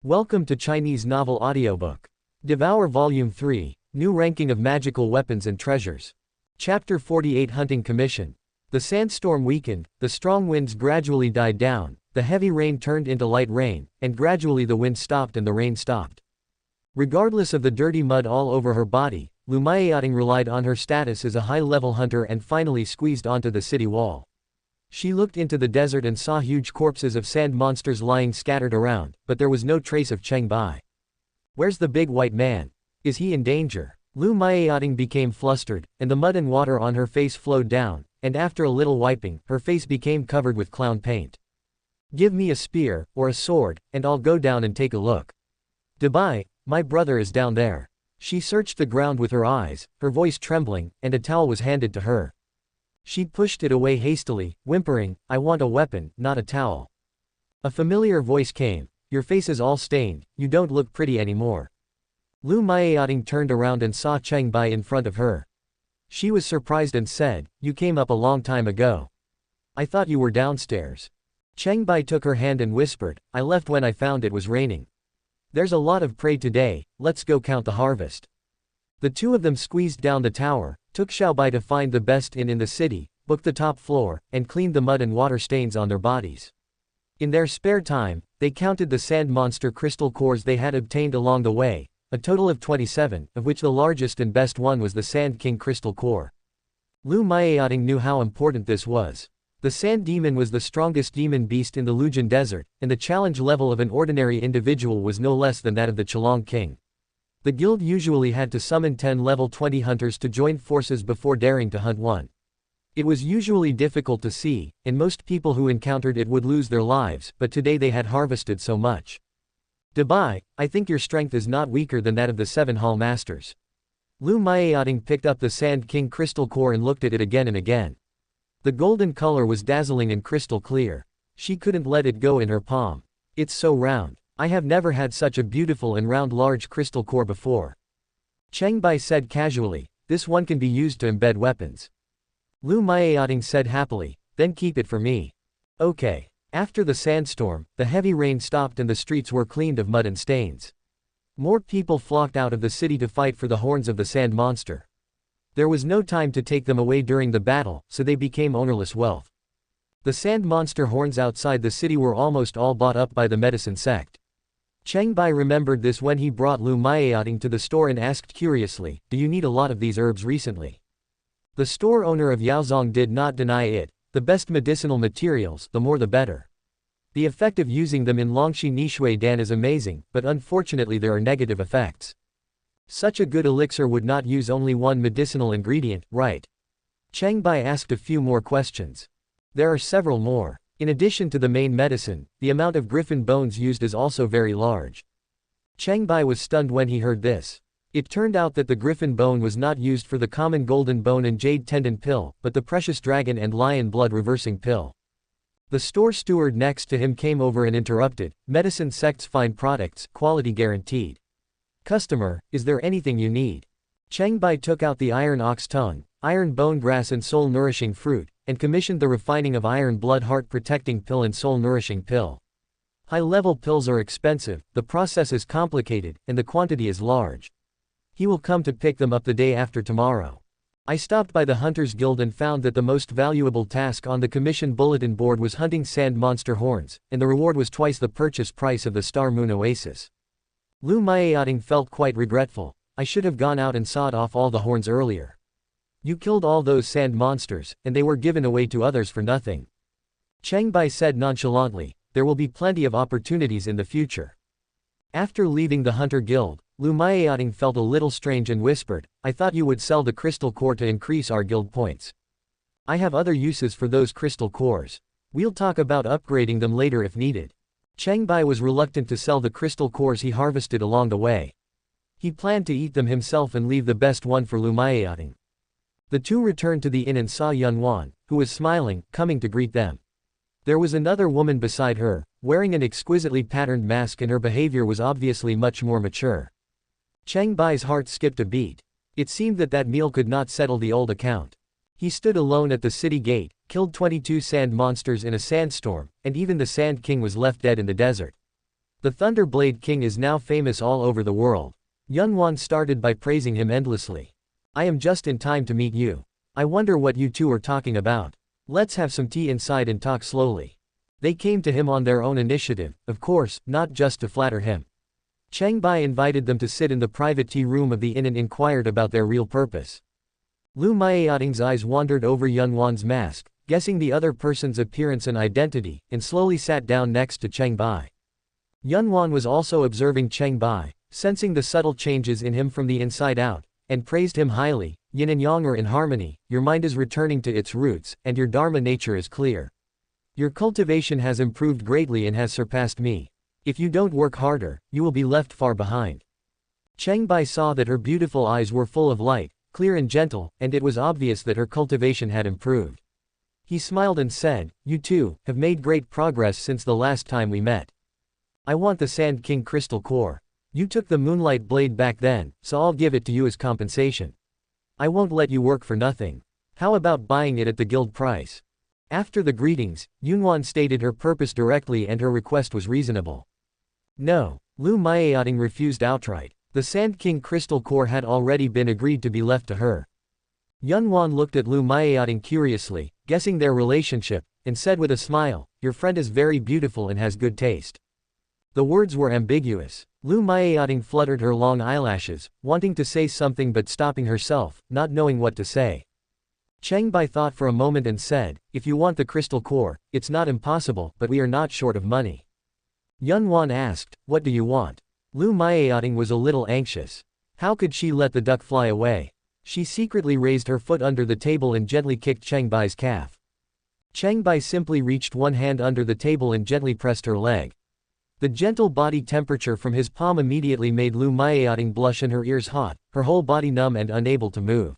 Welcome to Chinese Novel Audiobook. Devour Volume 3, New Ranking of Magical Weapons and Treasures. Chapter 48 Hunting Commission. The sandstorm weakened, the strong winds gradually died down, the heavy rain turned into light rain, and gradually the wind stopped and the rain stopped. Regardless of the dirty mud all over her body, Lu Maiying relied on her status as a high-level hunter and finally squeezed onto the city wall. She looked into the desert and saw huge corpses of sand monsters lying scattered around, but there was no trace of Cheng Bai. Where's the big white man? Is he in danger? Lu Maiying became flustered, and the mud and water on her face flowed down, and after a little wiping, her face became covered with clown paint. Give me a spear, or a sword, and I'll go down and take a look. Dubai, my brother is down there. She searched the ground with her eyes, her voice trembling, and a towel was handed to her. She pushed it away hastily, whimpering, I want a weapon, not a towel. A familiar voice came, your face is all stained, you don't look pretty anymore. Lu Maiying turned around and saw Cheng Bai in front of her. She was surprised and said, you came up a long time ago. I thought you were downstairs. Cheng Bai took her hand and whispered, I left when I found it was raining. There's a lot of prey today, let's go count the harvest. The two of them squeezed down the tower, took Xiaobai to find the best inn in the city, booked the top floor, and cleaned the mud and water stains on their bodies. In their spare time, they counted the sand monster crystal cores they had obtained along the way, a total of 27, of which the largest and best one was the Sand King crystal core. Lu Maiying knew how important this was. The Sand Demon was the strongest demon beast in the Lujian Desert, and the challenge level of an ordinary individual was no less than that of the Qiongqi King. The guild usually had to summon 10 level 20 hunters to join forces before daring to hunt one. It was usually difficult to see, and most people who encountered it would lose their lives, but today they had harvested so much. Dubai, I think your strength is not weaker than that of the 7 hall masters. Lu Maiying picked up the Sand King crystal core and looked at it again and again. The golden color was dazzling and crystal clear. She couldn't let it go in her palm. It's so round. I have never had such a beautiful and round large crystal core before. Cheng Bai said casually, this one can be used to embed weapons. Lu Maiying said happily, then keep it for me. Okay. After the sandstorm, the heavy rain stopped and the streets were cleaned of mud and stains. More people flocked out of the city to fight for the horns of the sand monster. There was no time to take them away during the battle, so they became ownerless wealth. The sand monster horns outside the city were almost all bought up by the medicine sect. Cheng Bai remembered this when he brought Lu Maiying to the store and asked curiously, do you need a lot of these herbs recently? The store owner of Yaozong did not deny it, the best medicinal materials, the more the better. The effect of using them in Longxi Nishui Dan is amazing, but unfortunately there are negative effects. Such a good elixir would not use only one medicinal ingredient, right? Cheng Bai asked a few more questions. There are several more. In addition to the main medicine, the amount of griffin bones used is also very large. Cheng Bai was stunned when he heard this. It turned out that the griffin bone was not used for the common golden bone and jade tendon pill, but the precious dragon and lion blood reversing pill. The store steward next to him came over and interrupted, medicine sect's fine products, quality guaranteed. Customer, is there anything you need? Cheng Bai took out the iron ox tongue, iron bone grass and soul nourishing fruit, and commissioned the refining of iron blood heart protecting pill and soul nourishing pill. High-level pills are expensive, the process is complicated, and the quantity is large. He will come to pick them up the day after tomorrow. I stopped by the Hunters Guild and found that the most valuable task on the commission bulletin board was hunting sand monster horns, and the reward was twice the purchase price of the Star Moon Oasis. Lu Maiying felt quite regretful, I should have gone out and sawed off all the horns earlier. You killed all those sand monsters, and they were given away to others for nothing. Cheng Bai said nonchalantly, there will be plenty of opportunities in the future. After leaving the Hunter Guild, Lu Maiying felt a little strange and whispered, I thought you would sell the crystal core to increase our guild points. I have other uses for those crystal cores. We'll talk about upgrading them later if needed. Cheng Bai was reluctant to sell the crystal cores he harvested along the way. He planned to eat them himself and leave the best one for Lu Maiying. The two returned to the inn and saw Yunwan, who was smiling, coming to greet them. There was another woman beside her, wearing an exquisitely patterned mask, and her behavior was obviously much more mature. Cheng Bai's heart skipped a beat. It seemed that meal could not settle the old account. He stood alone at the city gate, killed 22 sand monsters in a sandstorm, and even the Sand King was left dead in the desert. The Thunder Blade King is now famous all over the world. Yunwan started by praising him endlessly. I am just in time to meet you. I wonder what you two are talking about. Let's have some tea inside and talk slowly. They came to him on their own initiative, of course, not just to flatter him. Cheng Bai invited them to sit in the private tea room of the inn and inquired about their real purpose. Lu Maoying's eyes wandered over Yunwan's mask, guessing the other person's appearance and identity, and slowly sat down next to Cheng Bai. Yunwan was also observing Cheng Bai, sensing the subtle changes in him from the inside out, and praised him highly. Yin and Yang are in harmony, your mind is returning to its roots, and your dharma nature is clear. Your cultivation has improved greatly and has surpassed me. If you don't work harder, you will be left far behind. Cheng Bai saw that her beautiful eyes were full of light, clear and gentle, and it was obvious that her cultivation had improved. He smiled and said, you too, have made great progress since the last time we met. I want the Sand King crystal core. You took the Moonlight Blade back then, so I'll give it to you as compensation. I won't let you work for nothing. How about buying it at the guild price? After the greetings, Yunwan stated her purpose directly and her request was reasonable. No, Lu Maoying refused outright. The Sand King crystal core had already been agreed to be left to her. Yunwan looked at Lu Maoying curiously, guessing their relationship, and said with a smile, your friend is very beautiful and has good taste. The words were ambiguous. Lu Maoying fluttered her long eyelashes, wanting to say something but stopping herself, not knowing what to say. Cheng Bai thought for a moment and said, if you want the crystal core, it's not impossible, but we are not short of money. Yunwan asked, what do you want? Lu Maoying was a little anxious. How could she let the duck fly away? She secretly raised her foot under the table and gently kicked Cheng Bai's calf. Cheng Bai simply reached one hand under the table and gently pressed her leg. The gentle body temperature from his palm immediately made Lu Maoying blush and her ears hot, her whole body numb and unable to move.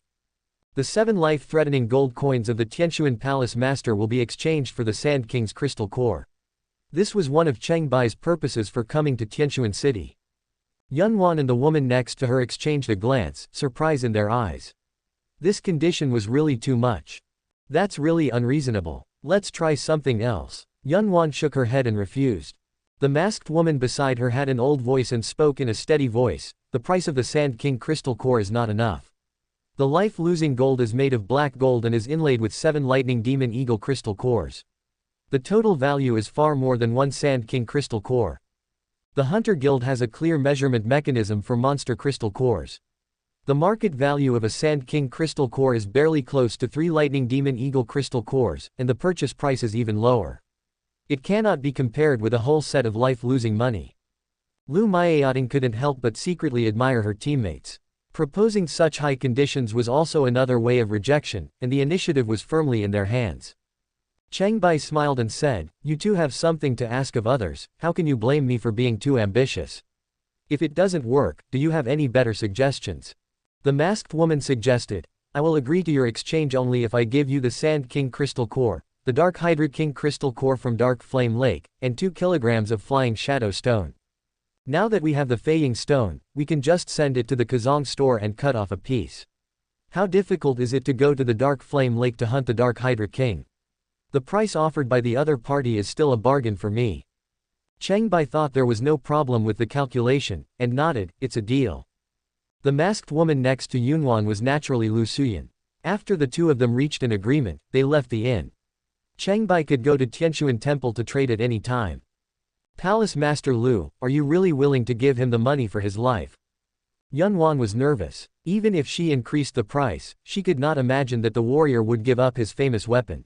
The 7 life-threatening gold coins of the Tianshuan Palace Master will be exchanged for the Sand King's crystal core. This was one of Cheng Bai's purposes for coming to Tianshuan City. Yunwan and the woman next to her exchanged a glance, surprise in their eyes. This condition was really too much. That's really unreasonable. Let's try something else. Yunwan shook her head and refused. The masked woman beside her had an old voice and spoke in a steady voice, the price of the Sand King crystal core is not enough. The life-losing gold is made of black gold and is inlaid with 7 lightning demon eagle crystal cores. The total value is far more than 1 Sand King crystal core. The Hunter Guild has a clear measurement mechanism for monster crystal cores. The market value of a Sand King crystal core is barely close to 3 lightning demon eagle crystal cores, and the purchase price is even lower. It cannot be compared with a whole set of life-losing money. Lu Maoying couldn't help but secretly admire her teammates. Proposing such high conditions was also another way of rejection, and the initiative was firmly in their hands. Cheng Bai smiled and said, you two have something to ask of others, how can you blame me for being too ambitious? If it doesn't work, do you have any better suggestions? The masked woman suggested, I will agree to your exchange only if I give you the Sand King crystal core, the Dark Hydra King crystal core from Dark Flame Lake, and 2 kilograms of flying shadow stone. Now that we have the Feiying stone, we can just send it to the Kazong store and cut off a piece. How difficult is it to go to the Dark Flame Lake to hunt the Dark Hydra King? The price offered by the other party is still a bargain for me. Cheng Bai thought there was no problem with the calculation, and nodded, it's a deal. The masked woman next to Yunwan was naturally Lu Suyan. After the two of them reached an agreement, they left the inn. Cheng Bai could go to Tianshuan Temple to trade at any time. Palace Master Lu, are you really willing to give him the money for his life? Yunwan was nervous. Even if she increased the price, she could not imagine that the warrior would give up his famous weapon.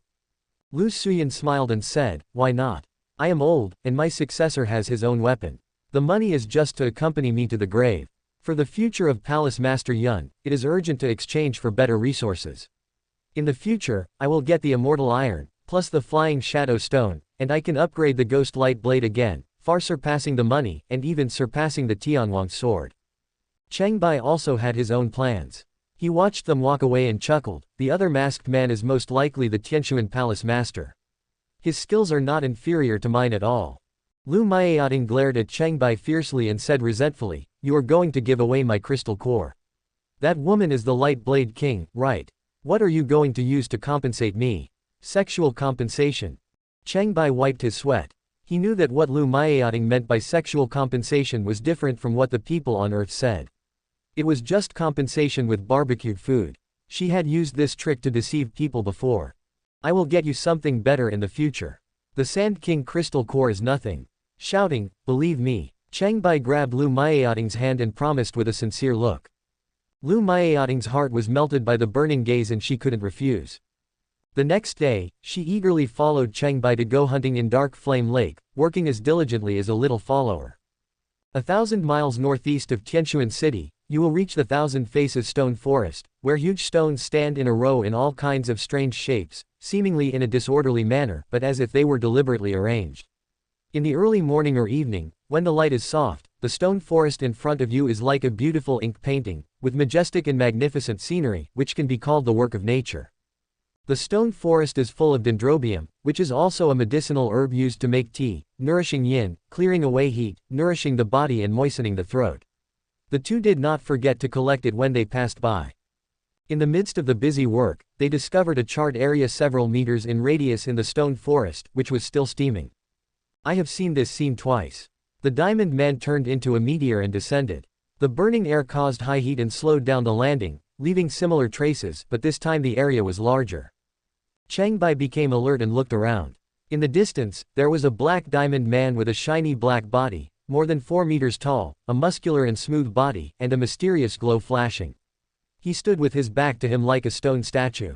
Lu Suyan smiled and said, why not? I am old, and my successor has his own weapon. The money is just to accompany me to the grave. For the future of Palace Master Yun, it is urgent to exchange for better resources. In the future, I will get the immortal iron, plus the flying shadow stone, and I can upgrade the ghost light blade again, far surpassing the money, and even surpassing the Tianwang sword. Cheng Bai also had his own plans. He watched them walk away and chuckled, the other masked man is most likely the Tianshuan Palace Master. His skills are not inferior to mine at all. Lu Maoying glared at Cheng Bai fiercely and said resentfully, you are going to give away my crystal core. That woman is the Light Blade King, right? What are you going to use to compensate me? Sexual compensation. Cheng Bai wiped his sweat. He knew that what Lu Mayating meant by sexual compensation was different from what the people on Earth said. It was just compensation with barbecued food. She had used this trick to deceive people before. I will get you something better in the future. The Sand King crystal core is nothing. Shouting, believe me, Cheng Bai grabbed Lu Mayating's hand and promised with a sincere look. Lu Mayating's heart was melted by the burning gaze and she couldn't refuse. The next day, she eagerly followed Cheng Bai to go hunting in Dark Flame Lake, working as diligently as a little follower. 1,000 miles northeast of Tianquan City, you will reach the Thousand Faces Stone Forest, where huge stones stand in a row in all kinds of strange shapes, seemingly in a disorderly manner, but as if they were deliberately arranged. In the early morning or evening, when the light is soft, the stone forest in front of you is like a beautiful ink painting, with majestic and magnificent scenery, which can be called the work of nature. The stone forest is full of dendrobium, which is also a medicinal herb used to make tea, nourishing yin, clearing away heat, nourishing the body and moistening the throat. The two did not forget to collect it when they passed by. In the midst of the busy work, they discovered a charred area several meters in radius in the stone forest, which was still steaming. I have seen this scene twice. The Diamond Man turned into a meteor and descended. The burning air caused high heat and slowed down the landing, leaving similar traces, but this time the area was larger. Cheng Bai became alert and looked around. In the distance, there was a black diamond man with a shiny black body, more than 4 meters tall, a muscular and smooth body, and a mysterious glow flashing. He stood with his back to him like a stone statue.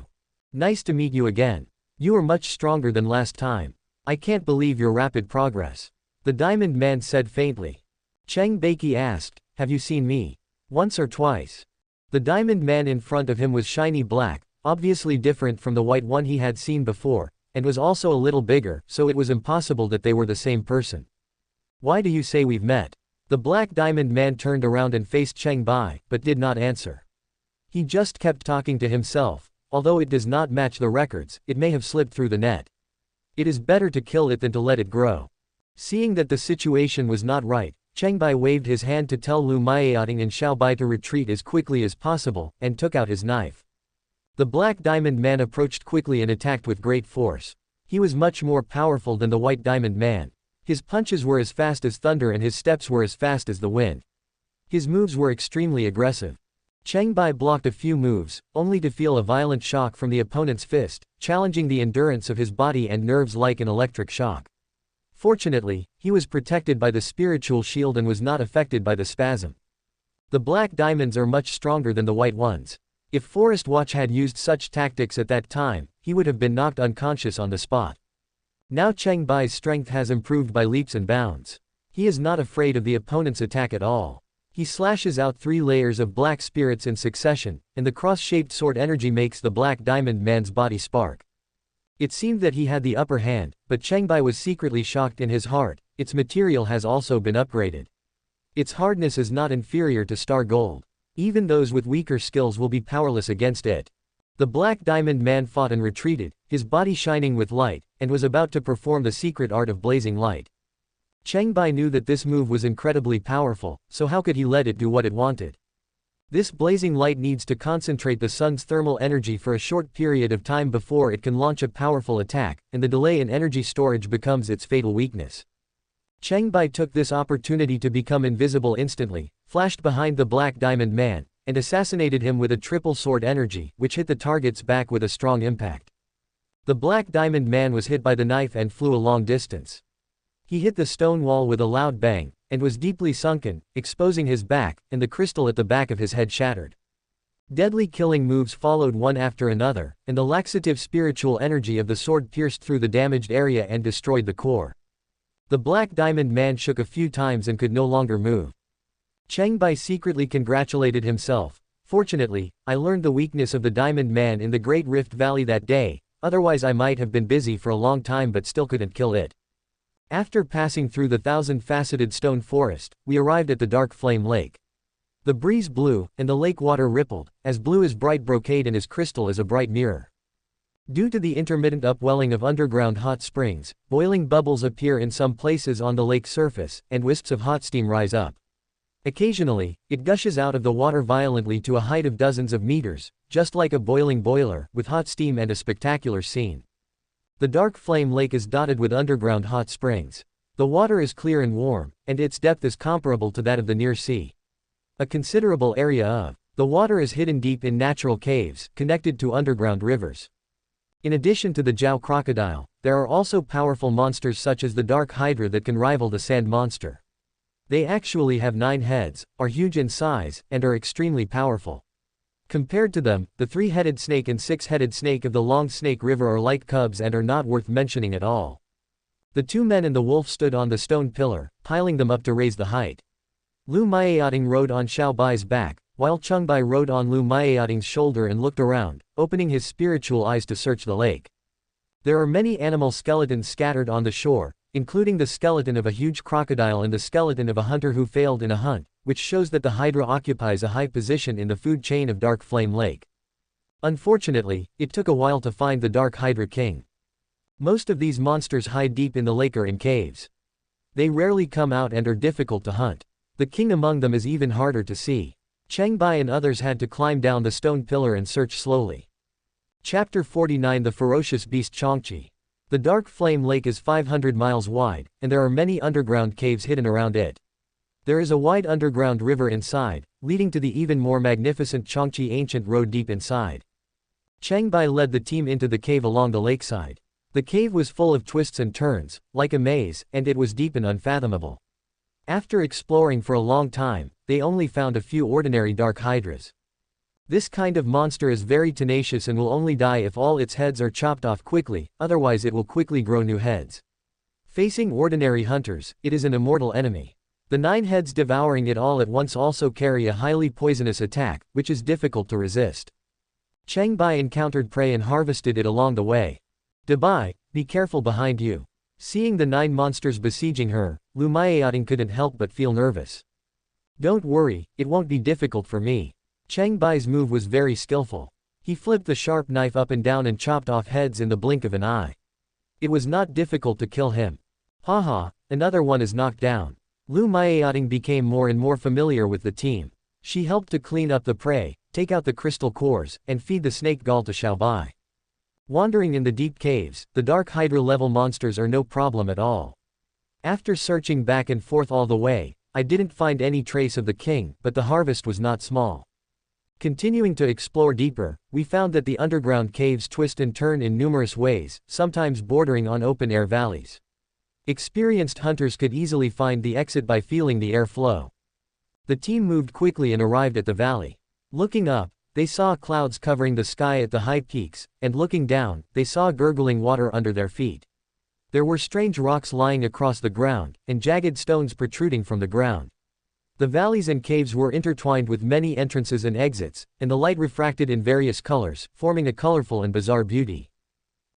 Nice to meet you again. You are much stronger than last time. I can't believe your rapid progress. The Diamond Man said faintly. Cheng Bai asked, have you seen me? Once or twice. The Diamond Man in front of him was shiny black, obviously different from the white one he had seen before, and was also a little bigger, so it was impossible that they were the same person. Why do you say we've met? The Black Diamond Man turned around and faced Cheng Bai, but did not answer. He just kept talking to himself. Although it does not match the records, it may have slipped through the net. It is better to kill it than to let it grow. Seeing that the situation was not right, Cheng Bai waved his hand to tell Lu Mayating and Xiao Bai to retreat as quickly as possible, and took out his knife. The Black Diamond Man approached quickly and attacked with great force. He was much more powerful than the White Diamond Man. His punches were as fast as thunder and his steps were as fast as the wind. His moves were extremely aggressive. Cheng Bai blocked a few moves, only to feel a violent shock from the opponent's fist, challenging the endurance of his body and nerves like an electric shock. Fortunately, he was protected by the spiritual shield and was not affected by the spasm. The black diamonds are much stronger than the white ones. If Forest Watch had used such tactics at that time, he would have been knocked unconscious on the spot. Now Cheng Bai's strength has improved by leaps and bounds. He is not afraid of the opponent's attack at all. He slashes out 3 layers of black spirits in succession, and the cross-shaped sword energy makes the Black Diamond Man's body spark. It seemed that he had the upper hand, but Cheng Bai was secretly shocked in his heart. Its material has also been upgraded. Its hardness is not inferior to star gold. Even those with weaker skills will be powerless against it. The Black Diamond Man fought and retreated, his body shining with light, and was about to perform the secret art of blazing light. Cheng Bai knew that this move was incredibly powerful, so how could he let it do what it wanted? This blazing light needs to concentrate the sun's thermal energy for a short period of time before it can launch a powerful attack, and the delay in energy storage becomes its fatal weakness. Cheng Bai took this opportunity to become invisible instantly, flashed behind the Black Diamond Man, and assassinated him with a triple sword energy, which hit the target's back with a strong impact. The Black Diamond Man was hit by the knife and flew a long distance. He hit the stone wall with a loud bang, and was deeply sunken, exposing his back, and the crystal at the back of his head shattered. Deadly killing moves followed one after another, and the laxative spiritual energy of the sword pierced through the damaged area and destroyed the core. The Black Diamond Man shook a few times and could no longer move. Cheng Bai secretly congratulated himself. Fortunately, I learned the weakness of the Diamond Man in the Great Rift Valley that day, otherwise I might have been busy for a long time but still couldn't kill it. After passing through the 1,000-faceted stone forest, we arrived at the Dark Flame Lake. The breeze blew, and the lake water rippled, as blue as bright brocade and as crystal as a bright mirror. Due to the intermittent upwelling of underground hot springs, boiling bubbles appear in some places on the lake surface, and wisps of hot steam rise up. Occasionally, it gushes out of the water violently to a height of dozens of meters, just like a boiling boiler, with hot steam and a spectacular scene. The Dark Flame Lake is dotted with underground hot springs. The water is clear and warm, and its depth is comparable to that of the near sea. A considerable area of the water is hidden deep in natural caves, connected to underground rivers. In addition to the Jiao crocodile, there are also powerful monsters such as the dark hydra that can rival the sand monster. They actually have 9 heads, are huge in size, and are extremely powerful. Compared to them, the 3-headed snake and 6-headed snake of the Long Snake River are like cubs and are not worth mentioning at all. The 2 men and the wolf stood on the stone pillar, piling them up to raise the height. Lu Maeating rode on Xiao Bai's back, while Cheng Bai rode on Lu Maeating's shoulder and looked around, opening his spiritual eyes to search the lake. There are many animal skeletons scattered on the shore, including the skeleton of a huge crocodile and the skeleton of a hunter who failed in a hunt, which shows that the hydra occupies a high position in the food chain of Dark Flame Lake. Unfortunately, it took a while to find the Dark Hydra King. Most of these monsters hide deep in the lake or in caves. They rarely come out and are difficult to hunt. The king among them is even harder to see. Cheng Bai and others had to climb down the stone pillar and search slowly. Chapter 49 The Ferocious Beast Qiongqi. The Dark Flame Lake is 500 miles wide, and there are many underground caves hidden around it. There is a wide underground river inside, leading to the even more magnificent Qiongqi ancient road deep inside. Cheng Bai led the team into the cave along the lakeside. The cave was full of twists and turns, like a maze, and it was deep and unfathomable. After exploring for a long time, they only found a few ordinary dark hydras. This kind of monster is very tenacious and will only die if all its heads are chopped off quickly, otherwise it will quickly grow new heads. Facing ordinary hunters, it is an immortal enemy. The 9 heads devouring it all at once also carry a highly poisonous attack, which is difficult to resist. Cheng Bai encountered prey and harvested it along the way. Dubai, be careful behind you. Seeing the 9 monsters besieging her, Lu Maeating couldn't help but feel nervous. Don't worry, it won't be difficult for me. Cheng Bai's move was very skillful. He flipped the sharp knife up and down and chopped off heads in the blink of an eye. It was not difficult to kill him. Haha, another one is knocked down. Lu Maeating became more and more familiar with the team. She helped to clean up the prey, take out the crystal cores, and feed the snake gall to Xiao Bai. Wandering in the deep caves, the dark hydra-level monsters are no problem at all. After searching back and forth all the way, I didn't find any trace of the king, but the harvest was not small. Continuing to explore deeper, we found that the underground caves twist and turn in numerous ways, sometimes bordering on open-air valleys. Experienced hunters could easily find the exit by feeling the air flow. The team moved quickly and arrived at the valley. Looking up, they saw clouds covering the sky at the high peaks, and looking down, they saw gurgling water under their feet. There were strange rocks lying across the ground, and jagged stones protruding from the ground. The valleys and caves were intertwined with many entrances and exits, and the light refracted in various colors, forming a colorful and bizarre beauty.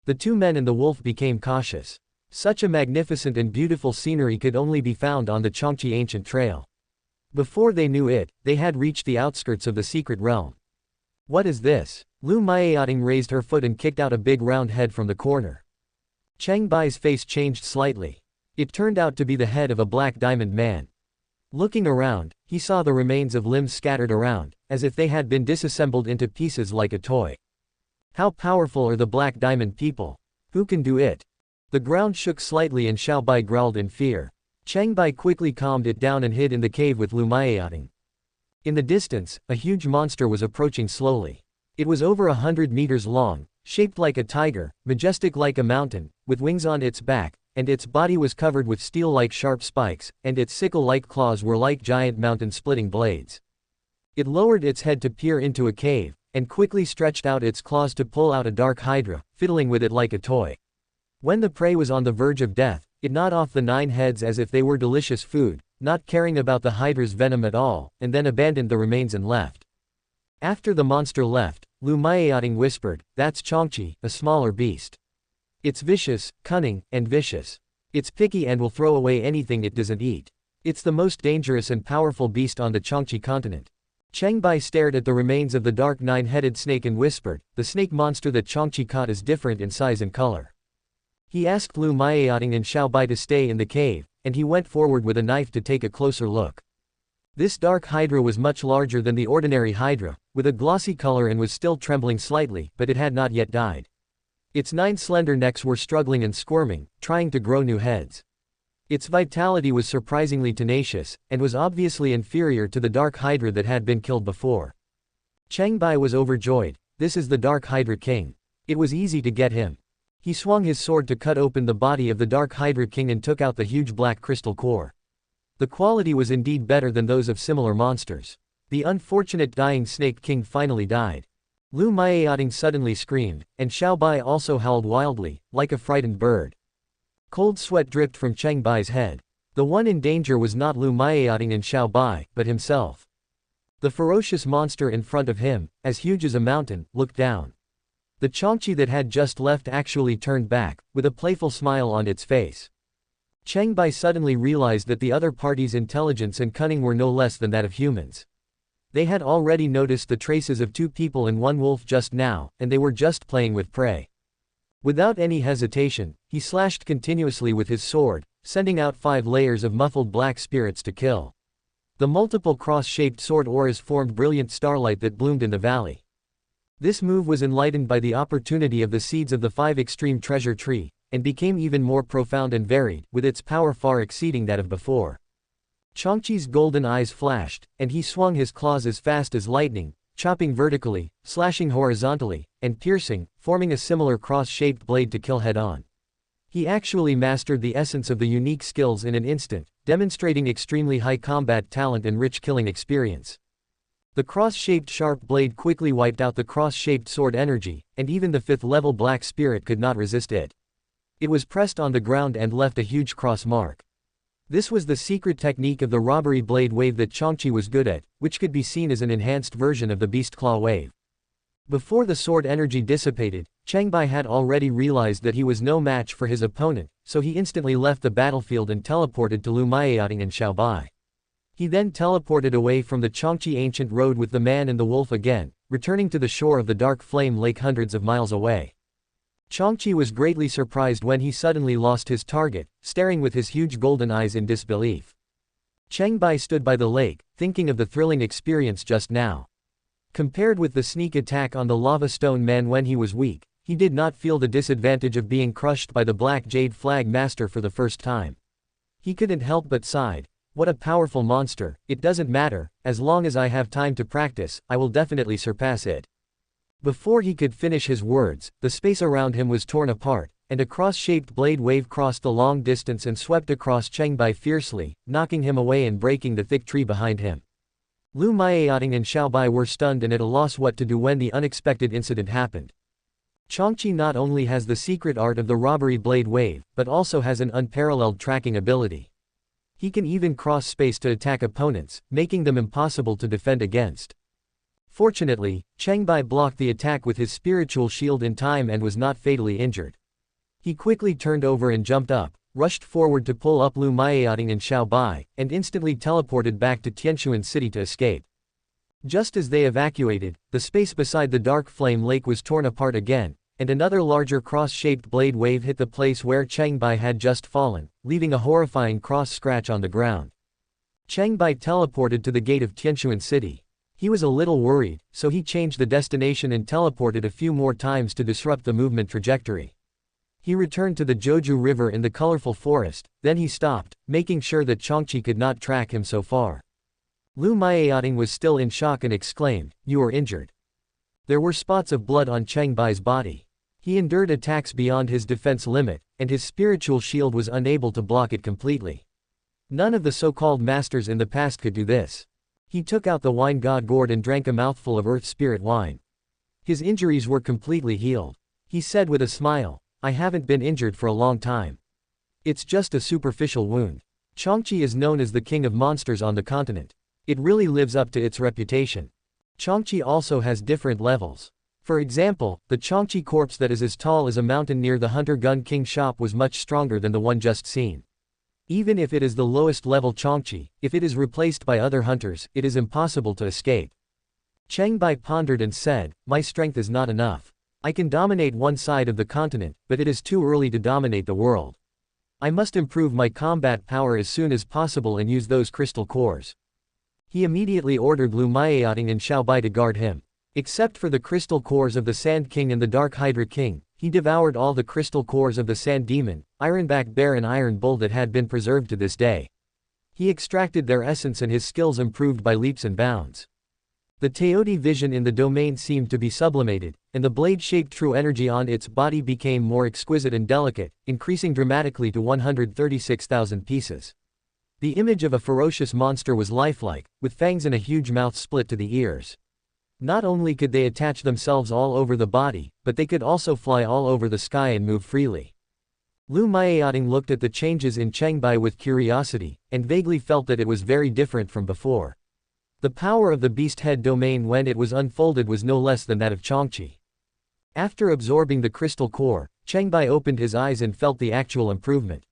The 2 men and the wolf became cautious. Such a magnificent and beautiful scenery could only be found on the Qiongqi ancient trail. Before they knew it, they had reached the outskirts of the secret realm. What is this? Lu Maeating raised her foot and kicked out a big round head from the corner. Cheng Bai's face changed slightly. It turned out to be the head of a black diamond man. Looking around, he saw the remains of limbs scattered around, as if they had been disassembled into pieces like a toy. How powerful are the black diamond people? Who can do it? The ground shook slightly and Xiao Bai growled in fear. Cheng Bai quickly calmed it down and hid in the cave with Lu Maeating. In the distance, a huge monster was approaching slowly. It was over 100 meters long, shaped like a tiger, majestic like a mountain, with wings on its back, and its body was covered with steel-like sharp spikes, and its sickle-like claws were like giant mountain-splitting blades. It lowered its head to peer into a cave, and quickly stretched out its claws to pull out a dark hydra, fiddling with it like a toy. When the prey was on the verge of death, it gnawed off the 9 heads as if they were delicious food, not caring about the hydra's venom at all, and then abandoned the remains and left. After the monster left, Lu Maeating whispered, "That's Qiongqi, a smaller beast. It's vicious, cunning, and vicious. It's picky and will throw away anything it doesn't eat. It's the most dangerous and powerful beast on the Qiongqi continent." Cheng Bai stared at the remains of the dark 9-headed snake and whispered, "The snake monster that Qiongqi caught is different in size and color." He asked Lu Maeating and Xiao Bai to stay in the cave, and he went forward with a knife to take a closer look. This dark hydra was much larger than the ordinary hydra, with a glossy color and was still trembling slightly, but it had not yet died. Its 9 slender necks were struggling and squirming, trying to grow new heads. Its vitality was surprisingly tenacious, and was obviously inferior to the Dark Hydra that had been killed before. Cheng Bai was overjoyed. This is the Dark Hydra King. It was easy to get him. He swung his sword to cut open the body of the Dark Hydra King and took out the huge black crystal core. The quality was indeed better than those of similar monsters. The unfortunate dying Snake King finally died. Lu Maoying suddenly screamed, and Xiao Bai also howled wildly, like a frightened bird. Cold sweat dripped from Cheng Bai's head. The one in danger was not Lu Maoying and Xiao Bai, but himself. The ferocious monster in front of him, as huge as a mountain, looked down. The Qiongqi that had just left actually turned back, with a playful smile on its face. Cheng Bai suddenly realized that the other party's intelligence and cunning were no less than that of humans. They had already noticed the traces of 2 people and 1 wolf just now, and they were just playing with prey. Without any hesitation, he slashed continuously with his sword, sending out 5 layers of muffled black spirits to kill. The multiple cross-shaped sword auras formed brilliant starlight that bloomed in the valley. This move was enlightened by the opportunity of the seeds of the 5 extreme treasure tree, and became even more profound and varied, with its power far exceeding that of before. Qiongqi's golden eyes flashed, and he swung his claws as fast as lightning, chopping vertically, slashing horizontally, and piercing, forming a similar cross-shaped blade to kill head-on. He actually mastered the essence of the unique skills in an instant, demonstrating extremely high combat talent and rich killing experience. The cross-shaped sharp blade quickly wiped out the cross-shaped sword energy, and even the 5th-level black spirit could not resist it. It was pressed on the ground and left a huge cross mark. This was the secret technique of the robbery blade wave that Qiongqi was good at, which could be seen as an enhanced version of the beast claw wave. Before the sword energy dissipated, Cheng Bai had already realized that he was no match for his opponent, so he instantly left the battlefield and teleported to Lu Maoying and Xiao Bai. He then teleported away from the Qiongqi ancient road with the man and the wolf again, returning to the shore of the Dark Flame Lake hundreds of miles away. Qiongqi was greatly surprised when he suddenly lost his target, staring with his huge golden eyes in disbelief. Cheng Bai stood by the lake, thinking of the thrilling experience just now. Compared with the sneak attack on the lava stone man when he was weak, he did not feel the disadvantage of being crushed by the Black Jade Flag Master for the first time. He couldn't help but sighed. What a powerful monster, it doesn't matter, as long as I have time to practice, I will definitely surpass it. Before he could finish his words, the space around him was torn apart, and a cross-shaped blade wave crossed the long distance and swept across Cheng Bai fiercely, knocking him away and breaking the thick tree behind him. Lu Maoying and Xiao Bai were stunned and at a loss what to do when the unexpected incident happened. Qiongqi not only has the secret art of the robbery blade wave, but also has an unparalleled tracking ability. He can even cross space to attack opponents, making them impossible to defend against. Fortunately, Cheng Bai blocked the attack with his spiritual shield in time and was not fatally injured. He quickly turned over and jumped up, rushed forward to pull up Lu Maoying and Xiao Bai, and instantly teleported back to Tianchuan City to escape. Just as they evacuated, the space beside the Dark Flame Lake was torn apart again, and another larger cross-shaped blade wave hit the place where Cheng Bai had just fallen, leaving a horrifying cross scratch on the ground. Cheng Bai teleported to the gate of Tianchuan City. He was a little worried, so he changed the destination and teleported a few more times to disrupt the movement trajectory. He returned to the Joju River in the colorful forest, then he stopped, making sure that Qiongqi could not track him so far. Lu Maoying was still in shock and exclaimed, "You are injured." There were spots of blood on Cheng Bai's body. He endured attacks beyond his defense limit, and his spiritual shield was unable to block it completely. None of the so-called masters in the past could do this. He took out the wine god gourd and drank a mouthful of earth spirit wine. His injuries were completely healed. He said with a smile, "I haven't been injured for a long time. It's just a superficial wound." Qiongqi is known as the king of monsters on the continent. It really lives up to its reputation. Qiongqi also has different levels. For example, the Qiongqi corpse that is as tall as a mountain near the Hunter Gun King shop was much stronger than the one just seen. Even if it is the lowest level Qiongqi, if it is replaced by other hunters, it is impossible to escape. Cheng Bai pondered and said, "My strength is not enough. I can dominate one side of the continent, but it is too early to dominate the world. I must improve my combat power as soon as possible and use those crystal cores." He immediately ordered Lu Maoying and Xiao Bai to guard him. Except for the crystal cores of the Sand King and the Dark Hydra King, He devoured all the crystal cores of the sand demon, ironback bear and iron bull that had been preserved to this day. He extracted their essence and his skills improved by leaps and bounds. The Taoist vision in the domain seemed to be sublimated, and the blade-shaped true energy on its body became more exquisite and delicate, increasing dramatically to 136,000 pieces. The image of a ferocious monster was lifelike, with fangs and a huge mouth split to the ears. Not only could they attach themselves all over the body, but they could also fly all over the sky and move freely. Lu Maoying looked at the changes in Cheng Bai with curiosity, and vaguely felt that it was very different from before. The power of the beast head domain when it was unfolded was no less than that of Qiongqi. After absorbing the crystal core, Cheng Bai opened his eyes and felt the actual improvement.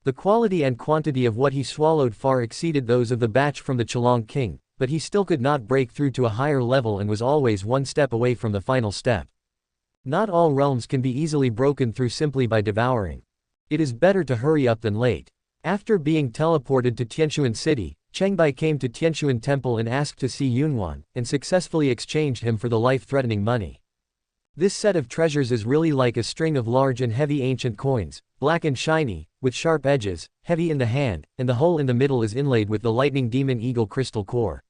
The quality and quantity of what he swallowed far exceeded those of the batch from the Qiongqi, but he still could not break through to a higher level and was always one step away from the final step. Not all realms can be easily broken through simply by devouring. It is better to hurry up than late. After being teleported to Tianshuan City, Cheng Bai came to Tianshuan Temple and asked to see Yunyuan, and successfully exchanged him for the life-threatening money. This set of treasures is really like a string of large and heavy ancient coins, black and shiny, with sharp edges, heavy in the hand, and the hole in the middle is inlaid with the lightning demon eagle crystal core.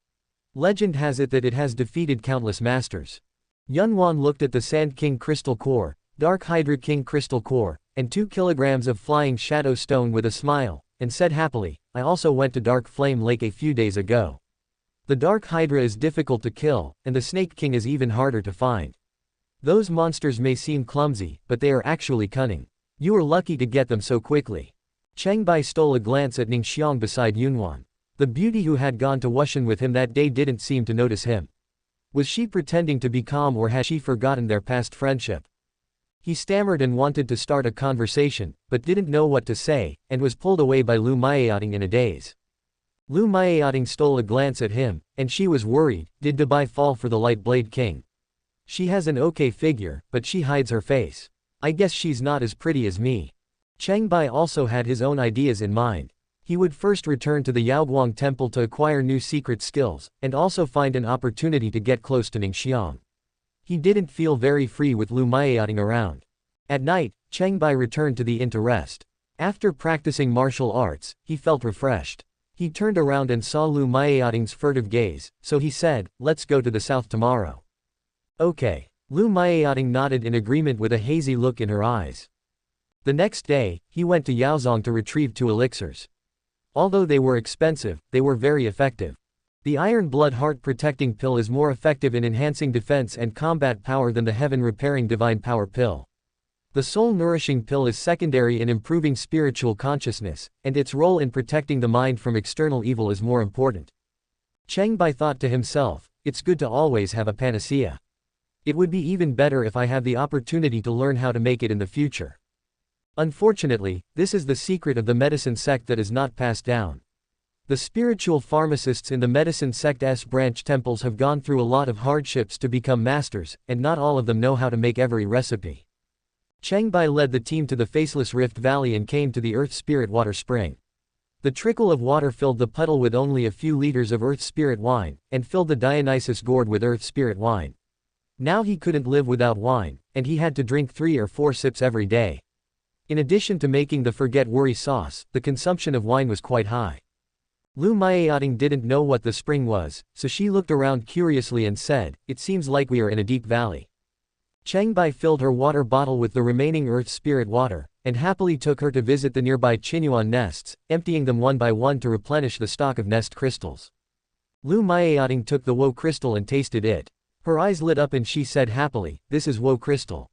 Legend has it that it has defeated countless masters. Yunyuan looked at the Sand King crystal core, Dark Hydra King crystal core, and 2 kilograms of flying shadow stone with a smile, and said happily, I also went to Dark Flame Lake a few days ago. The Dark Hydra is difficult to kill, and the Snake King is even harder to find. Those monsters may seem clumsy, but they are actually cunning. You were lucky to get them so quickly. Cheng Bai stole a glance at Ningxiang beside Yunyuan. The beauty who had gone to Wushan with him that day didn't seem to notice him. Was she pretending to be calm or had she forgotten their past friendship? He stammered and wanted to start a conversation, but didn't know what to say, and was pulled away by Lu Maoying in a daze. Lu Maoying stole a glance at him, and she was worried. Did Duobao fall for the Light Blade King? She has an okay figure, but she hides her face. I guess she's not as pretty as me. Cheng Bai also had his own ideas in mind. He would first return to the Yaoguang Temple to acquire new secret skills, and also find an opportunity to get close to Ningxiang. He didn't feel very free with Lu Maoying around. At night, Cheng Bai returned to the inn to rest. After practicing martial arts, he felt refreshed. He turned around and saw Lu Maoying's furtive gaze, so he said, let's go to the south tomorrow. Okay. Lu Maoying nodded in agreement with a hazy look in her eyes. The next day, he went to Yaozong to retrieve 2 elixirs. Although they were expensive, they were very effective. The Iron Blood Heart Protecting Pill is more effective in enhancing defense and combat power than the Heaven Repairing Divine Power Pill. The Soul Nourishing Pill is secondary in improving spiritual consciousness, and its role in protecting the mind from external evil is more important. Cheng Bai thought to himself, it's good to always have a panacea. It would be even better if I have the opportunity to learn how to make it in the future. Unfortunately, this is the secret of the medicine sect that is not passed down. The spiritual pharmacists in the medicine sect's branch temples have gone through a lot of hardships to become masters, and not all of them know how to make every recipe. Cheng Bai led the team to the Faceless Rift Valley and came to the Earth Spirit Water Spring. The trickle of water filled the puddle with only a few liters of Earth Spirit wine, and filled the Dionysus gourd with Earth Spirit wine. Now he couldn't live without wine, and he had to drink 3 or 4 sips every day. In addition to making the Forget Worry sauce, the consumption of wine was quite high. Lu Maoying didn't know what the spring was, so she looked around curiously and said, it seems like we are in a deep valley. Cheng Bai filled her water bottle with the remaining Earth Spirit water, and happily took her to visit the nearby Qinyuan nests, emptying them one by one to replenish the stock of nest crystals. Lu Maoying took the Wo crystal and tasted it. Her eyes lit up and she said happily, this is Wo crystal.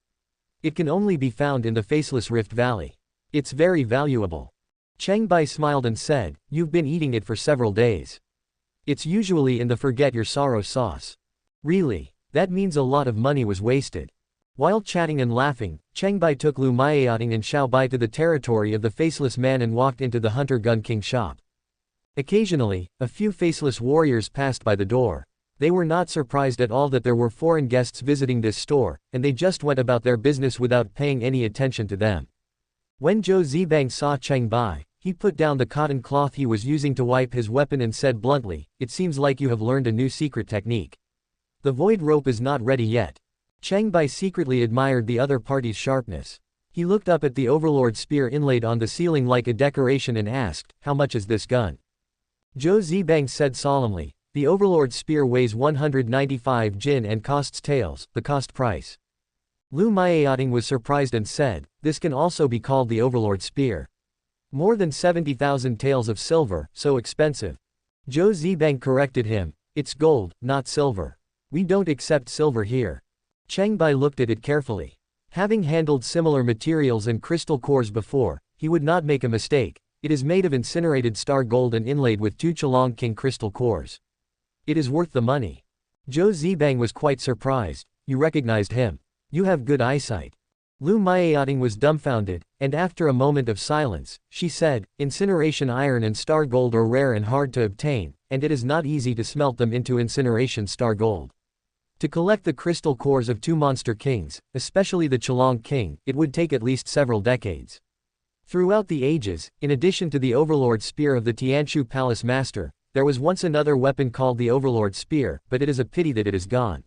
It can only be found in the Faceless Rift Valley. It's very valuable. Cheng Bai smiled and said, you've been eating it for several days. It's usually in the Forget Your Sorrow sauce. Really? That means a lot of money was wasted. While chatting and laughing, Cheng Bai took Lu Maoying and Xiao Bai to the territory of the Faceless Man and walked into the Hunter Gun King shop. Occasionally, a few faceless warriors passed by the door. They were not surprised at all that there were foreign guests visiting this store, and they just went about their business without paying any attention to them. When Zhou Zibang saw Cheng Bai, he put down the cotton cloth he was using to wipe his weapon and said bluntly, it seems like you have learned a new secret technique. The void rope is not ready yet. Cheng Bai secretly admired the other party's sharpness. He looked up at the overlord spear inlaid on the ceiling like a decoration and asked, "How much is this gun?" Zhou Zibang said solemnly, "The overlord spear weighs 195 jin and costs taels, the cost price." Lu Maiating was surprised and said, "This can also be called the overlord spear. More than 70,000 taels of silver, so expensive." Zhou Zibang corrected him, "It's gold, not silver. We don't accept silver here." Cheng Bai looked at it carefully. Having handled similar materials and crystal cores before, he would not make a mistake. It is made of incinerated star gold and inlaid with 2 Qiongqi crystal cores. It is worth the money. Zhou Zibang was quite surprised. "You recognized him. You have good eyesight." Lu Maiating was dumbfounded, and after a moment of silence, she said, "Incineration iron and star gold are rare and hard to obtain, and it is not easy to smelt them into incineration star gold. To collect the crystal cores of 2 monster kings, especially the Qiongqi, it would take at least several decades. Throughout the ages, in addition to the Overlord Spear of the Tianshu Palace Master, there was once another weapon called the Overlord Spear, but it is a pity that it is gone."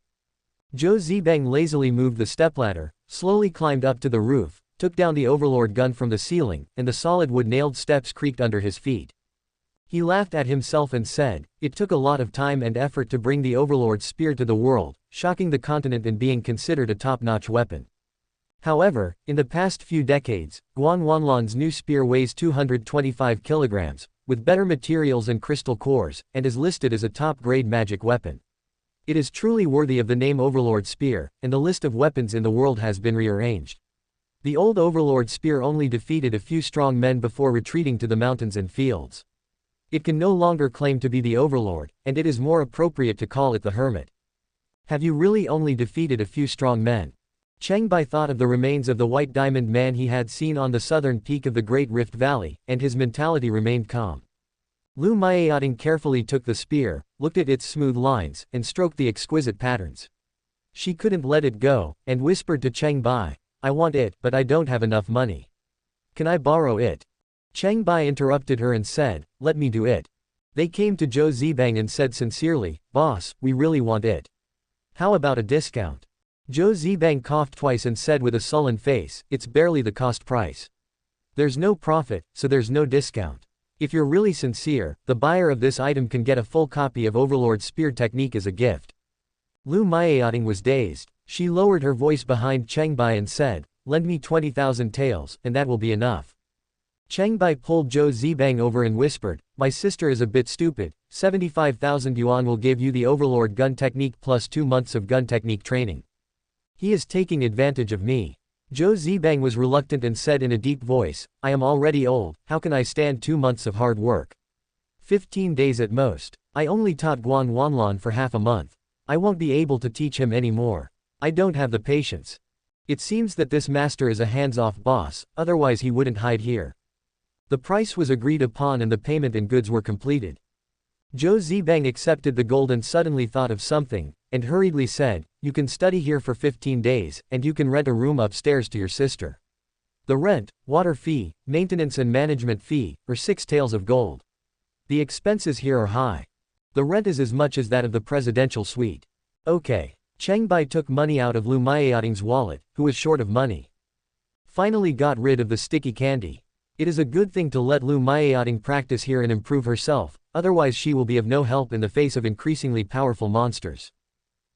Zhou Zibang lazily moved the stepladder, slowly climbed up to the roof, took down the Overlord gun from the ceiling, and the solid wood nailed steps creaked under his feet. He laughed at himself and said, "It took a lot of time and effort to bring the Overlord Spear to the world, shocking the continent and being considered a top-notch weapon. However, in the past few decades, Guan Wanlan's new spear weighs 225 kilograms, with better materials and crystal cores, and is listed as a top-grade magic weapon. It is truly worthy of the name Overlord Spear, and the list of weapons in the world has been rearranged. The old Overlord Spear only defeated a few strong men before retreating to the mountains and fields. It can no longer claim to be the Overlord, and it is more appropriate to call it the Hermit. Have you really only defeated a few strong men?" Cheng Bai thought of the remains of the White Diamond Man he had seen on the southern peak of the Great Rift Valley, and his mentality remained calm. Lu Maiating carefully took the spear, looked at its smooth lines, and stroked the exquisite patterns. She couldn't let it go, and whispered to Cheng Bai, "I want it, but I don't have enough money. Can I borrow it?" Cheng Bai interrupted her and said, "Let me do it." They came to Zhou Zibang and said sincerely, "Boss, we really want it. How about a discount?" Zhou Zibang coughed twice and said with a sullen face, "It's barely the cost price. There's no profit, so there's no discount. If you're really sincere, the buyer of this item can get a full copy of Overlord Spear Technique as a gift." Lu Maiating was dazed. She lowered her voice behind Cheng Bai and said, "Lend me 20,000 taels, and that will be enough." Cheng Bai pulled Zhou Zibang over and whispered, "My sister is a bit stupid. 75,000 yuan will give you the Overlord gun technique plus 2 months of gun technique training. He is taking advantage of me." Zhou Zibang was reluctant and said in a deep voice, "I am already old, how can I stand 2 months of hard work? 15 days at most. I only taught Guan Wanlan for half a month. I won't be able to teach him any more. I don't have the patience. It seems that this master is a hands-off boss, otherwise he wouldn't hide here." The price was agreed upon and the payment in goods were completed. Zhou Zibang accepted the gold and suddenly thought of something, and hurriedly said, "You can study here for 15 days, and you can rent a room upstairs to your sister. The rent, water fee, maintenance and management fee, are 6 taels of gold. The expenses here are high. The rent is as much as that of the presidential suite." "Okay." Cheng Bai took money out of Lu Maiating's wallet, who was short of money. Finally got rid of the sticky candy. It is a good thing to let Lu Maiating practice here and improve herself, otherwise she will be of no help in the face of increasingly powerful monsters.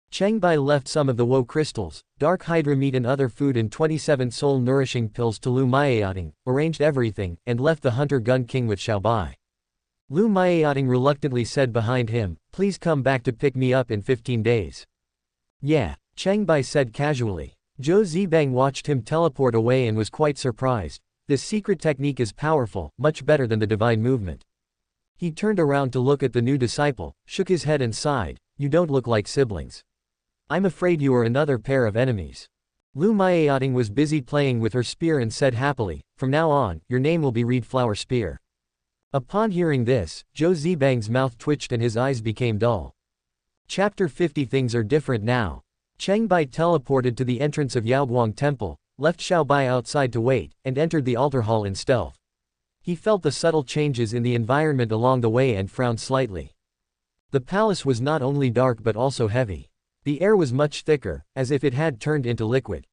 Cheng Bai left some of the woe crystals, dark hydra meat and other food in 27 soul-nourishing pills to Lu Maiating, arranged everything, and left the Hunter Gun King with Qiao Bai. Lu Maiating reluctantly said behind him, "Please come back to pick me up in 15 days. "Yeah," Cheng Bai said casually. Zhou Zibang watched him teleport away and was quite surprised. This secret technique is powerful, much better than the divine movement. He turned around to look at the new disciple, shook his head and sighed, "You don't look like siblings. I'm afraid you are another pair of enemies." Lu Maiating was busy playing with her spear and said happily, "From now on, your name will be Reed Flower Spear." Upon hearing this, Zhou Zibang's mouth twitched and his eyes became dull. Chapter 50. Things are different now. Cheng Bai teleported to the entrance of Yaoguang Temple, left Qiao Bai outside to wait, and entered the altar hall in stealth. He felt the subtle changes in the environment along the way and frowned slightly. The palace was not only dark but also heavy. The air was much thicker, as if it had turned into liquid.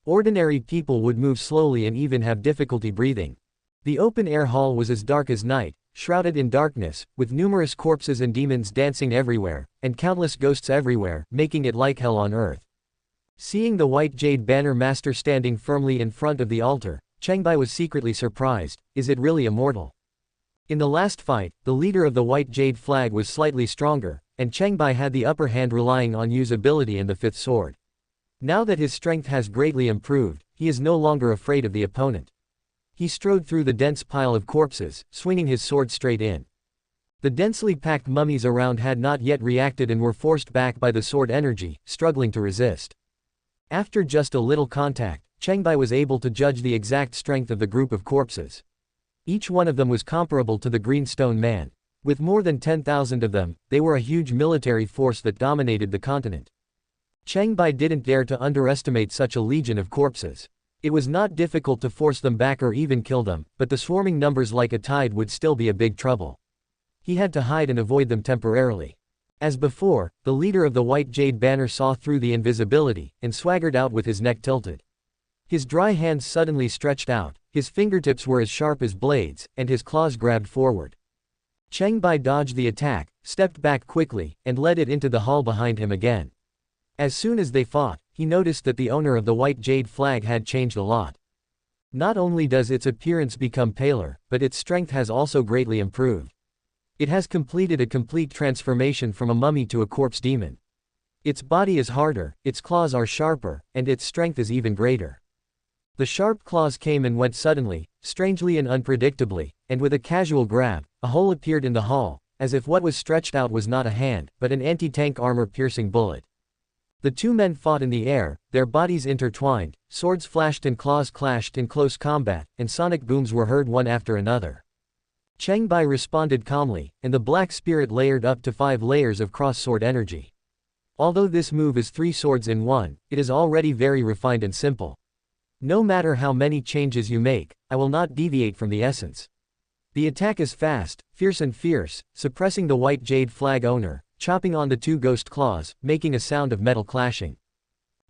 Ordinary people would move slowly and even have difficulty breathing. The open-air hall was as dark as night, shrouded in darkness, with numerous corpses and demons dancing everywhere, and countless ghosts everywhere, making it like hell on earth. Seeing the white jade banner master standing firmly in front of the altar, Cheng Bai was secretly surprised. Is it really immortal? In the last fight, the leader of the white jade flag was slightly stronger, and Cheng Bai had the upper hand relying on usability and the fifth sword. Now that his strength has greatly improved, he is no longer afraid of the opponent. He strode through the dense pile of corpses, swinging his sword straight in. The densely packed mummies around had not yet reacted and were forced back by the sword energy, struggling to resist. After just a little contact, Cheng Bai was able to judge the exact strength of the group of corpses. Each one of them was comparable to the Green Stone Man. With more than 10,000 of them, they were a huge military force that dominated the continent. Cheng Bai didn't dare to underestimate such a legion of corpses. It was not difficult to force them back or even kill them, but the swarming numbers like a tide would still be a big trouble. He had to hide and avoid them temporarily. As before, the leader of the white jade banner saw through the invisibility, and swaggered out with his neck tilted. His dry hands suddenly stretched out, his fingertips were as sharp as blades, and his claws grabbed forward. Cheng Bai dodged the attack, stepped back quickly, and led it into the hall behind him again. As soon as they fought, he noticed that the owner of the white jade flag had changed a lot. Not only does its appearance become paler, but its strength has also greatly improved. It has completed a complete transformation from a mummy to a corpse demon. Its body is harder, its claws are sharper, and its strength is even greater. The sharp claws came and went suddenly, strangely and unpredictably, and with a casual grab, a hole appeared in the hall, as if what was stretched out was not a hand, but an anti-tank armor-piercing bullet. The two men fought in the air, their bodies intertwined, swords flashed and claws clashed in close combat, and sonic booms were heard one after another. Cheng Bai responded calmly, and the black spirit layered up to 5 layers of cross-sword energy. Although this move is 3 swords in one, it is already very refined and simple. No matter how many changes you make, I will not deviate from the essence. The attack is fast, fierce and fierce, suppressing the white jade flag owner, chopping on the 2 ghost claws, making a sound of metal clashing.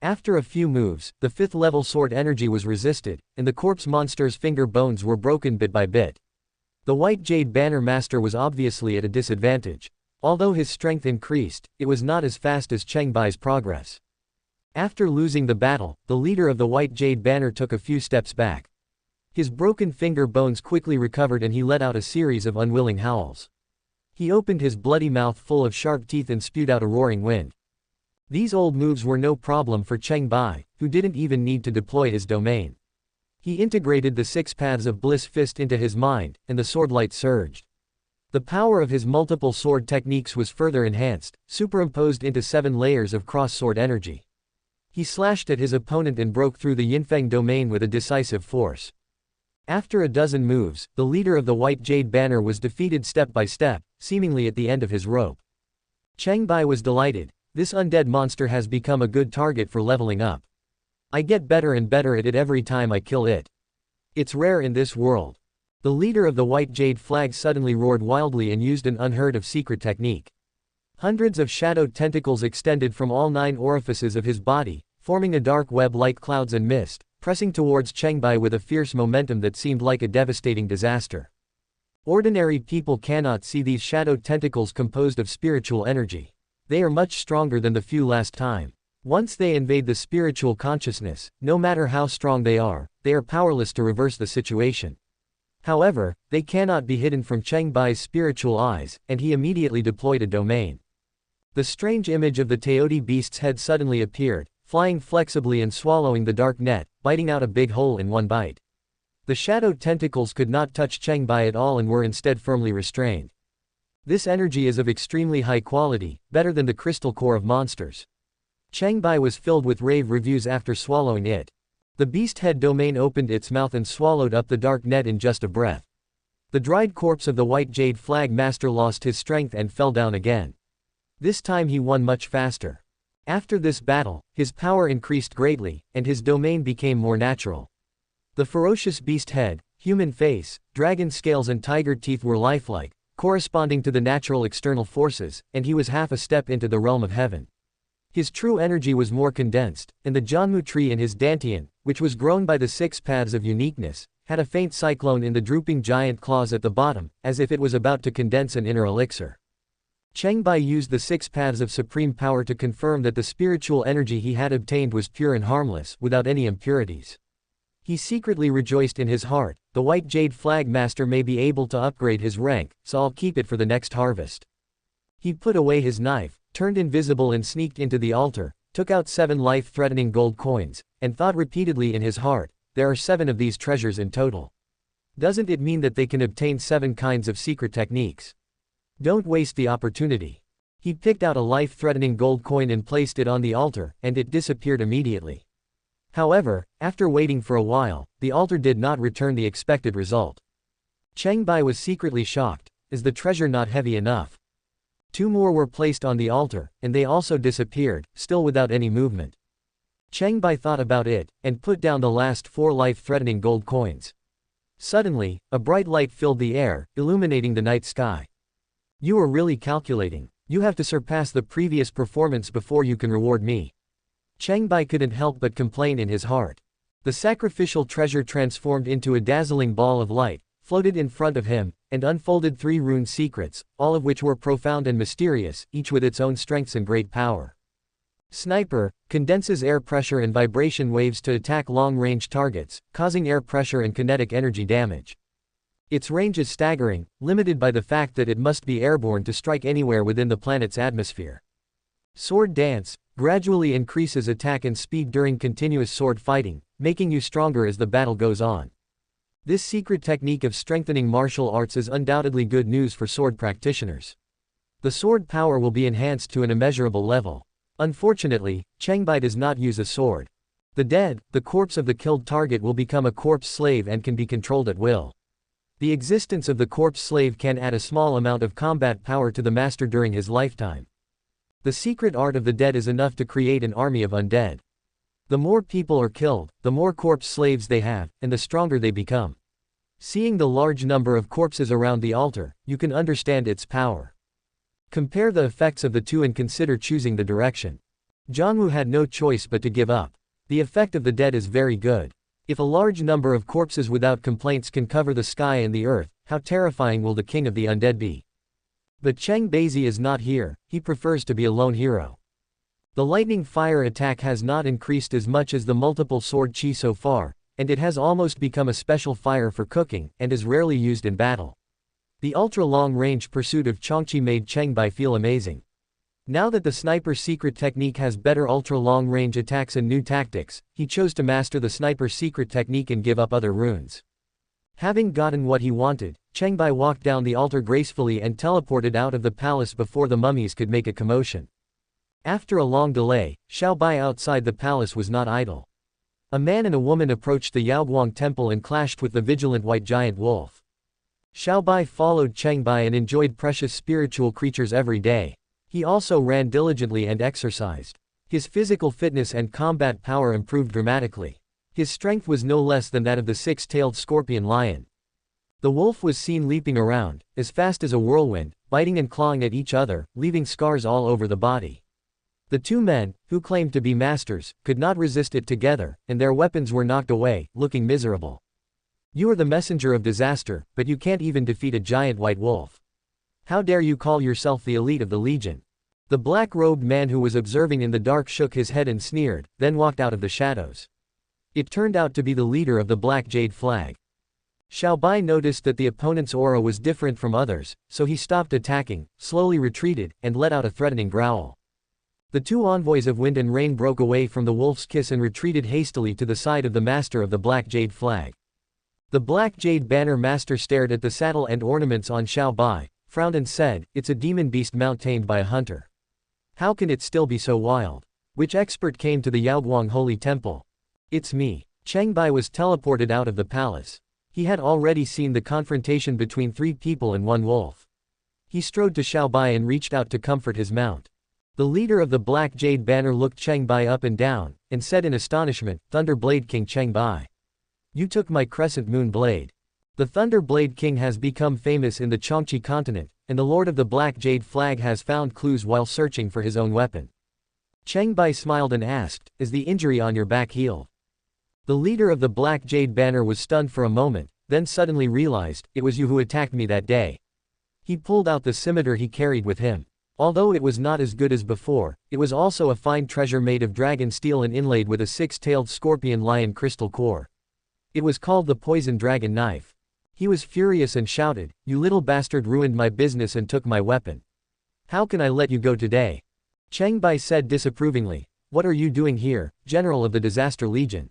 After a few moves, the 5th level sword energy was resisted, and the corpse monster's finger bones were broken bit by bit. The white jade banner master was obviously at a disadvantage. Although his strength increased, it was not as fast as Cheng Bai's progress. After losing the battle, the leader of the white jade banner took a few steps back. His broken finger bones quickly recovered and he let out a series of unwilling howls. He opened his bloody mouth full of sharp teeth and spewed out a roaring wind. These old moves were no problem for Cheng Bai, who didn't even need to deploy his domain. He integrated the 6 paths of bliss fist into his mind, and the sword light surged. The power of his multiple sword techniques was further enhanced, superimposed into 7 layers of cross-sword energy. He slashed at his opponent and broke through the Yinfeng domain with a decisive force. After a dozen moves, the leader of the white jade banner was defeated step by step, seemingly at the end of his rope. Cheng Bai was delighted. This undead monster has become a good target for leveling up. I get better and better at it every time I kill it. It's rare in this world. The leader of the white jade flag suddenly roared wildly and used an unheard of secret technique. Hundreds of shadowed tentacles extended from all 9 orifices of his body, forming a dark web like clouds and mist, pressing towards Cheng Bai with a fierce momentum that seemed like a devastating disaster. Ordinary people cannot see these shadowed tentacles composed of spiritual energy. They are much stronger than the few last time. Once they invade the spiritual consciousness, no matter how strong they are powerless to reverse the situation. However, they cannot be hidden from Cheng Bai's spiritual eyes, and he immediately deployed a domain. The strange image of the Taoist beast's head suddenly appeared, flying flexibly and swallowing the dark net, biting out a big hole in one bite. The shadowed tentacles could not touch Cheng Bai at all and were instead firmly restrained. This energy is of extremely high quality, better than the crystal core of monsters. Cheng Bai was filled with rave reviews after swallowing it. The beast head domain opened its mouth and swallowed up the dark net in just a breath. The dried corpse of the white jade flag master lost his strength and fell down again. This time he won much faster. After this battle, his power increased greatly, and his domain became more natural. The ferocious beast head, human face, dragon scales and tiger teeth were lifelike, corresponding to the natural external forces, and he was half a step into the realm of heaven. His true energy was more condensed, and the Janmu tree in his dantian, which was grown by the 6 paths of uniqueness, had a faint cyclone in the drooping giant claws at the bottom, as if it was about to condense an inner elixir. Cheng Bai used the 6 paths of supreme power to confirm that the spiritual energy he had obtained was pure and harmless, without any impurities. He secretly rejoiced in his heart, the white jade flag master may be able to upgrade his rank, so I'll keep it for the next harvest. He put away his knife, turned invisible and sneaked into the altar, took out 7 life-threatening gold coins, and thought repeatedly in his heart, there are 7 of these treasures in total. Doesn't it mean that they can obtain 7 kinds of secret techniques? Don't waste the opportunity. He picked out a life-threatening gold coin and placed it on the altar, and it disappeared immediately. However, after waiting for a while, the altar did not return the expected result. Cheng Bai was secretly shocked. Is the treasure not heavy enough? 2 more were placed on the altar, and they also disappeared, still without any movement. Cheng Bai thought about it, and put down the last 4 life-threatening gold coins. Suddenly, a bright light filled the air, illuminating the night sky. You are really calculating. You have to surpass the previous performance before you can reward me. Cheng Bai couldn't help but complain in his heart. The sacrificial treasure transformed into a dazzling ball of light, floated in front of him, and unfolded 3 rune secrets, all of which were profound and mysterious, each with its own strengths and great power. Sniper condenses air pressure and vibration waves to attack long-range targets, causing air pressure and kinetic energy damage. Its range is staggering, limited by the fact that it must be airborne to strike anywhere within the planet's atmosphere. Sword Dance gradually increases attack and speed during continuous sword fighting, making you stronger as the battle goes on. This secret technique of strengthening martial arts is undoubtedly good news for sword practitioners. The sword power will be enhanced to an immeasurable level. Unfortunately, Cheng Bai does not use a sword. The corpse of the killed target will become a corpse slave and can be controlled at will. The existence of the corpse slave can add a small amount of combat power to the master during his lifetime. The secret art of the dead is enough to create an army of undead. The more people are killed, the more corpse slaves they have, and the stronger they become. Seeing the large number of corpses around the altar, you can understand its power. Compare the effects of the 2 and consider choosing the direction. Jiangwu had no choice but to give up. The effect of the dead is very good. If a large number of corpses without complaints can cover the sky and the earth, how terrifying will the king of the undead be? But Cheng Bai is not here, he prefers to be a lone hero. The lightning fire attack has not increased as much as the multiple sword chi so far, and it has almost become a special fire for cooking, and is rarely used in battle. The ultra-long-range pursuit of Qiongqi made Cheng Bai feel amazing. Now that the sniper secret technique has better ultra-long-range attacks and new tactics, he chose to master the sniper secret technique and give up other runes. Having gotten what he wanted, Cheng Bai walked down the altar gracefully and teleported out of the palace before the mummies could make a commotion. After a long delay, Xiao Bai outside the palace was not idle. A man and a woman approached the Yaoguang temple and clashed with the vigilant white giant wolf. Xiao Bai followed Cheng Bai and enjoyed precious spiritual creatures every day. He also ran diligently and exercised. His physical fitness and combat power improved dramatically. His strength was no less than that of the 6-tailed scorpion lion. The wolf was seen leaping around, as fast as a whirlwind, biting and clawing at each other, leaving scars all over the body. The 2 men, who claimed to be masters, could not resist it together, and their weapons were knocked away, looking miserable. You are the messenger of disaster, but you can't even defeat a giant white wolf. How dare you call yourself the elite of the legion? The black-robed man who was observing in the dark shook his head and sneered, then walked out of the shadows. It turned out to be the leader of the Black Jade Flag. Xiao Bai noticed that the opponent's aura was different from others, so he stopped attacking, slowly retreated, and let out a threatening growl. The 2 envoys of Wind and Rain broke away from the wolf's kiss and retreated hastily to the side of the master of the Black Jade Flag. The Black Jade Banner master stared at the saddle and ornaments on Xiao Bai, frowned and said, "It's a demon beast mount tamed by a hunter. How can it still be so wild? Which expert came to the Yaoguang Holy Temple?" "It's me." Cheng Bai was teleported out of the palace. He had already seen the confrontation between 3 people and 1 wolf. He strode to Xiao Bai and reached out to comfort his mount. The leader of the Black Jade Banner looked Cheng Bai up and down, and said in astonishment, "Thunder Blade King Cheng Bai. You took my Crescent Moon Blade." The Thunder Blade King has become famous in the Qiongqi continent, and the Lord of the Black Jade Flag has found clues while searching for his own weapon. Cheng Bai smiled and asked, "Is the injury on your back healed?" The leader of the Black Jade Banner was stunned for a moment, then suddenly realized, "It was you who attacked me that day." He pulled out the scimitar he carried with him. Although it was not as good as before, it was also a fine treasure made of dragon steel and inlaid with a six-tailed scorpion lion crystal core. It was called the Poison Dragon Knife. He was furious and shouted, "You little bastard ruined my business and took my weapon. How can I let you go today?" Cheng Bai said disapprovingly, "What are you doing here, General of the Disaster Legion?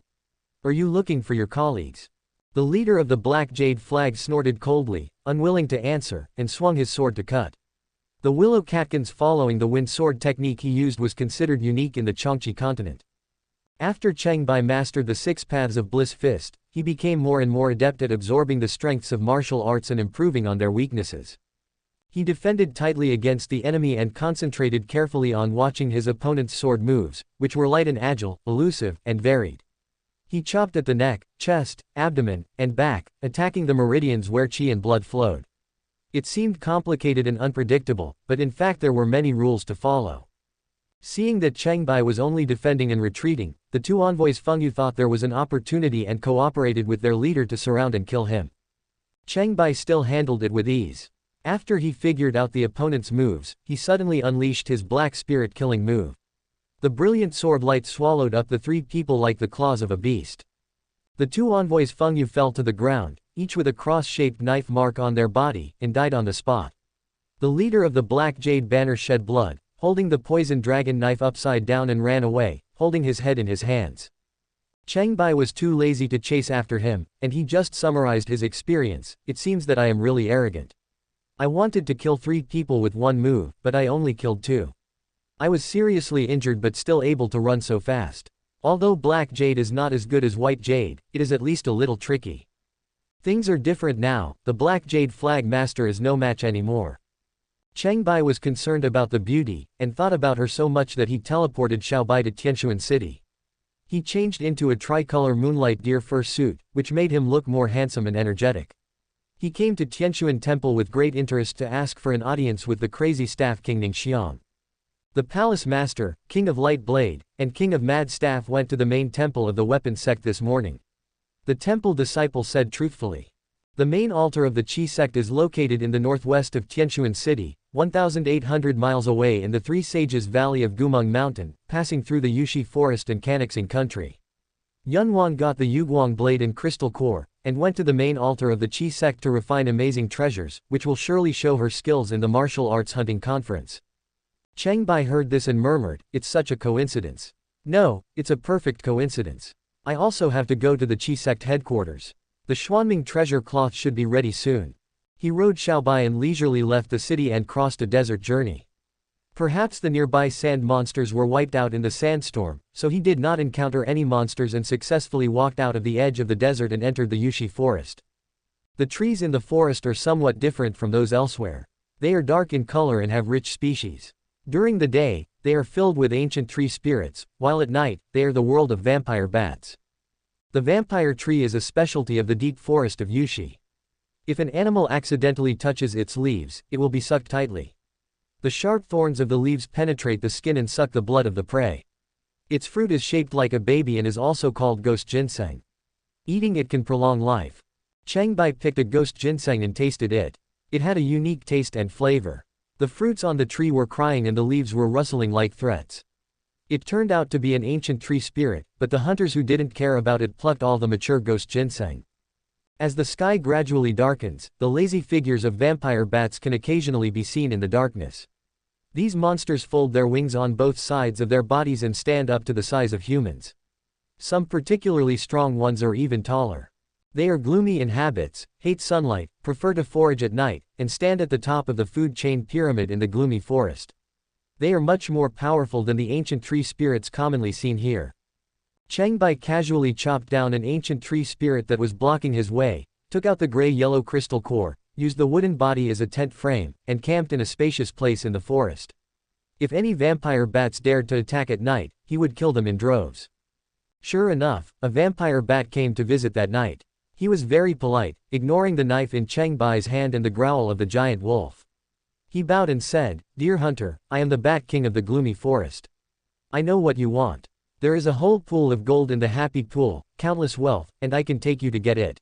Are you looking for your colleagues?" The leader of the Black Jade Flag snorted coldly, unwilling to answer, and swung his sword to cut. The willow catkins following the wind sword technique he used was considered unique in the Qiongqi continent. After Cheng Bai mastered the 6 paths of Bliss Fist, he became more and more adept at absorbing the strengths of martial arts and improving on their weaknesses. He defended tightly against the enemy and concentrated carefully on watching his opponent's sword moves, which were light and agile, elusive, and varied. He chopped at the neck, chest, abdomen, and back, attacking the meridians where qi and blood flowed. It seemed complicated and unpredictable, but in fact there were many rules to follow. Seeing that Cheng Bai was only defending and retreating, the 2 envoys Fengyu thought there was an opportunity and cooperated with their leader to surround and kill him. Cheng Bai still handled it with ease. After he figured out the opponent's moves, he suddenly unleashed his black spirit killing move. The brilliant sword light swallowed up the 3 people like the claws of a beast. The 2 envoys Fengyu fell to the ground, each with a cross-shaped knife mark on their body, and died on the spot. The leader of the Black Jade Banner shed blood, holding the poison dragon knife upside down, and ran away, holding his head in his hands. Cheng Bai was too lazy to chase after him, and he just summarized his experience. "It seems that I am really arrogant. I wanted to kill 3 people with 1 move, but I only killed 2. I was seriously injured but still able to run so fast. Although Black Jade is not as good as White Jade, it is at least a little tricky. Things are different now, the Black Jade Flag Master is no match anymore." Cheng Bai was concerned about the beauty, and thought about her so much that he teleported Xiaobai to Tianchuan City. He changed into a tricolor moonlight deer fur suit, which made him look more handsome and energetic. He came to Tianchuan Temple with great interest to ask for an audience with the crazy staff King Ningxiang. The Palace Master, King of Light Blade, and King of Mad Staff went to the main temple of the weapon sect this morning. The temple disciple said truthfully. The main altar of the Qi sect is located in the northwest of Tianchuan City, 1,800 miles away in the Three Sages Valley of Gumeng Mountain, passing through the Yushi Forest and Canaxing country. Yunwan got the Yuguang blade and crystal core, and went to the main altar of the Qi sect to refine amazing treasures, which will surely show her skills in the martial arts hunting conference. Cheng Bai heard this and murmured, "It's such a coincidence." "No, it's a perfect coincidence. I also have to go to the Qi sect headquarters. The Xuanming treasure cloth should be ready soon." He rode Xiaobai and leisurely left the city and crossed a desert journey. Perhaps the nearby sand monsters were wiped out in the sandstorm, so he did not encounter any monsters and successfully walked out of the edge of the desert and entered the Yushi forest. The trees in the forest are somewhat different from those elsewhere. They are dark in color and have rich species. During the day, they are filled with ancient tree spirits, while at night, they are the world of vampire bats. The vampire tree is a specialty of the deep forest of Yushi. If an animal accidentally touches its leaves, it will be sucked tightly. The sharp thorns of the leaves penetrate the skin and suck the blood of the prey. Its fruit is shaped like a baby and is also called ghost ginseng. Eating it can prolong life. Cheng Bai picked a ghost ginseng and tasted it. It had a unique taste and flavor. The fruits on the tree were crying and the leaves were rustling like threats. It turned out to be an ancient tree spirit, but the hunters who didn't care about it plucked all the mature ghost ginseng. As the sky gradually darkens, the lazy figures of vampire bats can occasionally be seen in the darkness. These monsters fold their wings on both sides of their bodies and stand up to the size of humans. Some particularly strong ones are even taller. They are gloomy in habits, hate sunlight, prefer to forage at night, and stand at the top of the food chain pyramid in the gloomy forest. They are much more powerful than the ancient tree spirits commonly seen here. Cheng Bai casually chopped down an ancient tree spirit that was blocking his way, took out the gray-yellow crystal core, used the wooden body as a tent frame, and camped in a spacious place in the forest. If any vampire bats dared to attack at night, he would kill them in droves. Sure enough, a vampire bat came to visit that night. He was very polite, ignoring the knife in Cheng Bai's hand and the growl of the giant wolf. He bowed and said, "Dear hunter, I am the Bat King of the gloomy forest. I know what you want. There is a whole pool of gold in the happy pool, countless wealth, and I can take you to get it.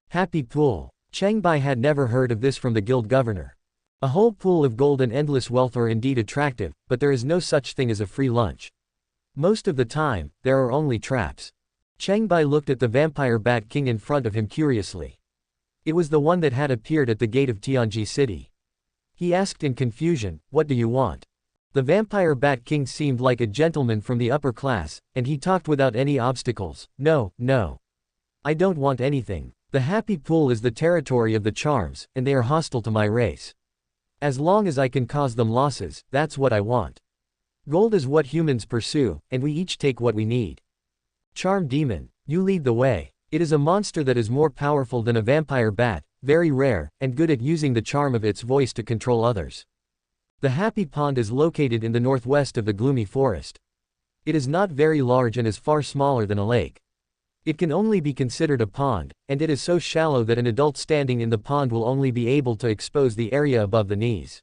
Happy pool. Cheng Bai had never heard of this from the guild governor. A whole pool of gold and endless wealth are indeed attractive, but there is no such thing as a free lunch. Most of the time, there are only traps. Cheng Bai looked at the vampire bat king in front of him curiously. It was the one that had appeared at the gate of Qiongqi city. He asked in confusion, "What do you want?" The vampire bat king seemed like a gentleman from the upper class, and he talked without any obstacles. No, no. I don't want anything. The happy pool is the territory of the charms, and they are hostile to my race. As long as I can cause them losses, that's what I want. Gold is what humans pursue, and we each take what we need. Charm demon, you lead the way. It is a monster that is more powerful than a vampire bat, very rare, and good at using the charm of its voice to control others. The happy pond is located in the northwest of the gloomy forest. It is not very large and is far smaller than a lake. It can only be considered a pond, and it is so shallow that an adult standing in the pond will only be able to expose the area above the knees.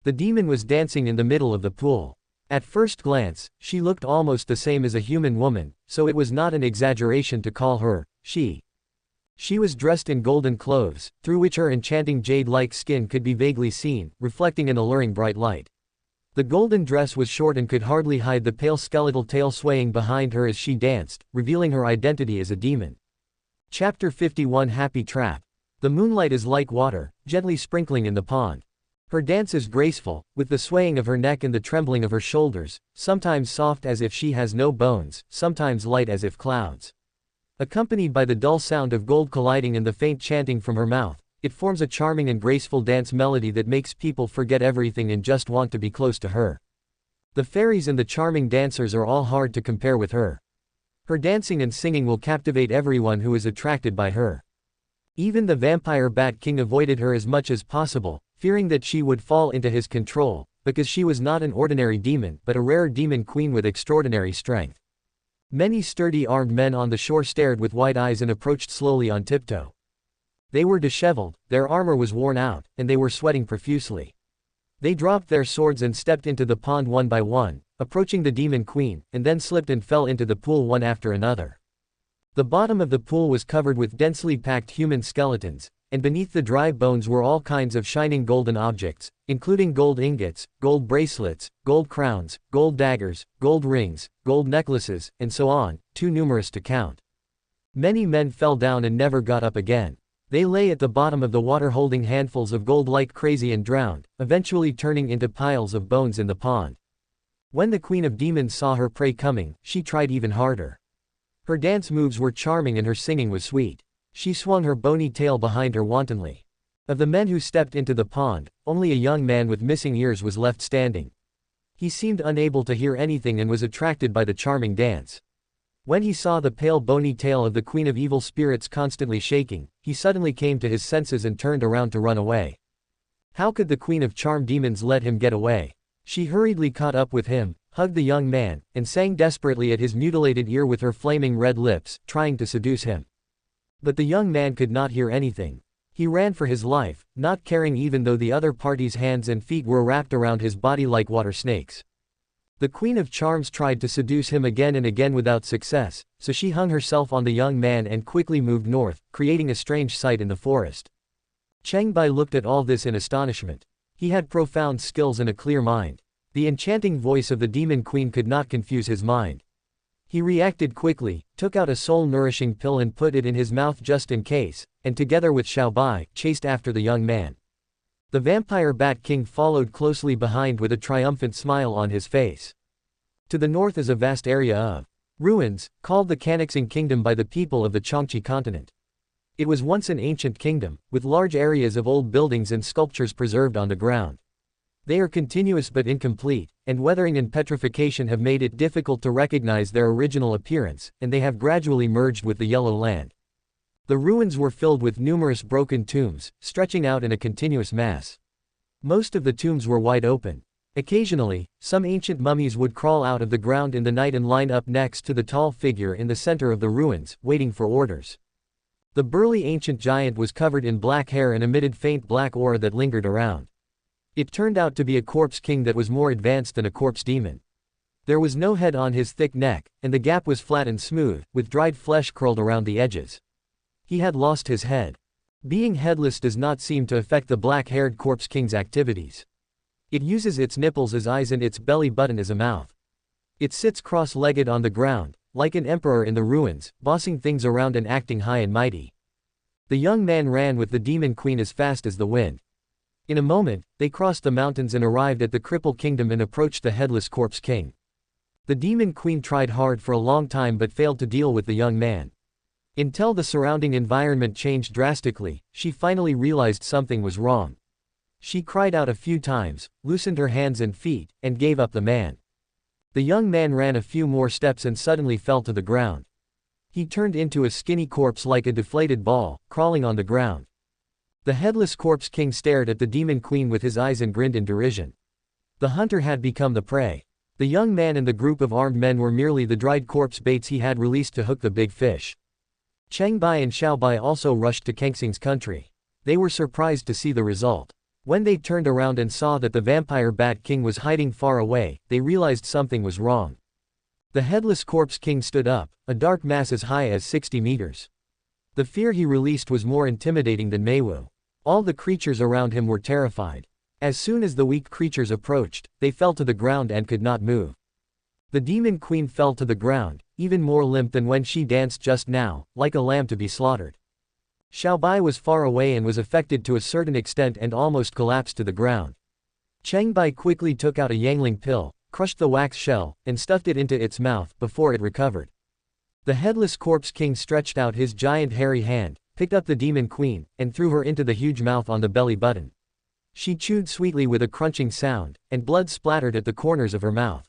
The demon was dancing in the middle of the pool. At first glance, she looked almost the same as a human woman, so it was not an exaggeration to call her she. She was dressed in golden clothes, through which her enchanting jade-like skin could be vaguely seen, reflecting an alluring bright light. The golden dress was short and could hardly hide the pale skeletal tail swaying behind her as she danced, revealing her identity as a demon. Chapter 51 Happy Trap. The moonlight is like water, gently sprinkling in the pond. Her dance is graceful, with the swaying of her neck and the trembling of her shoulders, sometimes soft as if she has no bones, sometimes light as if clouds. Accompanied by the dull sound of gold colliding and the faint chanting from her mouth, it forms a charming and graceful dance melody that makes people forget everything and just want to be close to her. The fairies and the charming dancers are all hard to compare with her. Her dancing and singing will captivate everyone who is attracted by her. Even the vampire bat king avoided her as much as possible, fearing that she would fall into his control, because she was not an ordinary demon but a rare demon queen with extraordinary strength. Many sturdy armed men on the shore stared with wide eyes and approached slowly on tiptoe. They were disheveled, their armor was worn out, and they were sweating profusely. They dropped their swords and stepped into the pond one by one, approaching the demon queen, and then slipped and fell into the pool one after another. The bottom of the pool was covered with densely packed human skeletons, and beneath the dry bones were all kinds of shining golden objects, including gold ingots, gold bracelets, gold crowns, gold daggers, gold rings, gold necklaces, and so on, too numerous to count. Many men fell down and never got up again. They lay at the bottom of the water holding handfuls of gold like crazy and drowned, eventually turning into piles of bones in the pond. When the queen of demons saw her prey coming, she tried even harder. Her dance moves were charming and her singing was sweet. She swung her bony tail behind her wantonly. Of the men who stepped into the pond, only a young man with missing ears was left standing. He seemed unable to hear anything and was attracted by the charming dance. When he saw the pale bony tail of the queen of evil spirits constantly shaking, he suddenly came to his senses and turned around to run away. How could the queen of charm demons let him get away? She hurriedly caught up with him, hugged the young man, and sang desperately at his mutilated ear with her flaming red lips, trying to seduce him. But the young man could not hear anything. He ran for his life, not caring even though the other party's hands and feet were wrapped around his body like water snakes. The Queen of Charms tried to seduce him again and again without success, so she hung herself on the young man and quickly moved north, creating a strange sight in the forest. Cheng Bai looked at all this in astonishment. He had profound skills and a clear mind. The enchanting voice of the demon queen could not confuse his mind. He reacted quickly, took out a soul-nourishing pill and put it in his mouth just in case, and together with Qiao Bai, chased after the young man. The vampire bat king followed closely behind with a triumphant smile on his face. To the north is a vast area of ruins, called the Qiongqi Kingdom by the people of the Qiongqi continent. It was once an ancient kingdom, with large areas of old buildings and sculptures preserved on the ground. They are continuous but incomplete, and weathering and petrification have made it difficult to recognize their original appearance, and they have gradually merged with the yellow land. The ruins were filled with numerous broken tombs, stretching out in a continuous mass. Most of the tombs were wide open. Occasionally, some ancient mummies would crawl out of the ground in the night and line up next to the tall figure in the center of the ruins, waiting for orders. The burly ancient giant was covered in black hair and emitted faint black aura that lingered around. It turned out to be a corpse king that was more advanced than a corpse demon. There was no head on his thick neck, and the gap was flat and smooth, with dried flesh curled around the edges. He had lost his head. Being headless does not seem to affect the black-haired corpse king's activities. It uses its nipples as eyes and its belly button as a mouth. It sits cross-legged on the ground, like an emperor in the ruins, bossing things around and acting high and mighty. The young man ran with the demon queen as fast as the wind. In a moment, they crossed the mountains and arrived at the cripple kingdom and approached the headless corpse king. The demon queen tried hard for a long time but failed to deal with the young man. Until the surrounding environment changed drastically, she finally realized something was wrong. She cried out a few times, loosened her hands and feet, and gave up the man. The young man ran a few more steps and suddenly fell to the ground. He turned into a skinny corpse like a deflated ball, crawling on the ground. The headless corpse king stared at the demon queen with his eyes and grinned in derision. The hunter had become the prey. The young man and the group of armed men were merely the dried corpse baits he had released to hook the big fish. Cheng Bai and Xiao Bai also rushed to Qiongqi's country. They were surprised to see the result. When they turned around and saw that the vampire bat king was hiding far away, they realized something was wrong. The headless corpse king stood up, a dark mass as high as 60 meters. The fear he released was more intimidating than Meiwu. All the creatures around him were terrified. As soon as the weak creatures approached, they fell to the ground and could not move. The demon queen fell to the ground, even more limp than when she danced just now, like a lamb to be slaughtered. Xiao Bai was far away and was affected to a certain extent and almost collapsed to the ground. Cheng Bai quickly took out a yangling pill, crushed the wax shell, and stuffed it into its mouth before it recovered. The headless corpse king stretched out his giant hairy hand, picked up the demon queen, and threw her into the huge mouth on the belly button. She chewed sweetly with a crunching sound, and blood splattered at the corners of her mouth.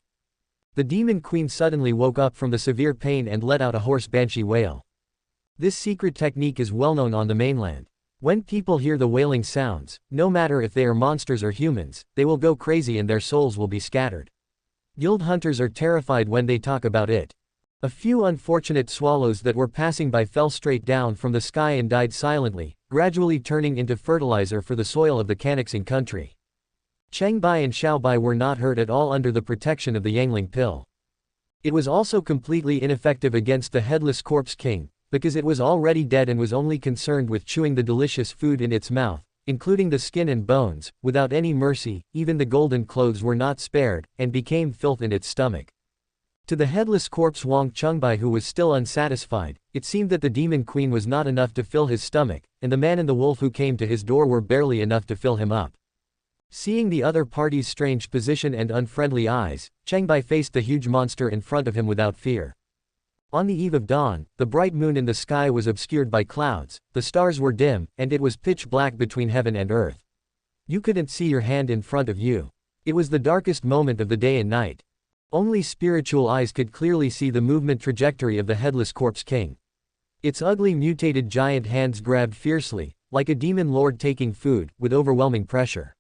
The demon queen suddenly woke up from the severe pain and let out a hoarse banshee wail. This secret technique is well known on the mainland. When people hear the wailing sounds, no matter if they are monsters or humans, they will go crazy and their souls will be scattered. Guild hunters are terrified when they talk about it. A few unfortunate swallows that were passing by fell straight down from the sky and died silently, gradually turning into fertilizer for the soil of the Qiongqi country. Cheng Bai and Xiao Bai were not hurt at all under the protection of the yangling pill. It was also completely ineffective against the headless corpse king, because it was already dead and was only concerned with chewing the delicious food in its mouth, including the skin and bones, without any mercy. Even the golden clothes were not spared, and became filth in its stomach. To the headless corpse Cheng Bai, who was still unsatisfied, it seemed that the demon queen was not enough to fill his stomach, and the man and the wolf who came to his door were barely enough to fill him up. Seeing the other party's strange position and unfriendly eyes, Cheng Bai faced the huge monster in front of him without fear. On the eve of dawn, the bright moon in the sky was obscured by clouds, the stars were dim, and it was pitch black between heaven and earth. You couldn't see your hand in front of you. It was the darkest moment of the day and night. Only spiritual eyes could clearly see the movement trajectory of the headless corpse king. Its ugly mutated giant hands grabbed fiercely, like a demon lord taking food, with overwhelming pressure.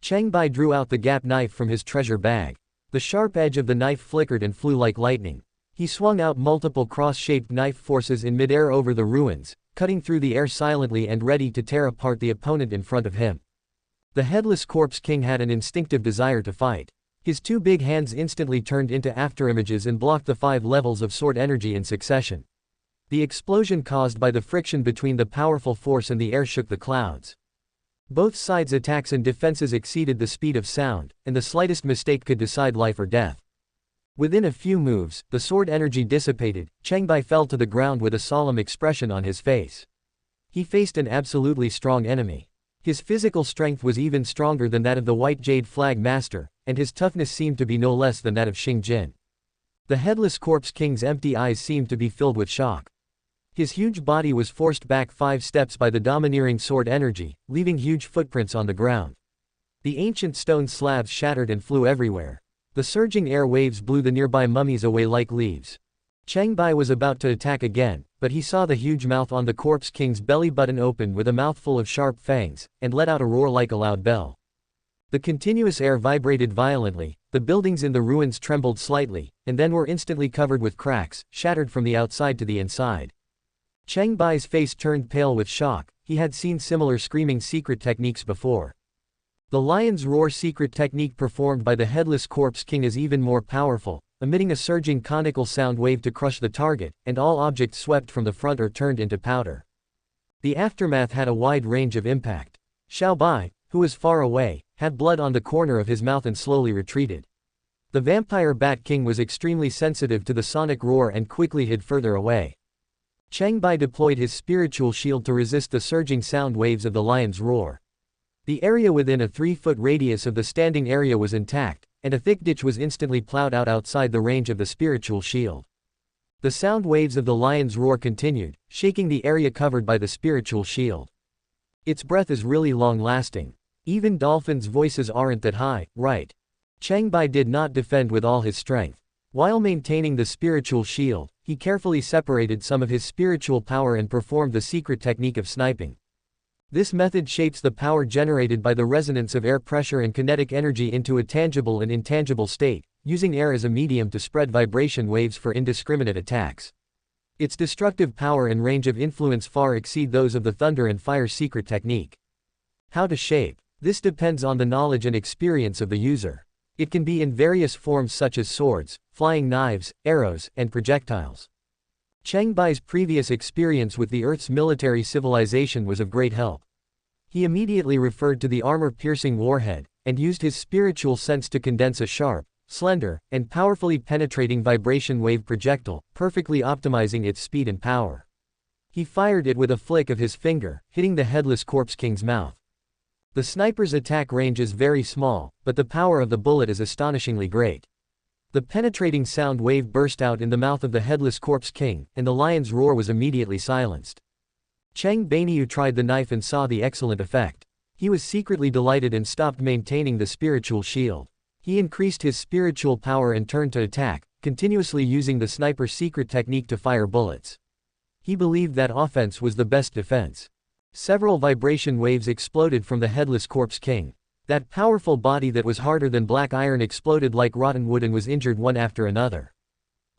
Cheng Bai drew out the gap knife from his treasure bag. The sharp edge of the knife flickered and flew like lightning. He swung out multiple cross-shaped knife forces in midair over the ruins, cutting through the air silently and ready to tear apart the opponent in front of him. The headless corpse king had an instinctive desire to fight. His two big hands instantly turned into afterimages and blocked the 5 levels of sword energy in succession. The explosion caused by the friction between the powerful force and the air shook the clouds. Both sides' attacks and defenses exceeded the speed of sound, and the slightest mistake could decide life or death. Within a few moves, the sword energy dissipated. Cheng Bai fell to the ground with a solemn expression on his face. He faced an absolutely strong enemy. His physical strength was even stronger than that of the White Jade Flag Master, and his toughness seemed to be no less than that of Xing Jin. The headless corpse king's empty eyes seemed to be filled with shock. His huge body was forced back 5 steps by the domineering sword energy, leaving huge footprints on the ground. The ancient stone slabs shattered and flew everywhere. The surging air waves blew the nearby mummies away like leaves. Cheng Bai was about to attack again, but he saw the huge mouth on the corpse king's belly button open with a mouthful of sharp fangs, and let out a roar like a loud bell. The continuous air vibrated violently, the buildings in the ruins trembled slightly, and then were instantly covered with cracks, shattered from the outside to the inside. Cheng Bai's face turned pale with shock. He had seen similar screaming secret techniques before. The lion's roar secret technique performed by the Headless Corpse King is even more powerful, emitting a surging conical sound wave to crush the target, and all objects swept from the front or turned into powder. The aftermath had a wide range of impact. Cheng Bai, who was far away, had blood on the corner of his mouth and slowly retreated. The vampire Bat King was extremely sensitive to the sonic roar and quickly hid further away. Cheng Bai deployed his spiritual shield to resist the surging sound waves of the lion's roar. The area within a 3-foot radius of the standing area was intact, and a thick ditch was instantly plowed out outside the range of the spiritual shield. The sound waves of the lion's roar continued, shaking the area covered by the spiritual shield. Its breath is really long-lasting. Even dolphins' voices aren't that high, right? Cheng Bai did not defend with all his strength. While maintaining the spiritual shield, he carefully separated some of his spiritual power and performed the secret technique of sniping. This method shapes the power generated by the resonance of air pressure and kinetic energy into a tangible and intangible state, using air as a medium to spread vibration waves for indiscriminate attacks. Its destructive power and range of influence far exceed those of the thunder and fire secret technique. How to shape? This depends on the knowledge and experience of the user. It can be in various forms such as swords, flying knives, arrows, and projectiles. Cheng Bai's previous experience with the Earth's military civilization was of great help. He immediately referred to the armor-piercing warhead, and used his spiritual sense to condense a sharp, slender, and powerfully penetrating vibration wave projectile, perfectly optimizing its speed and power. He fired it with a flick of his finger, hitting the Headless Corpse King's mouth. The sniper's attack range is very small, but the power of the bullet is astonishingly great. The penetrating sound wave burst out in the mouth of the Headless Corpse King, and the lion's roar was immediately silenced. Cheng Bai tried the knife and saw the excellent effect. He was secretly delighted and stopped maintaining the spiritual shield. He increased his spiritual power and turned to attack, continuously using the sniper's secret technique to fire bullets. He believed that offense was the best defense. Several vibration waves exploded from the Headless Corpse King. That powerful body that was harder than black iron exploded like rotten wood and was injured one after another.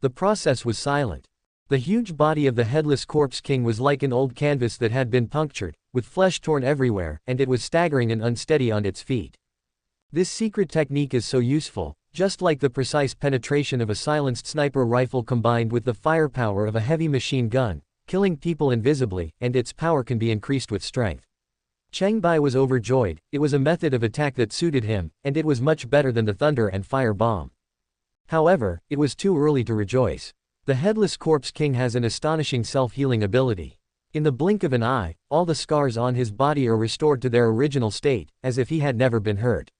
The process was silent. The huge body of the Headless Corpse King was like an old canvas that had been punctured, with flesh torn everywhere, and it was staggering and unsteady on its feet. This secret technique is so useful, just like the precise penetration of a silenced sniper rifle combined with the firepower of a heavy machine gun, killing people invisibly, and its power can be increased with strength. Cheng Bai was overjoyed. It was a method of attack that suited him, and it was much better than the thunder and fire bomb. However, it was too early to rejoice. The Headless Corpse King has an astonishing self-healing ability. In the blink of an eye, all the scars on his body are restored to their original state, as if he had never been hurt.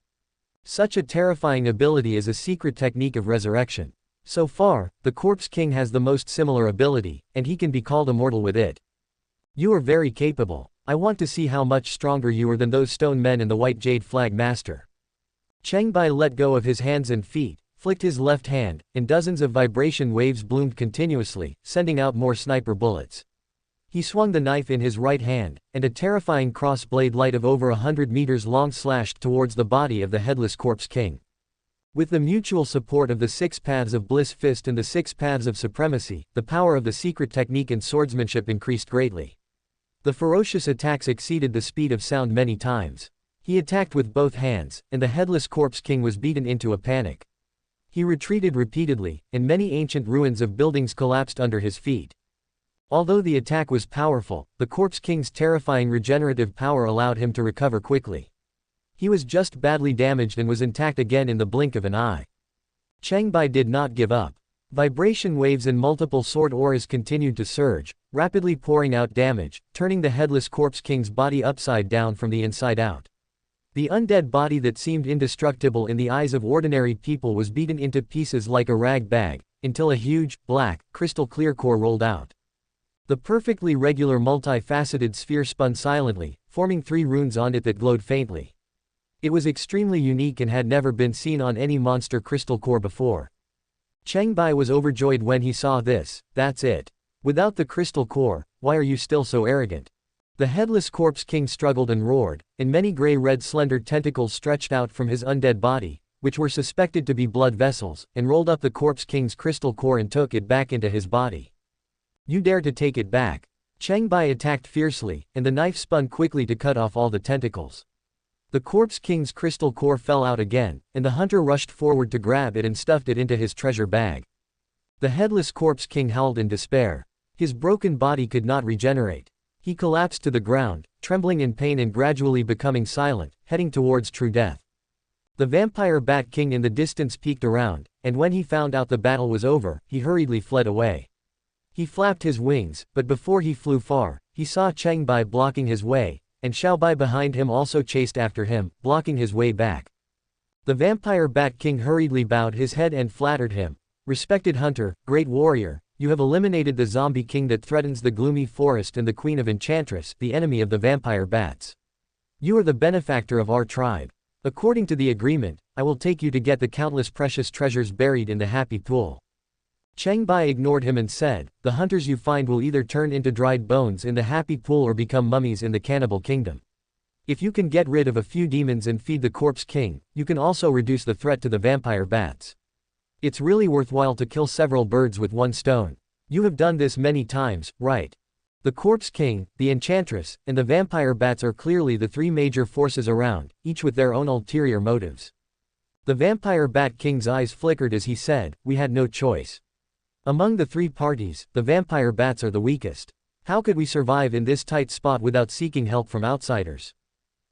Such a terrifying ability is a secret technique of resurrection. So far, the Corpse King has the most similar ability, and he can be called immortal with it. You are very capable. I want to see how much stronger you are than those stone men and the White Jade Flag Master. Cheng Bai let go of his hands and feet, flicked his left hand, and dozens of vibration waves bloomed continuously, sending out more sniper bullets. He swung the knife in his right hand, and a terrifying cross-blade light of over 100 meters long slashed towards the body of the Headless Corpse King. With the mutual support of the 6 Paths of Bliss Fist and the 6 Paths of Supremacy, the power of the secret technique and swordsmanship increased greatly. The ferocious attacks exceeded the speed of sound many times. He attacked with both hands, and the Headless Corpse King was beaten into a panic. He retreated repeatedly, and many ancient ruins of buildings collapsed under his feet. Although the attack was powerful, the Corpse King's terrifying regenerative power allowed him to recover quickly. He was just badly damaged and was intact again in the blink of an eye. Cheng Bai did not give up. Vibration waves and multiple sword auras continued to surge, rapidly pouring out damage, turning the Headless Corpse King's body upside down from the inside out. The undead body that seemed indestructible in the eyes of ordinary people was beaten into pieces like a rag bag, until a huge, black, crystal-clear core rolled out. The perfectly regular multifaceted sphere spun silently, forming 3 runes on it that glowed faintly. It was extremely unique and had never been seen on any monster crystal core before. Cheng Bai was overjoyed when he saw this. That's it. Without the crystal core, why are you still so arrogant? The Headless Corpse King struggled and roared, and many gray-red slender tentacles stretched out from his undead body, which were suspected to be blood vessels, and rolled up the Corpse King's crystal core and took it back into his body. You dare to take it back? Cheng Bai attacked fiercely, and the knife spun quickly to cut off all the tentacles. The corpse king's crystal core fell out again, and the hunter rushed forward to grab it and stuffed it into his treasure bag. The headless corpse king howled in despair. His broken body could not regenerate. He collapsed to the ground, trembling in pain and gradually becoming silent, heading towards true death. The vampire bat king in the distance peeked around, and when he found out the battle was over, he hurriedly fled away. He flapped his wings, but before he flew far, he saw Cheng Bai blocking his way, and Xiao Bai behind him also chased after him, blocking his way back. The vampire bat king hurriedly bowed his head and flattered him. "Respected hunter, great warrior, you have eliminated the zombie king that threatens the gloomy forest and the queen of enchantress, the enemy of the vampire bats. You are the benefactor of our tribe. According to the agreement, I will take you to get the countless precious treasures buried in the happy pool." Cheng Bai ignored him and said, "The hunters you find will either turn into dried bones in the happy pool or become mummies in the cannibal kingdom. If you can get rid of a few demons and feed the corpse king, you can also reduce the threat to the vampire bats. It's really worthwhile to kill several birds with one stone. You have done this many times, right? The corpse king, the enchantress, and the vampire bats are clearly the three major forces around, each with their own ulterior motives." The vampire bat king's eyes flickered as he said, "We had no choice. Among the three parties, the vampire bats are the weakest. How could we survive in this tight spot without seeking help from outsiders?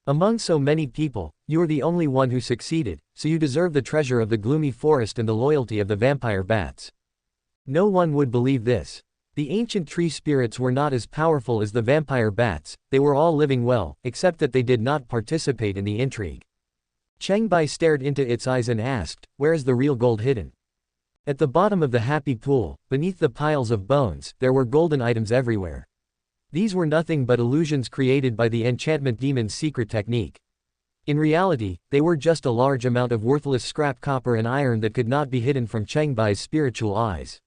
Among so many people, you are the only one who succeeded, so you deserve the treasure of the gloomy forest and the loyalty of the vampire bats." No one would believe this. The ancient tree spirits were not as powerful as the vampire bats, they were all living well, except that they did not participate in the intrigue. Cheng Bai stared into its eyes and asked, "Where is the real gold hidden?" At the bottom of the happy pool, beneath the piles of bones, there were golden items everywhere. These were nothing but illusions created by the enchantment demon's secret technique. In reality, they were just a large amount of worthless scrap copper and iron that could not be hidden from Cheng Bai's spiritual eyes.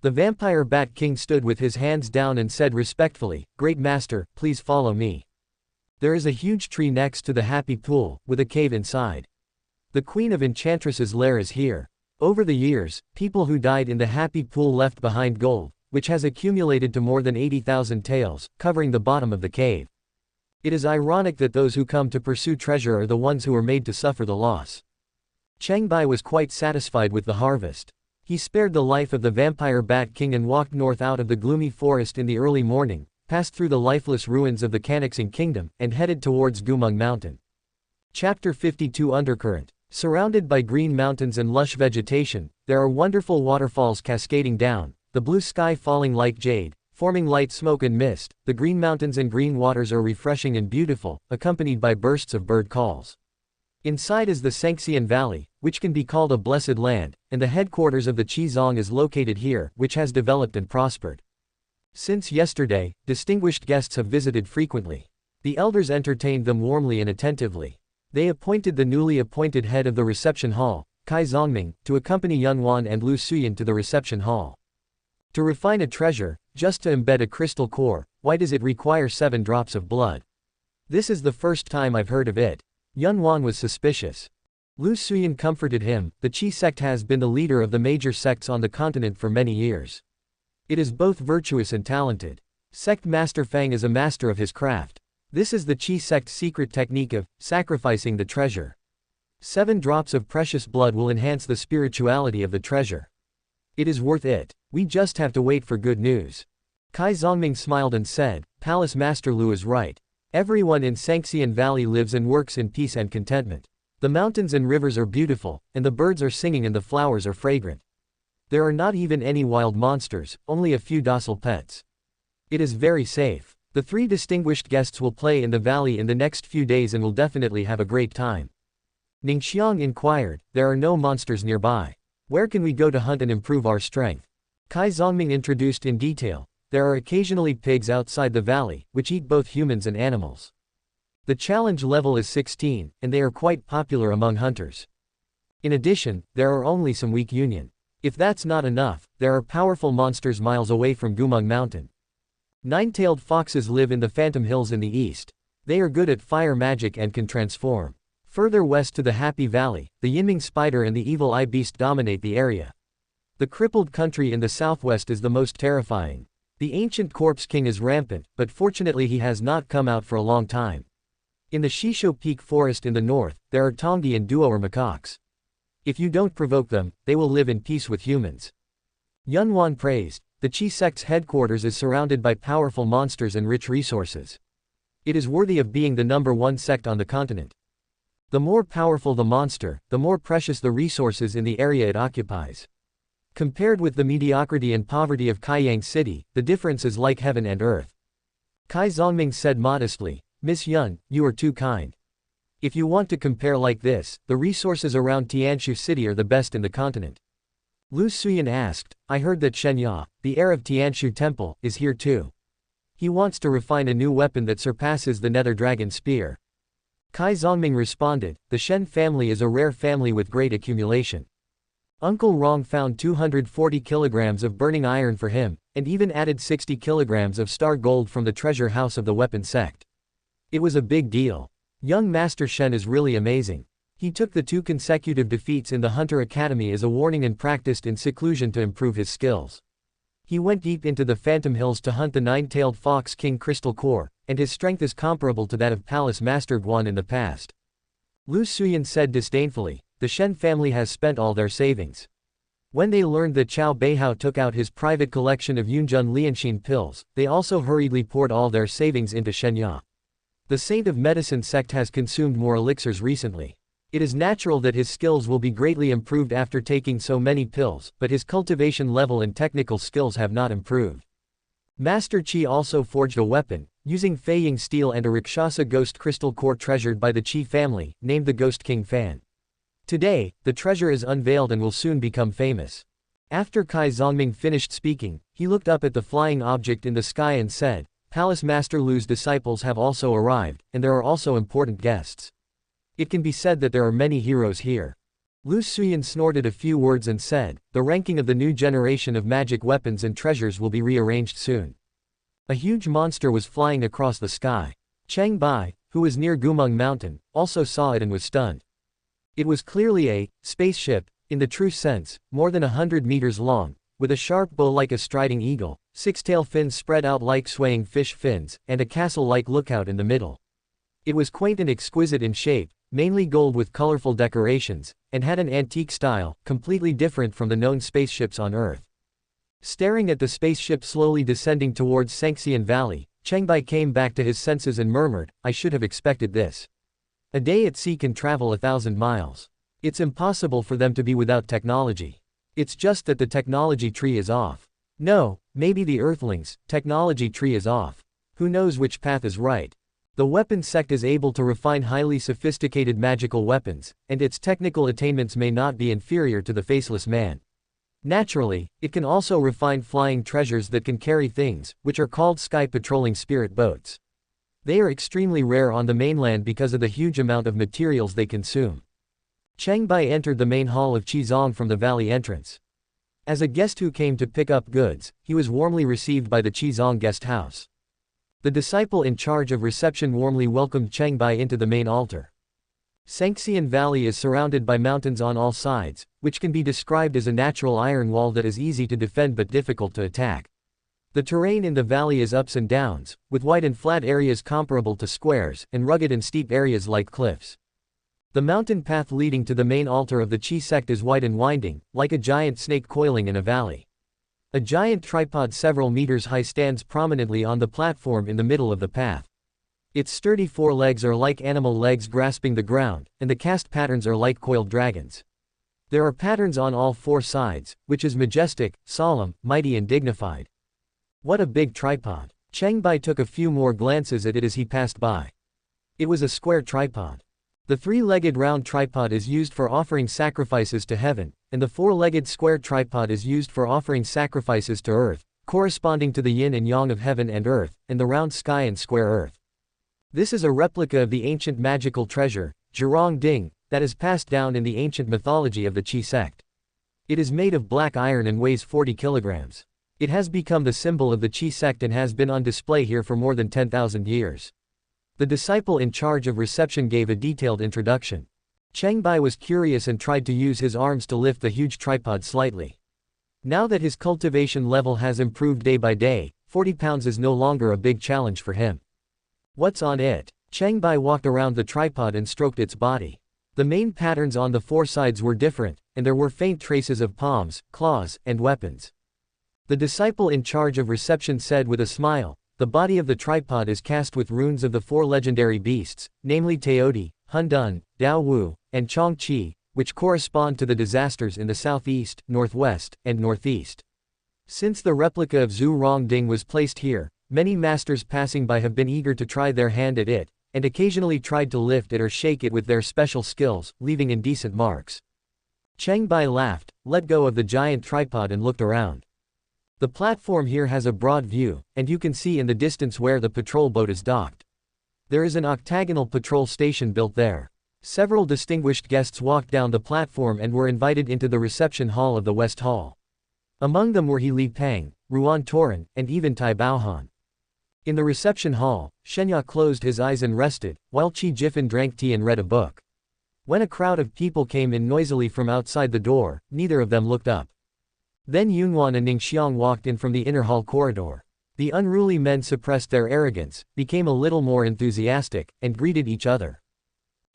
The vampire bat king stood with his hands down and said respectfully, "Great master, please follow me. There is a huge tree next to the happy pool, with a cave inside. The queen of enchantress's lair is here. Over the years, people who died in the happy pool left behind gold, which has accumulated to more than 80,000 taels, covering the bottom of the cave. It is ironic that those who come to pursue treasure are the ones who are made to suffer the loss." Cheng Bai was quite satisfied with the harvest. He spared the life of the vampire bat king and walked north out of the gloomy forest in the early morning, passed through the lifeless ruins of the Canaxing kingdom, and headed towards Gumeng Mountain. Chapter 52 Undercurrent. Surrounded by green mountains and lush vegetation, there are wonderful waterfalls cascading down, the blue sky falling like jade, forming light smoke and mist. The green mountains and green waters are refreshing and beautiful, accompanied by bursts of bird calls. Inside is the Sangxian Valley, which can be called a blessed land, and the headquarters of the Qizong is located here, which has developed and prospered. Since yesterday, distinguished guests have visited frequently. The elders entertained them warmly and attentively. They appointed the newly appointed head of the reception hall, Kai Zongming, to accompany Yunwan and Lu Suyin to the reception hall. To refine a treasure, just to embed a crystal core, why does it require 7 drops of blood? This is the first time I've heard of it. Yunwan was suspicious. Lu Suyin comforted him. The Qi sect has been the leader of the major sects on the continent for many years. It is both virtuous and talented. Sect Master Fang is a master of his craft. This is the Qi sect's secret technique of sacrificing the treasure. 7 drops of precious blood will enhance the spirituality of the treasure. It is worth it. We just have to wait for good news. Kai Zongming smiled and said, "Palace Master Lu is right. Everyone in Sangxian Valley lives and works in peace and contentment. The mountains and rivers are beautiful, and the birds are singing and the flowers are fragrant. There are not even any wild monsters, only a few docile pets. It is very safe. The 3 distinguished guests will play in the valley in the next few days and will definitely have a great time." Ning Xiang inquired, "There are no monsters nearby. Where can we go to hunt and improve our strength?" Kai Zongming introduced in detail, "There are occasionally pigs outside the valley, which eat both humans and animals. The challenge level is 16, and they are quite popular among hunters. In addition, there are only some weak union. If that's not enough, there are powerful monsters miles away from Gumeng Mountain. 9-tailed foxes live in the Phantom Hills in the east. They are good at fire magic and can transform. Further west to the Happy Valley, the Yinming spider and the evil eye beast dominate the area. The crippled country in the southwest is the most terrifying. The ancient corpse king is rampant, but fortunately he has not come out for a long time. In the Shisho Peak forest in the north, there are Qiongqi and Duo or macaques. If you don't provoke them, they will live in peace with humans. Yunwan praised, the Qi sect's headquarters is surrounded by powerful monsters and rich resources. It is worthy of being the #1 sect on the continent. The more powerful the monster, the more precious the resources in the area it occupies. Compared with the mediocrity and poverty of Kaiyang City, the difference is like heaven and earth. Kai Zongming said modestly, Miss Yun, you are too kind. If you want to compare like this, the resources around Tianshu City are the best in the continent. Lu Suyan asked, I heard that Shen Ya, the heir of Tianshu Temple, is here too. He wants to refine a new weapon that surpasses the Nether Dragon Spear. Kai Zongming responded, the Shen family is a rare family with great accumulation. Uncle Rong found 240 kilograms of burning iron for him, and even added 60 kilograms of star gold from the treasure house of the weapon sect. It was a big deal. Young Master Shen is really amazing. He took the 2 consecutive defeats in the Hunter Academy as a warning and practiced in seclusion to improve his skills. He went deep into the Phantom Hills to hunt the 9-tailed fox King Crystal Core, and his strength is comparable to that of Palace Master Guan in the past. Lu Suyan said disdainfully, the Shen family has spent all their savings. When they learned that Qiao Beihao took out his private collection of Yunjun Lianxin pills, they also hurriedly poured all their savings into Shenya. The Saint of Medicine sect has consumed more elixirs recently. It is natural that his skills will be greatly improved after taking so many pills, but his cultivation level and technical skills have not improved. Master Qi also forged a weapon, using Feiying steel and a Rakshasa ghost crystal core treasured by the Qi family, named the Ghost King Fan. Today, the treasure is unveiled and will soon become famous. After Kai Zongming finished speaking, he looked up at the flying object in the sky and said, Palace Master Lu's disciples have also arrived, and there are also important guests. It can be said that there are many heroes here. Lu Suyan snorted a few words and said, the ranking of the new generation of magic weapons and treasures will be rearranged soon. A huge monster was flying across the sky. Cheng Bai, who was near Gumeng Mountain, also saw it and was stunned. It was clearly a spaceship, in the true sense, more than 100 meters long, with a sharp bow like a striding eagle, 6-tail fins spread out like swaying fish fins, and a castle-like lookout in the middle. It was quaint and exquisite in shape, mainly gold with colorful decorations, and had an antique style, completely different from the known spaceships on Earth. Staring at the spaceship slowly descending towards Sanxian Valley, Cheng Bai came back to his senses and murmured, I should have expected this. A day at sea can travel 1,000 miles. It's impossible for them to be without technology. It's just that the technology tree is off. No, maybe the Earthlings' technology tree is off. Who knows which path is right? The weapon sect is able to refine highly sophisticated magical weapons, and its technical attainments may not be inferior to the Faceless Man. Naturally, it can also refine flying treasures that can carry things, which are called sky-patrolling spirit boats. They are extremely rare on the mainland because of the huge amount of materials they consume. Cheng Bai entered the main hall of Qizong from the valley entrance. As a guest who came to pick up goods, he was warmly received by the Qizong guest house. The disciple in charge of reception warmly welcomed Cheng Bai into the main altar. Sanxian Valley is surrounded by mountains on all sides, which can be described as a natural iron wall that is easy to defend but difficult to attack. The terrain in the valley is ups and downs, with wide and flat areas comparable to squares, and rugged and steep areas like cliffs. The mountain path leading to the main altar of the Qi sect is wide and winding, like a giant snake coiling in a valley. A giant tripod several meters high stands prominently on the platform in the middle of the path. Its sturdy 4 legs are like animal legs grasping the ground, and the cast patterns are like coiled dragons. There are patterns on all 4 sides, which is majestic, solemn, mighty and dignified. What a big tripod! Cheng Bai took a few more glances at it as he passed by. It was a square tripod. The 3-legged round tripod is used for offering sacrifices to heaven, and the 4-legged square tripod is used for offering sacrifices to earth, corresponding to the yin and yang of heaven and earth, and the round sky and square earth. This is a replica of the ancient magical treasure, Zhurong Ding, that is passed down in the ancient mythology of the Qi sect. It is made of black iron and weighs 40 kilograms. It has become the symbol of the Qi sect and has been on display here for more than 10,000 years. The disciple in charge of reception gave a detailed introduction. Cheng Bai was curious and tried to use his arms to lift the huge tripod slightly. Now that his cultivation level has improved day by day, 40 pounds is no longer a big challenge for him. What's on it? Cheng Bai walked around the tripod and stroked its body. The main patterns on the four sides were different, and there were faint traces of palms, claws, and weapons. The disciple in charge of reception said with a smile, "The body of the tripod is cast with runes of the four legendary beasts, namely Taoist, Hundun, Daowu, and Qiongqi, which correspond to the disasters in the southeast, northwest, and northeast. Since the replica of Zhu Rongding was placed here, many masters passing by have been eager to try their hand at it, and occasionally tried to lift it or shake it with their special skills, leaving indecent marks." Cheng Bai laughed, let go of the giant tripod and looked around. The platform here has a broad view, and you can see in the distance where the patrol boat is docked. There is an octagonal patrol station built there. Several distinguished guests walked down the platform and were invited into the reception hall of the West Hall. Among them were He Li Peng, Ruan Toran, and even Tai Baohan. In the reception hall, Shenya closed his eyes and rested, while Qi Jifan drank tea and read a book. When a crowd of people came in noisily from outside the door, neither of them looked up. Then Yunwan and Ningxiang walked in from the inner hall corridor. The unruly men suppressed their arrogance, became a little more enthusiastic, and greeted each other.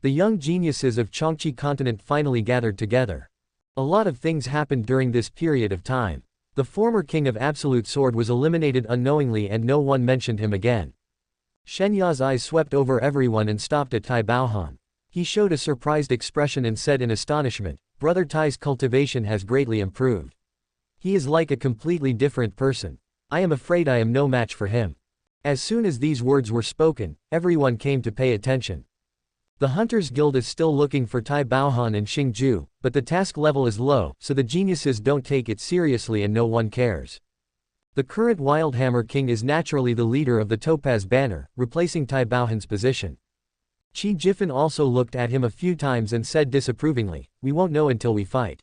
The young geniuses of Qiongqi continent finally gathered together. A lot of things happened during this period of time. The former king of Absolute Sword was eliminated unknowingly and no one mentioned him again. Shenya's eyes swept over everyone and stopped at Tai Baohan. He showed a surprised expression and said in astonishment, "Brother Tai's cultivation has greatly improved. He is like a completely different person. I am afraid I am no match for him." As soon as these words were spoken, everyone came to pay attention. The Hunters Guild is still looking for Tai Baohan and Xingju, but the task level is low, so the geniuses don't take it seriously and no one cares. The current Wildhammer King is naturally the leader of the Topaz Banner, replacing Tai Baohan's position. Qi Jifan also looked at him a few times and said disapprovingly, "We won't know until we fight.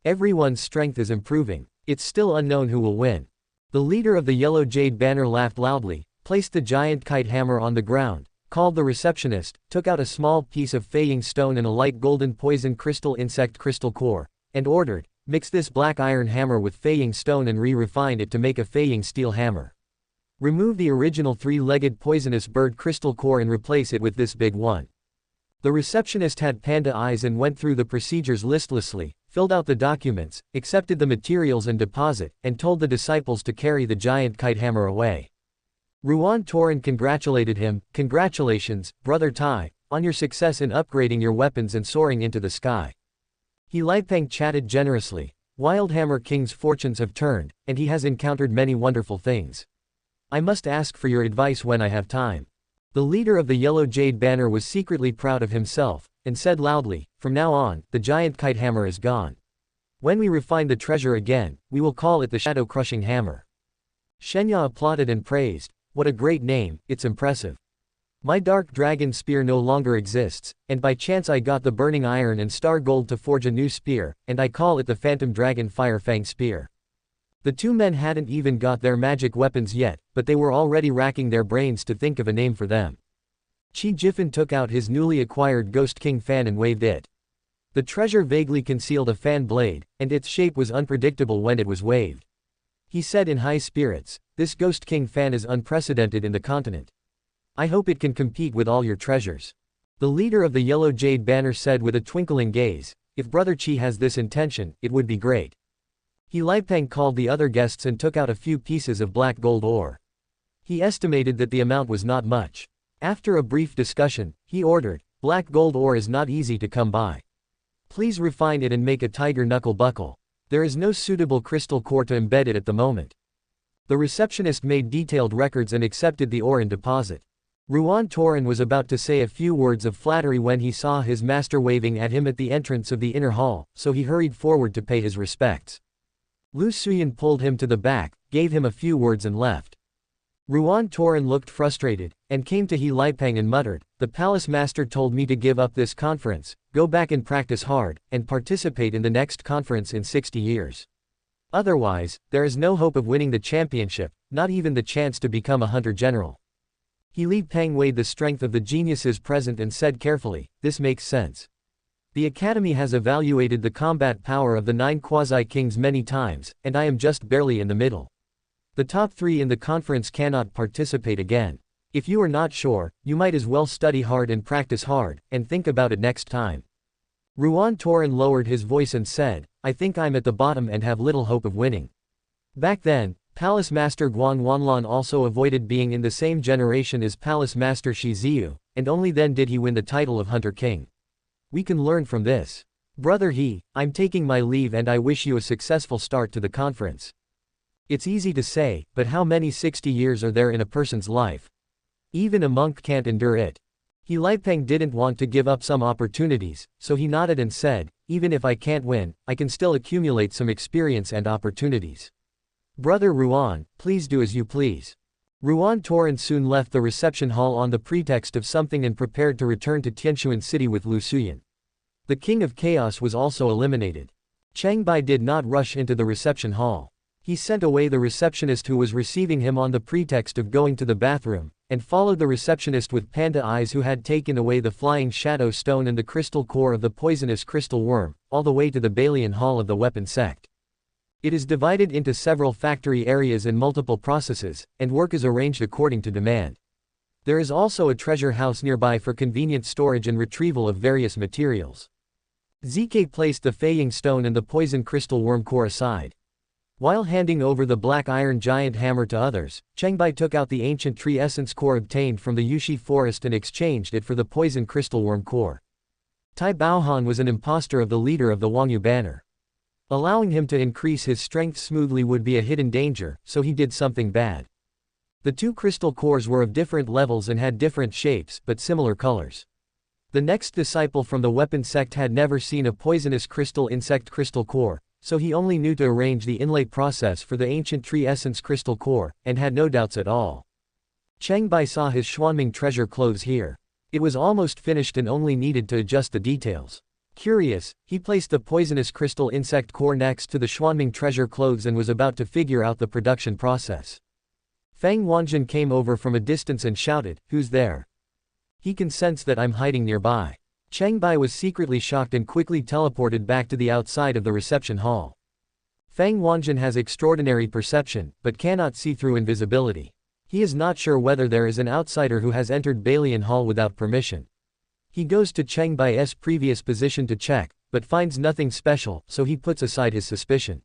Everyone's strength is improving. It's still unknown who will win." The leader of the Yellow Jade Banner laughed loudly, placed the giant kite hammer on the ground, called the receptionist, took out a small piece of feying stone and a light golden poison crystal insect crystal core, and ordered, "Mix this black iron hammer with feying stone and re-refine it to make a feying steel hammer. Remove the original three-legged poisonous bird crystal core and replace it with this big one." The receptionist had panda eyes and went through the procedures listlessly, filled out the documents, accepted the materials and deposit, and told the disciples to carry the giant kite hammer away. Ruan Toran congratulated him, "Congratulations, Brother Tai, on your success in upgrading your weapons and soaring into the sky." He Li Peng chatted generously. Wildhammer King's fortunes have turned, and he has encountered many wonderful things. I must ask for your advice when I have time. The leader of the Yellow Jade Banner was secretly proud of himself, and said loudly, "From now on, the giant kite hammer is gone. When we refine the treasure again, we will call it the shadow-crushing hammer." Shenya applauded and praised, "What a great name, it's impressive. My dark dragon spear no longer exists, and by chance I got the burning iron and star gold to forge a new spear, and I call it the Phantom Dragon Firefang Spear." The two men hadn't even got their magic weapons yet, but they were already racking their brains to think of a name for them. Qi Jifan took out his newly acquired Ghost King fan and waved it. The treasure vaguely concealed a fan blade, and its shape was unpredictable when it was waved. He said in high spirits, "This Ghost King fan is unprecedented in the continent. I hope it can compete with all your treasures." The leader of the Yellow Jade Banner said with a twinkling gaze, "If Brother Qi has this intention, it would be great." He Li Peng called the other guests and took out a few pieces of black gold ore. He estimated that the amount was not much. After a brief discussion, he ordered, "Black gold ore is not easy to come by. Please refine it and make a tiger knuckle buckle. There is no suitable crystal core to embed it at the moment." The receptionist made detailed records and accepted the ore in deposit. Ruan Toran was about to say a few words of flattery when he saw his master waving at him at the entrance of the inner hall, so he hurried forward to pay his respects. Lu Suyan pulled him to the back, gave him a few words and left. Ruan Toran looked frustrated, and came to He Li Peng and muttered, "The palace master told me to give up this conference, go back and practice hard, and participate in the next conference in 60 years. Otherwise, there is no hope of winning the championship, not even the chance to become a hunter general." He Li Peng weighed the strength of the geniuses present and said carefully, "This makes sense. The Academy has evaluated the combat power of the 9 quasi-kings many times, and I am just barely in the middle. The top 3 in the conference cannot participate again." If you are not sure, you might as well study hard and practice hard, and think about it next time. Ruan Torin lowered his voice and said, I think I'm at the bottom and have little hope of winning. Back then, Palace Master Guan Wanlan also avoided being in the same generation as Palace Master Shi Ziyu, and only then did he win the title of Hunter King. We can learn from this. Brother He, I'm taking my leave and I wish you a successful start to the conference. It's easy to say, but how many 60 years are there in a person's life? Even a monk can't endure it. He Lipeng didn't want to give up some opportunities, so he nodded and said, even if I can't win, I can still accumulate some experience and opportunities. Brother Ruan, please do as you please. Ruan Torin soon left the reception hall on the pretext of something and prepared to return to Tianchuan City with Lu Suyan. The King of Chaos was also eliminated. Cheng Bai did not rush into the reception hall. He sent away the receptionist who was receiving him on the pretext of going to the bathroom, and followed the receptionist with panda eyes who had taken away the flying shadow stone and the crystal core of the poisonous crystal worm, all the way to the Balian Hall of the weapon sect. It is divided into several factory areas and multiple processes, and work is arranged according to demand. There is also a treasure house nearby for convenient storage and retrieval of various materials. ZK placed the Feiying stone and the poison crystal worm core aside. While handing over the black iron giant hammer to others, Cheng Bai took out the ancient tree essence core obtained from the Yushi forest and exchanged it for the poison crystal worm core. Tai Baohan was an impostor of the leader of the Wangyu banner. Allowing him to increase his strength smoothly would be a hidden danger, so he did something bad. The two crystal cores were of different levels and had different shapes but similar colors. The next disciple from the weapon sect had never seen a poisonous crystal insect crystal core, so he only knew to arrange the inlay process for the ancient tree essence crystal core, and had no doubts at all. Cheng Bai saw his Xuanming treasure clothes here. It was almost finished and only needed to adjust the details. Curious, he placed the poisonous crystal insect core next to the Xuanming treasure clothes and was about to figure out the production process. Fang Wanjun came over from a distance and shouted, "Who's there?" He can sense that I'm hiding nearby. Cheng Bai was secretly shocked and quickly teleported back to the outside of the reception hall. Fang Wanjun has extraordinary perception, but cannot see through invisibility. He is not sure whether there is an outsider who has entered Balian Hall without permission. He goes to Cheng Bai's previous position to check, but finds nothing special, so he puts aside his suspicion.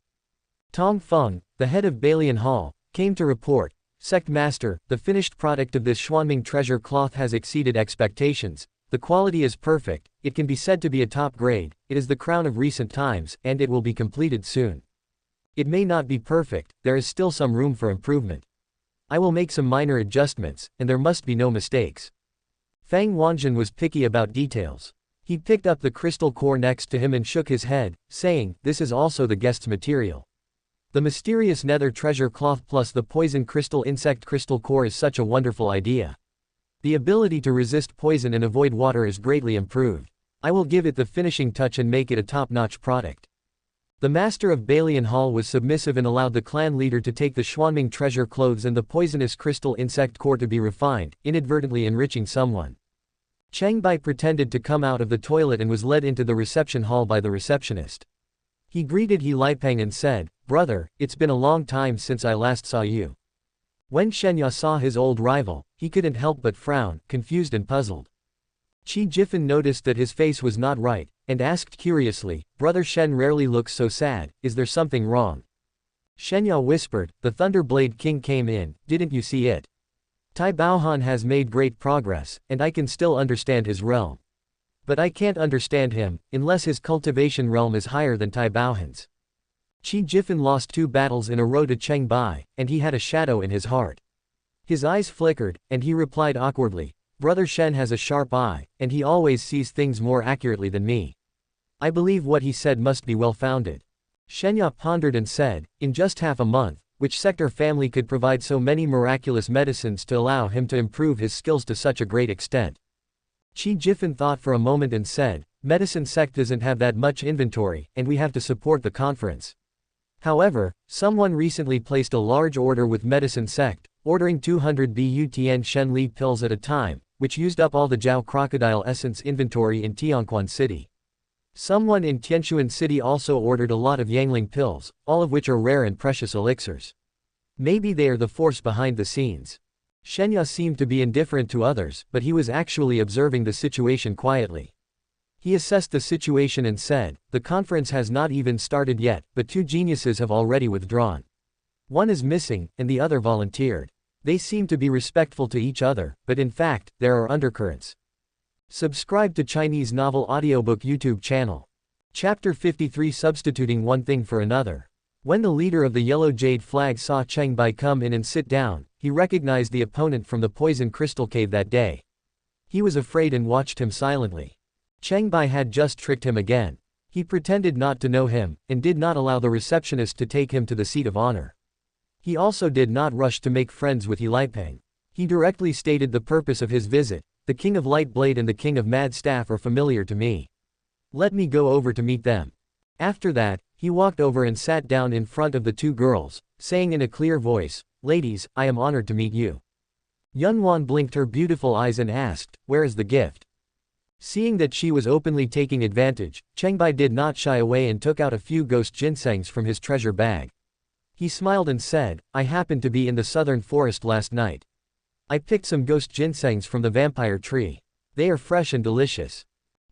Tong Feng, the head of Balian Hall, came to report, "Sect Master, the finished product of this Xuanming treasure cloth has exceeded expectations. The quality is perfect, it can be said to be a top grade, it is the crown of recent times, and it will be completed soon. It may not be perfect, there is still some room for improvement. I will make some minor adjustments, and there must be no mistakes." Fang Wanjun was picky about details. He picked up the crystal core next to him and shook his head, saying, "This is also the guest's material. The mysterious nether treasure cloth plus the poison crystal insect crystal core is such a wonderful idea. The ability to resist poison and avoid water is greatly improved. I will give it the finishing touch and make it a top-notch product." The master of Balian Hall was submissive and allowed the clan leader to take the Xuanming treasure clothes and the poisonous crystal insect core to be refined, inadvertently enriching someone. Cheng Bai pretended to come out of the toilet and was led into the reception hall by the receptionist. He greeted He Lipeng and said, "Brother, it's been a long time since I last saw you." When Shenya saw his old rival, he couldn't help but frown, confused and puzzled. Qi Jifan noticed that his face was not right, and asked curiously, "Brother Shen rarely looks so sad, is there something wrong?" Shenya whispered, "The Thunderblade King came in, didn't you see it? Tai Baohan has made great progress, and I can still understand his realm. But I can't understand him, unless his cultivation realm is higher than Tai Baohan's." Qi Jifan lost 2 battles in a row to Cheng Bai, and he had a shadow in his heart. His eyes flickered, and he replied awkwardly, "Brother Shen has a sharp eye, and he always sees things more accurately than me. I believe what he said must be well-founded." Shenya pondered and said, "In just half a month, which sector family could provide so many miraculous medicines to allow him to improve his skills to such a great extent?" Qi Jifan thought for a moment and said, "Medicine sect doesn't have that much inventory, and we have to support the conference. However, someone recently placed a large order with medicine sect, ordering 200 Butn Shen Li pills at a time, which used up all the Jiao crocodile essence inventory in Qiongqi City. Someone in Tianchuan City also ordered a lot of Yangling pills, all of which are rare and precious elixirs. Maybe they are the force behind the scenes." Shenya seemed to be indifferent to others, but he was actually observing the situation quietly. He assessed the situation and said, "The conference has not even started yet, but two geniuses have already withdrawn. One is missing, and the other volunteered. They seem to be respectful to each other, but in fact, there are undercurrents." Subscribe to Chinese Novel Audiobook YouTube channel. Chapter 53 Substituting One Thing for Another. When the leader of the Yellow Jade Flag saw Cheng Bai come in and sit down, he recognized the opponent from the Poison Crystal Cave that day. He was afraid and watched him silently. Cheng Bai had just tricked him again. He pretended not to know him, and did not allow the receptionist to take him to the seat of honor. He also did not rush to make friends with Yilipeng. He directly stated the purpose of his visit. "The King of Light Blade and the King of Mad Staff are familiar to me. Let me go over to meet them." After that, he walked over and sat down in front of the two girls, saying in a clear voice, "Ladies, I am honored to meet you." Yunwan blinked her beautiful eyes and asked, "Where is the gift?" Seeing that she was openly taking advantage, Cheng Bai did not shy away and took out a few ghost ginsengs from his treasure bag. He smiled and said, "I happened to be in the southern forest last night. I picked some ghost ginsengs from the vampire tree. They are fresh and delicious.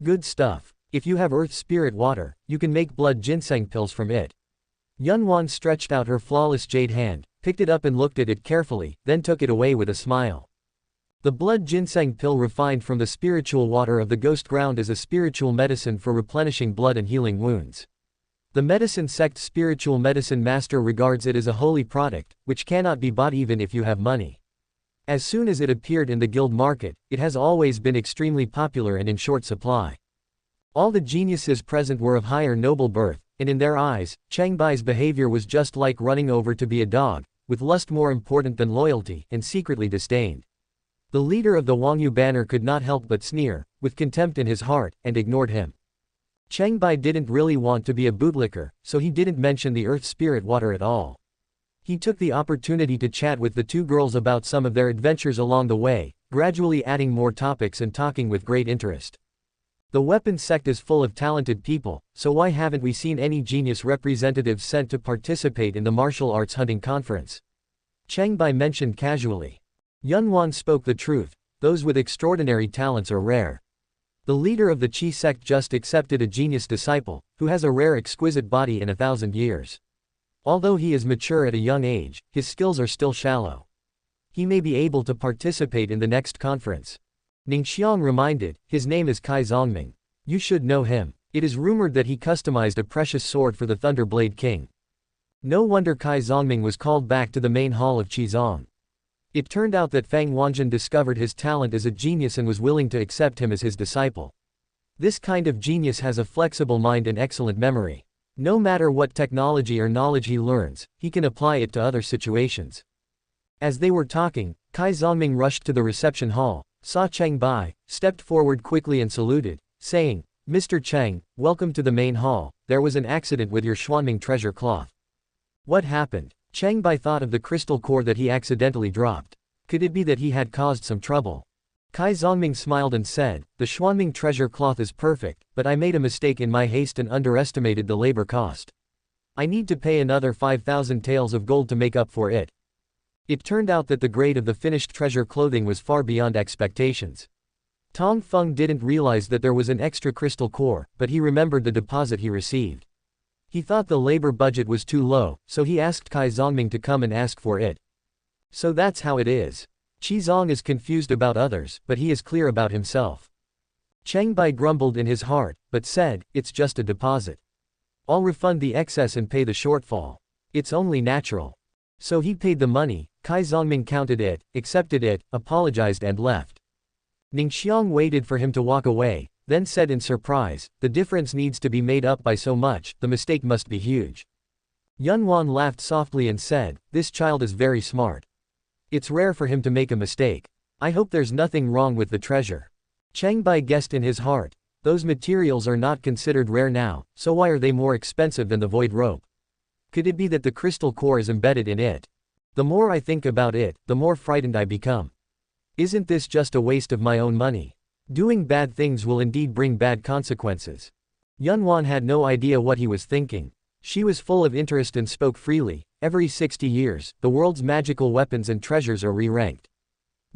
Good stuff. If you have earth spirit water, you can make blood ginseng pills from it." Yunwan stretched out her flawless jade hand, picked it up and looked at it carefully, then took it away with a smile. The blood ginseng pill refined from the spiritual water of the ghost ground is a spiritual medicine for replenishing blood and healing wounds. The medicine sect spiritual medicine master regards it as a holy product, which cannot be bought even if you have money. As soon as it appeared in the guild market, it has always been extremely popular and in short supply. All the geniuses present were of higher noble birth, and in their eyes, Cheng Bai's behavior was just like running over to be a dog, with lust more important than loyalty, and secretly disdained. The leader of the Wangyu banner could not help but sneer, with contempt in his heart, and ignored him. Cheng Bai didn't really want to be a bootlicker, so he didn't mention the earth spirit water at all. He took the opportunity to chat with the two girls about some of their adventures along the way, gradually adding more topics and talking with great interest. The weapons sect is full of talented people, so why haven't we seen any genius representatives sent to participate in the martial arts hunting conference? Cheng Bai mentioned casually. Yunwan spoke the truth, those with extraordinary talents are rare. The leader of the Qi sect just accepted a genius disciple, who has a rare exquisite body in 1,000 years. Although he is mature at a young age, his skills are still shallow. He may be able to participate in the next conference. Ningxiang reminded, "His name is Kai Zongming. You should know him. It is rumored that he customized a precious sword for the Thunderblade King." No wonder Kai Zongming was called back to the main hall of Qizong. It turned out that Fang Wanjun discovered his talent as a genius and was willing to accept him as his disciple. This kind of genius has a flexible mind and excellent memory. No matter what technology or knowledge he learns, he can apply it to other situations. As they were talking, Kai Zongming rushed to the reception hall, saw Cheng Bai, stepped forward quickly and saluted, saying, "Mr. Cheng, welcome to the main hall. There was an accident with your Xuanming treasure cloth." What happened? Cheng Bai thought of the crystal core that he accidentally dropped. Could it be that he had caused some trouble? Kai Zongming smiled and said, "The Xuanming treasure cloth is perfect, but I made a mistake in my haste and underestimated the labor cost. I need to pay another 5,000 taels of gold to make up for it." It turned out that the grade of the finished treasure clothing was far beyond expectations. Tong Feng didn't realize that there was an extra crystal core, but he remembered the deposit he received. He thought the labor budget was too low, so he asked Kai Zongming to come and ask for it. So that's how it is. Qizong is confused about others, but he is clear about himself. Cheng Bai grumbled in his heart, but said, "It's just a deposit. I'll refund the excess and pay the shortfall. It's only natural." So he paid the money. Kai Zongming counted it, accepted it, apologized and left. Ningxiang waited for him to walk away, then said in surprise, "The difference needs to be made up by so much, the mistake must be huge." Yunwan laughed softly and said, "This child is very smart. It's rare for him to make a mistake. I hope there's nothing wrong with the treasure." Cheng Bai guessed in his heart, those materials are not considered rare now, so why are they more expensive than the void rope? Could it be that the crystal core is embedded in it? The more I think about it, the more frightened I become. Isn't this just a waste of my own money? Doing bad things will indeed bring bad consequences. Yunwan had no idea what he was thinking. She was full of interest and spoke freely. Every 60 years, the world's magical weapons and treasures are re-ranked.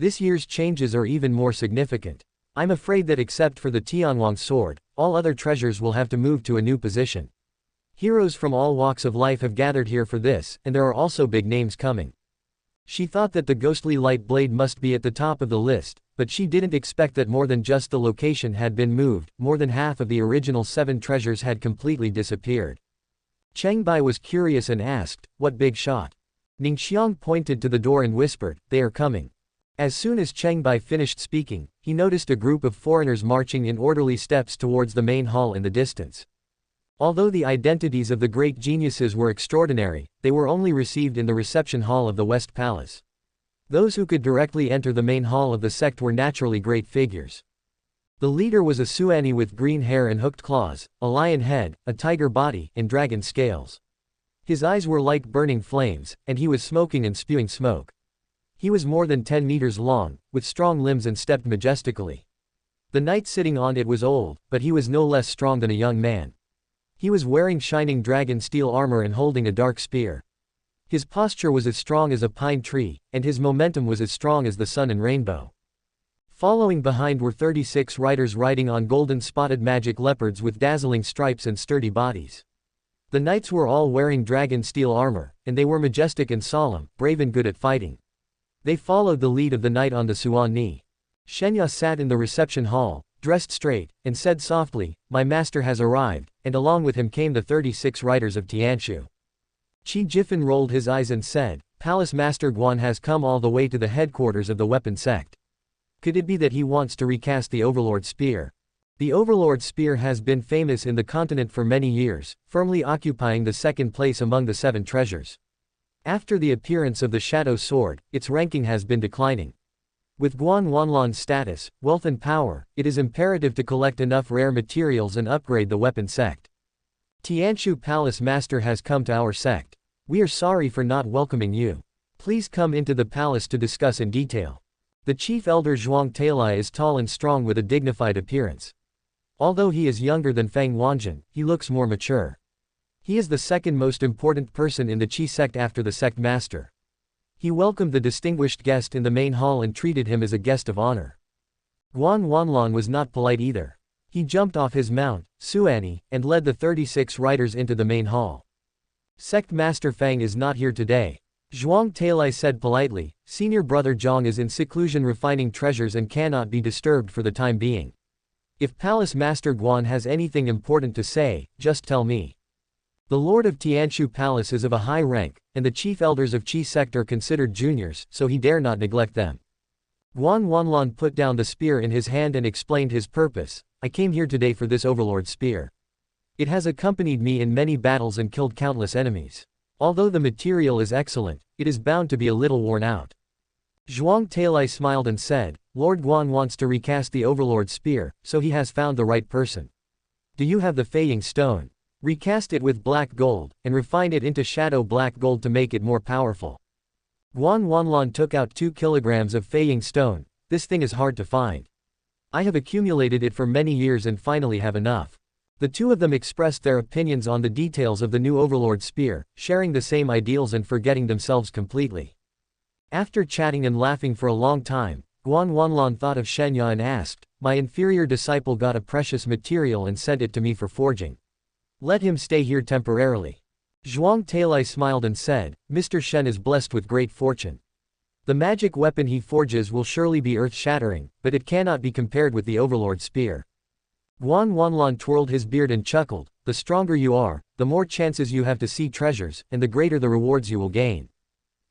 This year's changes are even more significant. I'm afraid that except for the Tianwang sword, all other treasures will have to move to a new position. Heroes from all walks of life have gathered here for this, and there are also big names coming. She thought that the ghostly light blade must be at the top of the list, but she didn't expect that more than just the location had been moved. More than half of the original 7 treasures had completely disappeared. Cheng Bai was curious and asked, "What big shot?" Ningxiang pointed to the door and whispered, "They are coming." As soon as Cheng Bai finished speaking, he noticed a group of foreigners marching in orderly steps towards the main hall in the distance. Although the identities of the great geniuses were extraordinary, they were only received in the reception hall of the West Palace. Those who could directly enter the main hall of the sect were naturally great figures. The leader was a Suani with green hair and hooked claws, a lion head, a tiger body, and dragon scales. His eyes were like burning flames, and he was smoking and spewing smoke. He was more than 10 meters long, with strong limbs and stepped majestically. The knight sitting on it was old, but he was no less strong than a young man. He was wearing shining dragon steel armor and holding a dark spear. His posture was as strong as a pine tree, and his momentum was as strong as the sun and rainbow. Following behind were 36 riders riding on golden-spotted magic leopards with dazzling stripes and sturdy bodies. The knights were all wearing dragon steel armor, and they were majestic and solemn, brave and good at fighting. They followed the lead of the knight on the Suani. Shenya sat in the reception hall, dressed straight, and said softly, "My master has arrived," and along with him came the 36 riders of Tianshu. Qi Jifan rolled his eyes and said, "Palace Master Guan has come all the way to the headquarters of the weapon sect. Could it be that he wants to recast the Overlord Spear?" The Overlord Spear has been famous in the continent for many years, firmly occupying the second place among the 7 treasures. After the appearance of the Shadow Sword, its ranking has been declining. With Guan Wanlan's status, wealth and power, it is imperative to collect enough rare materials and upgrade the weapon sect. Tianshu Palace Master has come to our sect. We are sorry for not welcoming you. Please come into the palace to discuss in detail. The chief elder Qiongqi is tall and strong with a dignified appearance. Although he is younger than Feng Wanjun, he looks more mature. He is the second most important person in the Qi sect after the sect master. He welcomed the distinguished guest in the main hall and treated him as a guest of honor. Guan Wanlan was not polite either. He jumped off his mount, Suani, and led the 36 riders into the main hall. Sect Master Feng is not here today. Zhuang Tailai said politely, "Senior brother Zhang is in seclusion refining treasures and cannot be disturbed for the time being. If Palace Master Guan has anything important to say, just tell me." The Lord of Tianshu Palace is of a high rank, and the chief elders of Qi sect are considered juniors, so he dare not neglect them. Guan Wanlan put down the spear in his hand and explained his purpose. "I came here today for this Overlord Spear. It has accompanied me in many battles and killed countless enemies. Although the material is excellent, it is bound to be a little worn out." Zhuang Tailai smiled and said, "Lord Guan wants to recast the Overlord Spear, so he has found the right person. Do you have the Feiying Stone? Recast it with black gold, and refine it into shadow black gold to make it more powerful." Guan Wanlan took out 2 kilograms of Feiying Stone. "This thing is hard to find. I have accumulated it for many years and finally have enough." The two of them expressed their opinions on the details of the new Overlord Spear, sharing the same ideals and forgetting themselves completely. After chatting and laughing for a long time, Guan Wanlan thought of Shenya and asked, "My inferior disciple got a precious material and sent it to me for forging. Let him stay here temporarily." Zhuang Tailai smiled and said, "Mr. Shen is blessed with great fortune. The magic weapon he forges will surely be earth-shattering, but it cannot be compared with the Overlord Spear." Guan Wanlan twirled his beard and chuckled, "The stronger you are, the more chances you have to see treasures, and the greater the rewards you will gain.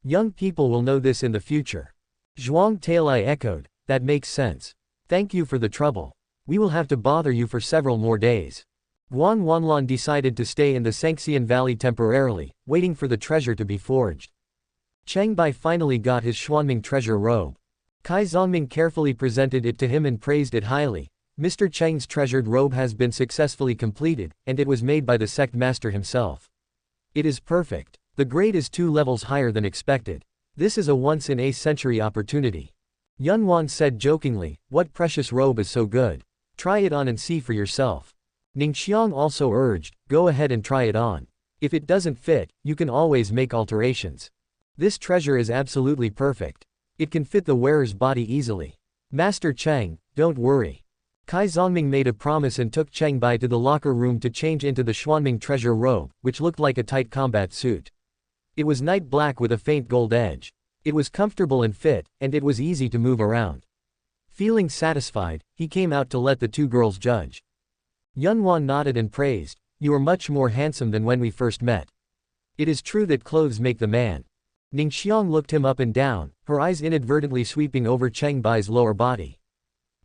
Young people will know this in the future." Zhuang Tailai echoed, "That makes sense. Thank you for the trouble. We will have to bother you for several more days." Guan Wanlan decided to stay in the Sangxian Valley temporarily, waiting for the treasure to be forged. Cheng Bai finally got his Xuanming treasure robe. Kai Zongming carefully presented it to him and praised it highly. Mr. Cheng's treasured robe has been successfully completed, and it was made by the sect master himself. It is perfect. The grade is 2 levels higher than expected. This is a once-in-a-century opportunity. Yunwan said jokingly, "What precious robe is so good? Try it on and see for yourself." Ningxiang also urged, "Go ahead and try it on. If it doesn't fit, you can always make alterations. This treasure is absolutely perfect. It can fit the wearer's body easily. Master Cheng, don't worry. Kai Zongming made a promise and took Cheng Bai to the locker room to change into the Xuanming treasure robe, which looked like a tight combat suit. It was night black with a faint gold edge. It was comfortable and fit, and it was easy to move around. Feeling satisfied, he came out to let the two girls judge. Yunwan nodded and praised, "You are much more handsome than when we first met. It is true that clothes make the man." Ningxiang looked him up and down, her eyes inadvertently sweeping over Cheng Bai's lower body.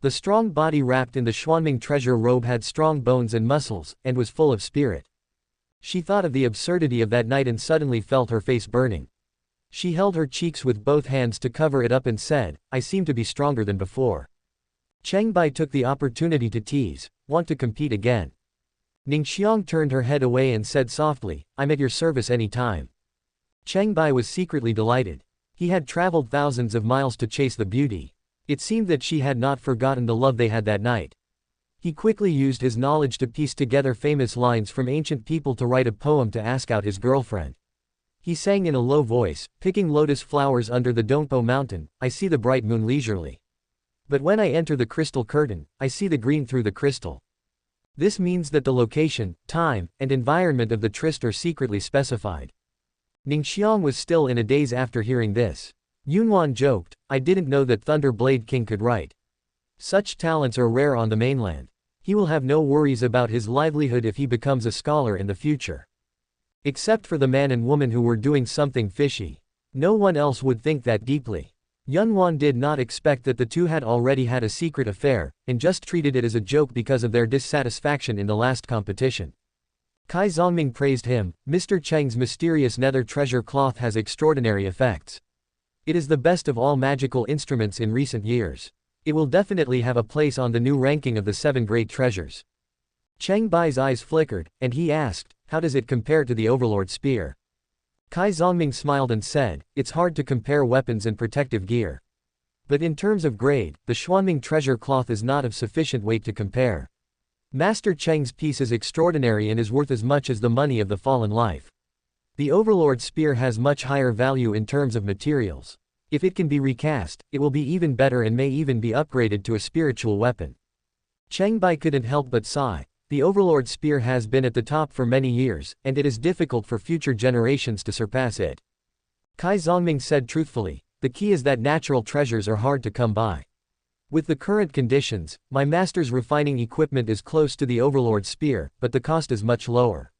The strong body wrapped in the Xuanming treasure robe had strong bones and muscles, and was full of spirit. She thought of the absurdity of that night and suddenly felt her face burning. She held her cheeks with both hands to cover it up and said, "I seem to be stronger than before." Cheng Bai took the opportunity to tease, "Want to compete again?" Ningxiang turned her head away and said softly, "I'm at your service any time." Cheng Bai was secretly delighted. He had traveled thousands of miles to chase the beauty. It seemed that she had not forgotten the love they had that night. He quickly used his knowledge to piece together famous lines from ancient people to write a poem to ask out his girlfriend. He sang in a low voice, "Picking lotus flowers under the Duobao mountain, I see the bright moon leisurely. But when I enter the crystal curtain, I see the green through the crystal." This means that the location, time, and environment of the tryst are secretly specified. Ningxiang was still in a daze after hearing this. Yunwan joked, "I didn't know that Thunder Blade King could write. Such talents are rare on the mainland. He will have no worries about his livelihood if he becomes a scholar in the future." Except for the man and woman who were doing something fishy. No one else would think that deeply. Yunwan did not expect that the two had already had a secret affair, and just treated it as a joke because of their dissatisfaction in the last competition. Kai Zongming praised him, "Mr. Cheng's mysterious nether treasure cloth has extraordinary effects. It is the best of all magical instruments in recent years. It will definitely have a place on the new ranking of the 7 great treasures." Cheng Bai's eyes flickered, and he asked, "How does it compare to the Overlord spear?" Kai Zongming smiled and said, "It's hard to compare weapons and protective gear. But in terms of grade, the Xuanming treasure cloth is not of sufficient weight to compare. Master Cheng's piece is extraordinary and is worth as much as the money of the fallen life. The Overlord spear has much higher value in terms of materials. If it can be recast, it will be even better and may even be upgraded to a spiritual weapon." Cheng Bai couldn't help but sigh. The Overlord spear has been at the top for many years, and it is difficult for future generations to surpass it. Kai Zongming said truthfully, "The key is that natural treasures are hard to come by. With the current conditions, my master's refining equipment is close to the Overlord spear, but the cost is much lower.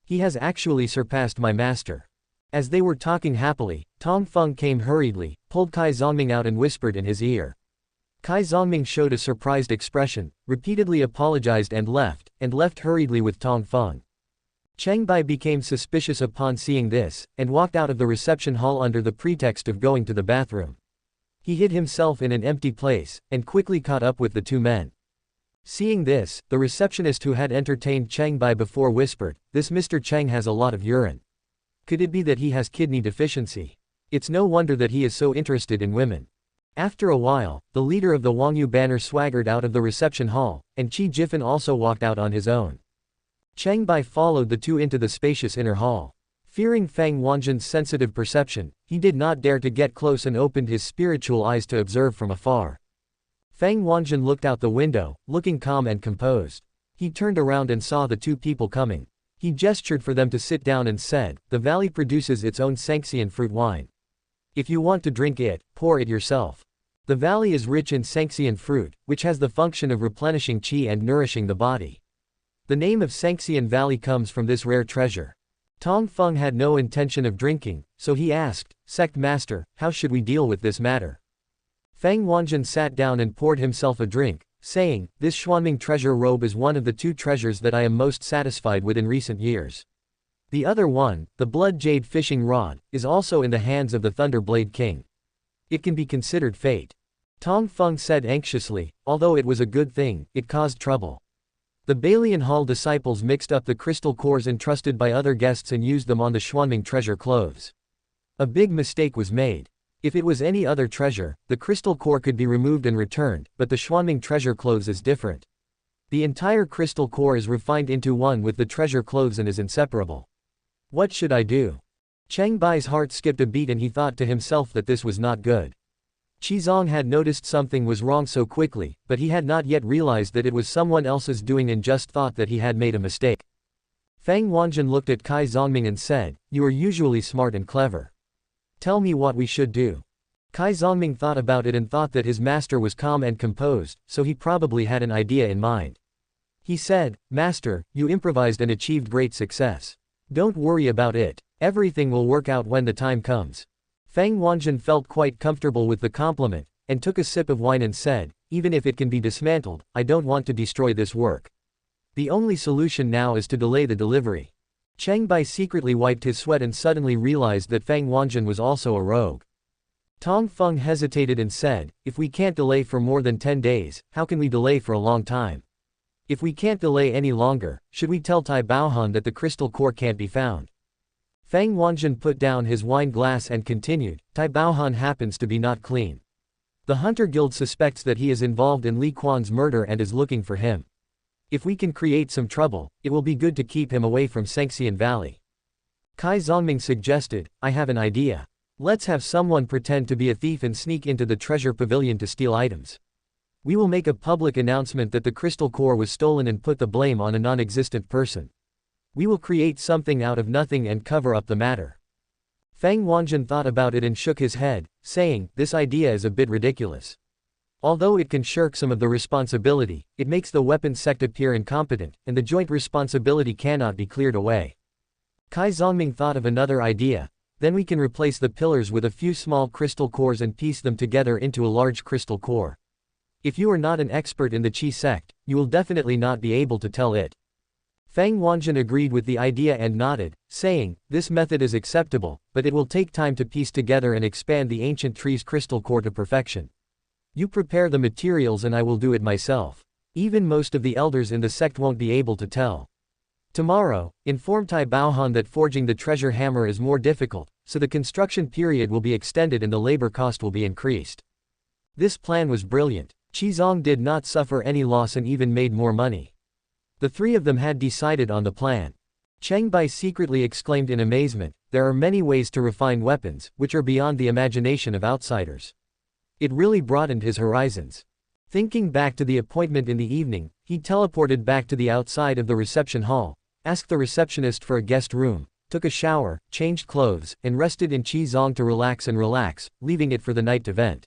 He has actually surpassed my master." As they were talking happily, Tong Feng came hurriedly, pulled Kai Zongming out and whispered in his ear. Kai Zongming showed a surprised expression, repeatedly apologized and left hurriedly with Tong Feng. Cheng Bai became suspicious upon seeing this, and walked out of the reception hall under the pretext of going to the bathroom. He hid himself in an empty place, and quickly caught up with the two men. Seeing this, the receptionist who had entertained Cheng Bai before whispered, "This Mr. Cheng has a lot of urine. Could it be that he has kidney deficiency? It's no wonder that he is so interested in women." After a while, the leader of the Wangyu banner swaggered out of the reception hall, and Qi Jifen also walked out on his own. Cheng Bai followed the two into the spacious inner hall. Fearing Fang Wanzhen's sensitive perception, he did not dare to get close and opened his spiritual eyes to observe from afar. Fang Wanzhen looked out the window, looking calm and composed. He turned around and saw the two people coming. He gestured for them to sit down and said, "The valley produces its own Sanxian fruit wine. If you want to drink it, pour it yourself. The valley is rich in Sanxian fruit, which has the function of replenishing qi and nourishing the body. The name of Sanxian Valley comes from this rare treasure." Tong Feng had no intention of drinking, so he asked, "Sect Master, how should we deal with this matter?" Fang Wanzhen sat down and poured himself a drink, saying, "This Xuanming treasure robe is one of the 2 treasures that I am most satisfied with in recent years. The other one, the blood jade fishing rod, is also in the hands of the Thunder Blade King. It can be considered fate." Tong Feng said anxiously, "Although it was a good thing, it caused trouble. The Balian Hall disciples mixed up the crystal cores entrusted by other guests and used them on the Xuanming treasure clothes. A big mistake was made. If it was any other treasure, the crystal core could be removed and returned, but the Xuanming treasure clothes is different. The entire crystal core is refined into one with the treasure clothes and is inseparable. What should I do?" Cheng Bai's heart skipped a beat and he thought to himself that this was not good. Qizong had noticed something was wrong so quickly, but he had not yet realized that it was someone else's doing and just thought that he had made a mistake. Fang Wanjun looked at Kai Zongming and said, "You are usually smart and clever. Tell me what we should do." Kai Zongming thought about it and thought that his master was calm and composed, so he probably had an idea in mind. He said, "Master, you improvised and achieved great success. Don't worry about it. Everything will work out when the time comes." Fang Wanjun felt quite comfortable with the compliment, and took a sip of wine and said, "Even if it can be dismantled, I don't want to destroy this work. The only solution now is to delay the delivery." Cheng Bai secretly wiped his sweat and suddenly realized that Fang Wanjun was also a rogue. Tong Feng hesitated and said, "If we can't delay for more than 10 days, how can we delay for a long time? If we can't delay any longer, should we tell Tai Baohan that the crystal core can't be found?" Fang Wanjun put down his wine glass and continued, "Tai Baohan happens to be not clean. The Hunter Guild suspects that he is involved in Li Quan's murder and is looking for him. If we can create some trouble, it will be good to keep him away from Sengxian Valley." Kai Zongming suggested, "I have an idea. Let's have someone pretend to be a thief and sneak into the treasure pavilion to steal items. We will make a public announcement that the crystal core was stolen and put the blame on a non-existent person. We will create something out of nothing and cover up the matter." Fang Wanjun thought about it and shook his head, saying, "This idea is a bit ridiculous. Although it can shirk some of the responsibility, it makes the weapons sect appear incompetent, and the joint responsibility cannot be cleared away." Kai Zongming thought of another idea. "Then we can replace the pillars with a few small crystal cores and piece them together into a large crystal core. If you are not an expert in the Qi sect, you will definitely not be able to tell it." Fang Wanjun agreed with the idea and nodded, saying, "This method is acceptable, but it will take time to piece together and expand the ancient tree's crystal core to perfection. You prepare the materials and I will do it myself. Even most of the elders in the sect won't be able to tell. Tomorrow, inform Tai Baohan that forging the treasure hammer is more difficult, so the construction period will be extended and the labor cost will be increased." This plan was brilliant. Qizong did not suffer any loss and even made more money. The three of them had decided on the plan. Cheng Bai secretly exclaimed in amazement, "There are many ways to refine weapons, which are beyond the imagination of outsiders." It really broadened his horizons. Thinking back to the appointment in the evening, he teleported back to the outside of the reception hall, asked the receptionist for a guest room, took a shower, changed clothes, and rested in Qizong to relax, leaving it for the night event.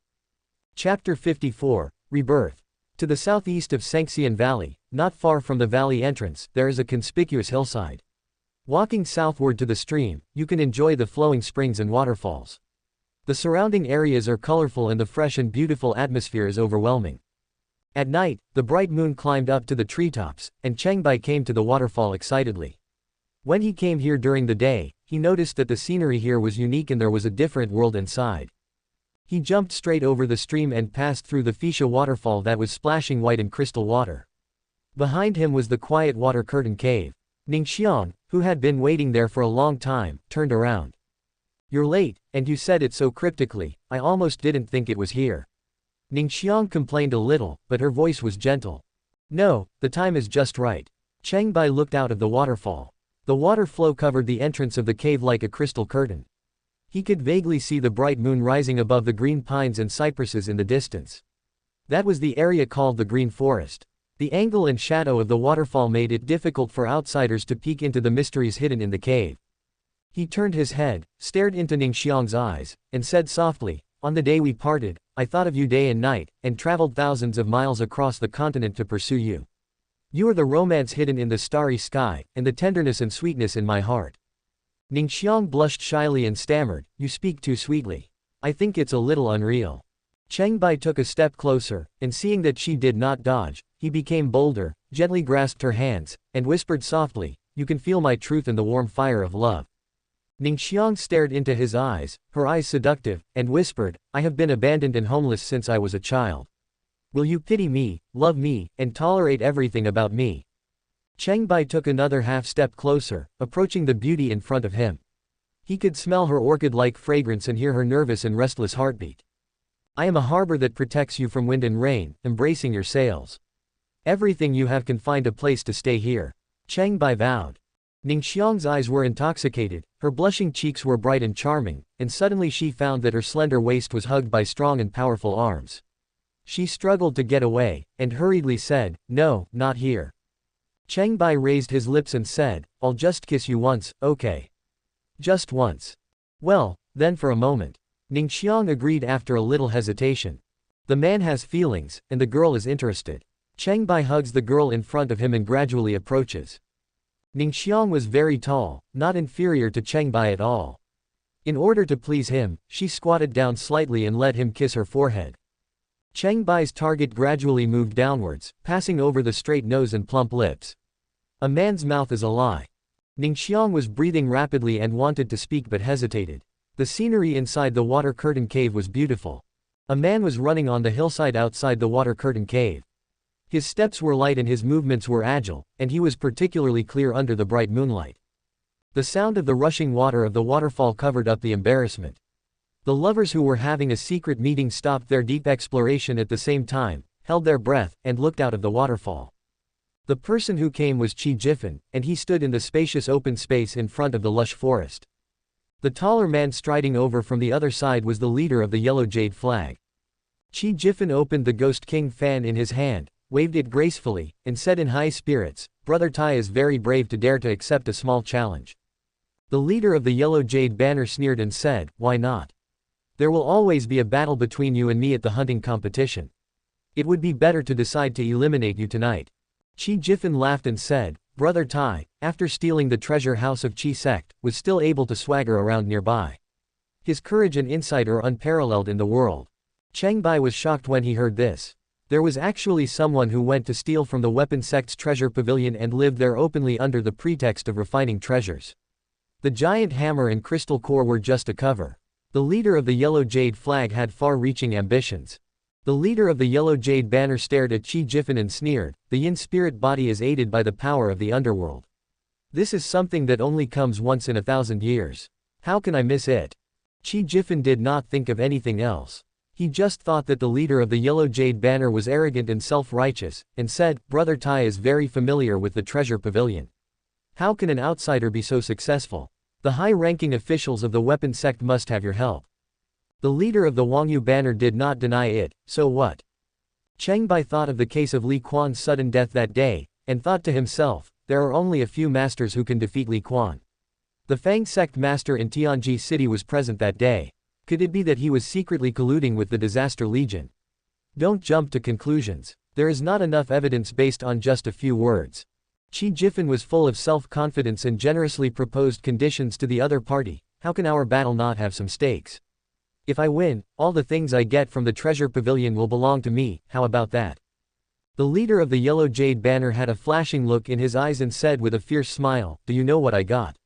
Chapter 54, Rebirth. To the southeast of Sengxian Valley, not far from the valley entrance, there is a conspicuous hillside. Walking southward to the stream, you can enjoy the flowing springs and waterfalls. The surrounding areas are colorful and the fresh and beautiful atmosphere is overwhelming. At night, the bright moon climbed up to the treetops, and Cheng Bai came to the waterfall excitedly. When he came here during the day, he noticed that the scenery here was unique and there was a different world inside. He jumped straight over the stream and passed through the Fisha waterfall that was splashing white and crystal water. Behind him was the quiet water curtain cave. Ningxiang, who had been waiting there for a long time, turned around. "You're late, and you said it so cryptically, I almost didn't think it was here." Ningxiang complained a little, but her voice was gentle. "No, the time is just right." Cheng Bai looked out of the waterfall. The water flow covered the entrance of the cave like a crystal curtain. He could vaguely see the bright moon rising above the green pines and cypresses in the distance. That was the area called the Green Forest. The angle and shadow of the waterfall made it difficult for outsiders to peek into the mysteries hidden in the cave. He turned his head, stared into Ningxiang's eyes, and said softly, "On the day we parted, I thought of you day and night, and traveled thousands of miles across the continent to pursue you. You are the romance hidden in the starry sky, and the tenderness and sweetness in my heart." Ningxiang blushed shyly and stammered, "You speak too sweetly. I think it's a little unreal." Cheng Bai took a step closer, and seeing that she did not dodge, he became bolder, gently grasped her hands, and whispered softly, "You can feel my truth in the warm fire of love." Ningxiang stared into his eyes, her eyes seductive, and whispered, "I have been abandoned and homeless since I was a child. Will you pity me, love me, and tolerate everything about me?" Cheng Bai took another half-step closer, approaching the beauty in front of him. He could smell her orchid-like fragrance and hear her nervous and restless heartbeat. "I am a harbor that protects you from wind and rain, embracing your sails. Everything you have can find a place to stay here," Cheng Bai vowed. Ningxiang's eyes were intoxicated, her blushing cheeks were bright and charming, and suddenly she found that her slender waist was hugged by strong and powerful arms. She struggled to get away, and hurriedly said, "No, not here." Cheng Bai raised his lips and said, "I'll just kiss you once, okay? Just once." "Well, then for a moment." Ningxiang agreed after a little hesitation. The man has feelings, and the girl is interested. Cheng Bai hugs the girl in front of him and gradually approaches. Ningxiang was very tall, not inferior to Cheng Bai at all. In order to please him, she squatted down slightly and let him kiss her forehead. Cheng Bai's target gradually moved downwards, passing over the straight nose and plump lips. A man's mouth is a lie. Ningxiang was breathing rapidly and wanted to speak but hesitated. The scenery inside the water curtain cave was beautiful. A man was running on the hillside outside the water curtain cave. His steps were light and his movements were agile, and he was particularly clear under the bright moonlight. The sound of the rushing water of the waterfall covered up the embarrassment. The lovers who were having a secret meeting stopped their deep exploration at the same time, held their breath, and looked out of the waterfall. The person who came was Qi Jifan, and he stood in the spacious open space in front of the lush forest. The taller man striding over from the other side was the leader of the yellow jade flag. Qi Jifan opened the Ghost King fan in his hand, waved it gracefully, and said in high spirits, "Brother Tai is very brave to dare to accept a small challenge." The leader of the yellow jade banner sneered and said, "Why not? There will always be a battle between you and me at the hunting competition. It would be better to decide to eliminate you tonight." Qi Jifan laughed and said, "Brother Tai, after stealing the treasure house of Qi sect, was still able to swagger around nearby. His courage and insight are unparalleled in the world." Cheng Bai was shocked when he heard this. There was actually someone who went to steal from the weapon sect's treasure pavilion and lived there openly under the pretext of refining treasures. The giant hammer and crystal core were just a cover. The leader of the yellow jade flag had far-reaching ambitions. The leader of the yellow jade banner stared at Qi Jifan and sneered, "The yin spirit body is aided by the power of the underworld. This is something that only comes once in 1,000 years. How can I miss it?" Qi Jifan did not think of anything else. He just thought that the leader of the yellow jade banner was arrogant and self-righteous, and said, "Brother Tai is very familiar with the treasure pavilion. How can an outsider be so successful? The high-ranking officials of the weapon sect must have your help." The leader of the Wangyu banner did not deny it, so what? Cheng Bai thought of the case of Li Quan's sudden death that day, and thought to himself, there are only a few masters who can defeat Li Quan. The Fang sect master in Qiongqi city was present that day. Could it be that he was secretly colluding with the Disaster Legion? Don't jump to conclusions. There is not enough evidence based on just a few words. Qi Jifan was full of self-confidence and generously proposed conditions to the other party. How can our battle not have some stakes? If I win, all the things I get from the treasure pavilion will belong to me, how about that? The leader of the yellow jade banner had a flashing look in his eyes and said with a fierce smile, "Do you know what I got?"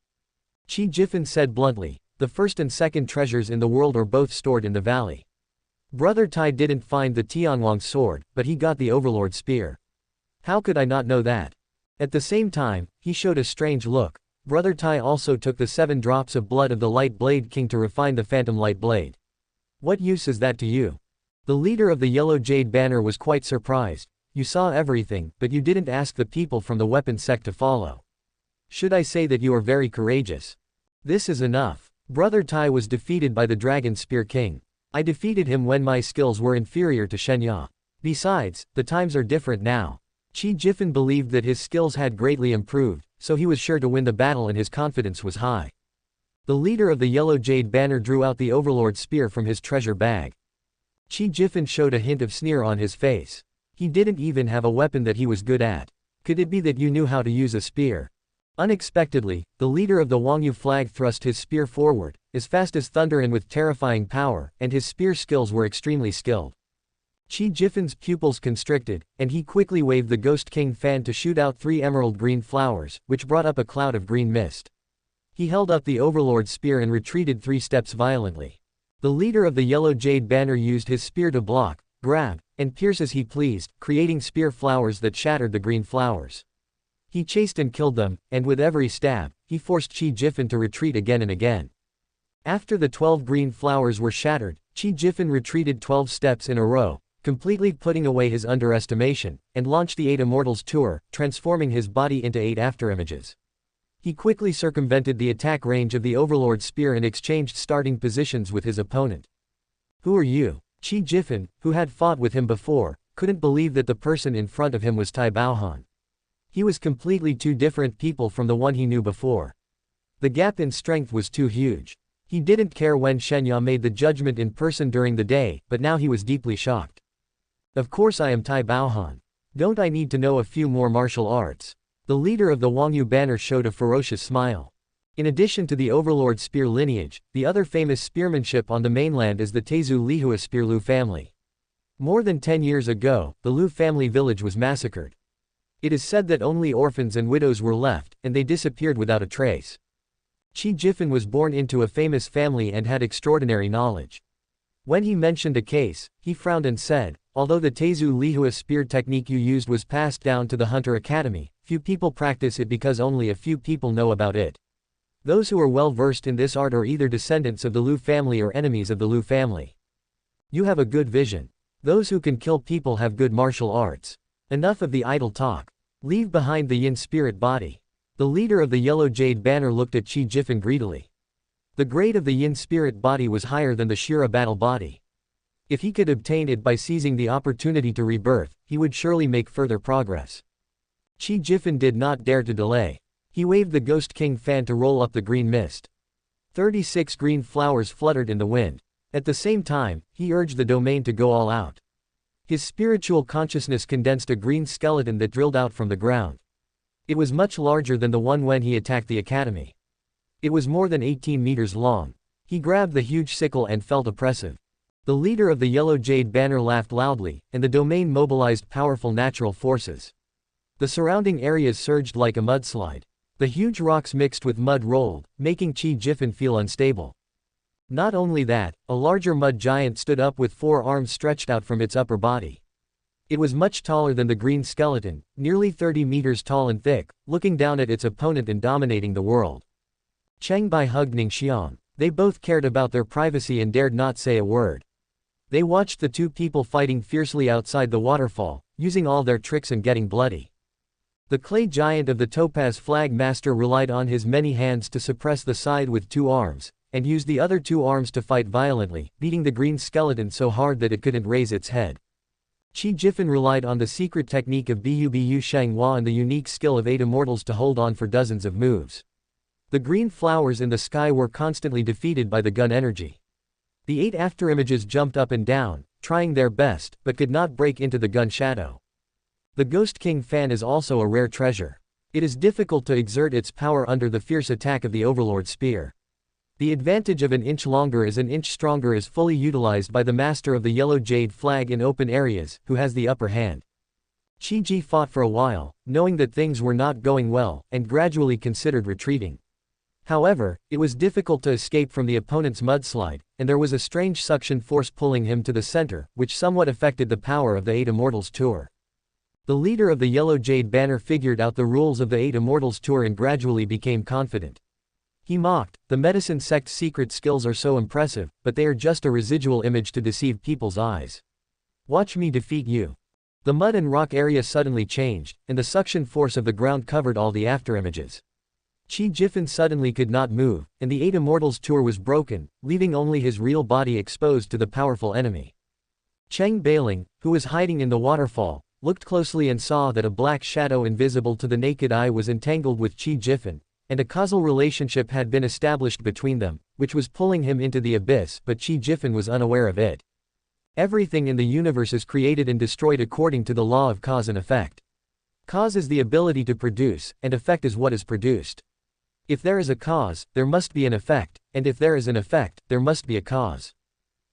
Qi Jifan said bluntly, "The first and second treasures in the world are both stored in the valley. Brother Tai didn't find the Tianhuang sword, but he got the Overlord spear. How could I not know that?" At the same time, he showed a strange look. Brother Tai also took the 7 drops of blood of the Light Blade King to refine the Phantom Light Blade. What use is that to you? The leader of the yellow jade banner was quite surprised. You saw everything, but you didn't ask the people from the weapon sect to follow. Should I say that you are very courageous? This is enough. Brother Tai was defeated by the Dragon Spear King. I defeated him when my skills were inferior to Shenya. Besides, the times are different now. Qi Jifan believed that his skills had greatly improved, so he was sure to win the battle and his confidence was high. The leader of the yellow jade banner drew out the Overlord spear from his treasure bag. Qi Jifan showed a hint of sneer on his face. He didn't even have a weapon that he was good at. Could it be that you knew how to use a spear? Unexpectedly, the leader of the Wangyu flag thrust his spear forward, as fast as thunder and with terrifying power, and his spear skills were extremely skilled. Qi Jifan's pupils constricted, and he quickly waved the Ghost King fan to shoot out 3 emerald green flowers, which brought up a cloud of green mist. He held up the Overlord spear and retreated 3 steps violently. The leader of the yellow jade banner used his spear to block, grab, and pierce as he pleased, creating spear flowers that shattered the green flowers. He chased and killed them, and with every stab, he forced Qi Jifan to retreat again and again. After the 12 green flowers were shattered, Qi Jifan retreated 12 steps in a row, completely putting away his underestimation, and launched the 8 Immortals tour, transforming his body into 8 afterimages. He quickly circumvented the attack range of the Overlord spear and exchanged starting positions with his opponent. "Who are you?" Qi Jifan, who had fought with him before, couldn't believe that the person in front of him was Tai Baohan. He was completely two different people from the one he knew before. The gap in strength was too huge. He didn't care when Shenya made the judgment in person during the day, but now he was deeply shocked. "Of course I am Tai Baohan. Don't I need to know a few more martial arts?" The leader of the Wangyu banner showed a ferocious smile. In addition to the Overlord spear lineage, the other famous spearmanship on the mainland is the Tezu Lihua spear Lu family. More than 10 years ago, the Lu family village was massacred. It is said that only orphans and widows were left, and they disappeared without a trace. Qi Jifan was born into a famous family and had extraordinary knowledge. When he mentioned a case, he frowned and said, "Although the Tezu Lihua spear technique you used was passed down to the Hunter Academy, few people practice it because only a few people know about it. Those who are well versed in this art are either descendants of the Lu family or enemies of the Lu family. You have a good vision. Those who can kill people have good martial arts. Enough of the idle talk. Leave behind the yin spirit body." The leader of the Yellow Jade banner looked at Qi Jifan greedily. The grade of the yin spirit body was higher than the Shira battle body. If he could obtain it by seizing the opportunity to rebirth, he would surely make further progress. Qi Jifan did not dare to delay. He waved the Ghost King fan to roll up the green mist. 36 green flowers fluttered in the wind. At the same time, he urged the domain to go all out. His spiritual consciousness condensed a green skeleton that drilled out from the ground. It was much larger than the one when he attacked the academy. It was more than 18 meters long. He grabbed the huge sickle and felt oppressive. The leader of the Yellow Jade banner laughed loudly, and the domain mobilized powerful natural forces. The surrounding areas surged like a mudslide. The huge rocks mixed with mud rolled, making Qi Jifan feel unstable. Not only that, a larger mud giant stood up with 4 arms stretched out from its upper body. It was much taller than the green skeleton, nearly 30 meters tall and thick, looking down at its opponent and dominating the world. Cheng Bai hugged Ningxiang. They both cared about their privacy and dared not say a word. They watched the two people fighting fiercely outside the waterfall, using all their tricks and getting bloody. The clay giant of the Topaz Flag Master relied on his many hands to suppress the side with 2 arms, and used the other 2 arms to fight violently, beating the green skeleton so hard that it couldn't raise its head. Qi Jifan relied on the secret technique of Bu Sheng Hua and the unique skill of 8 immortals to hold on for dozens of moves. The green flowers in the sky were constantly defeated by the gun energy. The 8 afterimages jumped up and down, trying their best, but could not break into the gun shadow. The Ghost King fan is also a rare treasure. It is difficult to exert its power under the fierce attack of the Overlord spear. The advantage of an inch longer is an inch stronger is fully utilized by the master of the Yellow Jade flag in open areas, who has the upper hand. Qi Ji fought for a while, knowing that things were not going well, and gradually considered retreating. However, it was difficult to escape from the opponent's mudslide, and there was a strange suction force pulling him to the center, which somewhat affected the power of the 8 Immortals tour. The leader of the Yellow Jade banner figured out the rules of the 8 Immortals tour and gradually became confident. He mocked, "The medicine sect's secret skills are so impressive, but they are just a residual image to deceive people's eyes. Watch me defeat you." The mud and rock area suddenly changed, and the suction force of the ground covered all the afterimages. Qi Jifan suddenly could not move, and the 8 Immortals tour was broken, leaving only his real body exposed to the powerful enemy. Cheng Bai, who was hiding in the waterfall, looked closely and saw that a black shadow invisible to the naked eye was entangled with Qi Jifan, and a causal relationship had been established between them, which was pulling him into the abyss, but Qi Jifan was unaware of it. Everything in the universe is created and destroyed according to the law of cause and effect. Cause is the ability to produce, and effect is what is produced. If there is a cause, there must be an effect, and if there is an effect, there must be a cause.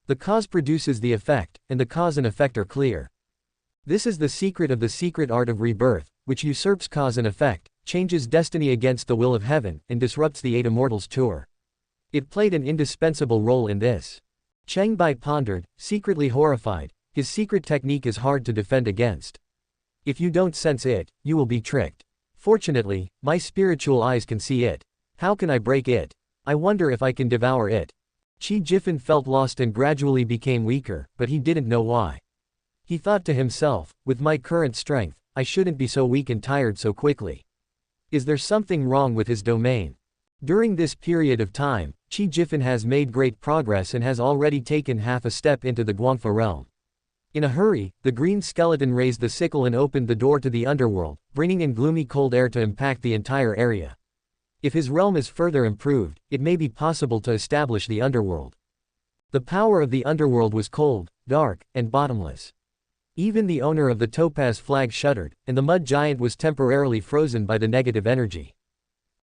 The cause produces the effect, and the cause and effect are clear. This is the secret of the secret art of rebirth, which usurps cause and effect, changes destiny against the will of heaven, and disrupts the 8 Immortals tour. It played an indispensable role in this. Cheng Bai pondered, secretly horrified. His secret technique is hard to defend against. If you don't sense it, you will be tricked. Fortunately, my spiritual eyes can see it. How can I break it? I wonder if I can devour it. Qi Jifan felt lost and gradually became weaker, but he didn't know why. He thought to himself, with my current strength, I shouldn't be so weak and tired so quickly. Is there something wrong with his domain? During this period of time, Qi Jifan has made great progress and has already taken half a step into the Guangfa realm. In a hurry, the green skeleton raised the sickle and opened the door to the underworld, bringing in gloomy cold air to impact the entire area. If his realm is further improved, it may be possible to establish the underworld. The power of the underworld was cold, dark, and bottomless. Even the owner of the topaz flag shuddered, and the mud giant was temporarily frozen by the negative energy.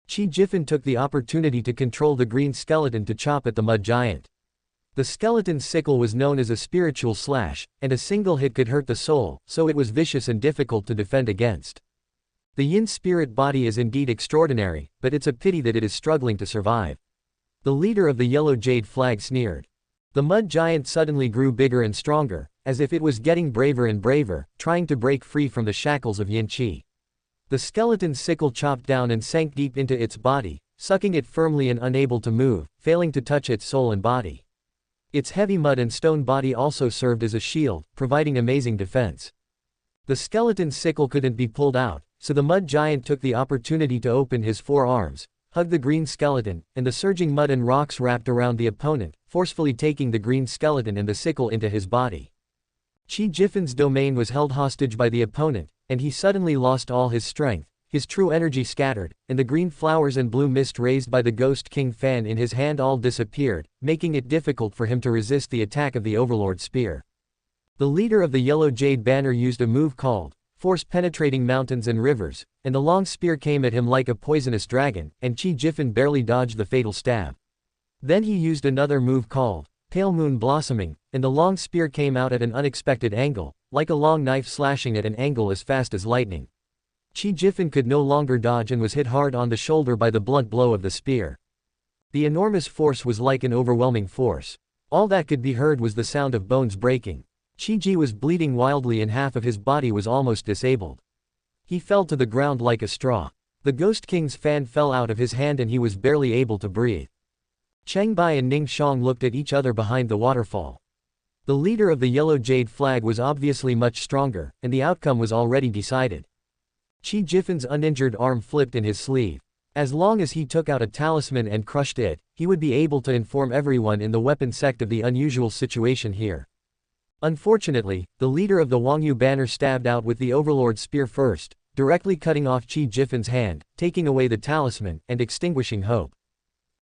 Qi Jifan took the opportunity to control the green skeleton to chop at the mud giant. The skeleton's sickle was known as a spiritual slash, and a single hit could hurt the soul, so it was vicious and difficult to defend against. The yin spirit body is indeed extraordinary, but it's a pity that it is struggling to survive. The leader of the yellow jade flag sneered. The mud giant suddenly grew bigger and stronger, as if it was getting braver and braver, trying to break free from the shackles of yin qi. The skeleton's sickle chopped down and sank deep into its body, sucking it firmly and unable to move, failing to touch its soul and body. Its heavy mud and stone body also served as a shield, providing amazing defense. The skeleton's sickle couldn't be pulled out, so the mud giant took the opportunity to open his four arms, hug the green skeleton, and the surging mud and rocks wrapped around the opponent, forcefully taking the green skeleton and the sickle into his body. Qi Jifan's domain was held hostage by the opponent, and he suddenly lost all his strength, his true energy scattered, and the green flowers and blue mist raised by the Ghost King fan in his hand all disappeared, making it difficult for him to resist the attack of the Overlord's spear. The leader of the Yellow Jade Banner used a move called Force Penetrating Mountains and Rivers, and the long spear came at him like a poisonous dragon, and Qi Jifan barely dodged the fatal stab. Then he used another move called Pale Moon Blossoming, and the long spear came out at an unexpected angle, like a long knife slashing at an angle as fast as lightning. Qi Jifan could no longer dodge and was hit hard on the shoulder by the blunt blow of the spear. The enormous force was like an overwhelming force. All that could be heard was the sound of bones breaking. Qi Ji was bleeding wildly and half of his body was almost disabled. He fell to the ground like a straw. The Ghost King's fan fell out of his hand and he was barely able to breathe. Cheng Bai and Ning Shang looked at each other behind the waterfall. The leader of the Yellow Jade Flag was obviously much stronger, and the outcome was already decided. Qi Jifan's uninjured arm flipped in his sleeve. As long as he took out a talisman and crushed it, he would be able to inform everyone in the weapon sect of the unusual situation here. Unfortunately, the leader of the Wangyu banner stabbed out with the Overlord's spear first, directly cutting off Qi Jifan's hand, taking away the talisman, and extinguishing hope.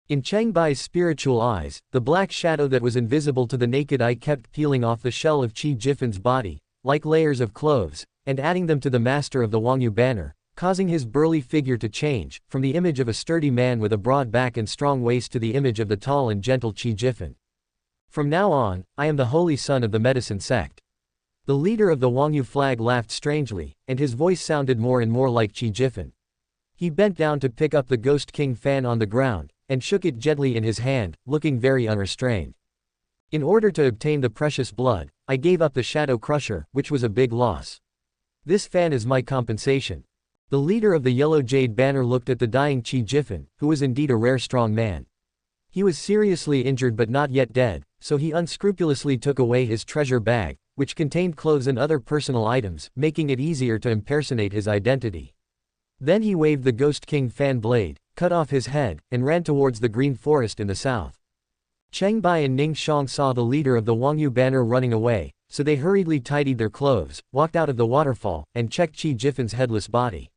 In Cheng Bai's spiritual eyes, the black shadow that was invisible to the naked eye kept peeling off the shell of Qi Jifan's body, like layers of clothes, and adding them to the master of the Wangyu banner, causing his burly figure to change, from the image of a sturdy man with a broad back and strong waist to the image of the tall and gentle Qi Jifan. From now on, I am the holy son of the medicine sect. The leader of the Wangyu flag laughed strangely, and his voice sounded more and more like Qi Jifan. He bent down to pick up the Ghost King fan on the ground, and shook it gently in his hand, looking very unrestrained. In order to obtain the precious blood, I gave up the Shadow Crusher, which was a big loss. This fan is my compensation. The leader of the Yellow Jade Banner looked at the dying Qi Jifan, who was indeed a rare strong man. He was seriously injured but not yet dead, so he unscrupulously took away his treasure bag, which contained clothes and other personal items, making it easier to impersonate his identity. Then he waved the Ghost King fan blade, cut off his head, and ran towards the green forest in the south. Cheng Bai and Ning Shang saw the leader of the Wangyu banner running away, so they hurriedly tidied their clothes, walked out of the waterfall, and checked Qi Jifan's headless body.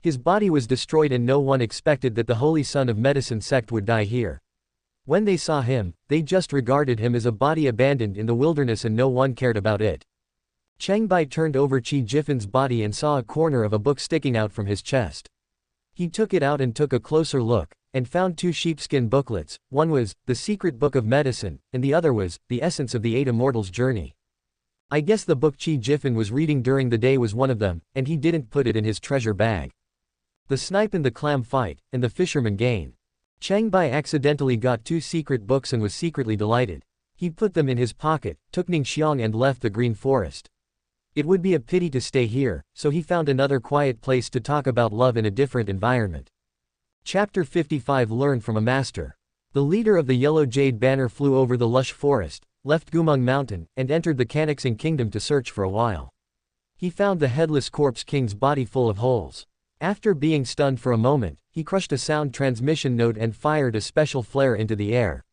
His body was destroyed and no one expected that the holy son of medicine sect would die here. When they saw him, they just regarded him as a body abandoned in the wilderness and no one cared about it. Cheng Bai turned over Qi Jifan's body and saw a corner of a book sticking out from his chest. He took it out and took a closer look, and found two sheepskin booklets. One was The Secret Book of Medicine, and the other was The Essence of the Eight Immortals Journey. I guess the book Qi Jifan was reading during the day was one of them, and he didn't put it in his treasure bag. The snipe and the clam fight, and the fisherman gain. Cheng Bai accidentally got two secret books and was secretly delighted. He put them in his pocket, took Ning Xiang and left the green forest. It would be a pity to stay here, so he found another quiet place to talk about love in a different environment. Chapter 55 Learn from a Master. The leader of the Yellow Jade Banner flew over the lush forest, left Gumeng Mountain, and entered the Canaxing Kingdom to search for a while. He found the headless corpse king's body full of holes. After being stunned for a moment, he crushed a sound transmission node and fired a special flare into the air.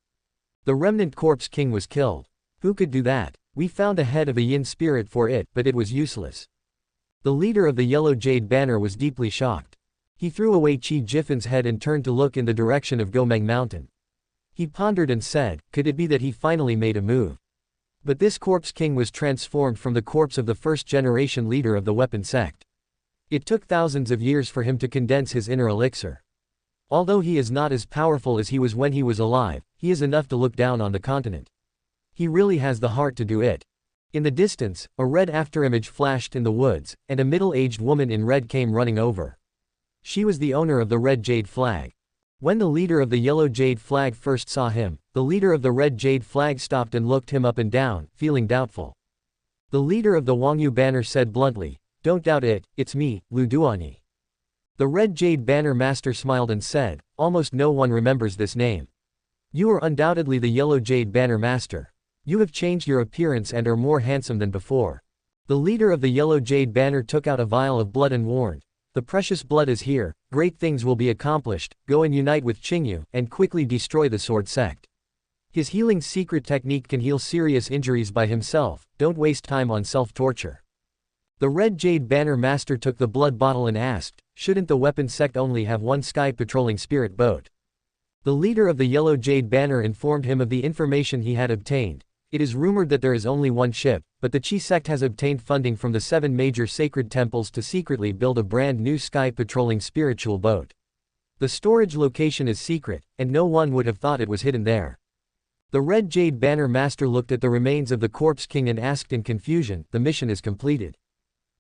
The remnant corpse king was killed. Who could do that? We found a head of a yin spirit for it, but it was useless. The leader of the Yellow Jade Banner was deeply shocked. He threw away Qi Jifen's head and turned to look in the direction of Gomeng Mountain. He pondered and said, could it be that he finally made a move? But this corpse king was transformed from the corpse of the first-generation leader of the weapon sect. It took thousands of years for him to condense his inner elixir. Although he is not as powerful as he was when he was alive, he is enough to look down on the continent. He really has the heart to do it. In the distance, a red afterimage flashed in the woods, and a middle-aged woman in red came running over. She was the owner of the Red Jade Flag. When the leader of the Yellow Jade Flag first saw him, the leader of the Red Jade Flag stopped and looked him up and down, feeling doubtful. The leader of the Wangyu Banner said bluntly, "Don't doubt it, it's me, Lu Duani." The Red Jade Banner master smiled and said, "Almost no one remembers this name. You are undoubtedly the Yellow Jade Banner master. You have changed your appearance and are more handsome than before." The leader of the Yellow Jade Banner took out a vial of blood and warned, "The precious blood is here, great things will be accomplished, go and unite with Qingyu, and quickly destroy the sword sect. His healing secret technique can heal serious injuries by himself, don't waste time on self-torture." The Red Jade Banner master took the blood bottle and asked, shouldn't the weapon sect only have one sky-patrolling spirit boat? The leader of the Yellow Jade Banner informed him of the information he had obtained. It is rumored that there is only one ship, but the Qi sect has obtained funding from the 7 major sacred temples to secretly build a brand new sky-patrolling spiritual boat. The storage location is secret, and no one would have thought it was hidden there. The Red Jade Banner master looked at the remains of the corpse king and asked in confusion, "The mission is completed.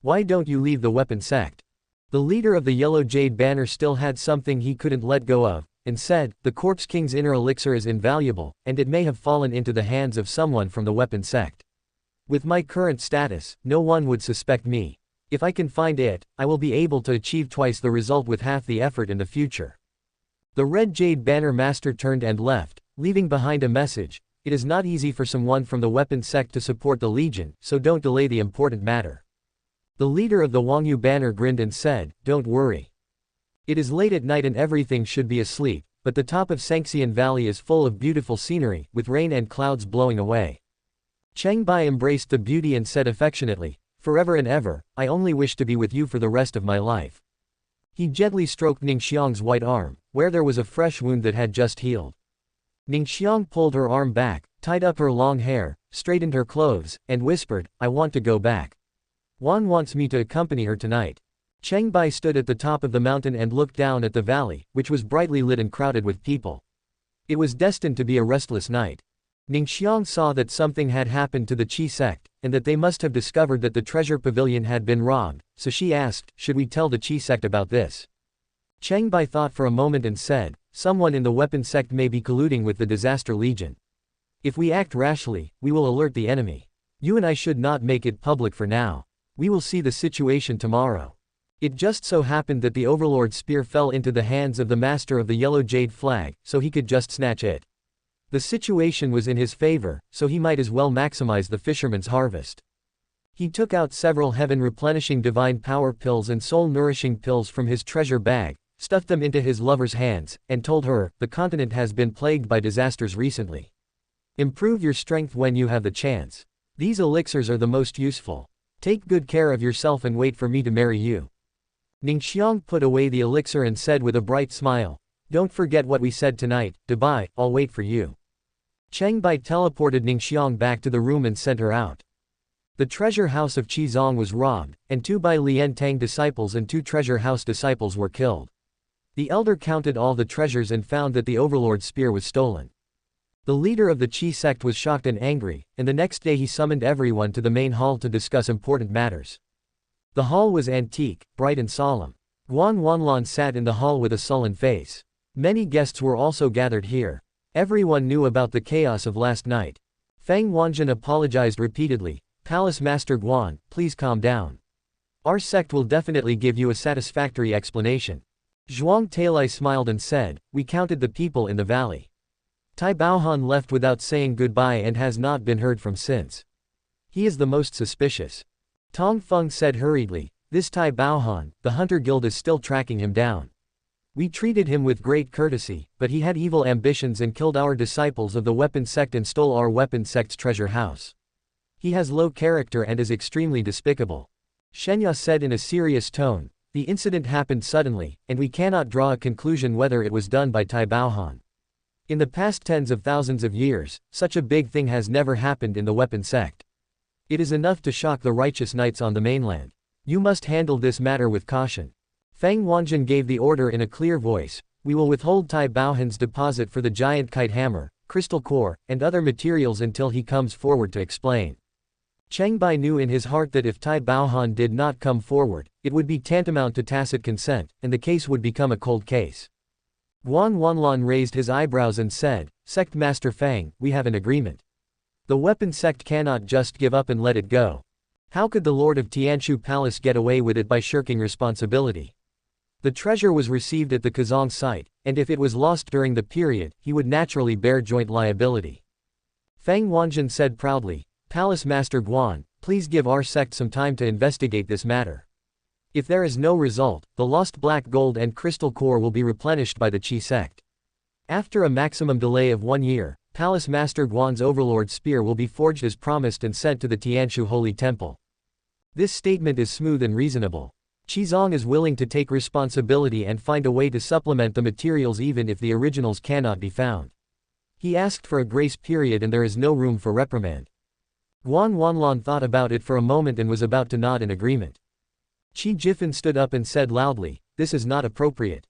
Why don't you leave the weapon sect?" The leader of the Yellow Jade Banner still had something he couldn't let go of, and said, "The corpse king's inner elixir is invaluable, and it may have fallen into the hands of someone from the weapon sect. With my current status, no one would suspect me. If I can find it, I will be able to achieve twice the result with half the effort in the future." The Red Jade Banner master turned and left, leaving behind a message. It is not easy for someone from the weapon sect to support the Legion, so don't delay the important matter. The leader of the Wangyu Banner grinned and said, "Don't worry. It is late at night and everything should be asleep, but the top of Sanxian Valley is full of beautiful scenery, with rain and clouds blowing away." Cheng Bai embraced the beauty and said affectionately, "Forever and ever, I only wish to be with you for the rest of my life." He gently stroked Ningxiang's white arm, where there was a fresh wound that had just healed. Ningxiang pulled her arm back, tied up her long hair, straightened her clothes, and whispered, "I want to go back. Wan wants me to accompany her tonight." Cheng Bai stood at the top of the mountain and looked down at the valley, which was brightly lit and crowded with people. It was destined to be a restless night. Ningxiang saw that something had happened to the Qi sect, and that they must have discovered that the treasure pavilion had been robbed, so she asked, "Should we tell the Qi sect about this?" Cheng Bai thought for a moment and said, "Someone in the weapon sect may be colluding with the Disaster Legion. If we act rashly, we will alert the enemy. You and I should not make it public for now. We will see the situation tomorrow." It just so happened that the Overlord spear fell into the hands of the master of the Yellow Jade Flag, so he could just snatch it. The situation was in his favor, so he might as well maximize the fisherman's harvest. He took out several heaven-replenishing divine power pills and soul-nourishing pills from his treasure bag, stuffed them into his lover's hands, and told her, "The continent has been plagued by disasters recently. Improve your strength when you have the chance. These elixirs are the most useful. Take good care of yourself and wait for me to marry you." Ningxiang put away the elixir and said with a bright smile, "Don't forget what we said tonight, Dubai, I'll wait for you." Cheng Bai teleported Ningxiang back to the room and sent her out. The treasure house of Qizong was robbed, and 2 Bai Lian Tang disciples and 2 treasure house disciples were killed. The elder counted all the treasures and found that the Overlord's spear was stolen. The leader of the Qi sect was shocked and angry, and the next day he summoned everyone to the main hall to discuss important matters. The hall was antique, bright and solemn. Guan Wanlan sat in the hall with a sullen face. Many guests were also gathered here. Everyone knew about the chaos of last night. Fang Wanjun apologized repeatedly, "Palace Master Guan, please calm down. Our sect will definitely give you a satisfactory explanation." Zhuang Tailai smiled and said, "We counted the people in the valley. Tai Baohan left without saying goodbye and has not been heard from since. He is the most suspicious." Tong Feng said hurriedly, This Tai Baohan, the Hunter Guild is still tracking him down. We treated him with great courtesy, but he had evil ambitions and killed our disciples of the weapon sect and stole our weapon sect's treasure house. He has low character and is extremely despicable. Shenya said in a serious tone, the incident happened suddenly, and we cannot draw a conclusion whether it was done by Tai Baohan. In the past tens of thousands of years, such a big thing has never happened in the weapon sect. It is enough to shock the righteous knights on the mainland. You must handle this matter with caution. Feng Wanjun gave the order in a clear voice, we will withhold Tai Baohan's deposit for the giant kite hammer, crystal core, and other materials until he comes forward to explain. Cheng Bai knew in his heart that if Tai Baohan did not come forward, it would be tantamount to tacit consent, and the case would become a cold case. Guan Wanlan raised his eyebrows and said, Sect Master Feng, we have an agreement. The weapon sect cannot just give up and let it go. How could the Lord of Tianshu Palace get away with it by shirking responsibility? The treasure was received at the Kazong site, and if it was lost during the period, he would naturally bear joint liability. Feng Wanjun said proudly, Palace Master Guan, please give our sect some time to investigate this matter. If there is no result, the lost black gold and crystal core will be replenished by the Qi sect. After a maximum delay of 1 year, Palace Master Guan's overlord spear will be forged as promised and sent to the Tianshu Holy Temple. This statement is smooth and reasonable. Qizong is willing to take responsibility and find a way to supplement the materials even if the originals cannot be found. He asked for a grace period and there is no room for reprimand. Guan Wanlan thought about it for a moment and was about to nod in agreement. Qi Jifen stood up and said loudly, this is not appropriate.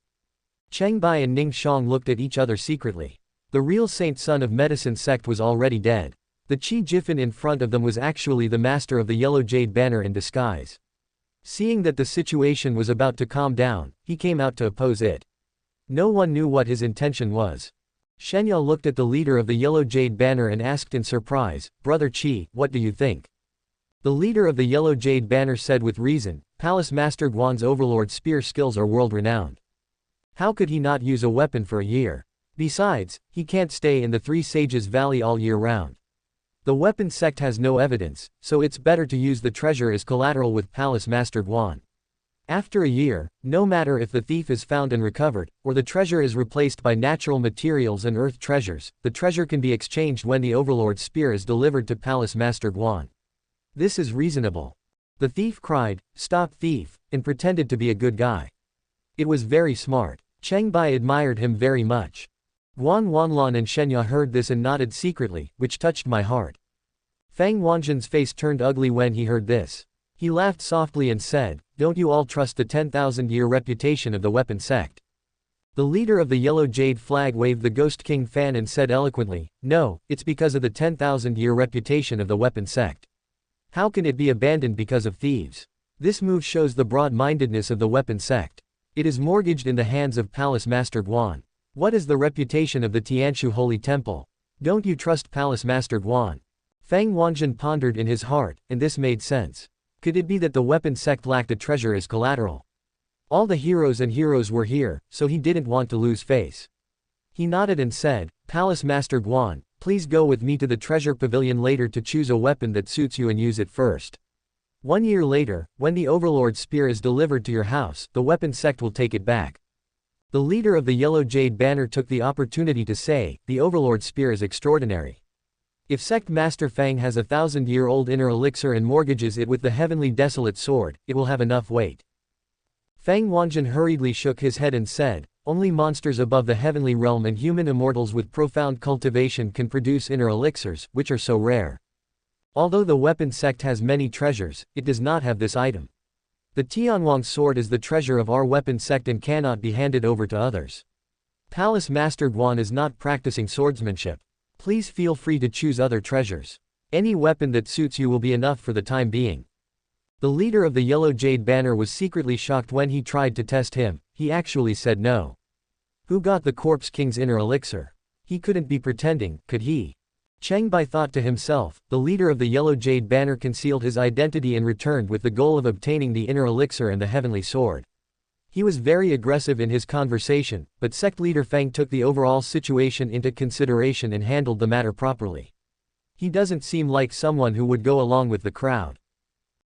Cheng Bai and Ning Shang looked at each other secretly. The real saint son of medicine sect was already dead. The Qi Jifen in front of them was actually the master of the Yellow Jade Banner in disguise. Seeing that the situation was about to calm down, he came out to oppose it. No one knew what his intention was. Shenya looked at the leader of the Yellow Jade Banner and asked in surprise, Brother Qi, what do you think? The leader of the Yellow Jade Banner said with reason, Palace Master Guan's overlord spear skills are world-renowned. How could he not use a weapon for a year? Besides, he can't stay in the Three Sages Valley all year round. The weapon sect has no evidence, so it's better to use the treasure as collateral with Palace Master Guan. After a year, no matter if the thief is found and recovered, or the treasure is replaced by natural materials and earth treasures, the treasure can be exchanged when the overlord's spear is delivered to Palace Master Guan. This is reasonable. The thief cried, Stop thief, and pretended to be a good guy. It was very smart. Cheng Bai admired him very much. Guan Wanlan and Shenya heard this and nodded secretly, which touched my heart. Feng Wanjun's face turned ugly when he heard this. He laughed softly and said, Don't you all trust the 10,000-year reputation of the weapon sect? The leader of the Yellow Jade Flag waved the Ghost King fan and said eloquently, No, it's because of the 10,000-year reputation of the weapon sect. How can it be abandoned because of thieves? This move shows the broad-mindedness of the weapon sect. It is mortgaged in the hands of Palace Master Guan. What is the reputation of the Tianshu Holy Temple? Don't you trust Palace Master Guan? Feng Wanjun pondered in his heart, and this made sense. Could it be that the weapon sect lacked a treasure as collateral? All the heroes were here, so he didn't want to lose face. He nodded and said, Palace Master Guan, please go with me to the treasure pavilion later to choose a weapon that suits you and use it first. 1 year later, when the overlord's spear is delivered to your house, the weapon sect will take it back. The leader of the Yellow Jade Banner took the opportunity to say, the overlord's spear is extraordinary. If Sect Master Feng has a 1,000-year-old inner elixir and mortgages it with the heavenly desolate sword, it will have enough weight. Feng Wanjun hurriedly shook his head and said, Only monsters above the heavenly realm and human immortals with profound cultivation can produce inner elixirs, which are so rare. Although the weapon sect has many treasures, it does not have this item. The Tianwang sword is the treasure of our weapon sect and cannot be handed over to others. Palace Master Guan is not practicing swordsmanship. Please feel free to choose other treasures. Any weapon that suits you will be enough for the time being. The leader of the Yellow Jade Banner was secretly shocked when he tried to test him. He actually said no. Who got the Corpse King's inner elixir? He couldn't be pretending, could he? Cheng Bai thought to himself, the leader of the Yellow Jade Banner concealed his identity and returned with the goal of obtaining the inner elixir and the heavenly sword. He was very aggressive in his conversation, but sect leader Feng took the overall situation into consideration and handled the matter properly. He doesn't seem like someone who would go along with the crowd.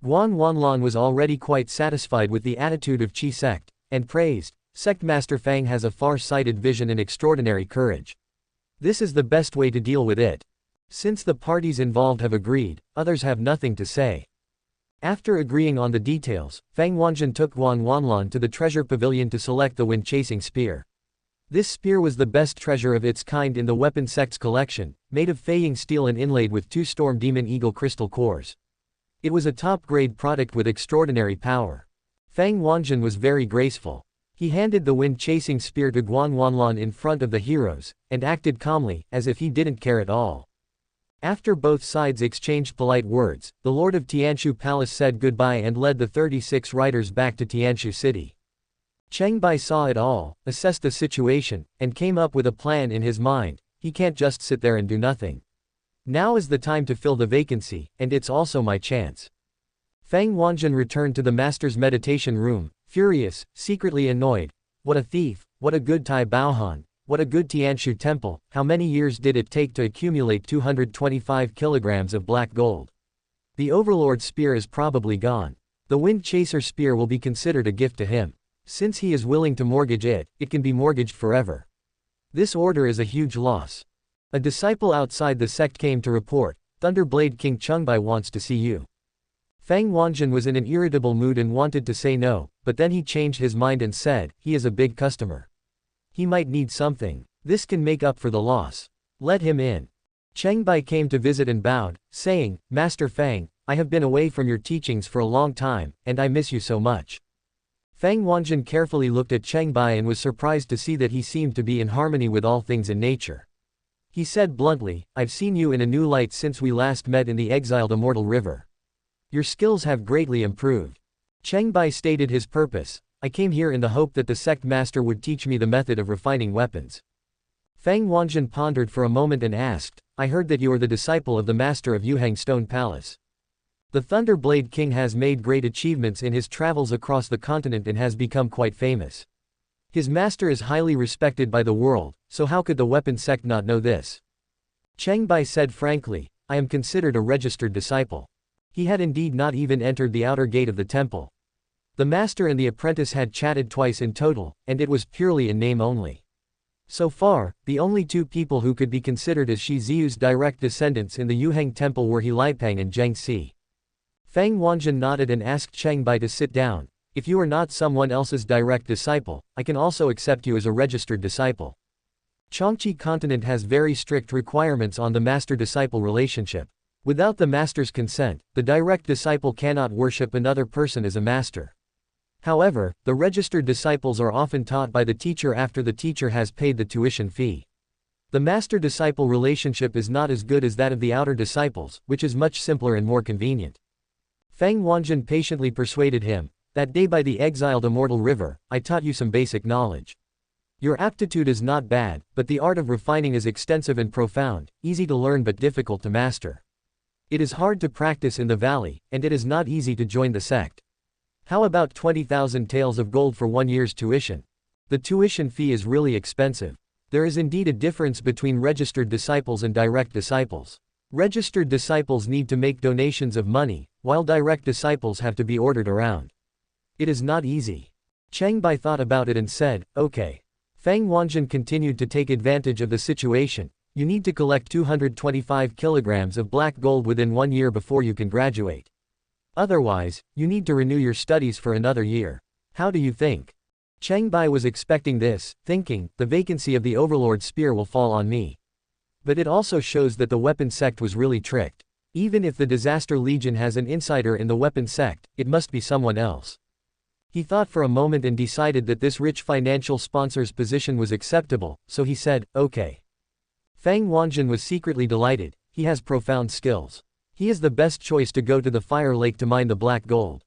Guan Wanlan was already quite satisfied with the attitude of Qi sect, and praised, "Sect Master Fang has a far-sighted vision and extraordinary courage. This is the best way to deal with it." Since the parties involved have agreed, others have nothing to say. After agreeing on the details, Fang Wanzhen took Guan Wanlan to the treasure pavilion to select the wind-chasing spear. This spear was the best treasure of its kind in the weapon sect's collection, made of Feiying steel and inlaid with 2 Storm Demon Eagle crystal cores. It was a top-grade product with extraordinary power. Fang Wanzhen was very graceful. He handed the wind-chasing spear to Guan Wanlan in front of the heroes, and acted calmly, as if he didn't care at all. After both sides exchanged polite words, the Lord of Tianshu Palace said goodbye and led the 36 riders back to Tianshu City. Cheng Bai saw it all, assessed the situation, and came up with a plan in his mind. He can't just sit there and do nothing. Now is the time to fill the vacancy, and it's also my chance. Fang Wanzhen returned to the master's meditation room, furious, secretly annoyed. What a thief, what a good Tai Baohan, what a good Tianshu temple. How many years did it take to accumulate 225 kilograms of black gold? The Overlord spear is probably gone. The Wind Chaser spear will be considered a gift to him. Since he is willing to mortgage it, it can be mortgaged forever. This order is a huge loss. A disciple outside the sect came to report, Thunderblade King Cheng Bai wants to see you. Fang Wanzhen was in an irritable mood and wanted to say no, but then he changed his mind and said, he is a big customer. He might need something. This can make up for the loss. Let him in. Cheng Bai came to visit and bowed, saying, Master Fang, I have been away from your teachings for a long time, and I miss you so much. Fang Wanzhen carefully looked at Cheng Bai and was surprised to see that he seemed to be in harmony with all things in nature. He said bluntly, I've seen you in a new light since we last met in the exiled Immortal River. Your skills have greatly improved. Cheng Bai stated his purpose. I came here in the hope that the sect master would teach me the method of refining weapons. Fang Wanzhen pondered for a moment and asked, I heard that you are the disciple of the master of Yuhang Stone Palace. The Thunderblade King has made great achievements in his travels across the continent and has become quite famous. His master is highly respected by the world, so how could the weapon sect not know this? Cheng Bai said frankly, I am considered a registered disciple. He had indeed not even entered the outer gate of the temple. The master and the apprentice had chatted twice in total, and it was purely in name only. So far, the only 2 people who could be considered as Shi Ziu's direct descendants in the Yuhang temple were He Liepang and Zheng Si. Fang Wanzhen nodded and asked Cheng Bai to sit down. If you are not someone else's direct disciple, I can also accept you as a registered disciple. Qiongqi continent has very strict requirements on the master-disciple relationship. Without the master's consent, the direct disciple cannot worship another person as a master. However, the registered disciples are often taught by the teacher after the teacher has paid the tuition fee. The master-disciple relationship is not as good as that of the outer disciples, which is much simpler and more convenient. Fang Wanzhen patiently persuaded him. That day by the exiled Immortal River, I taught you some basic knowledge. Your aptitude is not bad, but the art of refining is extensive and profound, easy to learn but difficult to master. It is hard to practice in the valley, and it is not easy to join the sect. How about 20,000 taels of gold for 1 year's tuition? The tuition fee is really expensive. There is indeed a difference between registered disciples and direct disciples. Registered disciples need to make donations of money, while direct disciples have to be ordered around. It is not easy. Cheng Bai thought about it and said, okay. Fang Wanzhen continued to take advantage of the situation. You need to collect 225 kilograms of black gold within 1 year before you can graduate. Otherwise, you need to renew your studies for another year. How do you think? Cheng Bai was expecting this, thinking, the vacancy of the Overlord spear will fall on me. But it also shows that the weapon sect was really tricked. Even if the Disaster Legion has an insider in the weapon sect, it must be someone else. He thought for a moment and decided that this rich financial sponsor's position was acceptable, so he said, okay. Fang Wanzhen was secretly delighted. He has profound skills. He is the best choice to go to the Fire Lake to mine the black gold.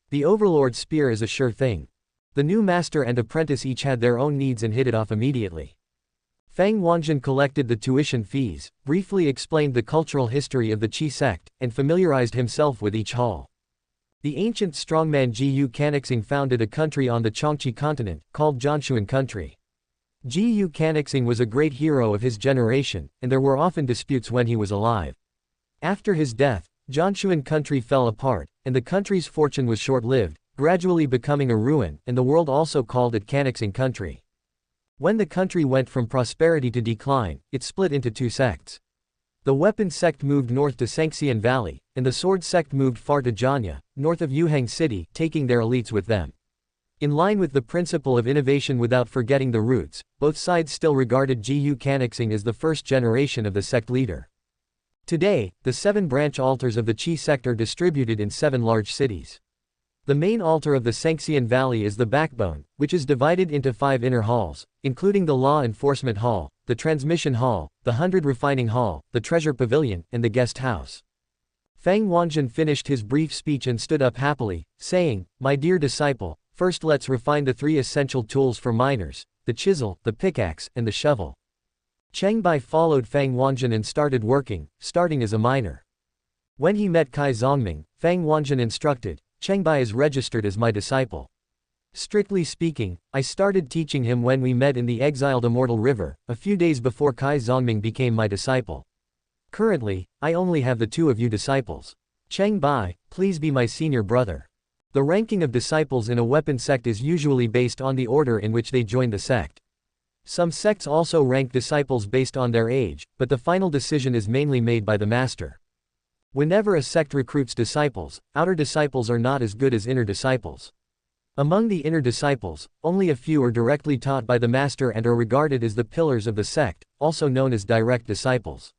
The Overlord spear is a sure thing. The new master and apprentice each had their own needs and hit it off immediately. Fang Wanzhen collected the tuition fees, briefly explained the cultural history of the Qi sect, and familiarized himself with each hall. The ancient strongman Ji Kanixing founded a country on the Qiongqi continent, called Jianshuan country. Ji Kanixing was a great hero of his generation, and there were often disputes when he was alive. After his death, Jianshuan country fell apart, and the country's fortune was short-lived, gradually becoming a ruin, and the world also called it Canaxing country. When the country went from prosperity to decline, it split into two sects. The weapon sect moved north to Sangxian Valley, and the sword sect moved far to Jianya, north of Yuhang City, taking their elites with them. In line with the principle of innovation without forgetting the roots, both sides still regarded Gu Canaxing as the first generation of the sect leader. Today, the 7 branch altars of the Qi sect are distributed in 7 large cities. The main altar of the Sangxian Valley is the backbone, which is divided into 5 inner halls, including the Law Enforcement Hall, the Transmission Hall, the 100 Refining Hall, the Treasure Pavilion, and the Guest House. Fang Wanzhen finished his brief speech and stood up happily, saying, "My dear disciple, first let's refine the 3 essential tools for miners, the chisel, the pickaxe, and the shovel." Cheng Bai followed Fang Wanzhen and started working, starting as a miner. When he met Kai Zongming, Fang Wanzhen instructed, "Cheng Bai is registered as my disciple. Strictly speaking, I started teaching him when we met in the exiled Immortal River, a few days before Kai Zongming became my disciple. Currently, I only have the 2 of you disciples. Cheng Bai, please be my senior brother." The ranking of disciples in a weapon sect is usually based on the order in which they join the sect. Some sects also rank disciples based on their age, but the final decision is mainly made by the master. Whenever a sect recruits disciples, outer disciples are not as good as inner disciples. Among the inner disciples, only a few are directly taught by the master and are regarded as the pillars of the sect, also known as direct disciples.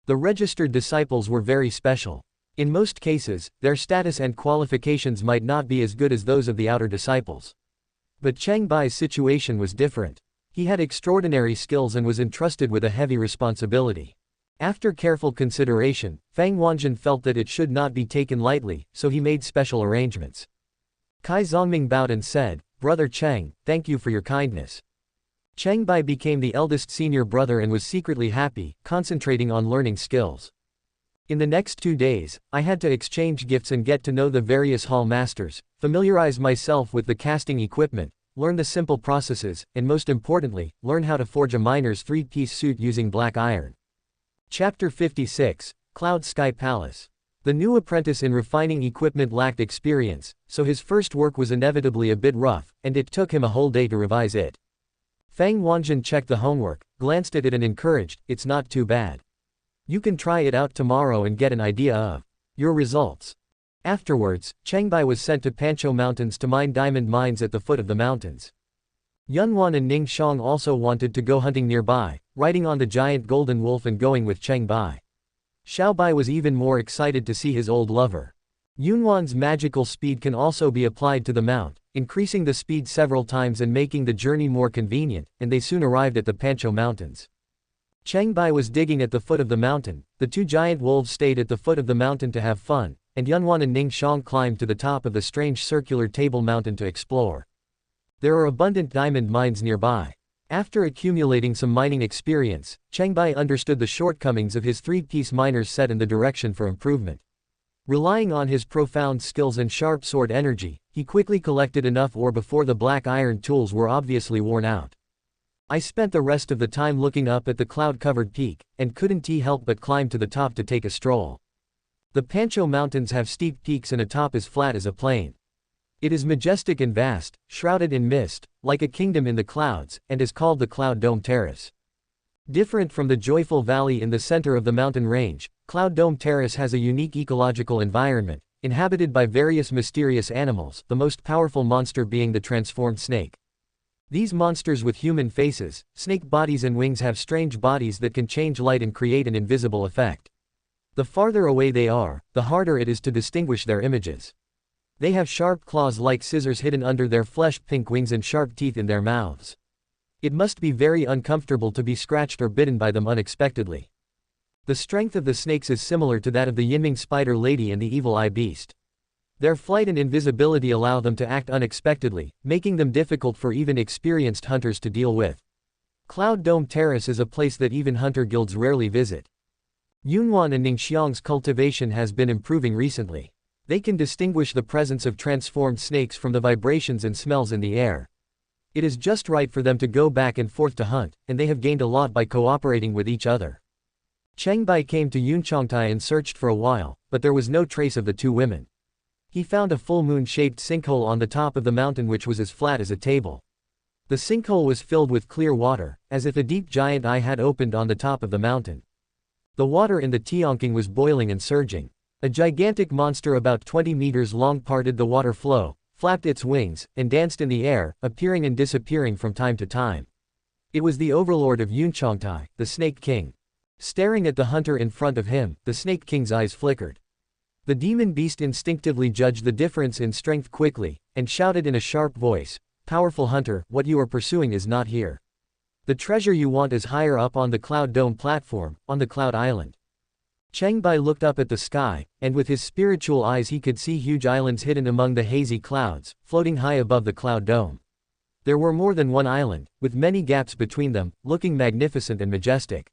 The registered disciples were very special. In most cases, their status and qualifications might not be as good as those of the outer disciples. But Cheng Bai's situation was different. He had extraordinary skills and was entrusted with a heavy responsibility. After careful consideration, Fang Wanzhen felt that it should not be taken lightly, so he made special arrangements. Kai Zongming bowed and said, "Brother Cheng, thank you for your kindness." Cheng Bai became the eldest senior brother and was secretly happy, concentrating on learning skills. In the next 2 days, I had to exchange gifts and get to know the various hall masters, familiarize myself with the casting equipment, learn the simple processes, and most importantly, learn how to forge a miner's 3-piece suit using black iron. Chapter 56, Cloud Sky Palace. The new apprentice in refining equipment lacked experience, so his first work was inevitably a bit rough, and it took him a whole day to revise it. Fang Wanzhen checked the homework, glanced at it and encouraged, "It's not too bad. You can try it out tomorrow and get an idea of your results." Afterwards, Cheng Bai was sent to Pancho Mountains to mine diamond mines at the foot of the mountains. Yunwan and Ning Xiang also wanted to go hunting nearby, riding on the giant golden wolf and going with Cheng Bai. Xiao Bai was even more excited to see his old lover. Yunwan's magical speed can also be applied to the mount, increasing the speed several times and making the journey more convenient, and they soon arrived at the Pancho Mountains. Cheng Bai was digging at the foot of the mountain, the 2 giant wolves stayed at the foot of the mountain to have fun, and Yunwan and Ning Xiang climbed to the top of the strange circular table mountain to explore. There are abundant diamond mines nearby. After accumulating some mining experience, Cheng Bai understood the shortcomings of his 3-piece miner's set and the direction for improvement. Relying on his profound skills and sharp sword energy, he quickly collected enough ore before the black iron tools were obviously worn out. "I spent the rest of the time looking up at the cloud-covered peak, and couldn't help but climb to the top to take a stroll. The Pancho Mountains have steep peaks and a top as flat as a plain. It is majestic and vast, shrouded in mist, like a kingdom in the clouds, and is called the Cloud Dome Terrace. Different from the joyful valley in the center of the mountain range, Cloud Dome Terrace has a unique ecological environment, inhabited by various mysterious animals, the most powerful monster being the transformed snake. These monsters with human faces, snake bodies and wings have strange bodies that can change light and create an invisible effect. The farther away they are, the harder it is to distinguish their images. They have sharp claws like scissors hidden under their flesh-pink wings and sharp teeth in their mouths. It must be very uncomfortable to be scratched or bitten by them unexpectedly. The strength of the snakes is similar to that of the Yinming spider lady and the evil eye beast. Their flight and invisibility allow them to act unexpectedly, making them difficult for even experienced hunters to deal with. Cloud Dome Terrace is a place that even hunter guilds rarely visit. Yunwan and Ningxiang's cultivation has been improving recently. They can distinguish the presence of transformed snakes from the vibrations and smells in the air. It is just right for them to go back and forth to hunt, and they have gained a lot by cooperating with each other. Cheng Bai came to Qiongqi and searched for a while, but there was no trace of the two women. He found a full moon-shaped sinkhole on the top of the mountain which was as flat as a table. The sinkhole was filled with clear water, as if a deep giant eye had opened on the top of the mountain. The water in the Qiongqi was boiling and surging. A gigantic monster about 20 meters long parted the water flow, flapped its wings, and danced in the air, appearing and disappearing from time to time. It was the overlord of Qiongqi, the Snake King. Staring at the hunter in front of him, the Snake King's eyes flickered. The demon beast instinctively judged the difference in strength quickly, and shouted in a sharp voice, "Powerful hunter, what you are pursuing is not here. The treasure you want is higher up on the Cloud Dome platform, on the Cloud Island." Cheng Bai looked up at the sky, and with his spiritual eyes he could see huge islands hidden among the hazy clouds, floating high above the Cloud Dome. There were more than one island, with many gaps between them, looking magnificent and majestic.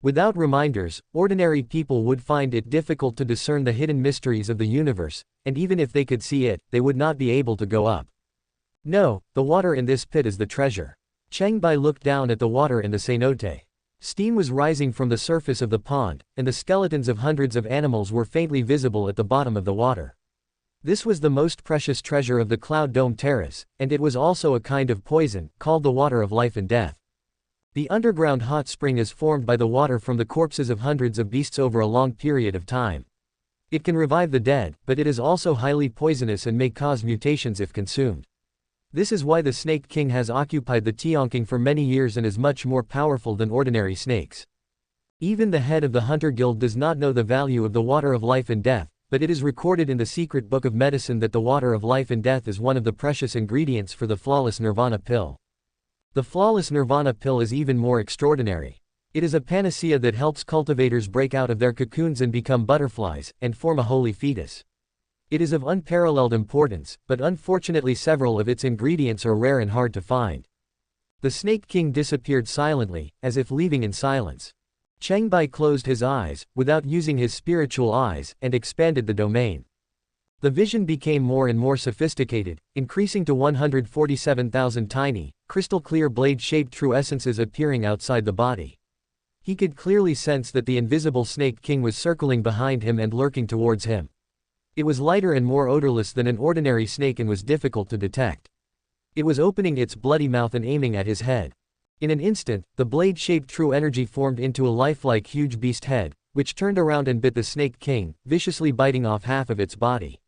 Without reminders, ordinary people would find it difficult to discern the hidden mysteries of the universe, and even if they could see it, they would not be able to go up. No, the water in this pit is the treasure. Cheng Bai looked down at the water in the cenote. Steam was rising from the surface of the pond, and the skeletons of hundreds of animals were faintly visible at the bottom of the water. This was the most precious treasure of the Cloud Dome terrace, and it was also a kind of poison, called the water of life and death. The underground hot spring is formed by the water from the corpses of hundreds of beasts over a long period of time. It can revive the dead, but it is also highly poisonous and may cause mutations if consumed. This is why the Snake King has occupied the Qiongqi for many years and is much more powerful than ordinary snakes. Even the head of the Hunter Guild does not know the value of the water of life and death, but it is recorded in the secret book of medicine that the water of life and death is one of the precious ingredients for the flawless nirvana pill. The flawless nirvana pill is even more extraordinary. It is a panacea that helps cultivators break out of their cocoons and become butterflies, and form a holy fetus. It is of unparalleled importance, but unfortunately several of its ingredients are rare and hard to find. The Snake King disappeared silently, as if leaving in silence. Cheng Bai closed his eyes, without using his spiritual eyes, and expanded the domain. The vision became more and more sophisticated, increasing to 147,000 tiny, crystal-clear blade-shaped true essences appearing outside the body. He could clearly sense that the invisible Snake King was circling behind him and lurking towards him. It was lighter and more odorless than an ordinary snake and was difficult to detect. It was opening its bloody mouth and aiming at his head. In an instant, the blade-shaped true energy formed into a lifelike huge beast head, which turned around and bit the Snake King, viciously biting off half of its body.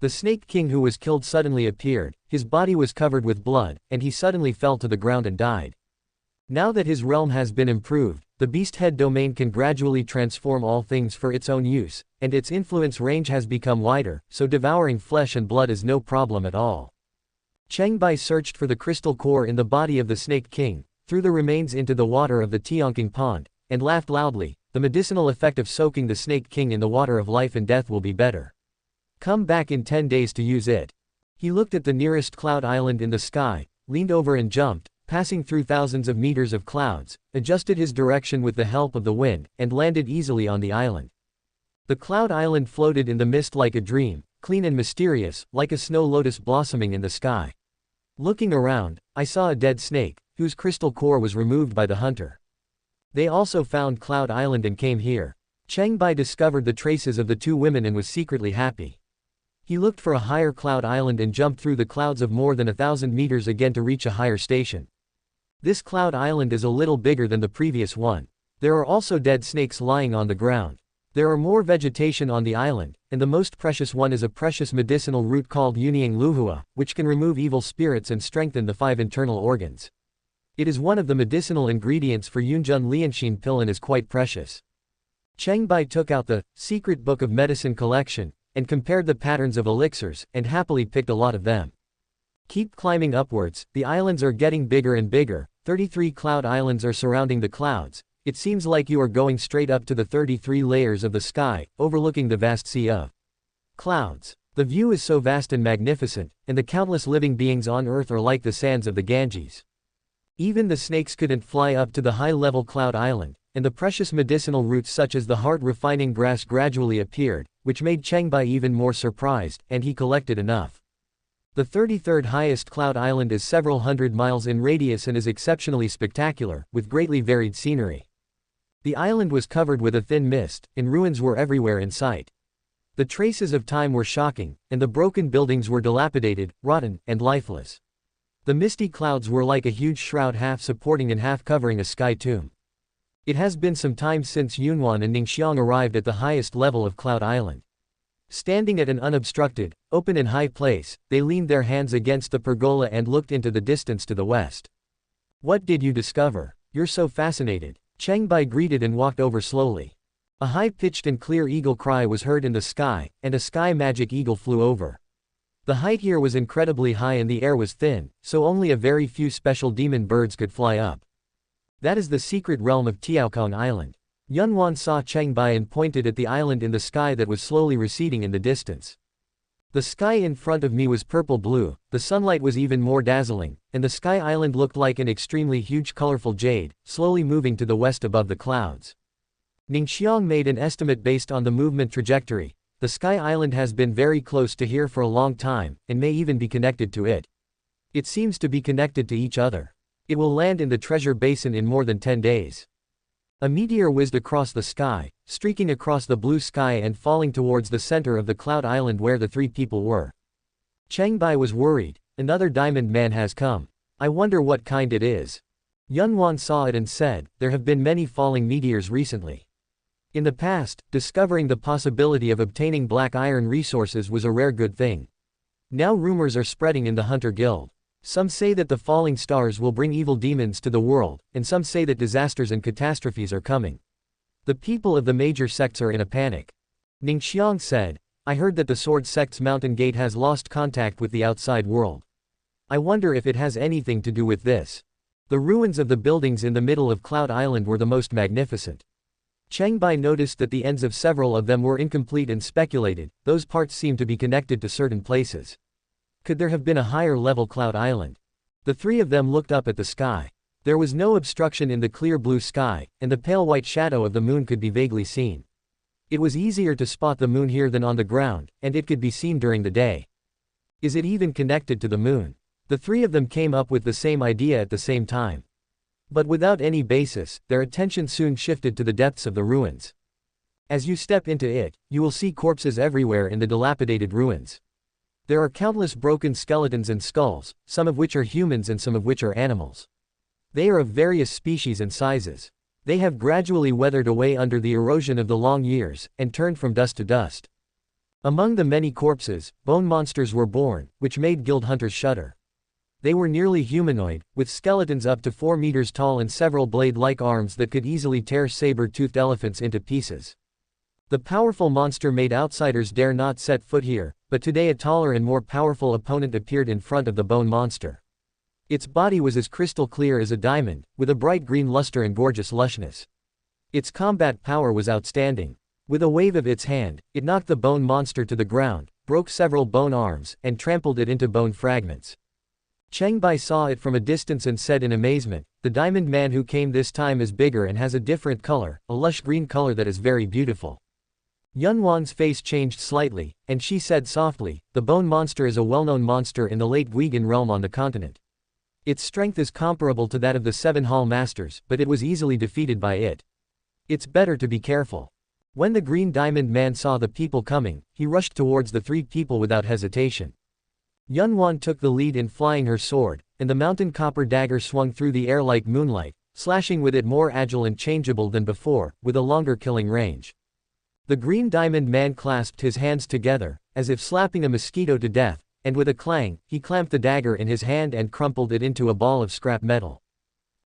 The Snake King who was killed suddenly appeared, his body was covered with blood, and he suddenly fell to the ground and died. Now that his realm has been improved, the beast head domain can gradually transform all things for its own use, and its influence range has become wider, so devouring flesh and blood is no problem at all. Cheng Bai searched for the crystal core in the body of the Snake King, threw the remains into the water of the Qiongqi pond, and laughed loudly. The medicinal effect of soaking the Snake King in the water of life and death will be better. Come back in 10 days to use it. He looked at the nearest cloud island in the sky, leaned over and jumped, passing through thousands of meters of clouds, adjusted his direction with the help of the wind, and landed easily on the island. The cloud island floated in the mist like a dream, clean and mysterious, like a snow lotus blossoming in the sky. Looking around, I saw a dead snake, whose crystal core was removed by the hunter. They also found Cloud Island and came here. Cheng Bai discovered the traces of the two women and was secretly happy. He looked for a higher Cloud Island and jumped through the clouds of more than 1,000 meters again to reach a higher station. This Cloud Island is a little bigger than the previous one. There are also dead snakes lying on the ground. There are more vegetation on the island, and the most precious one is a precious medicinal root called Uniang Luhua, which can remove evil spirits and strengthen the 5 internal organs. It is one of the medicinal ingredients for Yunjun Lianxin pill and is quite precious. Cheng Bai took out the secret book of medicine collection, and compared the patterns of elixirs, and happily picked a lot of them. Keep climbing upwards, the islands are getting bigger and bigger, 33 cloud islands are surrounding the clouds. It seems like you are going straight up to the 33 layers of the sky, overlooking the vast sea of clouds. The view is so vast and magnificent, and the countless living beings on earth are like the sands of the Ganges. Even the snakes couldn't fly up to the high-level cloud island, and the precious medicinal roots such as the heart-refining grass gradually appeared, which made Cheng Bai even more surprised, and he collected enough. The 33rd highest cloud island is several hundred miles in radius and is exceptionally spectacular, with greatly varied scenery. The island was covered with a thin mist, and ruins were everywhere in sight. The traces of time were shocking, and the broken buildings were dilapidated, rotten, and lifeless. The misty clouds were like a huge shroud half supporting and half covering a sky tomb. It has been some time since Yunwan and Ningxiang arrived at the highest level of Cloud Island. Standing at an unobstructed, open and high place, they leaned their hands against the pergola and looked into the distance to the west. "What did you discover? You're so fascinated." Cheng Bai greeted and walked over slowly. A high-pitched and clear eagle cry was heard in the sky, and a sky magic eagle flew over. The height here was incredibly high and the air was thin, so only a very few special demon birds could fly up. That is the secret realm of Tiaokong Island. Yunwan saw Cheng Bai and pointed at the island in the sky that was slowly receding in the distance. The sky in front of me was purple-blue, the sunlight was even more dazzling, and the sky island looked like an extremely huge colorful jade, slowly moving to the west above the clouds. Ningxiang made an estimate based on the movement trajectory. The sky island has been very close to here for a long time, and may even be connected to it. It seems to be connected to each other. It will land in the treasure basin in more than 10 days. A meteor whizzed across the sky, streaking across the blue sky and falling towards the center of the Cloud Island where the three people were. Cheng Bai was worried. Another diamond man has come. I wonder what kind it is. Yunwan saw it and said, there have been many falling meteors recently. In the past, discovering the possibility of obtaining black iron resources was a rare good thing. Now rumors are spreading in the Hunter Guild. Some say that the falling stars will bring evil demons to the world, and some say that disasters and catastrophes are coming. The people of the major sects are in a panic. Ningxiang said, I heard that the Sword Sect's mountain gate has lost contact with the outside world. I wonder if it has anything to do with this. The ruins of the buildings in the middle of Cloud Island were the most magnificent. Cheng Bai noticed that the ends of several of them were incomplete and speculated, those parts seemed to be connected to certain places. Could there have been a higher level Cloud Island? The three of them looked up at the sky. There was no obstruction in the clear blue sky, and the pale white shadow of the moon could be vaguely seen. It was easier to spot the moon here than on the ground, and it could be seen during the day. Is it even connected to the moon? The three of them came up with the same idea at the same time. But without any basis, their attention soon shifted to the depths of the ruins. As you step into it, you will see corpses everywhere in the dilapidated ruins. There are countless broken skeletons and skulls, some of which are humans and some of which are animals. They are of various species and sizes. They have gradually weathered away under the erosion of the long years, and turned from dust to dust. Among the many corpses, bone monsters were born, which made guild hunters shudder. They were nearly humanoid, with skeletons up to 4 meters tall and several blade-like arms that could easily tear saber-toothed elephants into pieces. The powerful monster made outsiders dare not set foot here, but today a taller and more powerful opponent appeared in front of the bone monster. Its body was as crystal clear as a diamond, with a bright green luster and gorgeous lushness. Its combat power was outstanding. With a wave of its hand, it knocked the bone monster to the ground, broke several bone arms, and trampled it into bone fragments. Cheng Bai saw it from a distance and said in amazement, the diamond man who came this time is bigger and has a different color, a lush green color that is very beautiful. Yunwan's face changed slightly, and she said softly, the bone monster is a well-known monster in the late Guigan realm on the continent. Its strength is comparable to that of the 7 Hall Masters, but it was easily defeated by it. It's better to be careful. When the green diamond man saw the people coming, he rushed towards the 3 people without hesitation. Yunwan took the lead in flying her sword, and the mountain copper dagger swung through the air like moonlight, slashing with it more agile and changeable than before, with a longer killing range. The green diamond man clasped his hands together, as if slapping a mosquito to death, and with a clang, he clamped the dagger in his hand and crumpled it into a ball of scrap metal.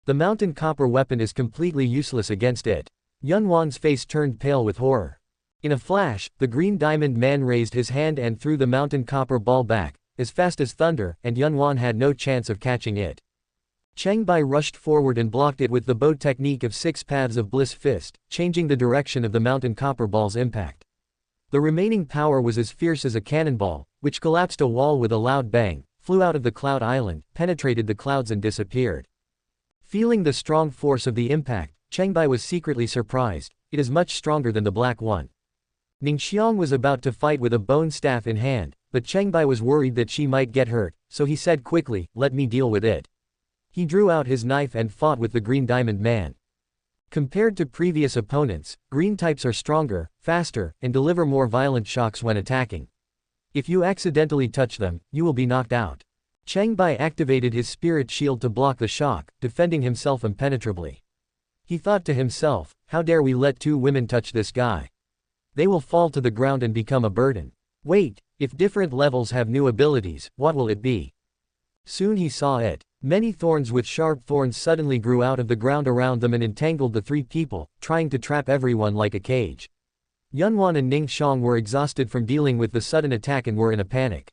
The mountain copper weapon is completely useless against it. Yunwan's face turned pale with horror. In a flash, the green diamond man raised his hand and threw the mountain copper ball back, as fast as thunder, and Yunwan had no chance of catching it. Cheng Bai rushed forward and blocked it with the bow technique of 6 paths of bliss fist, changing the direction of the mountain copper ball's impact. The remaining power was as fierce as a cannonball, which collapsed a wall with a loud bang, flew out of the Cloud Island, penetrated the clouds and disappeared. Feeling the strong force of the impact, Cheng Bai was secretly surprised. It is much stronger than the black one. Ningxiang was about to fight with a bone staff in hand, but Cheng Bai was worried that she might get hurt, so he said quickly, let me deal with it. He drew out his knife and fought with the green diamond man. Compared to previous opponents, green types are stronger, faster, and deliver more violent shocks when attacking. If you accidentally touch them, you will be knocked out. Cheng Bai activated his spirit shield to block the shock, defending himself impenetrably. He thought to himself, how dare we let two women touch this guy? They will fall to the ground and become a burden. Wait, if different levels have new abilities, what will it be? Soon he saw it. Many thorns with sharp thorns suddenly grew out of the ground around them and entangled the three people, trying to trap everyone like a cage. Yunwan and Ning Xiang were exhausted from dealing with the sudden attack and were in a panic.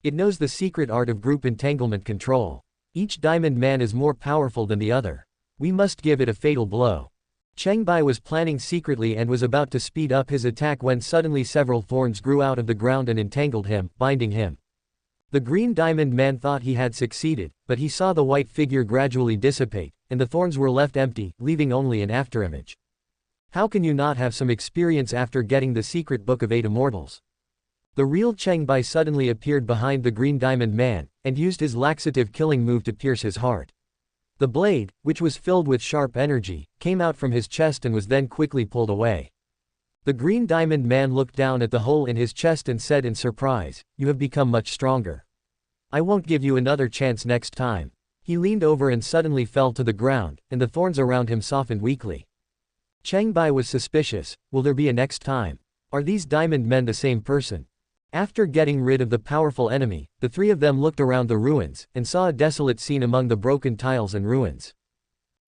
It knows the secret art of group entanglement control. Each diamond man is more powerful than the other. We must give it a fatal blow. Cheng Bai was planning secretly and was about to speed up his attack when suddenly several thorns grew out of the ground and entangled him, binding him. The green diamond man thought he had succeeded, but he saw the white figure gradually dissipate, and the thorns were left empty, leaving only an afterimage. How can you not have some experience after getting the secret book of 8 immortals? The real Cheng Bai suddenly appeared behind the green diamond man, and used his laxative killing move to pierce his heart. The blade, which was filled with sharp energy, came out from his chest and was then quickly pulled away. The green diamond man looked down at the hole in his chest and said in surprise, "You have become much stronger. I won't give you another chance next time." He leaned over and suddenly fell to the ground, and the thorns around him softened weakly. Cheng Bai was suspicious. Will there be a next time? Are these diamond men the same person? After getting rid of the powerful enemy, the three of them looked around the ruins, and saw a desolate scene among the broken tiles and ruins.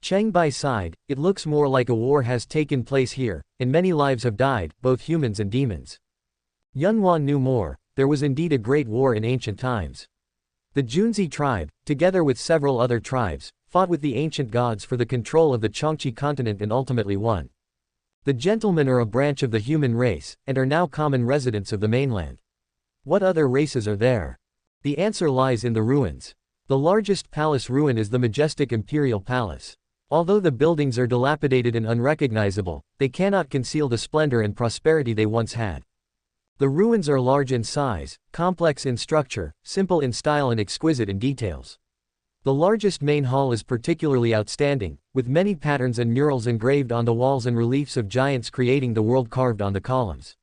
Cheng Bai sighed. It looks more like a war has taken place here, and many lives have died, both humans and demons. Yunwan knew more. There was indeed a great war in ancient times. The Junzi tribe, together with several other tribes, fought with the ancient gods for the control of the Qiongqi continent and ultimately won. The gentlemen are a branch of the human race, and are now common residents of the mainland. What other races are there? The answer lies in the ruins. The largest palace ruin is the majestic imperial palace. Although the buildings are dilapidated and unrecognizable, they cannot conceal the splendor and prosperity they once had. The ruins are large in size, complex in structure, simple in style and exquisite in details. The largest main hall is particularly outstanding, with many patterns and murals engraved on the walls and reliefs of giants creating the world carved on the columns.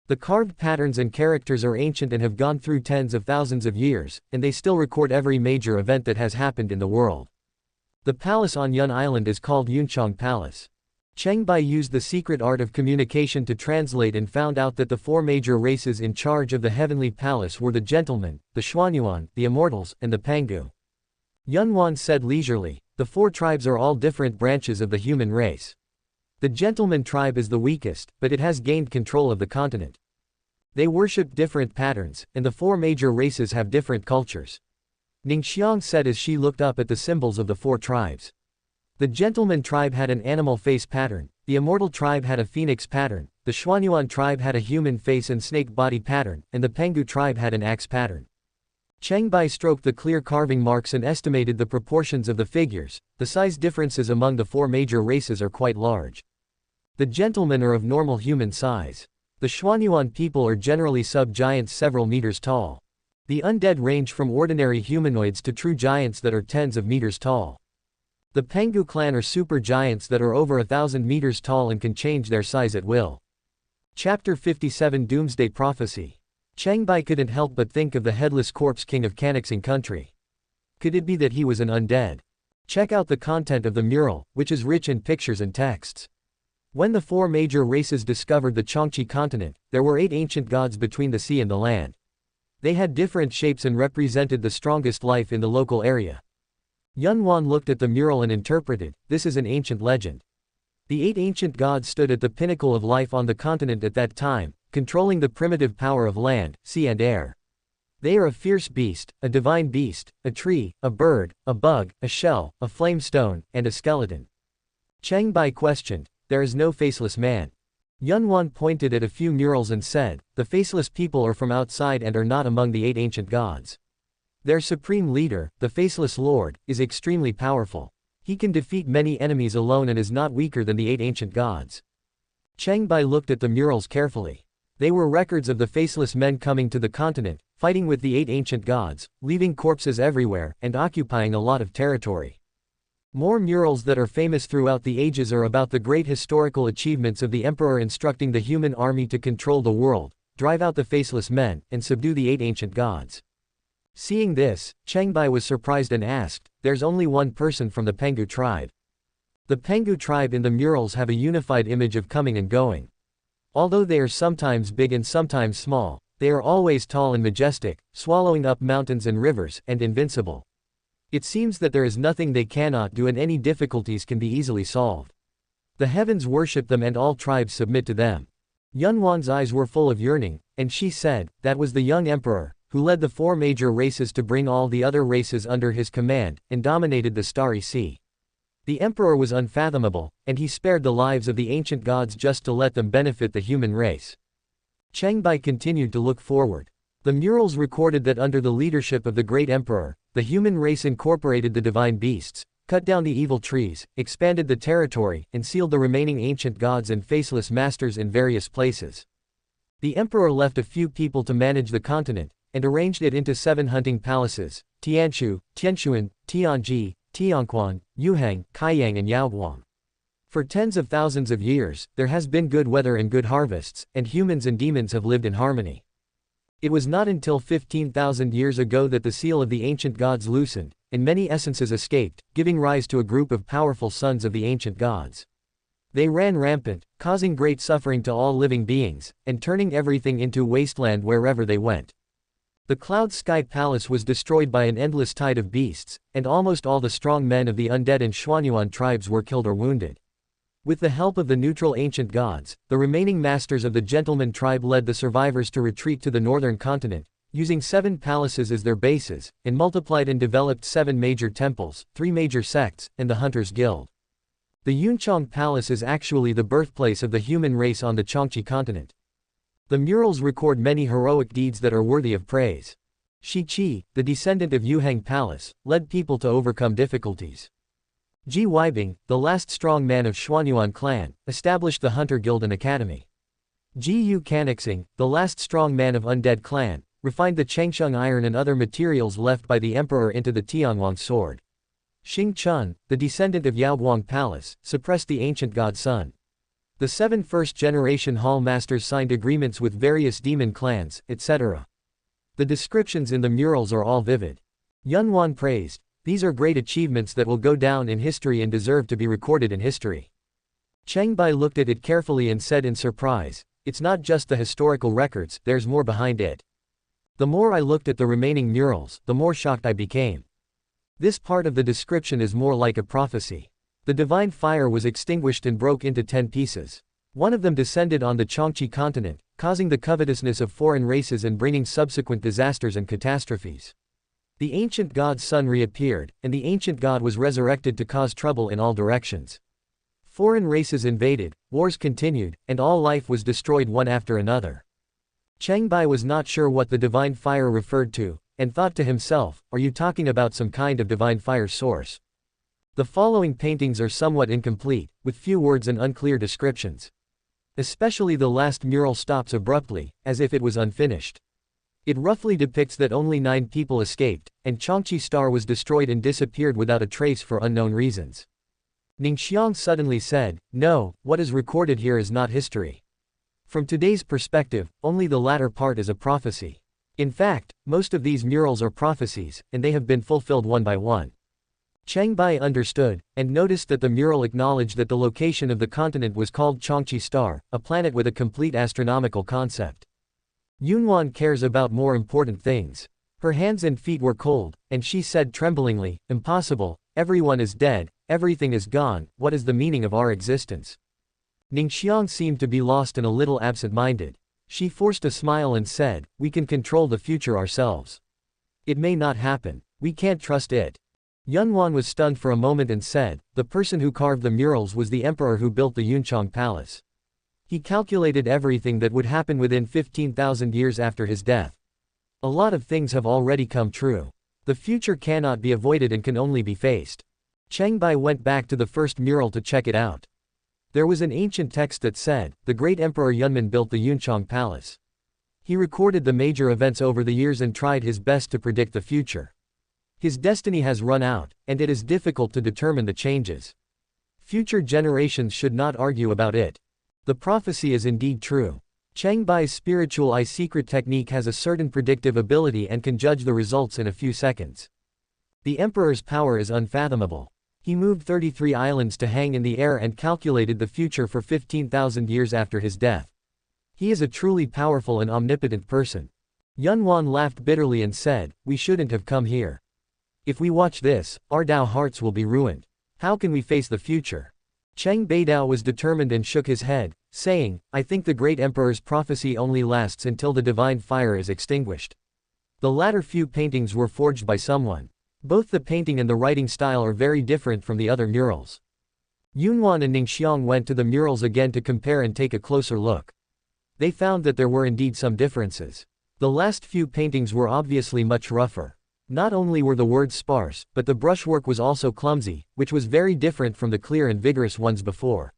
The carved patterns and characters are ancient and have gone through tens of thousands of years, and they still record every major event that has happened in the world. The palace on Yun Island is called Yunqiang Palace. Cheng Bai used the secret art of communication to translate and found out that the 4 major races in charge of the heavenly palace were the gentlemen, the Xuanyuan, the immortals, and the Pangu. Yunwan said leisurely, the 4 tribes are all different branches of the human race. The gentleman tribe is the weakest, but it has gained control of the continent. They worship different patterns, and the 4 major races have different cultures. Ning Xiang said as she looked up at the symbols of the 4 tribes. The gentleman tribe had an animal face pattern, the immortal tribe had a phoenix pattern, the Xuanyuan tribe had a human face and snake body pattern, and the Pangu tribe had an axe pattern. Cheng Bai stroked the clear carving marks and estimated the proportions of the figures. The size differences among the 4 major races are quite large. The gentlemen are of normal human size. The Xuanyuan people are generally sub-giants several meters tall. The undead range from ordinary humanoids to true giants that are tens of meters tall. The Pangu clan are super giants that are over 1,000 meters tall and can change their size at will. Chapter 57 Doomsday Prophecy. Cheng Bai couldn't help but think of the headless corpse king of Canaxing country. Could it be that he was an undead? Check out the content of the mural, which is rich in pictures and texts. When the 4 major races discovered the Qiongqi continent, there were 8 ancient gods between the sea and the land. They had different shapes and represented the strongest life in the local area. Yunwan looked at the mural and interpreted, this is an ancient legend. The 8 ancient gods stood at the pinnacle of life on the continent at that time, controlling the primitive power of land, sea and air. They are a fierce beast, a divine beast, a tree, a bird, a bug, a shell, a flame stone, and a skeleton. Cheng Bai questioned, there is no faceless man. Yunwan pointed at a few murals and said, the faceless people are from outside and are not among the 8 ancient gods. Their supreme leader, the faceless lord, is extremely powerful. He can defeat many enemies alone and is not weaker than the 8 ancient gods. Cheng Bai looked at the murals carefully. They were records of the faceless men coming to the continent, fighting with the 8 ancient gods, leaving corpses everywhere, and occupying a lot of territory. More murals that are famous throughout the ages are about the great historical achievements of the emperor instructing the human army to control the world, drive out the faceless men, and subdue the 8 ancient gods. Seeing this, Cheng Bai was surprised and asked, "There's only one person from the Penghu tribe." The Penghu tribe in the murals have a unified image of coming and going. Although they are sometimes big and sometimes small, they are always tall and majestic, swallowing up mountains and rivers, and invincible. It seems that there is nothing they cannot do and any difficulties can be easily solved. The heavens worship them and all tribes submit to them. Yunwan's eyes were full of yearning, and she said, "That was the young emperor, who led the 4 major races to bring all the other races under his command, and dominated the Starry Sea. The emperor was unfathomable, and he spared the lives of the ancient gods just to let them benefit the human race." Cheng Bai continued to look forward. The murals recorded that under the leadership of the great emperor, the human race incorporated the divine beasts, cut down the evil trees, expanded the territory, and sealed the remaining ancient gods and faceless masters in various places. The emperor left a few people to manage the continent, and arranged it into 7 hunting palaces: Tianshu, Tianshuan, Tianji, Qiongqi, Yuhang, Kaiyang and Yaoguang. For tens of thousands of years, there has been good weather and good harvests, and humans and demons have lived in harmony. It was not until 15,000 years ago that the seal of the ancient gods loosened, and many essences escaped, giving rise to a group of powerful sons of the ancient gods. They ran rampant, causing great suffering to all living beings, and turning everything into wasteland wherever they went. The Cloud Sky Palace was destroyed by an endless tide of beasts, and almost all the strong men of the undead and Xuanyuan tribes were killed or wounded. With the help of the neutral ancient gods, the remaining masters of the gentleman tribe led the survivors to retreat to the northern continent, using 7 palaces as their bases, and multiplied and developed 7 major temples, 3 major sects, and the Hunters' Guild. The Yunchang Palace is actually the birthplace of the human race on the Qiongqi continent. The murals record many heroic deeds that are worthy of praise. Shi Qi, the descendant of Yuhang Palace, led people to overcome difficulties. Ji Weibing, the last strong man of Xuanyuan clan, established the Hunter Guild and Academy. Ji Yu Canixing, the last strong man of Undead clan, refined the Changsheng iron and other materials left by the emperor into the Tianguang sword. Xing Chun, the descendant of Yaoguang Palace, suppressed the ancient god Sun. The 7 first-generation Hall Masters signed agreements with various demon clans, etc. The descriptions in the murals are all vivid. Yunwan praised, "These are great achievements that will go down in history and deserve to be recorded in history." Cheng Bai looked at it carefully and said in surprise, "It's not just the historical records, there's more behind it." The more I looked at the remaining murals, the more shocked I became. This part of the description is more like a prophecy. The divine fire was extinguished and broke into 10 pieces. One of them descended on the Qiongqi continent, causing the covetousness of foreign races and bringing subsequent disasters and catastrophes. The ancient god's son reappeared, and the ancient god was resurrected to cause trouble in all directions. Foreign races invaded, wars continued, and all life was destroyed one after another. Cheng Bai was not sure what the divine fire referred to, and thought to himself, "Are you talking about some kind of divine fire source?" The following paintings are somewhat incomplete, with few words and unclear descriptions. Especially the last mural stops abruptly, as if it was unfinished. It roughly depicts that only 9 people escaped, and Qiongqi Star was destroyed and disappeared without a trace for unknown reasons. Ningxiang suddenly said, "No, what is recorded here is not history. From today's perspective, only the latter part is a prophecy. In fact, most of these murals are prophecies, and they have been fulfilled one by one." Cheng Bai understood, and noticed that the mural acknowledged that the location of the continent was called Qiongqi Star, a planet with a complete astronomical concept. Yunwan cares about more important things. Her hands and feet were cold, and she said tremblingly, "Impossible, everyone is dead, everything is gone, what is the meaning of our existence?" Ningxiang seemed to be lost and a little absent-minded. She forced a smile and said, "We can control the future ourselves. It may not happen. We can't trust it." Yunwan was stunned for a moment and said, "The person who carved the murals was the emperor who built the Yunchang Palace. He calculated everything that would happen within 15,000 years after his death. A lot of things have already come true. The future cannot be avoided and can only be faced." Cheng Bai went back to the first mural to check it out. There was an ancient text that said, "The great Emperor Yunman built the Yunchang Palace. He recorded the major events over the years and tried his best to predict the future. His destiny has run out, and it is difficult to determine the changes. Future generations should not argue about it. The prophecy is indeed true. Cheng Bai's spiritual eye secret technique has a certain predictive ability and can judge the results in a few seconds. The Emperor's power is unfathomable. He moved 33 islands to hang in the air and calculated the future for 15,000 years after his death. He is a truly powerful and omnipotent person. Yunwan laughed bitterly and said, "We shouldn't have come here. If we watch this, our Dao hearts will be ruined. How can we face the future?" Cheng Bai Dao was determined and shook his head, saying, "I think the great emperor's prophecy only lasts until the divine fire is extinguished." The latter few paintings were forged by someone. Both the painting and the writing style are very different from the other murals. Yunwan and Ningxiang went to the murals again to compare and take a closer look. They found that there were indeed some differences. The last few paintings were obviously much rougher. Not only were the words sparse, but the brushwork was also clumsy, which was very different from the clear and vigorous ones before.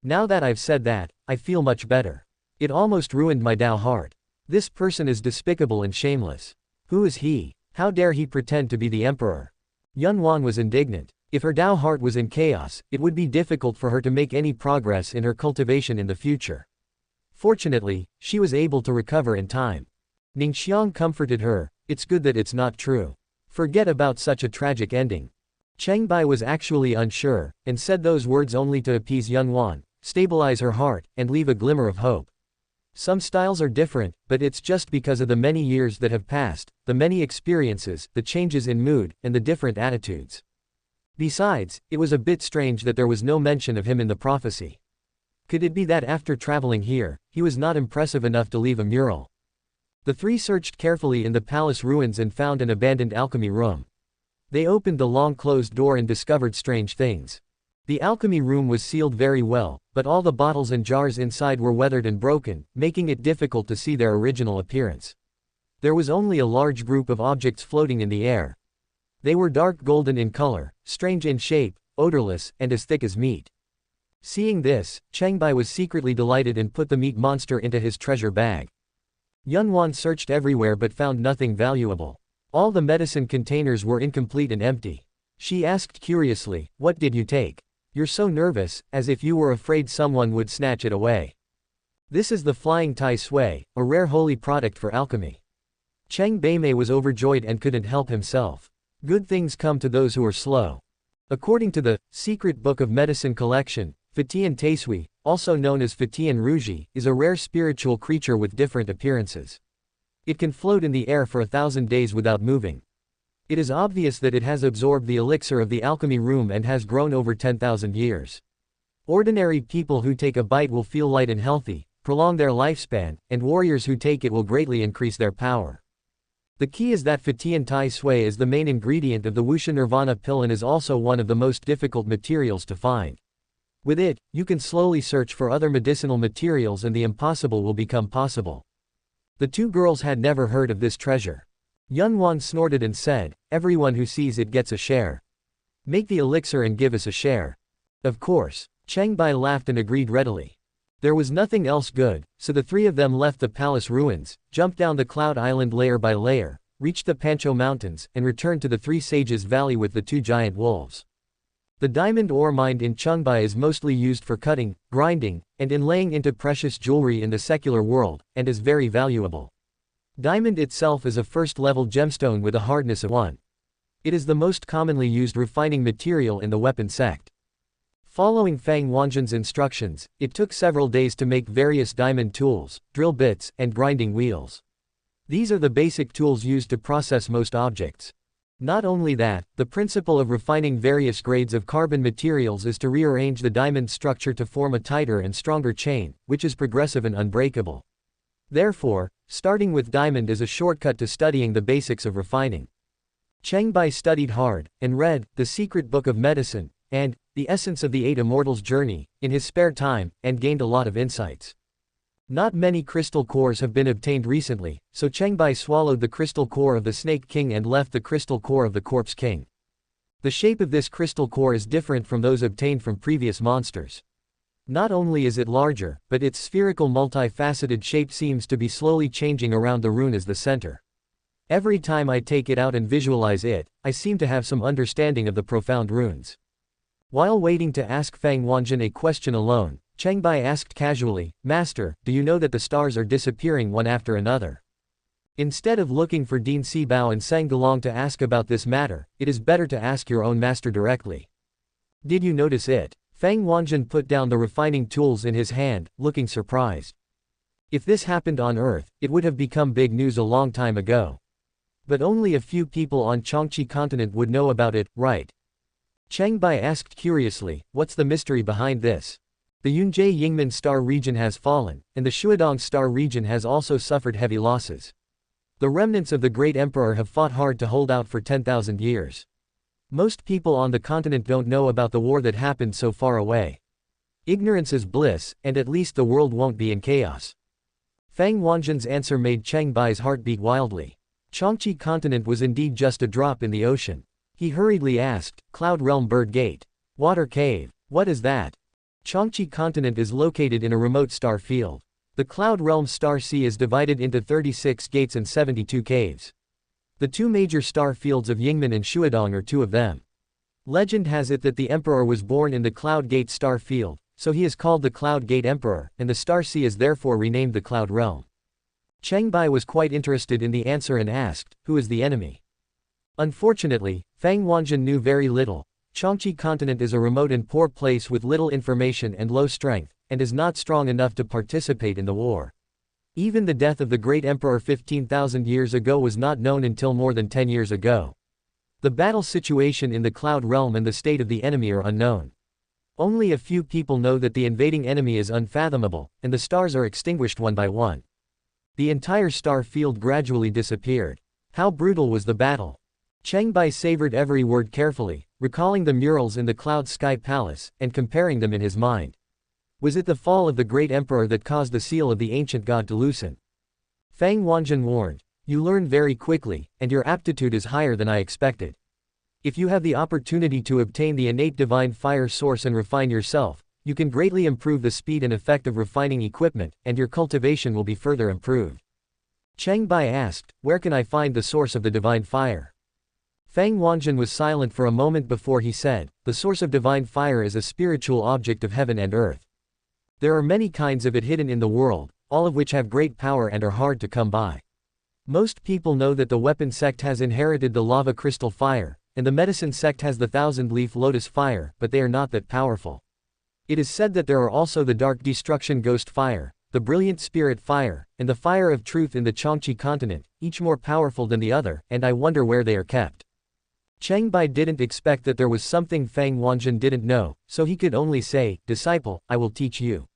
Now that I've said that, I feel much better. It almost ruined my Dao heart. This person is despicable and shameless. Who is he? How dare he pretend to be the emperor? Yunwan was indignant. If her Dao heart was in chaos, it would be difficult for her to make any progress in her cultivation in the future. Fortunately, she was able to recover in time. Ningxiang comforted her, "It's good that it's not true. Forget about such a tragic ending." Cheng Bai was actually unsure, and said those words only to appease Yunwan, stabilize her heart, and leave a glimmer of hope. Some styles are different, but it's just because of the many years that have passed, the many experiences, the changes in mood, and the different attitudes. Besides, it was a bit strange that there was no mention of him in the prophecy. Could it be that after traveling here, he was not impressive enough to leave a mural? The three searched carefully in the palace ruins and found an abandoned alchemy room. They opened the long-closed door and discovered strange things. The alchemy room was sealed very well, but all the bottles and jars inside were weathered and broken, making it difficult to see their original appearance. There was only a large group of objects floating in the air. They were dark golden in color, strange in shape, odorless, and as thick as meat. Seeing this, Cheng Bai was secretly delighted and put the meat monster into his treasure bag. Yunwan searched everywhere but found nothing valuable. All the medicine containers were incomplete and empty. She asked curiously, "What did you take? You're so nervous, as if you were afraid someone would snatch it away." "This is the flying Tai Sui, a rare holy product for alchemy." Cheng Beimei was overjoyed and couldn't help himself. Good things come to those who are slow. According to the Secret Book of Medicine Collection, Fatian Taisui, also known as Fatian Ruji, is a rare spiritual creature with different appearances. It can float in the air for 1,000 days without moving. It is obvious that it has absorbed the elixir of the alchemy room and has grown over 10,000 years. Ordinary people who take a bite will feel light and healthy, prolong their lifespan, and warriors who take it will greatly increase their power. The key is that Fatian Tai Sui is the main ingredient of the Wuxia Nirvana pill and is also one of the most difficult materials to find. With it, you can slowly search for other medicinal materials and the impossible will become possible. The two girls had never heard of this treasure. Yunwan snorted and said, "Everyone who sees it gets a share. Make the elixir and give us a share." Of course. Cheng Bai laughed and agreed readily. There was nothing else good, so the three of them left the palace ruins, jumped down the cloud island layer by layer, reached the Pancho Mountains, and returned to the Three Sages Valley with the two giant wolves. The diamond ore mined in Qiongqi is mostly used for cutting, grinding, and inlaying into precious jewelry in the secular world, and is very valuable. Diamond itself is a first-level gemstone with a hardness of 1. It is the most commonly used refining material in the weapon sect. Following Fang Wanzhen's instructions, it took several days to make various diamond tools, drill bits, and grinding wheels. These are the basic tools used to process most objects. Not only that, the principle of refining various grades of carbon materials is to rearrange the diamond structure to form a tighter and stronger chain, which is progressive and unbreakable. Therefore, starting with diamond is a shortcut to studying the basics of refining. Cheng Bai studied hard, and read The Secret Book of Medicine, and The Essence of the Eight Immortals Journey, in his spare time, and gained a lot of insights. Not many crystal cores have been obtained recently, so Cheng Bai swallowed the crystal core of the Snake King and left the crystal core of the Corpse King. The shape of this crystal core is different from those obtained from previous monsters. Not only is it larger, but its spherical multifaceted shape seems to be slowly changing around the rune as the center. Every time I take it out and visualize it, I seem to have some understanding of the profound runes. While waiting to ask Fang Wanjun a question alone, Cheng Bai asked casually, Master, do you know that the stars are disappearing one after another? Instead of looking for Dean Sibao and Sang Gelong to ask about this matter, it is better to ask your own master directly. Did you notice it? Fang Wanjun put down the refining tools in his hand, looking surprised. If this happened on Earth, it would have become big news a long time ago. But only a few people on Qiongqi continent would know about it, right? Cheng Bai asked curiously, what's the mystery behind this? The Yunjie Yingmen star region has fallen, and the Shuadong star region has also suffered heavy losses. The remnants of the great emperor have fought hard to hold out for 10,000 years. Most people on the continent don't know about the war that happened so far away. Ignorance is bliss, and at least the world won't be in chaos. Fang Wanjun's answer made Cheng Bai's heart beat wildly. Qiongqi continent was indeed just a drop in the ocean. He hurriedly asked, Cloud Realm Bird Gate. Water Cave. What is that? Qiongqi continent is located in a remote star field. The Cloud Realm Star Sea is divided into 36 gates and 72 caves. The two major star fields of Yingmen and Shuadong are two of them. Legend has it that the emperor was born in the Cloud Gate star field, so he is called the Cloud Gate Emperor, and the Star Sea is therefore renamed the Cloud Realm. Cheng Bai was quite interested in the answer and asked, who is the enemy? Unfortunately, Fang Wanjun knew very little. Qiongqi continent is a remote and poor place with little information and low strength, and is not strong enough to participate in the war. Even the death of the great emperor 15,000 years ago was not known until more than 10 years ago. The battle situation in the Cloud Realm and the state of the enemy are unknown. Only a few people know that the invading enemy is unfathomable, and the stars are extinguished one by one. The entire star field gradually disappeared. How brutal was the battle? Cheng Bai savored every word carefully, recalling the murals in the Cloud Sky Palace, and comparing them in his mind. Was it the fall of the great emperor that caused the seal of the ancient god to loosen? Fang Wanjun warned, you learn very quickly, and your aptitude is higher than I expected. If you have the opportunity to obtain the innate divine fire source and refine yourself, you can greatly improve the speed and effect of refining equipment, and your cultivation will be further improved. Cheng Bai asked, where can I find the source of the divine fire? Fang Wanjun was silent for a moment before he said, the source of divine fire is a spiritual object of heaven and earth. There are many kinds of it hidden in the world, all of which have great power and are hard to come by. Most people know that the weapon sect has inherited the lava crystal fire, and the medicine sect has the thousand-leaf lotus fire, but they are not that powerful. It is said that there are also the dark destruction ghost fire, the brilliant spirit fire, and the fire of truth in the Qiongqi continent, each more powerful than the other, and I wonder where they are kept. Cheng Bai didn't expect that there was something Fang Wanjun didn't know, so he could only say, disciple, I will teach you.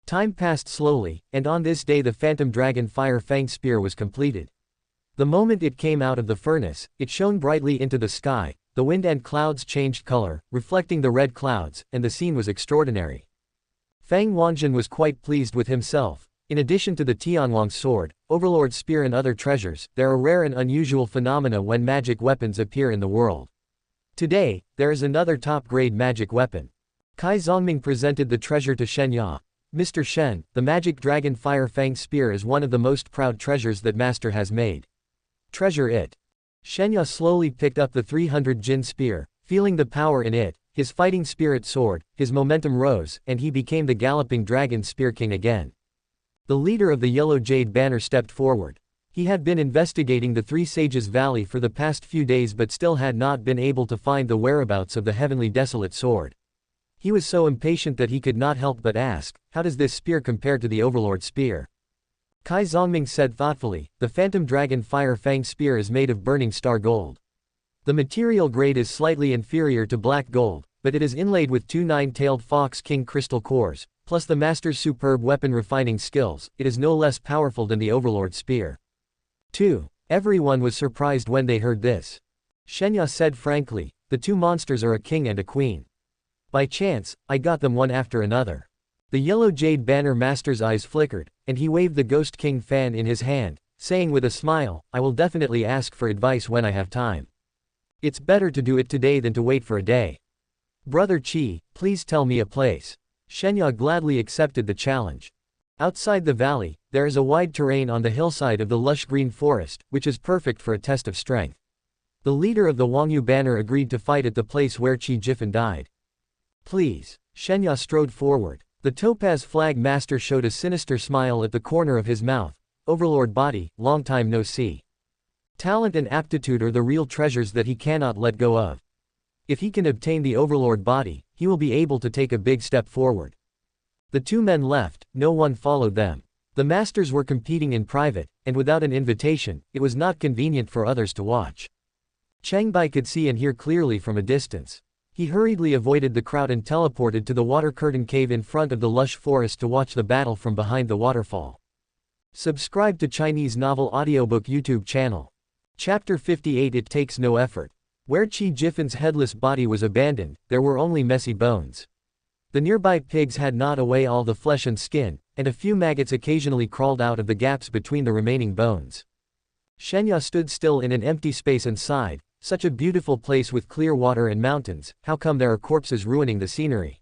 Time passed slowly, and on this day the phantom dragon fire fang spear was completed. The moment it came out of the furnace, it shone brightly into the sky, the wind and clouds changed color, reflecting the red clouds, and the scene was extraordinary. Fang Wanjun was quite pleased with himself. In addition to the Tianwang sword, Overlord spear and other treasures, there are rare and unusual phenomena when magic weapons appear in the world. Today, there is another top-grade magic weapon. Kai Zongming presented the treasure to Shen Ya. Mr. Shen, the magic dragon fire fang spear is one of the most proud treasures that master has made. Treasure it. Shen Ya slowly picked up the 300 Jin spear, feeling the power in it, his fighting spirit soared, his momentum rose, and he became the galloping dragon spear king again. The leader of the Yellow Jade Banner stepped forward. He had been investigating the Three Sages Valley for the past few days but still had not been able to find the whereabouts of the heavenly desolate sword. He was so impatient that he could not help but ask, how does this spear compare to the Overlord spear? Kai Zongming said thoughtfully, the Phantom Dragon Fire Fang spear is made of burning star gold. The material grade is slightly inferior to black gold, but it is inlaid with two nine-tailed fox king crystal cores, plus the master's superb weapon refining skills. It is no less powerful than the Overlord spear. 2. Everyone was surprised when they heard this. Shenya said frankly, the two monsters are a king and a queen. By chance, I got them one after another. The Yellow Jade Banner Master's eyes flickered, and he waved the Ghost King fan in his hand, saying with a smile, I will definitely ask for advice when I have time. It's better to do it today than to wait for a day. Brother Qi, please tell me a place. Shenya gladly accepted the challenge. Outside the valley, there is a wide terrain on the hillside of the lush green forest, which is perfect for a test of strength. The leader of the Wangyu banner agreed to fight at the place where Qi Jifan died. Please. Shenya strode forward. The topaz flag master showed a sinister smile at the corner of his mouth. Overlord body, long time no see. Talent and aptitude are the real treasures that he cannot let go of. If he can obtain the overlord body, he will be able to take a big step forward. The two men left, no one followed them. The masters were competing in private, and without an invitation, it was not convenient for others to watch. Cheng Bai could see and hear clearly from a distance. He hurriedly avoided the crowd and teleported to the water curtain cave in front of the lush forest to watch the battle from behind the waterfall. Subscribe to Chinese Novel Audiobook YouTube channel. Chapter 58. It takes no effort. Where Qi Jifan's headless body was abandoned, there were only messy bones. The nearby pigs had gnawed away all the flesh and skin, and a few maggots occasionally crawled out of the gaps between the remaining bones. Shenya stood still in an empty space and sighed. Such a beautiful place with clear water and mountains, how come there are corpses ruining the scenery?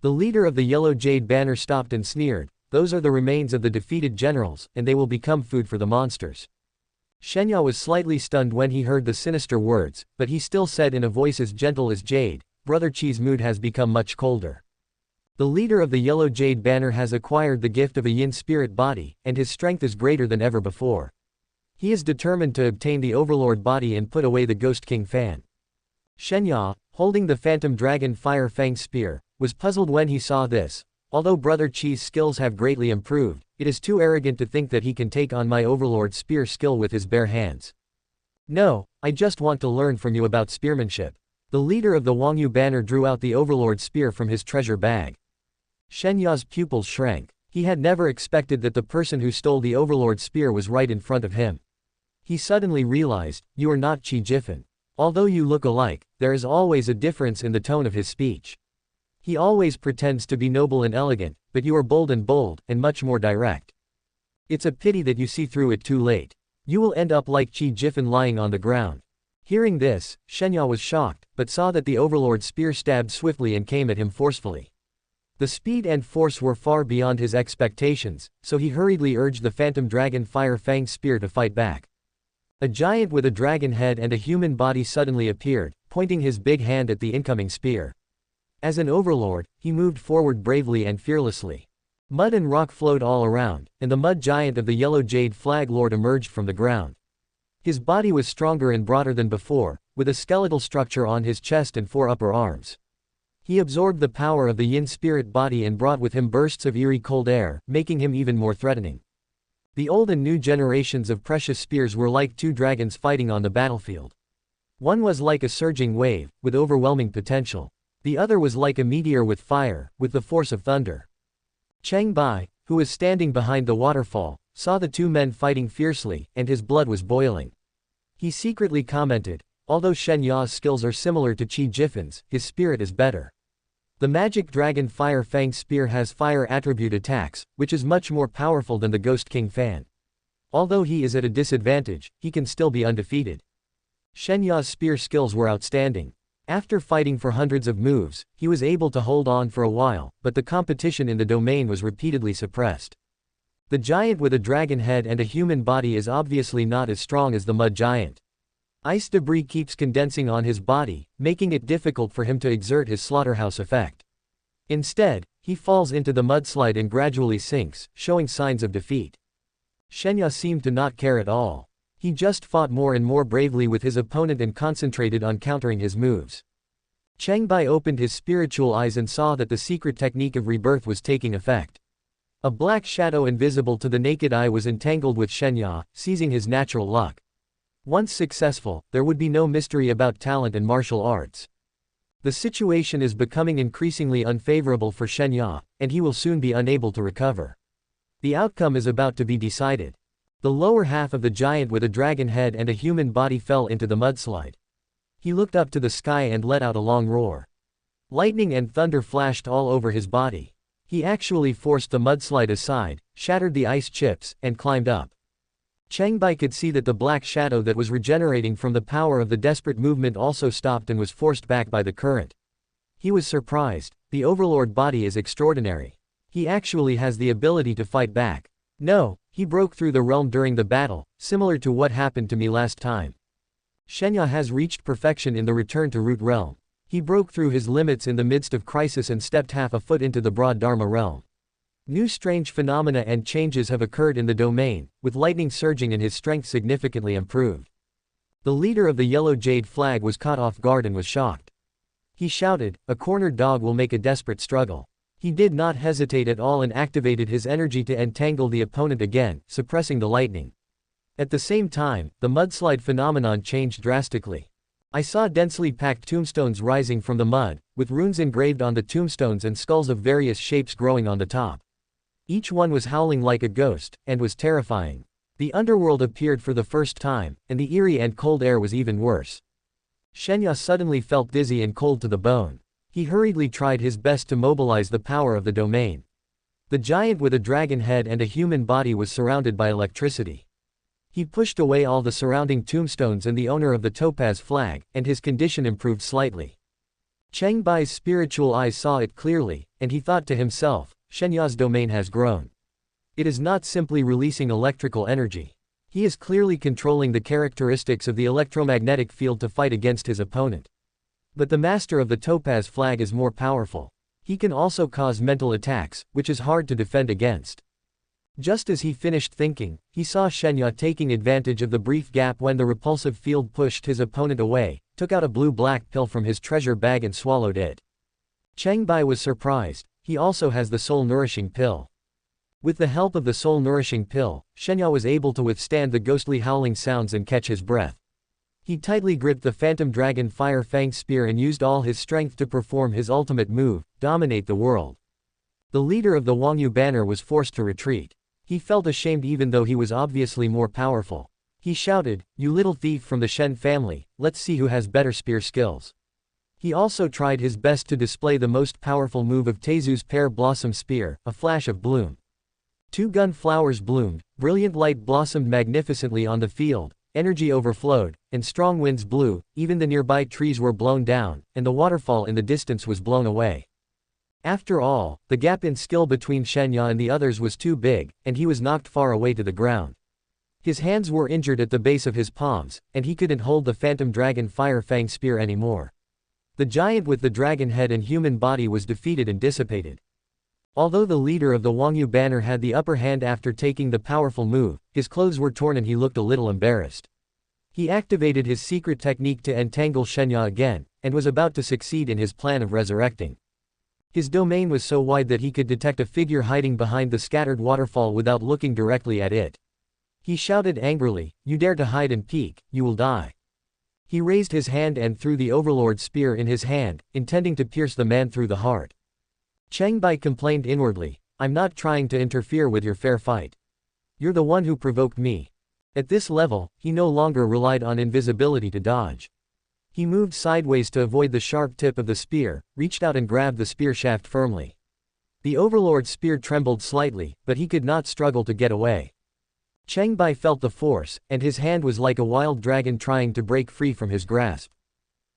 The leader of the yellow jade banner stopped and sneered, those are the remains of the defeated generals, and they will become food for the monsters. Shenya was slightly stunned when he heard the sinister words, but he still said in a voice as gentle as jade, Brother Qi's mood has become much colder. The leader of the yellow jade banner has acquired the gift of a yin spirit body, and his strength is greater than ever before. He is determined to obtain the overlord body and put away the Ghost King Fan. Shenya, holding the phantom dragon fire fang spear, was puzzled when he saw this. Although Brother Qi's skills have greatly improved, it is too arrogant to think that he can take on my overlord spear skill with his bare hands. No, I just want to learn from you about spearmanship. The leader of the Wangyu banner drew out the overlord spear from his treasure bag. Shenya's pupils shrank. He had never expected that the person who stole the overlord spear was right in front of him. He suddenly realized, you are not Qi Jifan. Although you look alike, there is always a difference in the tone of his speech. He always pretends to be noble and elegant, but you are bold, and much more direct. It's a pity that you see through it too late. You will end up like Qi Jifan lying on the ground. Hearing this, Shenya was shocked, but saw that the overlord spear stabbed swiftly and came at him forcefully. The speed and force were far beyond his expectations, so he hurriedly urged the phantom dragon fire fang spear to fight back. A giant with a dragon head and a human body suddenly appeared, pointing his big hand at the incoming spear. As an overlord, he moved forward bravely and fearlessly. Mud and rock flowed all around, and the mud giant of the yellow jade flag lord emerged from the ground. His body was stronger and broader than before, with a skeletal structure on his chest and 4 upper arms. He absorbed the power of the yin spirit body and brought with him bursts of eerie cold air, making him even more threatening. The old and new generations of precious spears were like 2 dragons fighting on the battlefield. One was like a surging wave, with overwhelming potential. The other was like a meteor with fire, with the force of thunder. Cheng Bai, who was standing behind the waterfall, saw the 2 men fighting fiercely, and his blood was boiling. He secretly commented, although Shen Ya's skills are similar to Qi Jifan's, his spirit is better. The magic dragon fire fang spear has fire attribute attacks, which is much more powerful than the Ghost King Fan. Although he is at a disadvantage, he can still be undefeated. Shen Ya's spear skills were outstanding. After fighting for hundreds of moves, he was able to hold on for a while, but the competition in the domain was repeatedly suppressed. The giant with a dragon head and a human body is obviously not as strong as the mud giant. Ice debris keeps condensing on his body, making it difficult for him to exert his slaughterhouse effect. Instead, he falls into the mudslide and gradually sinks, showing signs of defeat. Shenya seemed to not care at all. He just fought more and more bravely with his opponent and concentrated on countering his moves. Cheng Bai opened his spiritual eyes and saw that the secret technique of rebirth was taking effect. A black shadow invisible to the naked eye was entangled with Shenya, seizing his natural luck. Once successful, there would be no mystery about talent and martial arts. The situation is becoming increasingly unfavorable for Shenya, and he will soon be unable to recover. The outcome is about to be decided. The lower half of the giant with a dragon head and a human body fell into the mudslide. He looked up to the sky and let out a long roar. Lightning and thunder flashed all over his body. He actually forced the mudslide aside, shattered the ice chips, and climbed up. Cheng Bai could see that the black shadow that was regenerating from the power of the desperate movement also stopped and was forced back by the current. He was surprised. The overlord body is extraordinary. He actually has the ability to fight back. No, he broke through the realm during the battle, similar to what happened to me last time. Shenya has reached perfection in the return to root realm. He broke through his limits in the midst of crisis and stepped half a foot into the broad Dharma realm. New strange phenomena and changes have occurred in the domain, with lightning surging and his strength significantly improved. The leader of the yellow jade flag was caught off guard and was shocked. He shouted, "A cornered dog will make a desperate struggle." He did not hesitate at all and activated his energy to entangle the opponent again, suppressing the lightning. At the same time, the mudslide phenomenon changed drastically. I saw densely packed tombstones rising from the mud, with runes engraved on the tombstones and skulls of various shapes growing on the top. Each one was howling like a ghost, and was terrifying. The underworld appeared for the first time, and the eerie and cold air was even worse. Shenya suddenly felt dizzy and cold to the bone. He hurriedly tried his best to mobilize the power of the domain. The giant with a dragon head and a human body was surrounded by electricity. He pushed away all the surrounding tombstones and the owner of the topaz flag, and his condition improved slightly. Cheng Bai's spiritual eyes saw it clearly, and he thought to himself, Shenya's domain has grown. It is not simply releasing electrical energy. He is clearly controlling the characteristics of the electromagnetic field to fight against his opponent. But the master of the topaz flag is more powerful. He can also cause mental attacks, which is hard to defend against. Just as he finished thinking, he saw Shenya taking advantage of the brief gap when the repulsive field pushed his opponent away, took out a blue-black pill from his treasure bag and swallowed it. Cheng Bai was surprised. He also has the soul-nourishing pill. With the help of the soul-nourishing pill, Shenya was able to withstand the ghostly howling sounds and catch his breath. He tightly gripped the phantom dragon fire fang spear and used all his strength to perform his ultimate move, dominate the world. The leader of the Wangyu banner was forced to retreat. He felt ashamed even though he was obviously more powerful. He shouted, "You little thief from the Shen family, let's see who has better spear skills." He also tried his best to display the most powerful move of Teizu's pear blossom spear, a flash of bloom. Two gun flowers bloomed, brilliant light blossomed magnificently on the field, energy overflowed, and strong winds blew, even the nearby trees were blown down, and the waterfall in the distance was blown away. After all, the gap in skill between Shenya and the others was too big, and he was knocked far away to the ground. His hands were injured at the base of his palms, and he couldn't hold the phantom dragon fire fang spear anymore. The giant with the dragon head and human body was defeated and dissipated. Although the leader of the Wangyu banner had the upper hand after taking the powerful move, his clothes were torn and he looked a little embarrassed. He activated his secret technique to entangle Shenya again, and was about to succeed in his plan of resurrecting. His domain was so wide that he could detect a figure hiding behind the scattered waterfall without looking directly at it. He shouted angrily, "You dare to hide and peek, you will die." He raised his hand and threw the overlord spear in his hand, intending to pierce the man through the heart. Cheng Bai complained inwardly, "I'm not trying to interfere with your fair fight. You're the one who provoked me." At this level, he no longer relied on invisibility to dodge. He moved sideways to avoid the sharp tip of the spear, reached out and grabbed the spear shaft firmly. The overlord's spear trembled slightly, but he could not struggle to get away. Cheng Bai felt the force, and his hand was like a wild dragon trying to break free from his grasp.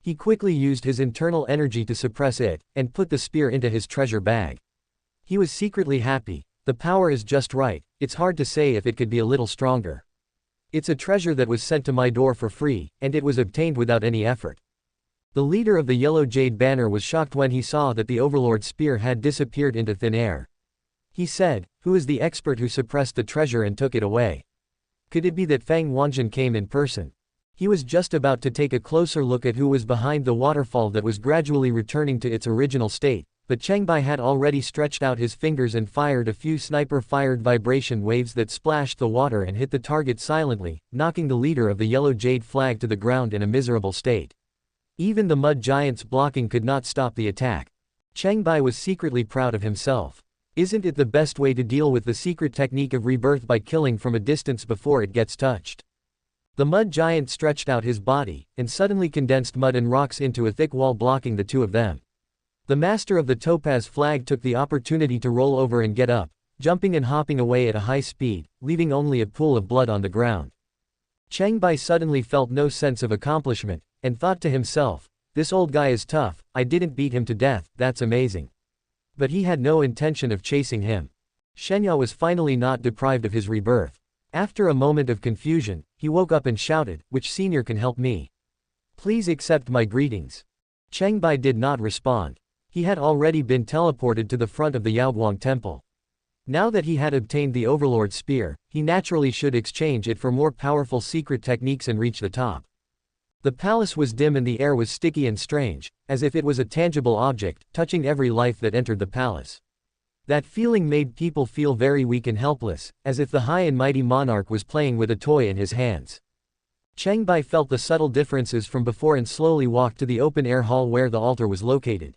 He quickly used his internal energy to suppress it, and put the spear into his treasure bag. He was secretly happy. The power is just right, it's hard to say if it could be a little stronger. It's a treasure that was sent to my door for free, and it was obtained without any effort. The leader of the Yellow Jade banner was shocked when he saw that the overlord's spear had disappeared into thin air. He said, "Who is the expert who suppressed the treasure and took it away? Could it be that Fang Wanjin came in person?" He was just about to take a closer look at who was behind the waterfall that was gradually returning to its original state, but Cheng Bai had already stretched out his fingers and fired a few sniper-fired vibration waves that splashed the water and hit the target silently, knocking the leader of the Yellow Jade flag to the ground in a miserable state. Even the mud giant's blocking could not stop the attack. Cheng Bai was secretly proud of himself. Isn't it the best way to deal with the secret technique of rebirth by killing from a distance before it gets touched? The mud giant stretched out his body, and suddenly condensed mud and rocks into a thick wall blocking the two of them. The master of the topaz flag took the opportunity to roll over and get up, jumping and hopping away at a high speed, leaving only a pool of blood on the ground. Cheng Bai suddenly felt no sense of accomplishment, and thought to himself, "This old guy is tough, I didn't beat him to death, that's amazing." But he had no intention of chasing him. Shenya was finally not deprived of his rebirth. After a moment of confusion, he woke up and shouted, "Which senior can help me? Please accept my greetings." Cheng Bai did not respond. He had already been teleported to the front of the Yaoguang temple. Now that he had obtained the Overlord spear, he naturally should exchange it for more powerful secret techniques and reach the top. The palace was dim and the air was sticky and strange, as if it was a tangible object, touching every life that entered the palace. That feeling made people feel very weak and helpless, as if the high and mighty monarch was playing with a toy in his hands. Cheng Bai felt the subtle differences from before and slowly walked to the open-air hall where the altar was located.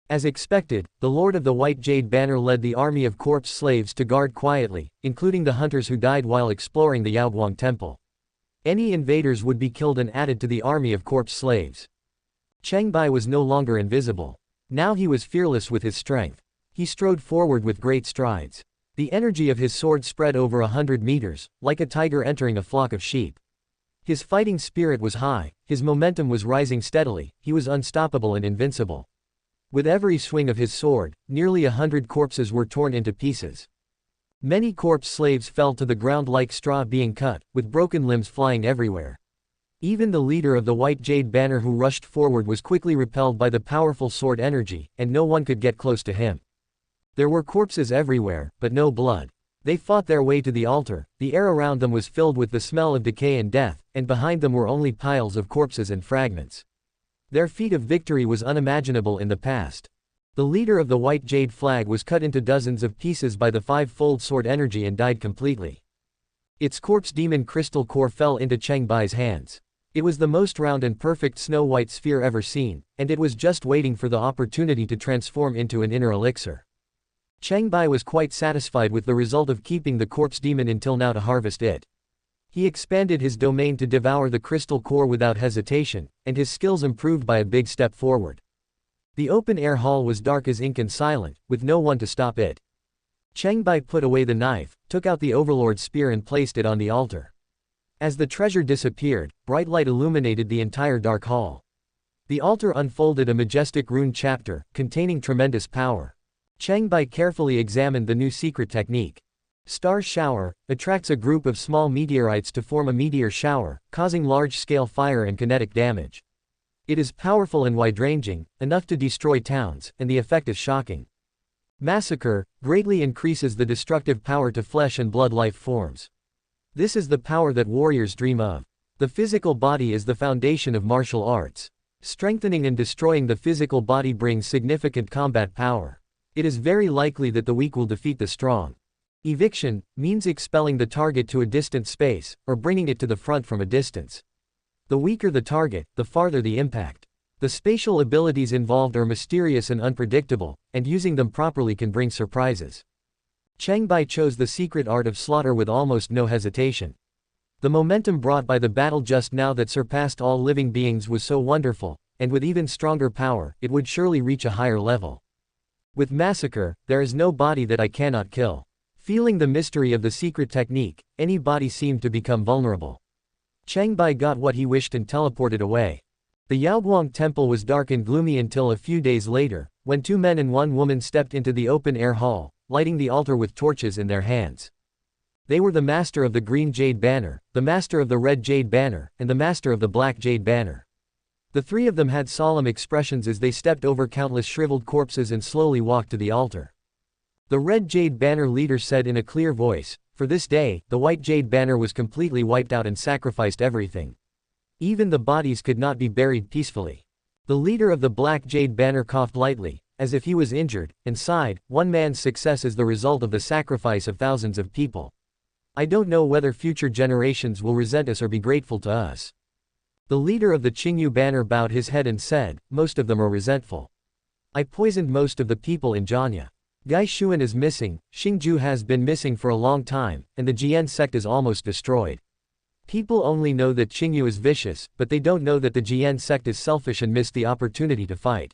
As expected, the Lord of the White Jade Banner led the army of corpse slaves to guard quietly, including the hunters who died while exploring the Yaoguang temple. Any invaders would be killed and added to the army of corpse slaves. Cheng Bai was no longer invisible. Now he was fearless with his strength. He strode forward with great strides. The energy of his sword spread over 100 meters, like a tiger entering a flock of sheep. His fighting spirit was high, his momentum was rising steadily, he was unstoppable and invincible. With every swing of his sword, nearly 100 corpses were torn into pieces. Many corpse slaves fell to the ground like straw being cut, with broken limbs flying everywhere. Even the leader of the White Jade Banner who rushed forward was quickly repelled by the powerful sword energy, and no one could get close to him. There were corpses everywhere, but no blood. They fought their way to the altar, the air around them was filled with the smell of decay and death, and behind them were only piles of corpses and fragments. Their feat of victory was unimaginable in the past. The leader of the White Jade Flag was cut into dozens of pieces by the five-fold sword energy and died completely. Its corpse demon crystal core fell into Cheng Bai's hands. It was the most round and perfect snow-white sphere ever seen, and it was just waiting for the opportunity to transform into an inner elixir. Cheng Bai was quite satisfied with the result of keeping the corpse demon until now to harvest it. He expanded his domain to devour the crystal core without hesitation, and his skills improved by a big step forward. The open-air hall was dark as ink and silent, with no one to stop it. Cheng Bai put away the knife, took out the Overlord spear and placed it on the altar. As the treasure disappeared, bright light illuminated the entire dark hall. The altar unfolded a majestic rune chapter, containing tremendous power. Cheng Bai carefully examined the new secret technique. Star shower attracts a group of small meteorites to form a meteor shower, causing large-scale fire and kinetic damage. It is powerful and wide-ranging, enough to destroy towns, and the effect is shocking. Massacre greatly increases the destructive power to flesh and blood life forms. This is the power that warriors dream of. The physical body is the foundation of martial arts. Strengthening and destroying the physical body brings significant combat power. It is very likely that the weak will defeat the strong. Eviction means expelling the target to a distant space, or bringing it to the front from a distance. The weaker the target, the farther the impact. The spatial abilities involved are mysterious and unpredictable, and using them properly can bring surprises. Cheng Bai chose the secret art of slaughter with almost no hesitation. The momentum brought by the battle just now that surpassed all living beings was so wonderful, and with even stronger power, it would surely reach a higher level. With massacre, there is no body that I cannot kill. Feeling the mystery of the secret technique, any body seemed to become vulnerable. Cheng Bai got what he wished and teleported away. The Yaoguang temple was dark and gloomy until a few days later, when 2 men and 1 woman stepped into the open-air hall, lighting the altar with torches in their hands. They were the master of the Green Jade Banner, the master of the Red Jade Banner, and the master of the Black Jade Banner. The 3 of them had solemn expressions as they stepped over countless shriveled corpses and slowly walked to the altar. The Red Jade Banner leader said in a clear voice, "For this day, the White Jade Banner was completely wiped out and sacrificed everything. Even the bodies could not be buried peacefully." The leader of the Black Jade Banner coughed lightly, as if he was injured, and sighed, "One man's success is the result of the sacrifice of thousands of people. I don't know whether future generations will resent us or be grateful to us." The leader of the Qingyu Banner bowed his head and said, "Most of them are resentful. I poisoned most of the people in Jianya. Gai Xuan is missing, Xingju has been missing for a long time, and the Jian sect is almost destroyed. People only know that Qingyu is vicious, but they don't know that the Jian sect is selfish and missed the opportunity to fight."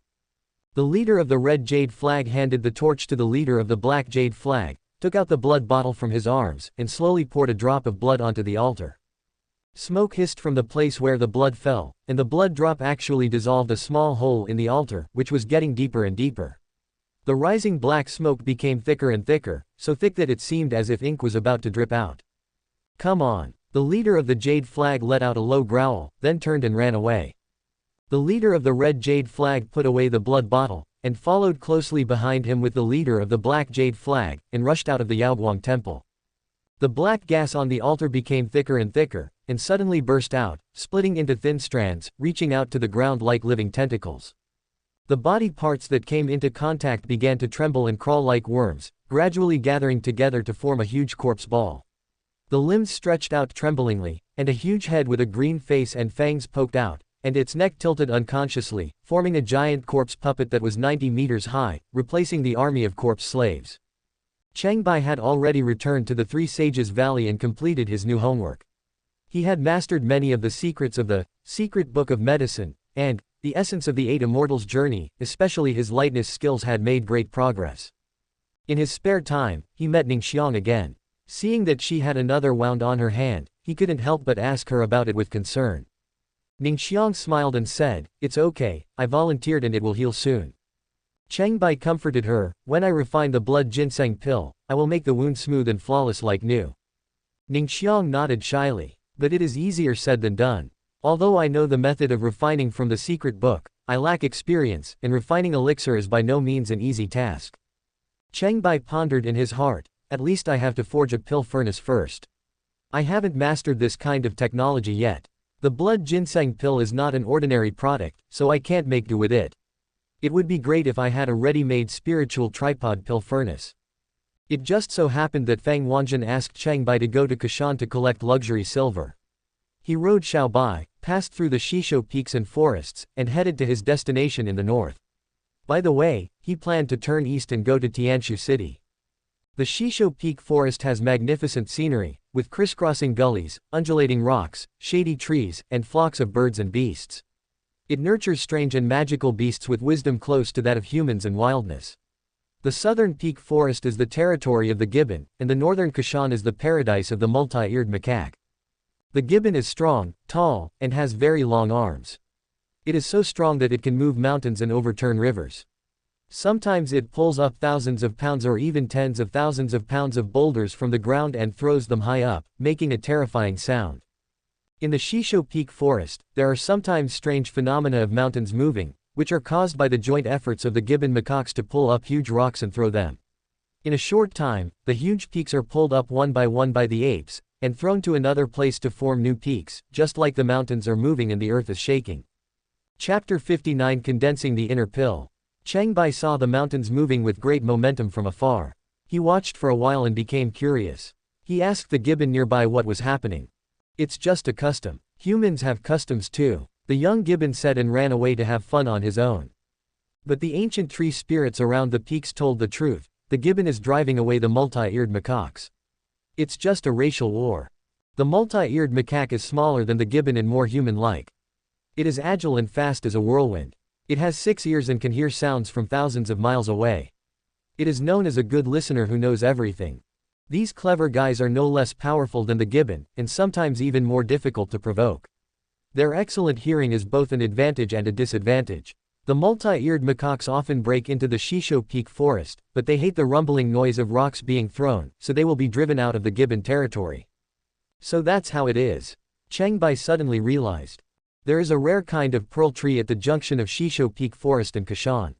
The leader of the Red Jade Flag handed the torch to the leader of the Black Jade Flag, took out the blood bottle from his arms, and slowly poured a drop of blood onto the altar. Smoke hissed from the place where the blood fell, and the blood drop actually dissolved a small hole in the altar, which was getting deeper and deeper. The rising black smoke became thicker and thicker, so thick that it seemed as if ink was about to drip out. Come on. The leader of the Jade Flag let out a low growl, then turned and ran away. The leader of the Red Jade Flag put away the blood bottle, and followed closely behind him with the leader of the Black Jade Flag, and rushed out of the Yaoguang temple. The black gas on the altar became thicker and thicker, and suddenly burst out, splitting into thin strands, reaching out to the ground like living tentacles. The body parts that came into contact began to tremble and crawl like worms, gradually gathering together to form a huge corpse ball. The limbs stretched out tremblingly, and a huge head with a green face and fangs poked out, and its neck tilted unconsciously, forming a giant corpse puppet that was 90 meters high, replacing the army of corpse slaves. Cheng Bai had already returned to the Three Sages Valley and completed his new homework. He had mastered many of the secrets of the Secret Book of Medicine, and the essence of the Eight Immortals' journey, especially his lightness skills had made great progress. In his spare time, he met Ningxiang again. Seeing that she had another wound on her hand, he couldn't help but ask her about it with concern. Ningxiang smiled and said, "It's okay, I volunteered and it will heal soon." Cheng Bai comforted her, "When I refine the blood ginseng pill, I will make the wound smooth and flawless like new." Ningxiang nodded shyly. "But it is easier said than done. Although I know the method of refining from the secret book, I lack experience, and refining elixir is by no means an easy task." Cheng Bai pondered in his heart, "At least I have to forge a pill furnace first. I haven't mastered this kind of technology yet. The blood ginseng pill is not an ordinary product, so I can't make do with it. It would be great if I had a ready-made spiritual tripod pill furnace." It just so happened that Fang Wanjun asked Cheng Bai to go to Kashan to collect luxury silver. He rode Xiaobai, passed through the Shisho peaks and forests, and headed to his destination in the north. By the way, he planned to turn east and go to Tianshu City. The Shisho Peak forest has magnificent scenery, with crisscrossing gullies, undulating rocks, shady trees, and flocks of birds and beasts. It nurtures strange and magical beasts with wisdom close to that of humans and wildness. The southern peak forest is the territory of the gibbon, and the northern Kashan is the paradise of the multi-eared macaque. The gibbon is strong, tall, and has very long arms. It is so strong that it can move mountains and overturn rivers. Sometimes it pulls up thousands of pounds or even tens of thousands of pounds of boulders from the ground and throws them high up, making a terrifying sound. In the Shisho Peak forest, there are sometimes strange phenomena of mountains moving, which are caused by the joint efforts of the gibbon macaques to pull up huge rocks and throw them. In a short time, the huge peaks are pulled up one by the apes, and thrown to another place to form new peaks, just like the mountains are moving and the earth is shaking. Chapter 59 Condensing the Inner Pill. Cheng Bai saw the mountains moving with great momentum from afar. He watched for a while and became curious. He asked the gibbon nearby what was happening. "It's just a custom. Humans have customs too," the young gibbon said and ran away to have fun on his own. But the ancient tree spirits around the peaks told the truth. The gibbon is driving away the multi-eared macaques. It's just a racial war. The multi-eared macaque is smaller than the gibbon and more human-like. It is agile and fast as a whirlwind. It has 6 ears and can hear sounds from thousands of miles away. It is known as a good listener who knows everything. These clever guys are no less powerful than the gibbon, and sometimes even more difficult to provoke. Their excellent hearing is both an advantage and a disadvantage. The multi-eared macaques often break into the Shisho Peak forest, but they hate the rumbling noise of rocks being thrown, so they will be driven out of the gibbon territory. So that's how it is. Cheng Bai suddenly realized. There is a rare kind of pearl tree at the junction of Shisho Peak forest and Kashan.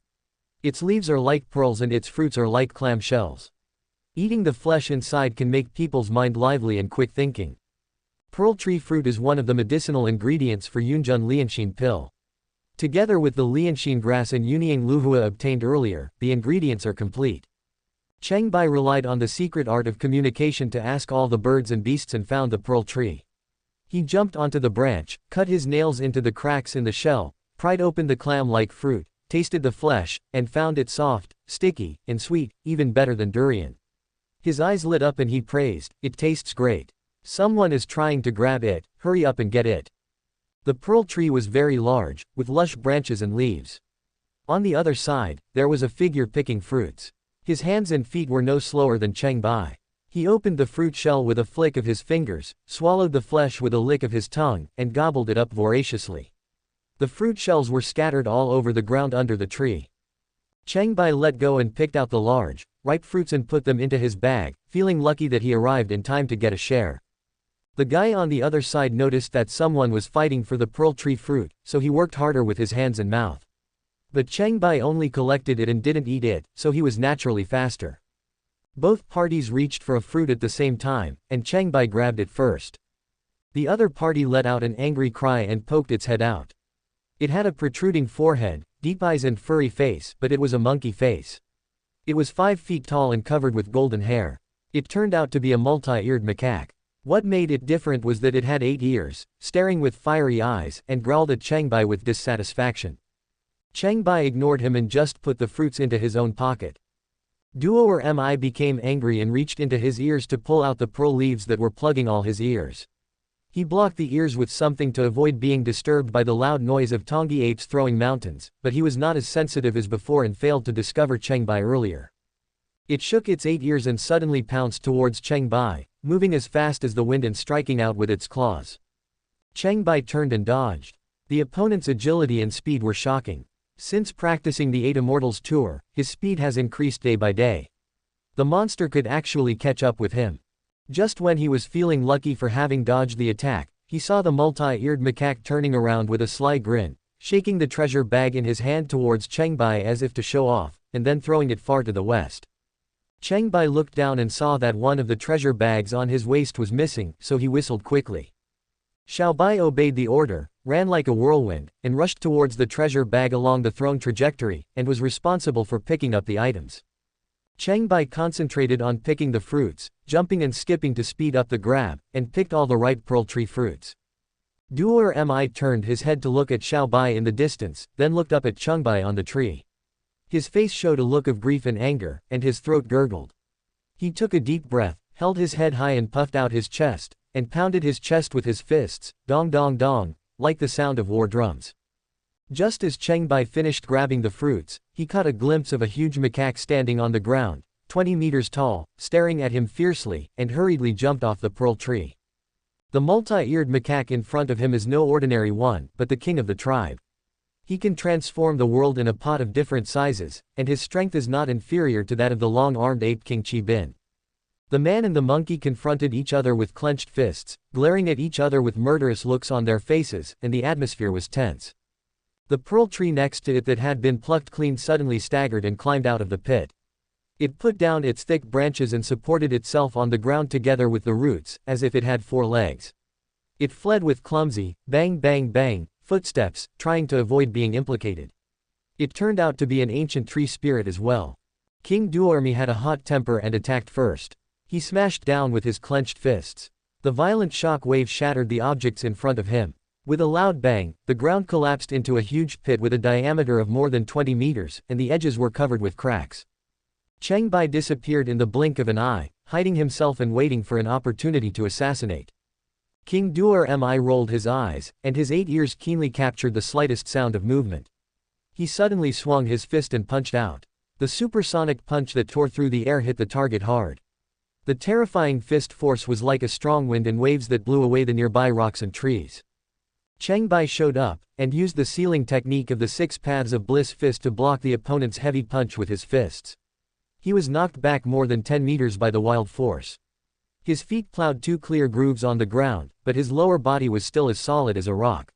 Its leaves are like pearls and its fruits are like clam shells. Eating the flesh inside can make people's mind lively and quick thinking. Pearl tree fruit is one of the medicinal ingredients for Yunjun Lianxin pill. Together with the Lianxin grass and Yuniang Luhua obtained earlier, the ingredients are complete. Cheng Bai relied on the secret art of communication to ask all the birds and beasts and found the pearl tree. He jumped onto the branch, cut his nails into the cracks in the shell, pried open the clam-like fruit, tasted the flesh, and found it soft, sticky, and sweet, even better than durian. His eyes lit up and he praised, "It tastes great. Someone is trying to grab it, hurry up and get it." The pearl tree was very large, with lush branches and leaves. On the other side, there was a figure picking fruits. His hands and feet were no slower than Cheng Bai. He opened the fruit shell with a flick of his fingers, swallowed the flesh with a lick of his tongue, and gobbled it up voraciously. The fruit shells were scattered all over the ground under the tree. Cheng Bai let go and picked out the large, ripe fruits and put them into his bag, feeling lucky that he arrived in time to get a share. The guy on the other side noticed that someone was fighting for the pearl tree fruit, so he worked harder with his hands and mouth. But Cheng Bai only collected it and didn't eat it, so he was naturally faster. Both parties reached for a fruit at the same time, and Cheng Bai grabbed it first. The other party let out an angry cry and poked its head out. It had a protruding forehead, deep eyes and furry face, but it was a monkey face. It was 5 feet tall and covered with golden hair. It turned out to be a multi-eared macaque. What made it different was that it had 8 ears, staring with fiery eyes, and growled at Cheng Bai with dissatisfaction. Cheng Bai ignored him and just put the fruits into his own pocket. Duobao became angry and reached into his ears to pull out the pearl leaves that were plugging all his ears. He blocked the ears with something to avoid being disturbed by the loud noise of Qiongqi apes throwing mountains, but he was not as sensitive as before and failed to discover Cheng Bai earlier. It shook its 8 ears and suddenly pounced towards Cheng Bai, moving as fast as the wind and striking out with its claws. Cheng Bai turned and dodged. The opponent's agility and speed were shocking. Since practicing the 8 Immortals tour, his speed has increased day by day. The monster could actually catch up with him. Just when he was feeling lucky for having dodged the attack, he saw the multi-eared macaque turning around with a sly grin, shaking the treasure bag in his hand towards Cheng Bai as if to show off, and then throwing it far to the west. Cheng Bai looked down and saw that one of the treasure bags on his waist was missing, so he whistled quickly. Xiao Bai obeyed the order, ran like a whirlwind, and rushed towards the treasure bag along the thrown trajectory, and was responsible for picking up the items. Cheng Bai concentrated on picking the fruits, jumping and skipping to speed up the grab, and picked all the ripe pearl tree fruits. Duobao turned his head to look at Xiao Bai in the distance, then looked up at Cheng Bai on the tree. His face showed a look of grief and anger, and his throat gurgled. He took a deep breath, held his head high and puffed out his chest, and pounded his chest with his fists, dong dong dong, like the sound of war drums. Just as Cheng Bai finished grabbing the fruits, he caught a glimpse of a huge macaque standing on the ground, 20 meters tall, staring at him fiercely, and hurriedly jumped off the pearl tree. The multi-eared macaque in front of him is no ordinary one, but the king of the tribe. He can transform the world in a pot of different sizes, and his strength is not inferior to that of the long-armed ape Qiongqi. The man and the monkey confronted each other with clenched fists, glaring at each other with murderous looks on their faces, and the atmosphere was tense. The pearl tree next to it that had been plucked clean suddenly staggered and climbed out of the pit. It put down its thick branches and supported itself on the ground together with the roots, as if it had 4 legs. It fled with clumsy, bang bang bang, footsteps, trying to avoid being implicated. It turned out to be an ancient tree spirit as well. King Duobao had a hot temper and attacked first. He smashed down with his clenched fists. The violent shock wave shattered the objects in front of him. With a loud bang, the ground collapsed into a huge pit with a diameter of more than 20 meters, and the edges were covered with cracks. Cheng Bai disappeared in the blink of an eye, hiding himself and waiting for an opportunity to assassinate. King Duobao rolled his eyes, and his 8 ears keenly captured the slightest sound of movement. He suddenly swung his fist and punched out. The supersonic punch that tore through the air hit the target hard. The terrifying fist force was like a strong wind and waves that blew away the nearby rocks and trees. Cheng Bai showed up, and used the sealing technique of the 6 paths of bliss fist to block the opponent's heavy punch with his fists. He was knocked back more than 10 meters by the wild force. His feet plowed 2 clear grooves on the ground, but his lower body was still as solid as a rock.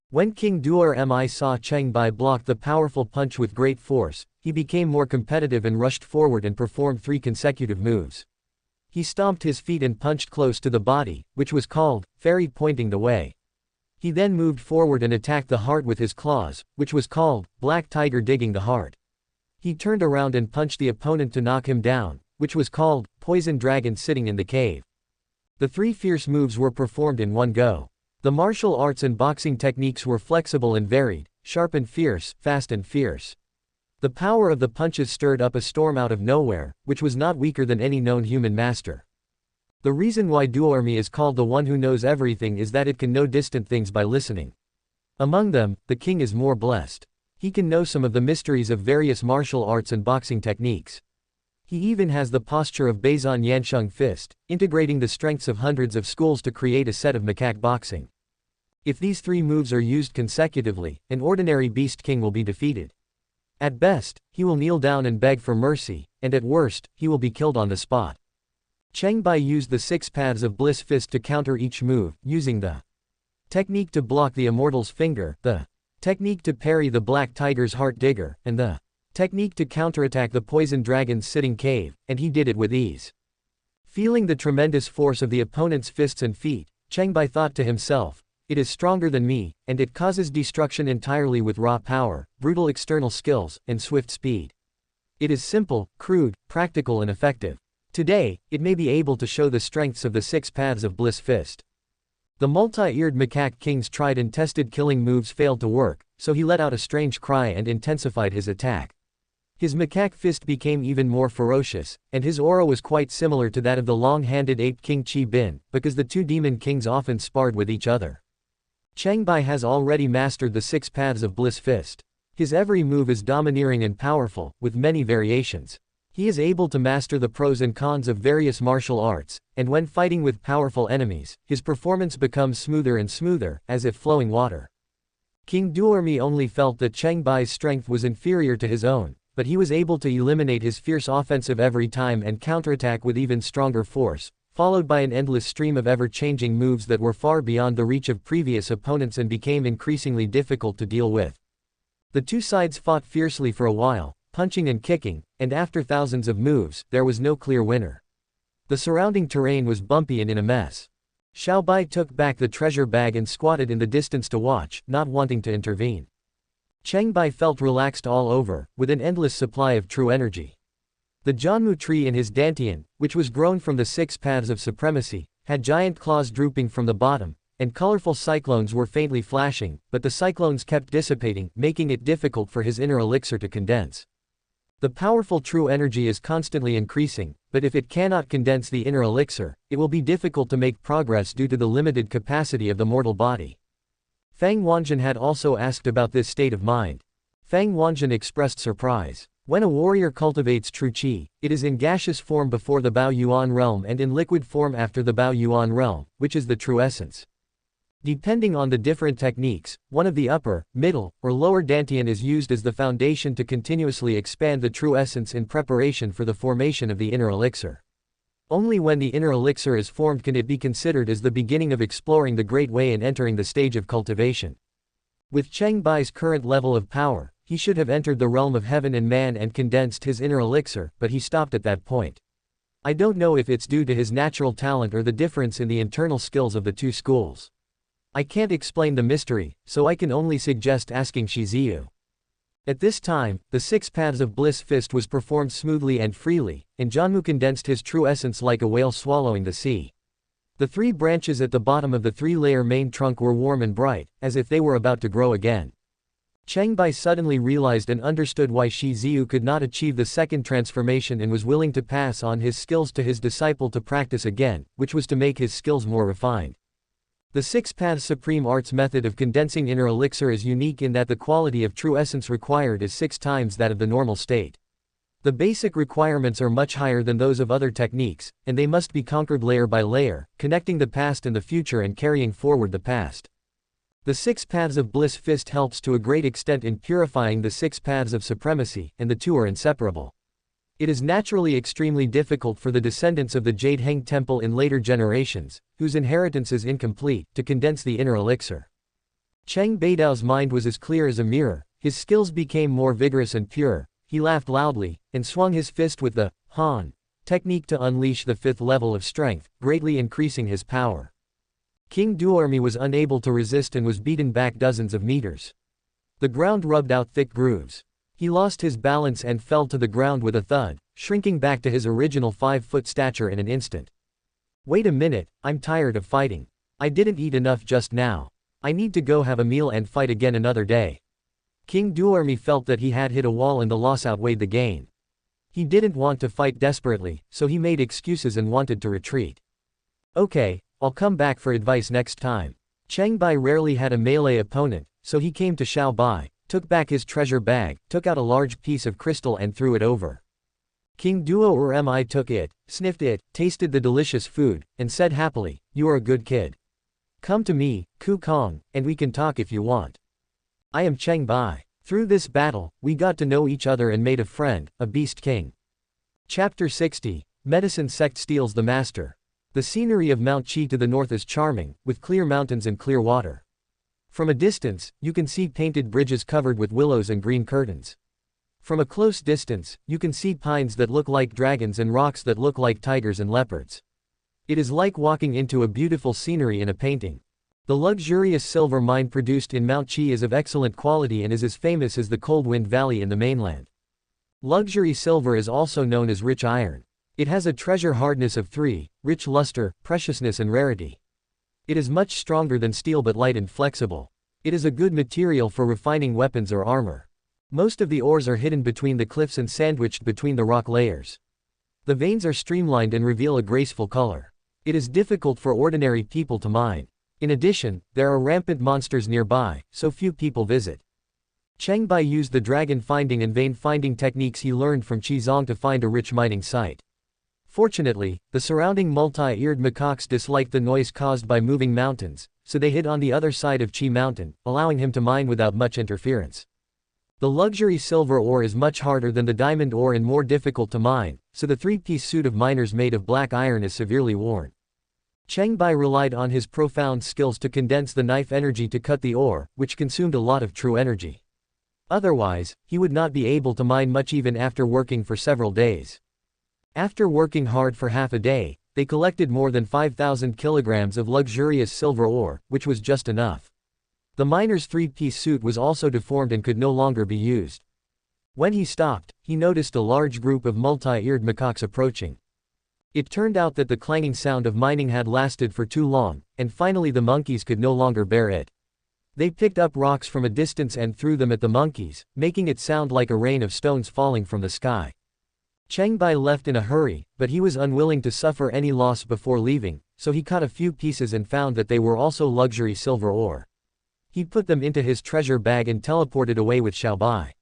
When King Duobao saw Cheng Bai block the powerful punch with great force, he became more competitive and rushed forward and performed 3 consecutive moves. He stomped his feet and punched close to the body, which was called fairy pointing the way. He then moved forward and attacked the heart with his claws, which was called black tiger digging the heart. He turned around and punched the opponent to knock him down, which was called poison dragon sitting in the cave. The 3 fierce moves were performed in one go. The martial arts and boxing techniques were flexible and varied, sharp and fierce, fast and fierce. The power of the punches stirred up a storm out of nowhere, which was not weaker than any known human master. The reason why Duobao is called the one who knows everything is that it can know distant things by listening. Among them, the king is more blessed. He can know some of the mysteries of various martial arts and boxing techniques. He even has the posture of Beizan Yansheng fist, integrating the strengths of hundreds of schools to create a set of macaque boxing. If these 3 moves are used consecutively, an ordinary beast king will be defeated. At best, he will kneel down and beg for mercy, and at worst, he will be killed on the spot. Cheng Bai used the 6 paths of bliss fist to counter each move, using the technique to block the immortal's finger, the technique to parry the black tiger's heart digger, and the technique to counterattack the poison dragon's sitting cave, and he did it with ease. Feeling the tremendous force of the opponent's fists and feet, Cheng Bai thought to himself, "It is stronger than me, and it causes destruction entirely with raw power, brutal external skills, and swift speed. It is simple, crude, practical and effective. Today, it may be able to show the strengths of the 6 paths of bliss fist." The multi-eared macaque king's tried and tested killing moves failed to work, so he let out a strange cry and intensified his attack. His macaque fist became even more ferocious, and his aura was quite similar to that of the long-handed ape king Qi Bin, because the two demon kings often sparred with each other. Cheng Bai has already mastered the 6 paths of bliss fist. His every move is domineering and powerful, with many variations. He is able to master the pros and cons of various martial arts, and when fighting with powerful enemies, his performance becomes smoother and smoother, as if flowing water. King Duobao only felt that Cheng Bai's strength was inferior to his own, but he was able to eliminate his fierce offensive every time and counterattack with even stronger force, followed by an endless stream of ever-changing moves that were far beyond the reach of previous opponents and became increasingly difficult to deal with. The two sides fought fiercely for a while, punching and kicking, and after thousands of moves, there was no clear winner. The surrounding terrain was bumpy and in a mess. Xiao Bai took back the treasure bag and squatted in the distance to watch, not wanting to intervene. Cheng Bai felt relaxed all over, with an endless supply of true energy. The Jianmu tree in his dantian, which was grown from the 6 paths of supremacy, had giant claws drooping from the bottom, and colorful cyclones were faintly flashing, but the cyclones kept dissipating, making it difficult for his inner elixir to condense. The powerful true energy is constantly increasing, but if it cannot condense the inner elixir, it will be difficult to make progress due to the limited capacity of the mortal body. Fang Wanzhen had also asked about this state of mind. Fang Wanzhen expressed surprise. When a warrior cultivates true qi, it is in gaseous form before the Bao Yuan realm and in liquid form after the Bao Yuan realm, which is the true essence. Depending on the different techniques, one of the upper, middle, or lower dantian is used as the foundation to continuously expand the true essence in preparation for the formation of the inner elixir. Only when the inner elixir is formed can it be considered as the beginning of exploring the Great Way and entering the stage of cultivation. With Cheng Bai's current level of power, he should have entered the realm of heaven and man and condensed his inner elixir, but he stopped at that point. I don't know if it's due to his natural talent or the difference in the internal skills of the two schools. I can't explain the mystery, so I can only suggest asking Shiziu. At this time, the 6 paths of bliss fist was performed smoothly and freely, and Jianmu condensed his true essence like a whale swallowing the sea. The 3 branches at the bottom of the 3-layer main trunk were warm and bright, as if they were about to grow again. Cheng Bai suddenly realized and understood why Shi Ziyu could not achieve the second transformation and was willing to pass on his skills to his disciple to practice again, which was to make his skills more refined. The 6 paths supreme arts method of condensing inner elixir is unique in that the quality of true essence required is 6 times that of the normal state. The basic requirements are much higher than those of other techniques, and they must be conquered layer by layer, connecting the past and the future and carrying forward the past. The 6 paths of bliss fist helps to a great extent in purifying the 6 paths of supremacy, and the two are inseparable. It is naturally extremely difficult for the descendants of the Jade Heng Temple in later generations, whose inheritance is incomplete, to condense the inner elixir. Cheng Baidao's mind was as clear as a mirror, his skills became more vigorous and pure, he laughed loudly, and swung his fist with the Han technique to unleash the 5th level of strength, greatly increasing his power. King Duobao was unable to resist and was beaten back dozens of meters. The ground rubbed out thick grooves. He lost his balance and fell to the ground with a thud, shrinking back to his original 5-foot stature in an instant. Wait a minute, I'm tired of fighting. I didn't eat enough just now. I need to go have a meal and fight again another day. King Duobao felt that he had hit a wall and the loss outweighed the gain. He didn't want to fight desperately, so he made excuses and wanted to retreat. Okay, I'll come back for advice next time. Cheng Bai rarely had a melee opponent, so he came to Xiao Bai, took back his treasure bag, took out a large piece of crystal and threw it over. King Duobao took it, sniffed it, tasted the delicious food, and said happily, "You are a good kid. Come to me, Ku Kong, and we can talk if you want. I am Cheng Bai. Through this battle, we got to know each other and made a friend, a beast king. Chapter 60, Medicine Sect Steals the Master. The scenery of Mount Qi to the north is charming, with clear mountains and clear water. From a distance, you can see painted bridges covered with willows and green curtains. From a close distance, you can see pines that look like dragons and rocks that look like tigers and leopards. It is like walking into a beautiful scenery in a painting. The luxurious silver mine produced in Mount Qi is of excellent quality and is as famous as the Cold Wind Valley in the mainland. Luxury silver is also known as rich iron. It has a treasure hardness of 3, rich luster, preciousness and rarity. It is much stronger than steel but light and flexible. It is a good material for refining weapons or armor. Most of the ores are hidden between the cliffs and sandwiched between the rock layers. The veins are streamlined and reveal a graceful color. It is difficult for ordinary people to mine. In addition, there are rampant monsters nearby, so few people visit. Cheng Bai used the dragon finding and vein finding techniques he learned from Qizong to find a rich mining site. Fortunately, the surrounding multi-eared macaques disliked the noise caused by moving mountains, so they hid on the other side of Qi Mountain, allowing him to mine without much interference. The luxury silver ore is much harder than the diamond ore and more difficult to mine, so the three-piece suit of miners made of black iron is severely worn. Cheng Bai relied on his profound skills to condense the knife energy to cut the ore, which consumed a lot of true energy. Otherwise, he would not be able to mine much even after working for several days. After working hard for half a day, they collected more than 5,000 kilograms of luxurious silver ore, which was just enough. The miner's three-piece suit was also deformed and could no longer be used. When he stopped, he noticed a large group of multi-eared macaques approaching. It turned out that the clanging sound of mining had lasted for too long, and finally the monkeys could no longer bear it. They picked up rocks from a distance and threw them at the monkeys, making it sound like a rain of stones falling from the sky. Cheng Bai left in a hurry, but he was unwilling to suffer any loss before leaving, so he caught a few pieces and found that they were also luxury silver ore. He put them into his treasure bag and teleported away with Qiao Bai.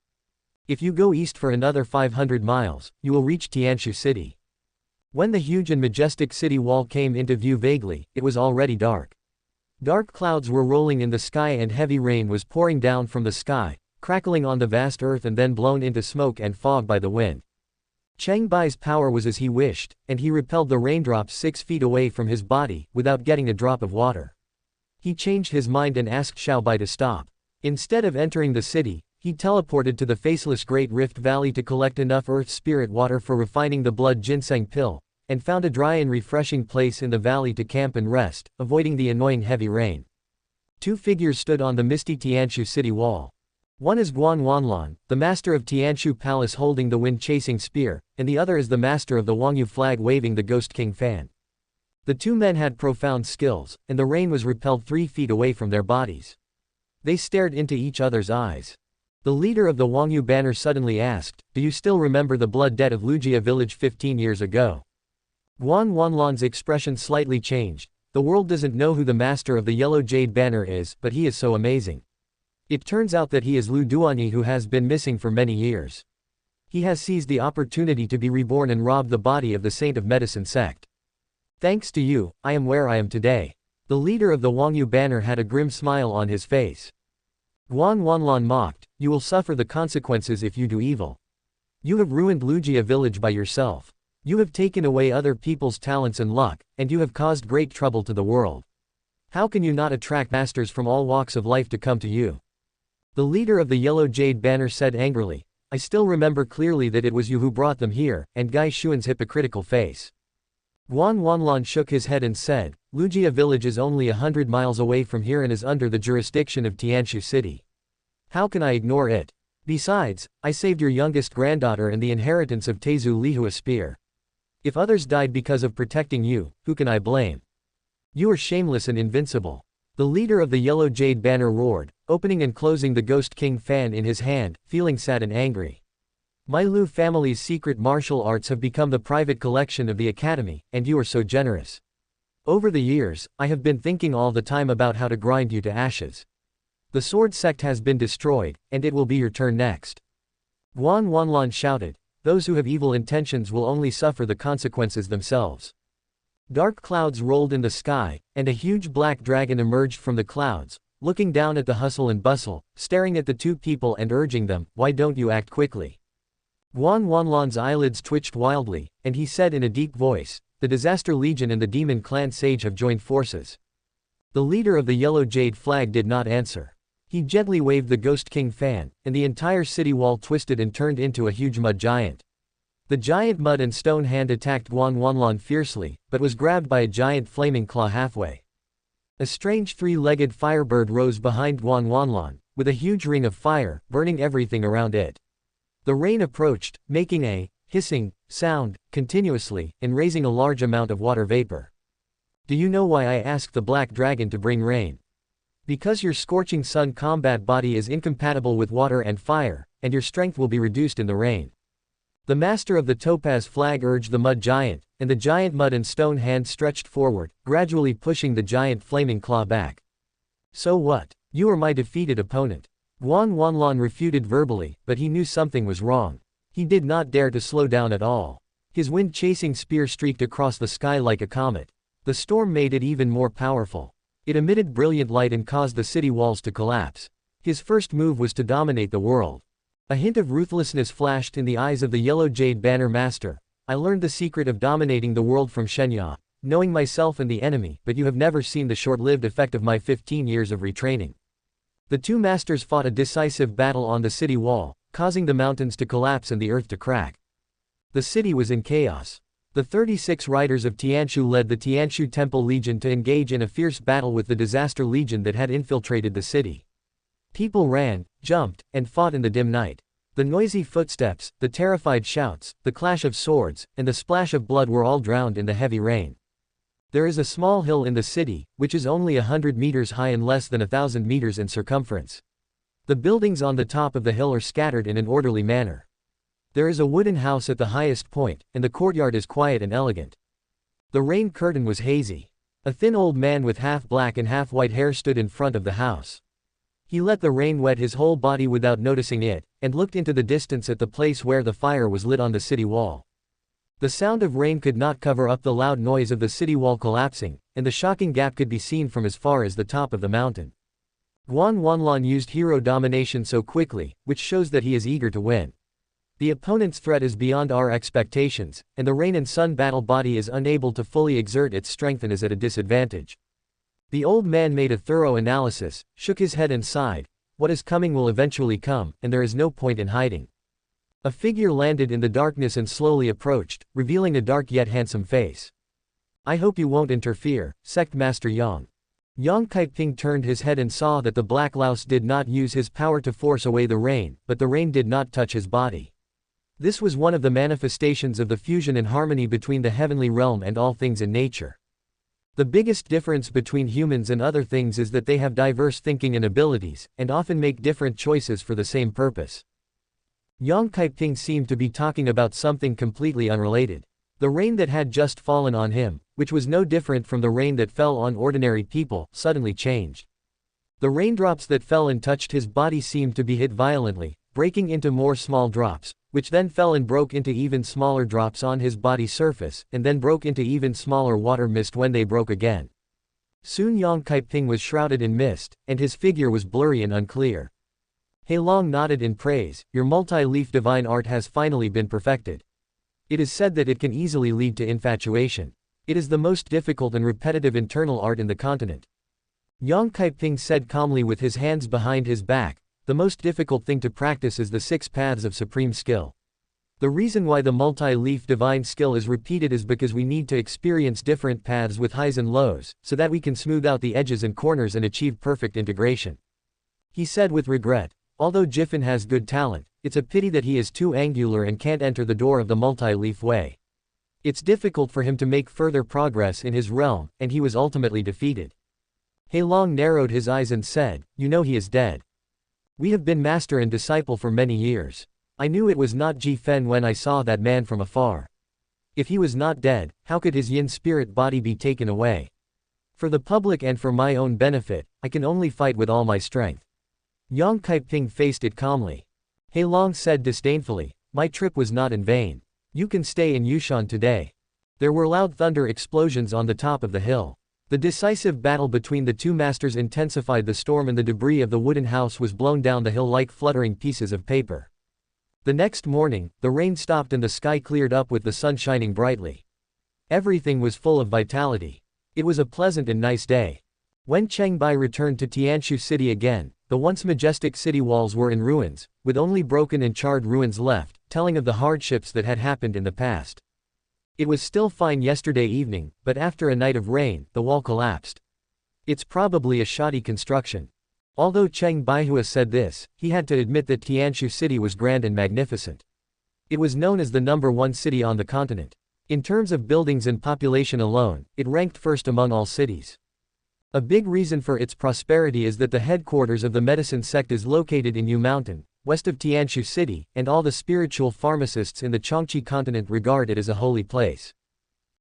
If you go east for another 500 miles, you will reach Tianshu City. When the huge and majestic city wall came into view vaguely, it was already dark. Dark clouds were rolling in the sky and heavy rain was pouring down from the sky, crackling on the vast earth and then blown into smoke and fog by the wind. Cheng Bai's power was as he wished, and he repelled the raindrops 6 feet away from his body, without getting a drop of water. He changed his mind and asked Qiao Bai to stop. Instead of entering the city, he teleported to the faceless Great Rift Valley to collect enough earth spirit water for refining the blood ginseng pill, and found a dry and refreshing place in the valley to camp and rest, avoiding the annoying heavy rain. 2 figures stood on the misty Tianshu city wall. One is Guan Wanlan, the master of Tianshu Palace holding the wind-chasing spear, and the other is the master of the Wangyu flag waving the Ghost King fan. The 2 men had profound skills, and the rain was repelled 3 feet away from their bodies. They stared into each other's eyes. The leader of the Wangyu banner suddenly asked, "Do you still remember the blood debt of Lujia village 15 years ago?" Guan Wanlan's expression slightly changed. The world doesn't know who the master of the Yellow Jade banner is, but he is so amazing. It turns out that he is Lu Duanyi, who has been missing for many years. He has seized the opportunity to be reborn and robbed the body of the Saint of Medicine sect. Thanks to you, I am where I am today. The leader of the Wangyu banner had a grim smile on his face. Guan Wanlan mocked, "You will suffer the consequences if you do evil. You have ruined Lujia village by yourself. You have taken away other people's talents and luck, and you have caused great trouble to the world. How can you not attract masters from all walks of life to come to you?" The leader of the Yellow Jade banner said angrily, "I still remember clearly that it was you who brought them here," and Gai Xuan's hypocritical face. Guan Wanlan shook his head and said, "Lujia village is only 100 miles away from here and is under the jurisdiction of Tianshu City. How can I ignore it? Besides, I saved your youngest granddaughter and the inheritance of Tezu Lihua spear. If others died because of protecting you, who can I blame? You are shameless and invincible." The leader of the Yellow Jade banner roared, opening and closing the Ghost King fan in his hand, feeling sad and angry. "My Lu family's secret martial arts have become the private collection of the academy, and you are so generous. Over the years, I have been thinking all the time about how to grind you to ashes. The sword sect has been destroyed, and it will be your turn next." Guan Wanlan shouted, "Those who have evil intentions will only suffer the consequences themselves." Dark clouds rolled in the sky, and a huge black dragon emerged from the clouds, looking down at the hustle and bustle, staring at the two people and urging them, "Why don't you act quickly?" Guan Wanlan's eyelids twitched wildly, and he said in a deep voice, "The Disaster Legion and the Demon Clan Sage have joined forces." The leader of the Yellow Jade Flag did not answer. He gently waved the Ghost King fan, and the entire city wall twisted and turned into a huge mud giant. The giant mud and stone hand attacked Guan Wanlan fiercely, but was grabbed by a giant flaming claw halfway. A strange three-legged firebird rose behind Guan Wanlan, with a huge ring of fire, burning everything around it. The rain approached, making a hissing sound continuously, and raising a large amount of water vapor. "Do you know why I asked the black dragon to bring rain? Because your scorching sun combat body is incompatible with water and fire, and your strength will be reduced in the rain." The master of the topaz flag urged the mud giant, and the giant mud and stone hand stretched forward, gradually pushing the giant flaming claw back. "So what? You are my defeated opponent." Guan Wanlan refuted verbally, but he knew something was wrong. He did not dare to slow down at all. His wind-chasing spear streaked across the sky like a comet. The storm made it even more powerful. It emitted brilliant light and caused the city walls to collapse. His first move was to dominate the world. A hint of ruthlessness flashed in the eyes of the Yellow Jade Banner Master. "I learned the secret of dominating the world from Shenya, knowing myself and the enemy, but you have never seen the short-lived effect of my 15 years of retraining." The two masters fought a decisive battle on the city wall, causing the mountains to collapse and the earth to crack. The city was in chaos. The 36 riders of Tianshu led the Tianshu Temple Legion to engage in a fierce battle with the Disaster Legion that had infiltrated the city. People ran, jumped, and fought in the dim night. The noisy footsteps, the terrified shouts, the clash of swords, and the splash of blood were all drowned in the heavy rain. There is a small hill in the city, which is only 100 meters high and less than 1,000 meters in circumference. The buildings on the top of the hill are scattered in an orderly manner. There is a wooden house at the highest point, and the courtyard is quiet and elegant. The rain curtain was hazy. A thin old man with half black and half white hair stood in front of the house. He let the rain wet his whole body without noticing it, and looked into the distance at the place where the fire was lit on the city wall. The sound of rain could not cover up the loud noise of the city wall collapsing, and the shocking gap could be seen from as far as the top of the mountain. Guan Wanlan used hero domination so quickly, which shows that he is eager to win. The opponent's threat is beyond our expectations, and the rain and sun battle body is unable to fully exert its strength and is at a disadvantage. The old man made a thorough analysis, shook his head and sighed. What is coming will eventually come, and there is no point in hiding. A figure landed in the darkness and slowly approached, revealing a dark yet handsome face. "I hope you won't interfere, Sect Master Yang." Yang Kaiping turned his head and saw that the black louse did not use his power to force away the rain, but the rain did not touch his body. This was one of the manifestations of the fusion and harmony between the heavenly realm and all things in nature. The biggest difference between humans and other things is that they have diverse thinking and abilities, and often make different choices for the same purpose. Yang Kaiping seemed to be talking about something completely unrelated. The rain that had just fallen on him, which was no different from the rain that fell on ordinary people, suddenly changed. The raindrops that fell and touched his body seemed to be hit violently, breaking into more small drops, which then fell and broke into even smaller drops on his body surface, and then broke into even smaller water mist when they broke again. Soon Yang Kaiping was shrouded in mist, and his figure was blurry and unclear. Heilong nodded in praise. "Your multi-leaf divine art has finally been perfected. It is said that it can easily lead to infatuation. It is the most difficult and repetitive internal art in the continent." Yang Kaiping said calmly with his hands behind his back, "The most difficult thing to practice is the 6 paths of supreme skill. The reason why the multi-leaf divine skill is repeated is because we need to experience different paths with highs and lows, so that we can smooth out the edges and corners and achieve perfect integration." He said with regret, "Although Jiffin has good talent, it's a pity that he is too angular and can't enter the door of the multi-leaf way. It's difficult for him to make further progress in his realm, and he was ultimately defeated." Heilong narrowed his eyes and said, "You know he is dead. We have been master and disciple for many years. I knew it was not Ji Fen when I saw that man from afar. If he was not dead, how could his yin spirit body be taken away? For the public and for my own benefit, I can only fight with all my strength." Yang Kaiping faced it calmly. Heilong said disdainfully, "My trip was not in vain. You can stay in Yushan today." There were loud thunder explosions on the top of the hill. The decisive battle between the two masters intensified the storm, and the debris of the wooden house was blown down the hill like fluttering pieces of paper. The next morning, the rain stopped and the sky cleared up with the sun shining brightly. Everything was full of vitality. It was a pleasant and nice day. When Cheng Bai returned to Tianshu City again, the once majestic city walls were in ruins, with only broken and charred ruins left, telling of the hardships that had happened in the past. It was still fine yesterday evening, but after a night of rain, the wall collapsed. It's probably a shoddy construction. Although Cheng Baihua said this, he had to admit that Tianshu City was grand and magnificent. It was known as the #1 city on the continent. In terms of buildings and population alone, it ranked first among all cities. A big reason for its prosperity is that the headquarters of the medicine sect is located in Yu Mountain, west of Tianshu City, and all the spiritual pharmacists in the Qiongqi continent regard it as a holy place.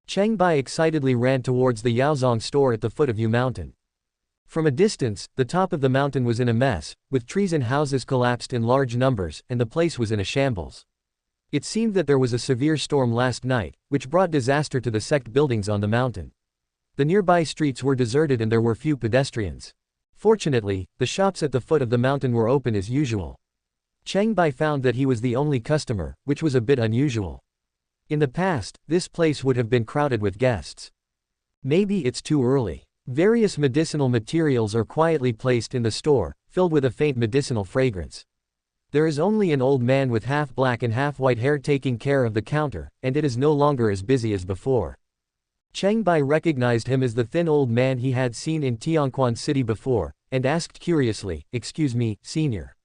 Cheng Bai excitedly ran towards the Yaozong store at the foot of Yu Mountain. From a distance, the top of the mountain was in a mess, with trees and houses collapsed in large numbers, and the place was in a shambles. It seemed that there was a severe storm last night, which brought disaster to the sect buildings on the mountain. The nearby streets were deserted and there were few pedestrians. Fortunately, the shops at the foot of the mountain were open as usual. Cheng Bai found that he was the only customer, which was a bit unusual. In the past, this place would have been crowded with guests. Maybe it's too early. Various medicinal materials are quietly placed in the store, filled with a faint medicinal fragrance. There is only an old man with half black and half white hair taking care of the counter, and it is no longer as busy as before. Cheng Bai recognized him as the thin old man he had seen in Qiongqi City before, and asked curiously, "Excuse me, senior.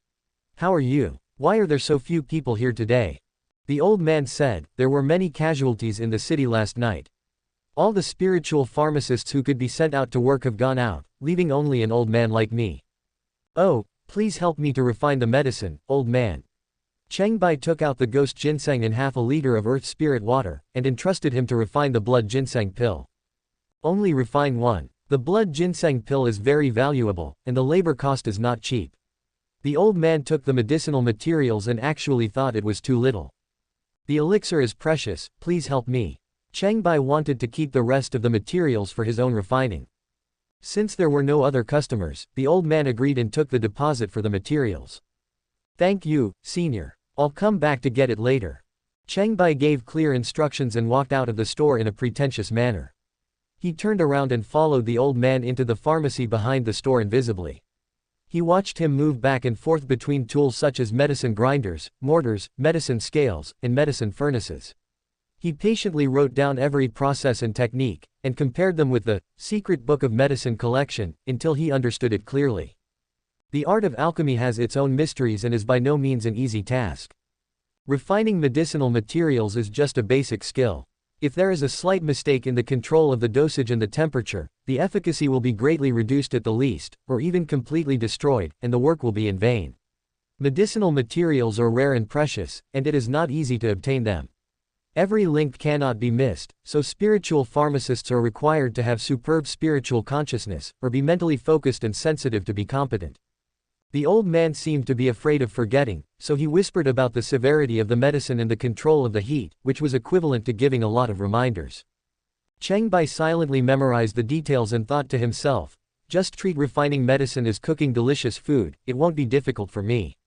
How are you? Why are there so few people here today?" The old man said, "There were many casualties in the city last night. All the spiritual pharmacists who could be sent out to work have gone out, leaving only an old man like me. Oh, please help me to refine the medicine, old man." Cheng Bai took out the ghost ginseng and half a liter of earth spirit water, and entrusted him to refine the blood ginseng pill. Only refine one. The blood ginseng pill is very valuable, and the labor cost is not cheap. The old man took the medicinal materials and actually thought it was too little. "The elixir is precious, please help me." Cheng Bai wanted to keep the rest of the materials for his own refining. Since there were no other customers, the old man agreed and took the deposit for the materials. "Thank you, senior. I'll come back to get it later." Cheng Bai gave clear instructions and walked out of the store in a pretentious manner. He turned around and followed the old man into the pharmacy behind the store invisibly. He watched him move back and forth between tools such as medicine grinders, mortars, medicine scales, and medicine furnaces. He patiently wrote down every process and technique, and compared them with the secret book of medicine collection, until he understood it clearly. The art of alchemy has its own mysteries and is by no means an easy task. Refining medicinal materials is just a basic skill. If there is a slight mistake in the control of the dosage and the temperature, the efficacy will be greatly reduced at the least, or even completely destroyed, and the work will be in vain. Medicinal materials are rare and precious, and it is not easy to obtain them. Every link cannot be missed, so spiritual pharmacists are required to have superb spiritual consciousness, or be mentally focused and sensitive to be competent. The old man seemed to be afraid of forgetting, so he whispered about the severity of the medicine and the control of the heat, which was equivalent to giving a lot of reminders. Cheng Bai silently memorized the details and thought to himself, "Just treat refining medicine as cooking delicious food, it won't be difficult for me."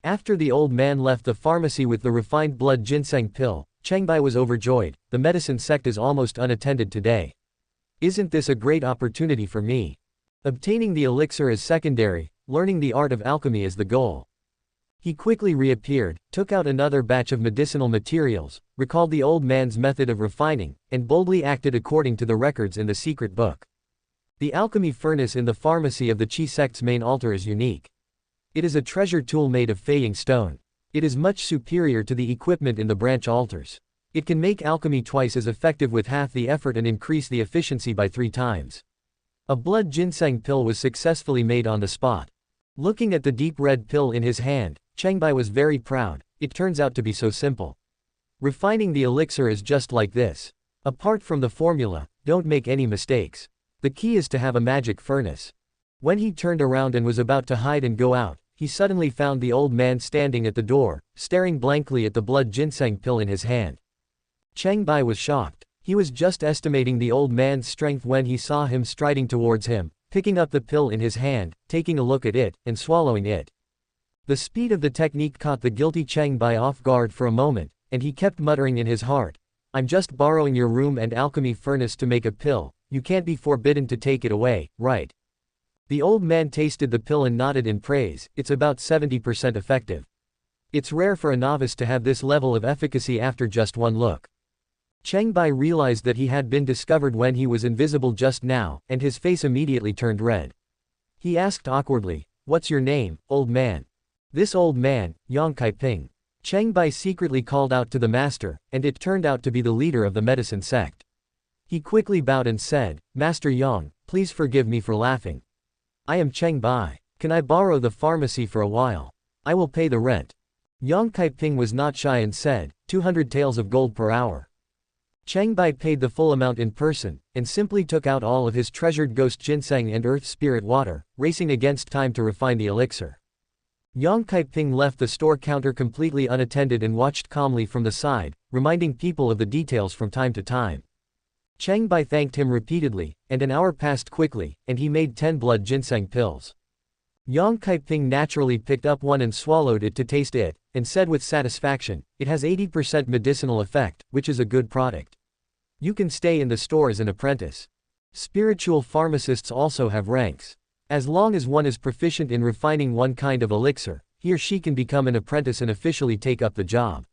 After the old man left the pharmacy with the refined blood ginseng pill, Cheng Bai was overjoyed. The medicine sect is almost unattended today. Isn't this a great opportunity for me? Obtaining the elixir is secondary, learning the art of alchemy is the goal. He quickly reappeared, took out another batch of medicinal materials, recalled the old man's method of refining, and boldly acted according to the records in the secret book. The alchemy furnace in the pharmacy of the Qi sect's main altar is unique. It is a treasure tool made of feying stone. It is much superior to the equipment in the branch altars. It can make alchemy twice as effective with half the effort and increase the efficiency by 3 times. A blood ginseng pill was successfully made on the spot. Looking at the deep red pill in his hand, Cheng Bai was very proud. It turns out to be so simple. Refining the elixir is just like this. Apart from the formula, don't make any mistakes. The key is to have a magic furnace. When he turned around and was about to hide and go out, he suddenly found the old man standing at the door, staring blankly at the blood ginseng pill in his hand. Cheng Bai was shocked. He was just estimating the old man's strength when he saw him striding towards him, picking up the pill in his hand, taking a look at it, and swallowing it. The speed of the technique caught the guilty Cheng Bai off guard for a moment, and he kept muttering in his heart, "I'm just borrowing your room and alchemy furnace to make a pill, you can't be forbidden to take it away, right?" The old man tasted the pill and nodded in praise. "It's about 70% effective. It's rare for a novice to have this level of efficacy after just one look." Cheng Bai realized that he had been discovered when he was invisible just now, and his face immediately turned red. He asked awkwardly, "What's your name, old man?" This old man, Qiongqi. Cheng Bai secretly called out to the master, and it turned out to be the leader of the medicine sect. He quickly bowed and said, "Master Yang, please forgive me for laughing. I am Cheng Bai. Can I borrow the pharmacy for a while? I will pay the rent." Qiongqi was not shy and said, 200 taels of gold per hour. Cheng Bai paid the full amount in person, and simply took out all of his treasured ghost ginseng and earth spirit water, racing against time to refine the elixir. Qiongqi left the store counter completely unattended and watched calmly from the side, reminding people of the details from time to time. Cheng Bai thanked him repeatedly, and an hour passed quickly, and he made 10 blood ginseng pills. Qiongqi naturally picked up one and swallowed it to taste it, and said with satisfaction, "It has 80% medicinal effect, which is a good product. You can stay in the store as an apprentice." Spiritual pharmacists also have ranks. As long as one is proficient in refining one kind of elixir, he or she can become an apprentice and officially take up the job.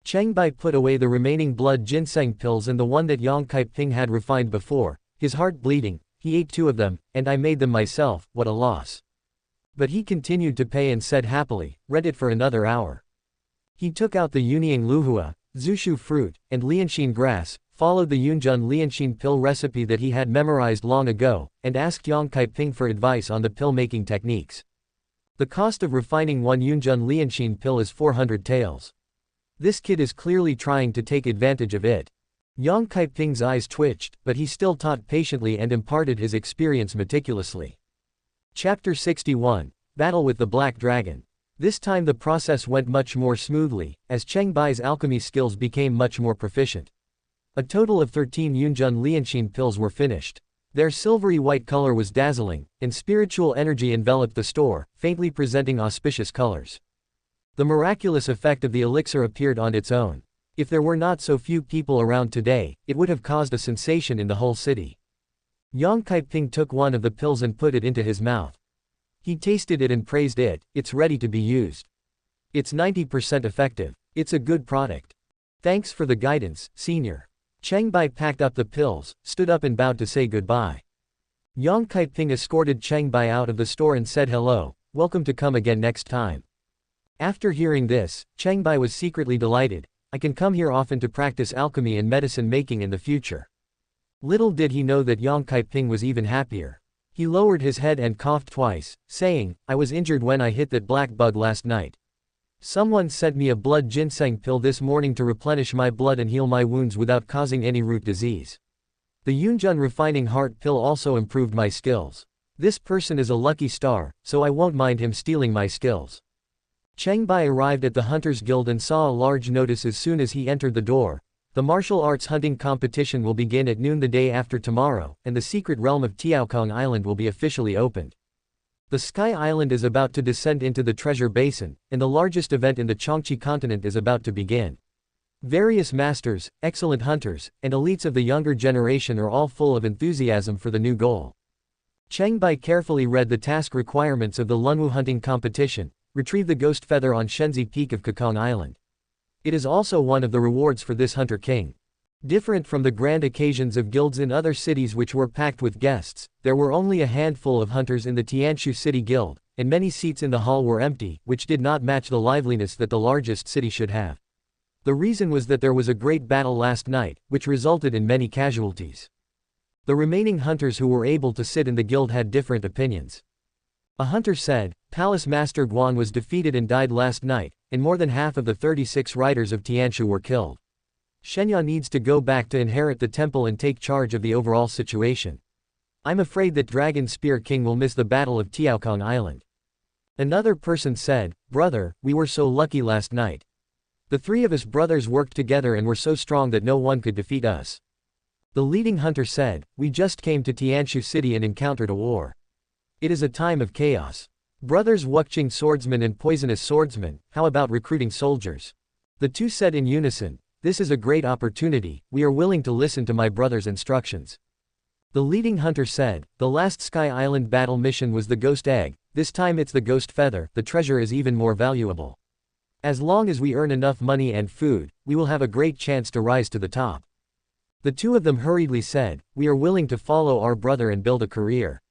Cheng Bai put away the remaining blood ginseng pills and the one that Qiongqi had refined before, his heart bleeding. He ate 2 of them, and I made them myself, what a loss. But he continued to pay and said happily, "Rent it for another hour." He took out the Yuniang Luhua, Zushu fruit, and Lianxin grass, followed the Yunjun Lianxin pill recipe that he had memorized long ago, and asked Qiongqi for advice on the pill-making techniques. The cost of refining one Yunjun Lianxin pill is 400 taels. This kid is clearly trying to take advantage of it. Qiongqi's eyes twitched, but he still taught patiently and imparted his experience meticulously. Chapter 61, Battle with the Black Dragon. This time the process went much more smoothly, as Cheng Bai's alchemy skills became much more proficient. A total of 13 Yunjun Lianxin pills were finished. Their silvery white color was dazzling, and spiritual energy enveloped the store, faintly presenting auspicious colors. The miraculous effect of the elixir appeared on its own. If there were not so few people around today, it would have caused a sensation in the whole city. Qiongqi took one of the pills and put it into his mouth. He tasted it and praised it. "It's ready to be used. It's 90% effective. It's a good product. Thanks for the guidance, senior." Cheng Bai packed up the pills, stood up and bowed to say goodbye. Qiongqi escorted Cheng Bai out of the store and said hello, "Welcome to come again next time." After hearing this, Cheng Bai was secretly delighted. "I can come here often to practice alchemy and medicine making in the future." Little did he know that Qiongqi was even happier. He lowered his head and coughed twice, saying, "I was injured when I hit that black bug last night. Someone sent me a blood ginseng pill this morning to replenish my blood and heal my wounds without causing any root disease. The Yunjun refining heart pill also improved my skills. This person is a lucky star, so I won't mind him stealing my skills." Cheng Bai arrived at the Hunters Guild and saw a large notice as soon as he entered the door. The martial arts hunting competition will begin at noon the day after tomorrow, and the secret realm of Tiaokong Island will be officially opened. The Sky Island is about to descend into the treasure basin, and the largest event in the Qiongqi continent is about to begin. Various masters, excellent hunters, and elites of the younger generation are all full of enthusiasm for the new goal. Cheng Bai carefully read the task requirements of the Lunwu hunting competition. Retrieve the ghost feather on Shenzi Peak of Kokong Island. It is also one of the rewards for this Hunter King. Different from the grand occasions of guilds in other cities which were packed with guests, there were only a handful of hunters in the Tianshu City Guild, and many seats in the hall were empty, which did not match the liveliness that the largest city should have. The reason was that there was a great battle last night, which resulted in many casualties. The remaining hunters who were able to sit in the guild had different opinions. A hunter said, "Palace Master Guan was defeated and died last night, and more than half of the 36 riders of Tianshu were killed. Shenya needs to go back to inherit the temple and take charge of the overall situation. I'm afraid that Dragon Spear King will miss the Battle of Tiaokong Island." Another person said, "Brother, we were so lucky last night. The 3 of us brothers worked together and were so strong that no one could defeat us. The leading hunter said, "We just came to Tianshu city and encountered a war. It is a time of chaos. Brothers Wuqing swordsmen and poisonous swordsmen, how about recruiting soldiers?" The two said in unison, "This is a great opportunity, we are willing to listen to my brother's instructions." The leading hunter said, "The last Sky Island battle mission was the ghost egg, this time it's the ghost feather, the treasure is even more valuable. As long as we earn enough money and food, we will have a great chance to rise to the top." The two of them hurriedly said, "We are willing to follow our brother and build a career."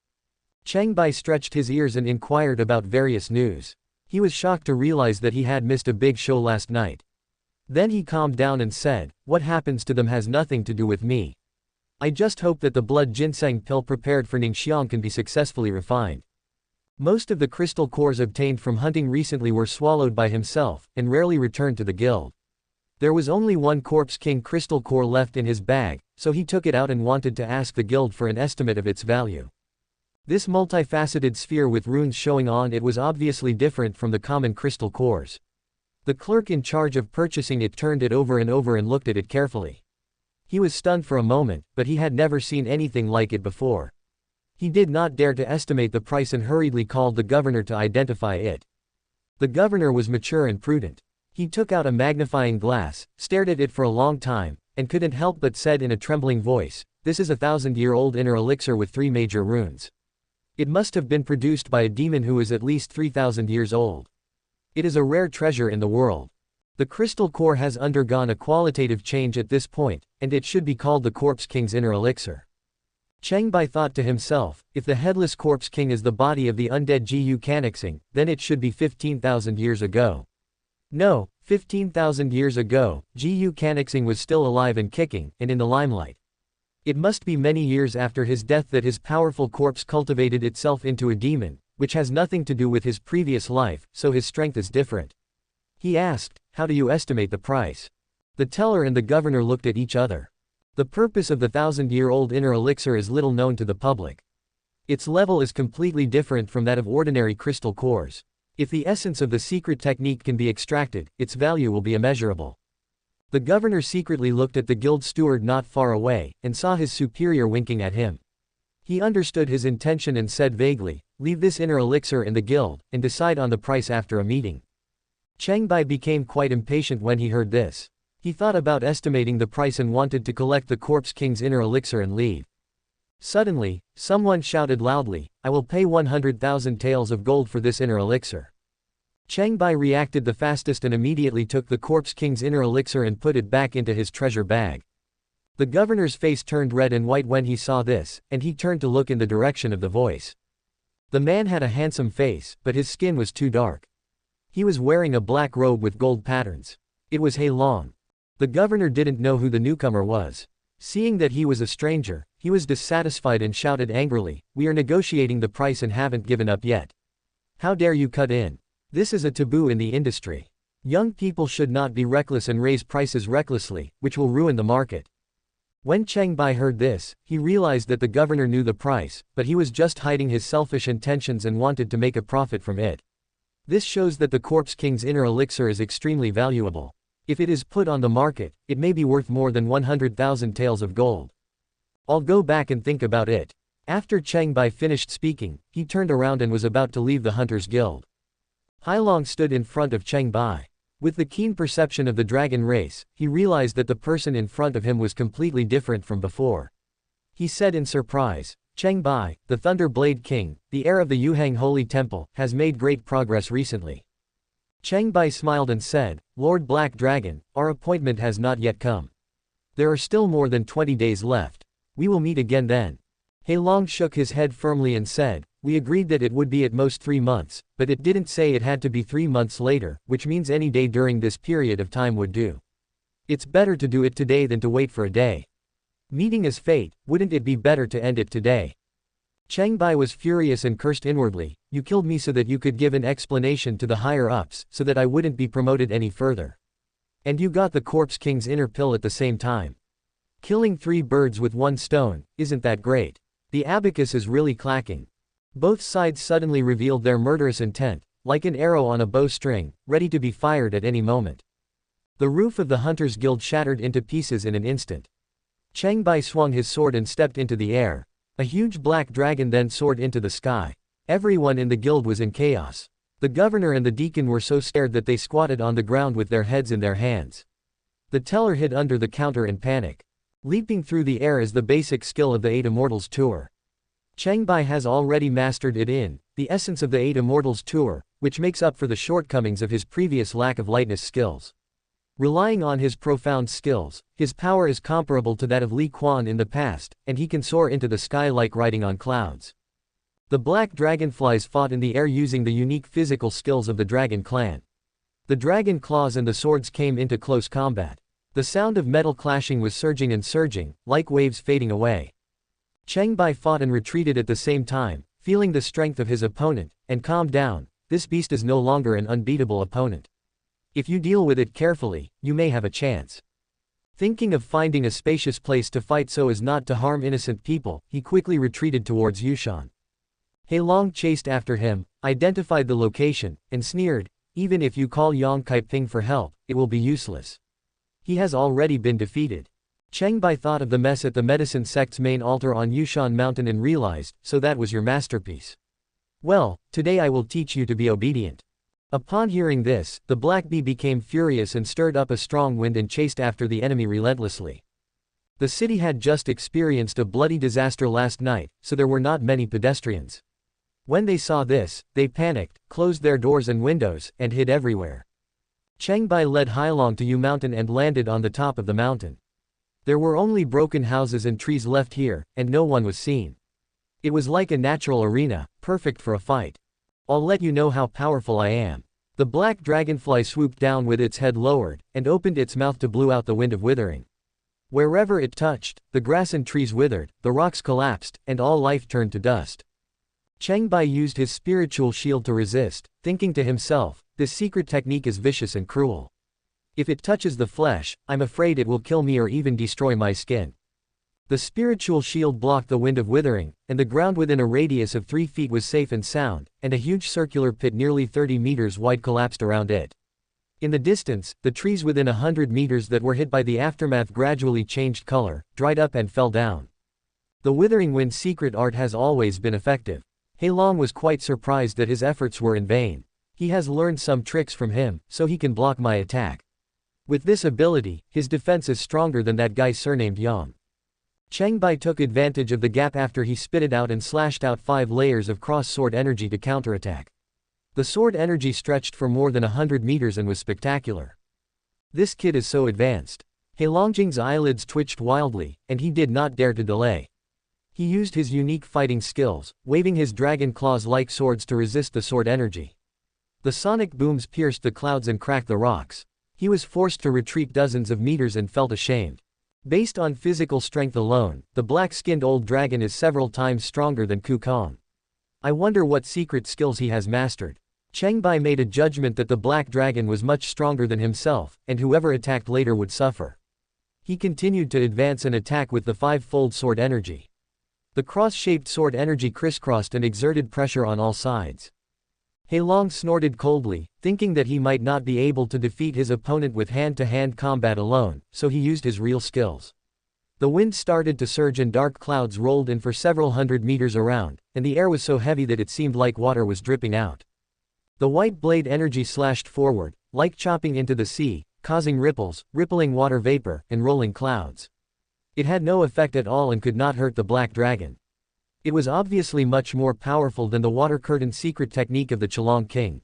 Cheng Bai stretched his ears and inquired about various news. He was shocked to realize that he had missed a big show last night. Then he calmed down and said, "What happens to them has nothing to do with me. I just hope that the blood ginseng pill prepared for Ningxiang can be successfully refined." Most of the crystal cores obtained from hunting recently were swallowed by himself, and rarely returned to the guild. There was only one Corpse King crystal core left in his bag, so he took it out and wanted to ask the guild for an estimate of its value. This multifaceted sphere with runes showing on it was obviously different from the common crystal cores. The clerk in charge of purchasing it turned it over and looked at it carefully. He was stunned for a moment, but he had never seen anything like it before. He did not dare to estimate the price and hurriedly called the governor to identify it. The governor was mature and prudent. He took out a magnifying glass, stared at it for a long time, and couldn't help but said in a trembling voice, "This is a 1,000-year-old inner elixir with 3 major runes. It must have been produced by a demon who is at least 3,000 years old. It is a rare treasure in the world. The crystal core has undergone a qualitative change at this point, and it should be called the Corpse King's inner elixir." Cheng Bai thought to himself, if the headless Corpse King is the body of the undead Qiongqi, then it should be 15,000 years ago. No, 15,000 years ago, Qiongqi was still alive and kicking, and in the limelight. It must be many years after his death that his powerful corpse cultivated itself into a demon, which has nothing to do with his previous life, so his strength is different. He asked, "How do you estimate the price?" The teller and the governor looked at each other. The purpose of the 1,000-year-old inner elixir is little known to the public. Its level is completely different from that of ordinary crystal cores. If the essence of the secret technique can be extracted, its value will be immeasurable. The governor secretly looked at the guild steward not far away, and saw his superior winking at him. He understood his intention and said vaguely, "Leave this inner elixir in the guild, and decide on the price after a meeting." Cheng Bai became quite impatient when he heard this. He thought about estimating the price and wanted to collect the Corpse King's inner elixir and leave. Suddenly, someone shouted loudly, "I will pay 100,000 taels of gold for this inner elixir." Cheng Bai reacted the fastest and immediately took the Corpse King's inner elixir and put it back into his treasure bag. The governor's face turned red and white when he saw this, and he turned to look in the direction of the voice. The man had a handsome face, but his skin was too dark. He was wearing a black robe with gold patterns. It was He Long. The governor didn't know who the newcomer was. Seeing that he was a stranger, he was dissatisfied and shouted angrily, "We are negotiating the price and haven't given up yet. How dare you cut in? This is a taboo in the industry. Young people should not be reckless and raise prices recklessly, which will ruin the market." When Cheng Bai heard this, he realized that the governor knew the price, but he was just hiding his selfish intentions and wanted to make a profit from it. This shows that the Corpse King's inner elixir is extremely valuable. If it is put on the market, it may be worth more than 100,000 taels of gold. I'll go back and think about it. After Cheng Bai finished speaking, he turned around and was about to leave the Hunters Guild. Hai Long stood in front of Cheng Bai. With the keen perception of the dragon race, he realized that the person in front of him was completely different from before. He said in surprise, "Cheng Bai, the Thunder Blade King, the heir of the Yuhang Holy Temple, has made great progress recently." Cheng Bai smiled and said, "Lord Black Dragon, our appointment has not yet come. There are still more than 20 days left. We will meet again then." He Long shook his head firmly and said, "We agreed that it would be at most 3 months, but it didn't say it had to be 3 months later, which means any day during this period of time would do. It's better to do it today than to wait for a day. Meeting is fate, wouldn't it be better to end it today?" Cheng Bai was furious and cursed inwardly, "You killed me so that you could give an explanation to the higher-ups, so that I wouldn't be promoted any further. And you got the Corpse King's inner pill at the same time. Killing 3 birds with 1 stone, isn't that great? The abacus is really clacking." Both sides suddenly revealed their murderous intent, like an arrow on a bowstring, ready to be fired at any moment. The roof of the Hunters Guild shattered into pieces in an instant. Cheng Bai swung his sword and stepped into the air. A huge black dragon then soared into the sky. Everyone in the guild was in chaos. The governor and the deacon were so scared that they squatted on the ground with their heads in their hands. The teller hid under the counter in panic. Leaping through the air is the basic skill of the 8 Immortals tour. Cheng Bai has already mastered it in the essence of the 8 Immortals tour, which makes up for the shortcomings of his previous lack of lightness skills. Relying on his profound skills, his power is comparable to that of Li Quan in the past, and he can soar into the sky like riding on clouds. The black dragonflies fought in the air using the unique physical skills of the dragon clan. The dragon claws and the swords came into close combat. The sound of metal clashing was surging and surging, like waves fading away. Cheng Bai fought and retreated at the same time, feeling the strength of his opponent, and calmed down. This beast is no longer an unbeatable opponent. If you deal with it carefully, you may have a chance. Thinking of finding a spacious place to fight so as not to harm innocent people, he quickly retreated towards Yushan. He Long chased after him, identified the location, and sneered, "Even if you call Yang Kaiping for help, it will be useless. He has already been defeated." Cheng Bai thought of the mess at the medicine sect's main altar on Yushan Mountain and realized, so that was your masterpiece. Well, today I will teach you to be obedient. Upon hearing this, the black bee became furious and stirred up a strong wind and chased after the enemy relentlessly. The city had just experienced a bloody disaster last night, so there were not many pedestrians. When they saw this, they panicked, closed their doors and windows, and hid everywhere. Cheng Bai led Hailong to Yu Mountain and landed on the top of the mountain. There were only broken houses and trees left here, and no one was seen. It was like a natural arena, perfect for a fight. "I'll let you know how powerful I am." The black dragonfly swooped down with its head lowered, and opened its mouth to blow out the wind of withering. Wherever it touched, the grass and trees withered, the rocks collapsed, and all life turned to dust. Cheng Bai used his spiritual shield to resist, thinking to himself, "This secret technique is vicious and cruel. If it touches the flesh, I'm afraid it will kill me or even destroy my skin." The spiritual shield blocked the wind of withering, and the ground within a radius of 3 feet was safe and sound, and a huge circular pit nearly 30 meters wide collapsed around it. In the distance, the trees within 100 meters that were hit by the aftermath gradually changed color, dried up and fell down. The withering wind secret art has always been effective. Hailong was quite surprised that his efforts were in vain. He has learned some tricks from him, so he can block my attack. With this ability, his defense is stronger than that guy surnamed Yang. Cheng Bai took advantage of the gap after he spit it out and slashed out 5 layers of cross-sword energy to counterattack. The sword energy stretched for more than 100 meters and was spectacular. This kid is so advanced. Heilongjing's eyelids twitched wildly, and he did not dare to delay. He used his unique fighting skills, waving his dragon claws-like swords to resist the sword energy. The sonic booms pierced the clouds and cracked the rocks. He was forced to retreat dozens of meters and felt ashamed. Based on physical strength alone, the black-skinned old dragon is several times stronger than Kukong. I wonder what secret skills he has mastered. Cheng Bai made a judgment that the black dragon was much stronger than himself, and whoever attacked later would suffer. He continued to advance and attack with the 5-fold sword energy. The cross-shaped sword energy crisscrossed and exerted pressure on all sides. Hailong snorted coldly, thinking that he might not be able to defeat his opponent with hand-to-hand combat alone, so he used his real skills. The wind started to surge and dark clouds rolled in for several hundred meters around, and the air was so heavy that it seemed like water was dripping out. The white blade energy slashed forward, like chopping into the sea, causing ripples, rippling water vapor, and rolling clouds. It had no effect at all and could not hurt the black dragon. It was obviously much more powerful than the water curtain secret technique of the Qiongqi.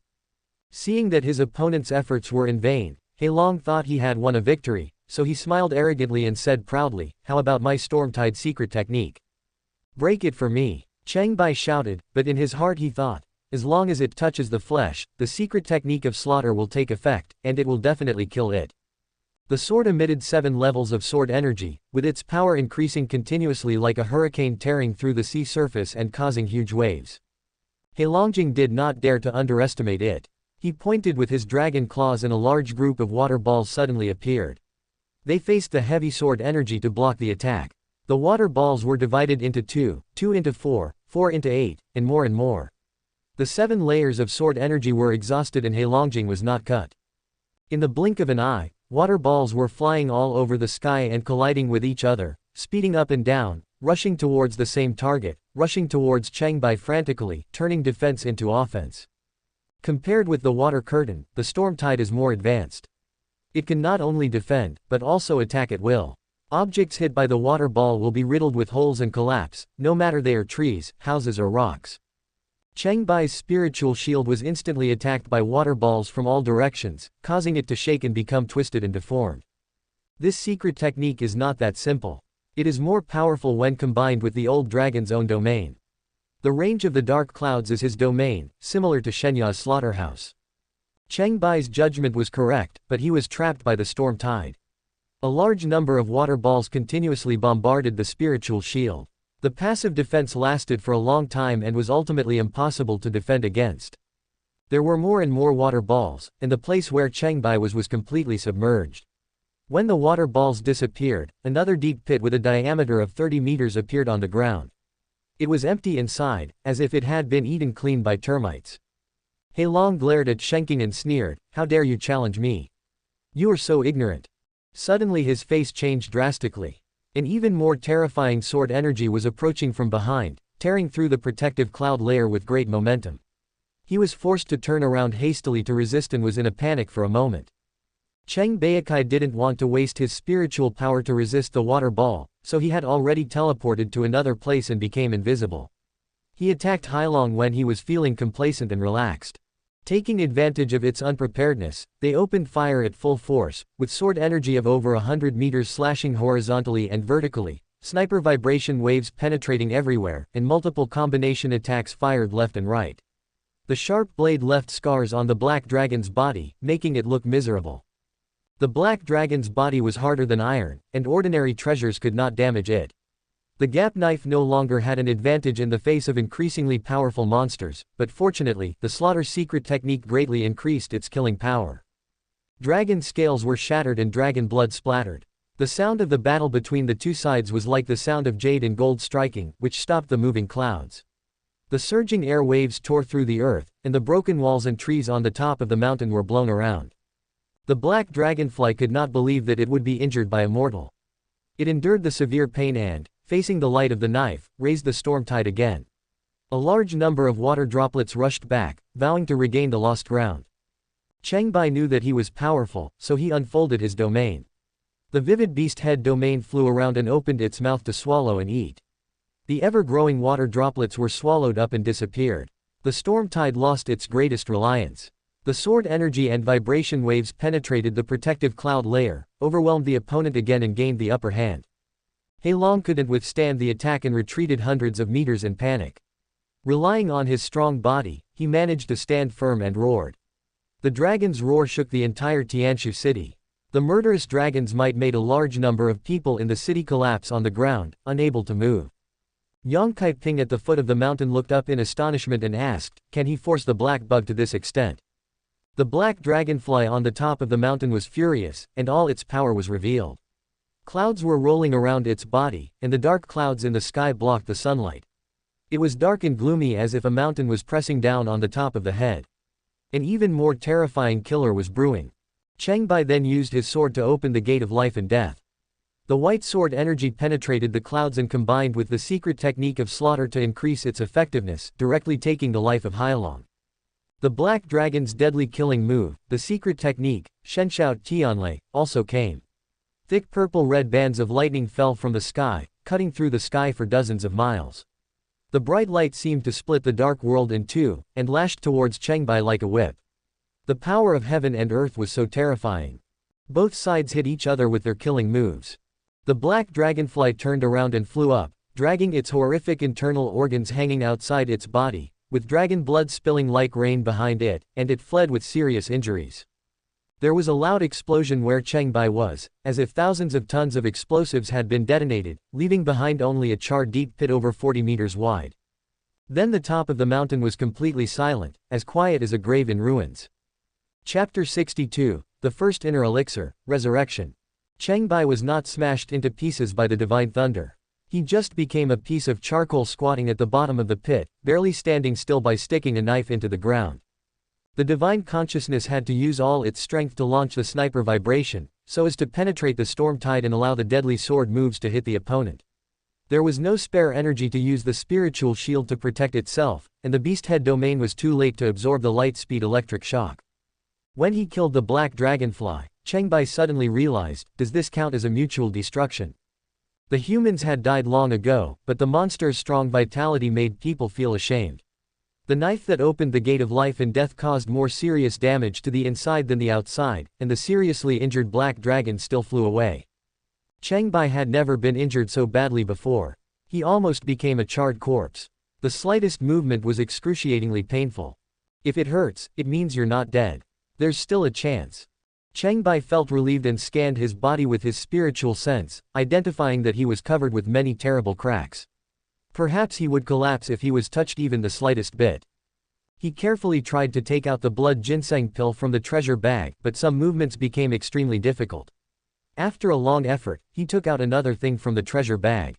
Seeing that his opponent's efforts were in vain, Hailong thought he had won a victory, so he smiled arrogantly and said proudly, "How about my Stormtide secret technique? Break it for me." Cheng Bai shouted, but in his heart he thought, as long as it touches the flesh, the secret technique of slaughter will take effect, and it will definitely kill it. The sword emitted 7 levels of sword energy, with its power increasing continuously like a hurricane tearing through the sea surface and causing huge waves. Heilongjing did not dare to underestimate it. He pointed with his dragon claws and a large group of water balls suddenly appeared. They faced the heavy sword energy to block the attack. The water balls were divided into 2, 2 into 4, 4 into 8, and more and more. The 7 layers of sword energy were exhausted and Heilongjing was not cut. In the blink of an eye, water balls were flying all over the sky and colliding with each other, speeding up and down, rushing towards the same target, rushing towards Cheng Bai frantically, turning defense into offense. Compared with the water curtain, the storm tide is more advanced. It can not only defend, but also attack at will. Objects hit by the water ball will be riddled with holes and collapse, no matter they are trees, houses or rocks. Cheng Bai's spiritual shield was instantly attacked by water balls from all directions, causing it to shake and become twisted and deformed. This secret technique is not that simple. It is more powerful when combined with the old dragon's own domain. The range of the dark clouds is his domain, similar to Shenya's slaughterhouse. Cheng Bai's judgment was correct, but he was trapped by the storm tide. A large number of water balls continuously bombarded the spiritual shield. The passive defense lasted for a long time and was ultimately impossible to defend against. There were more and more water balls, and the place where Cheng Bai was completely submerged. When the water balls disappeared, another deep pit with a diameter of 30 meters appeared on the ground. It was empty inside, as if it had been eaten clean by termites. He Long glared at Qiongqi and sneered, "How dare you challenge me? You are so ignorant." Suddenly his face changed drastically. An even more terrifying sword energy was approaching from behind, tearing through the protective cloud layer with great momentum. He was forced to turn around hastily to resist and was in a panic for a moment. Cheng Baikai didn't want to waste his spiritual power to resist the water ball, so he had already teleported to another place and became invisible. He attacked Hailong when he was feeling complacent and relaxed. Taking advantage of its unpreparedness, they opened fire at full force, with sword energy of over 100 meters slashing horizontally and vertically, sniper vibration waves penetrating everywhere, and multiple combination attacks fired left and right. The sharp blade left scars on the black dragon's body, making it look miserable. The black dragon's body was harder than iron, and ordinary treasures could not damage it. The gap knife no longer had an advantage in the face of increasingly powerful monsters, but fortunately, the slaughter secret technique greatly increased its killing power. Dragon scales were shattered and dragon blood splattered. The sound of the battle between the two sides was like the sound of jade and gold striking, which stopped the moving clouds. The surging air waves tore through the earth, and the broken walls and trees on the top of the mountain were blown around. The black dragonfly could not believe that it would be injured by a mortal. It endured the severe pain and, facing the light of the knife, raised the storm tide again. A large number of water droplets rushed back, vowing to regain the lost ground. Cheng Bai knew that he was powerful, so he unfolded his domain. The vivid beast head domain flew around and opened its mouth to swallow and eat. The ever-growing water droplets were swallowed up and disappeared. The storm tide lost its greatest reliance. The sword energy and vibration waves penetrated the protective cloud layer, overwhelmed the opponent again and gained the upper hand. He Long couldn't withstand the attack and retreated hundreds of meters in panic. Relying on his strong body, he managed to stand firm and roared. The dragon's roar shook the entire Tianshu city. The murderous dragon's might made a large number of people in the city collapse on the ground, unable to move. Qiongqi Ping at the foot of the mountain looked up in astonishment and asked, "Can he force the black bug to this extent?" The black dragonfly on the top of the mountain was furious, and all its power was revealed. Clouds were rolling around its body, and the dark clouds in the sky blocked the sunlight. It was dark and gloomy as if a mountain was pressing down on the top of the head. An even more terrifying killer was brewing. Cheng Bai then used his sword to open the gate of life and death. The white sword energy penetrated the clouds and combined with the secret technique of slaughter to increase its effectiveness, directly taking the life of Hailong. The black dragon's deadly killing move, the secret technique, Shenshao Tianlei, also came. Thick purple-red bands of lightning fell from the sky, cutting through the sky for dozens of miles. The bright light seemed to split the dark world in two, and lashed towards Cheng Bai like a whip. The power of heaven and earth was so terrifying. Both sides hit each other with their killing moves. The black dragonfly turned around and flew up, dragging its horrific internal organs hanging outside its body, with dragon blood spilling like rain behind it, and it fled with serious injuries. There was a loud explosion where Cheng Bai was, as if thousands of tons of explosives had been detonated, leaving behind only a charred deep pit over 40 meters wide. Then the top of the mountain was completely silent, as quiet as a grave in ruins. Chapter 62, The First Inner Elixir, Resurrection. Cheng Bai was not smashed into pieces by the divine thunder. He just became a piece of charcoal squatting at the bottom of the pit, barely standing still by sticking a knife into the ground. The divine consciousness had to use all its strength to launch the sniper vibration, so as to penetrate the storm tide and allow the deadly sword moves to hit the opponent. There was no spare energy to use the spiritual shield to protect itself, and the beast head domain was too late to absorb the light-speed electric shock. When he killed the black dragonfly, Cheng Bai suddenly realized, does this count as a mutual destruction? The humans had died long ago, but the monster's strong vitality made people feel ashamed. The knife that opened the gate of life and death caused more serious damage to the inside than the outside, and the seriously injured black dragon still flew away. Cheng Bai had never been injured so badly before. He almost became a charred corpse. The slightest movement was excruciatingly painful. If it hurts, it means you're not dead. There's still a chance. Cheng Bai felt relieved and scanned his body with his spiritual sense, identifying that he was covered with many terrible cracks. Perhaps he would collapse if he was touched even the slightest bit. He carefully tried to take out the blood ginseng pill from the treasure bag, but some movements became extremely difficult. After a long effort, he took out another thing from the treasure bag.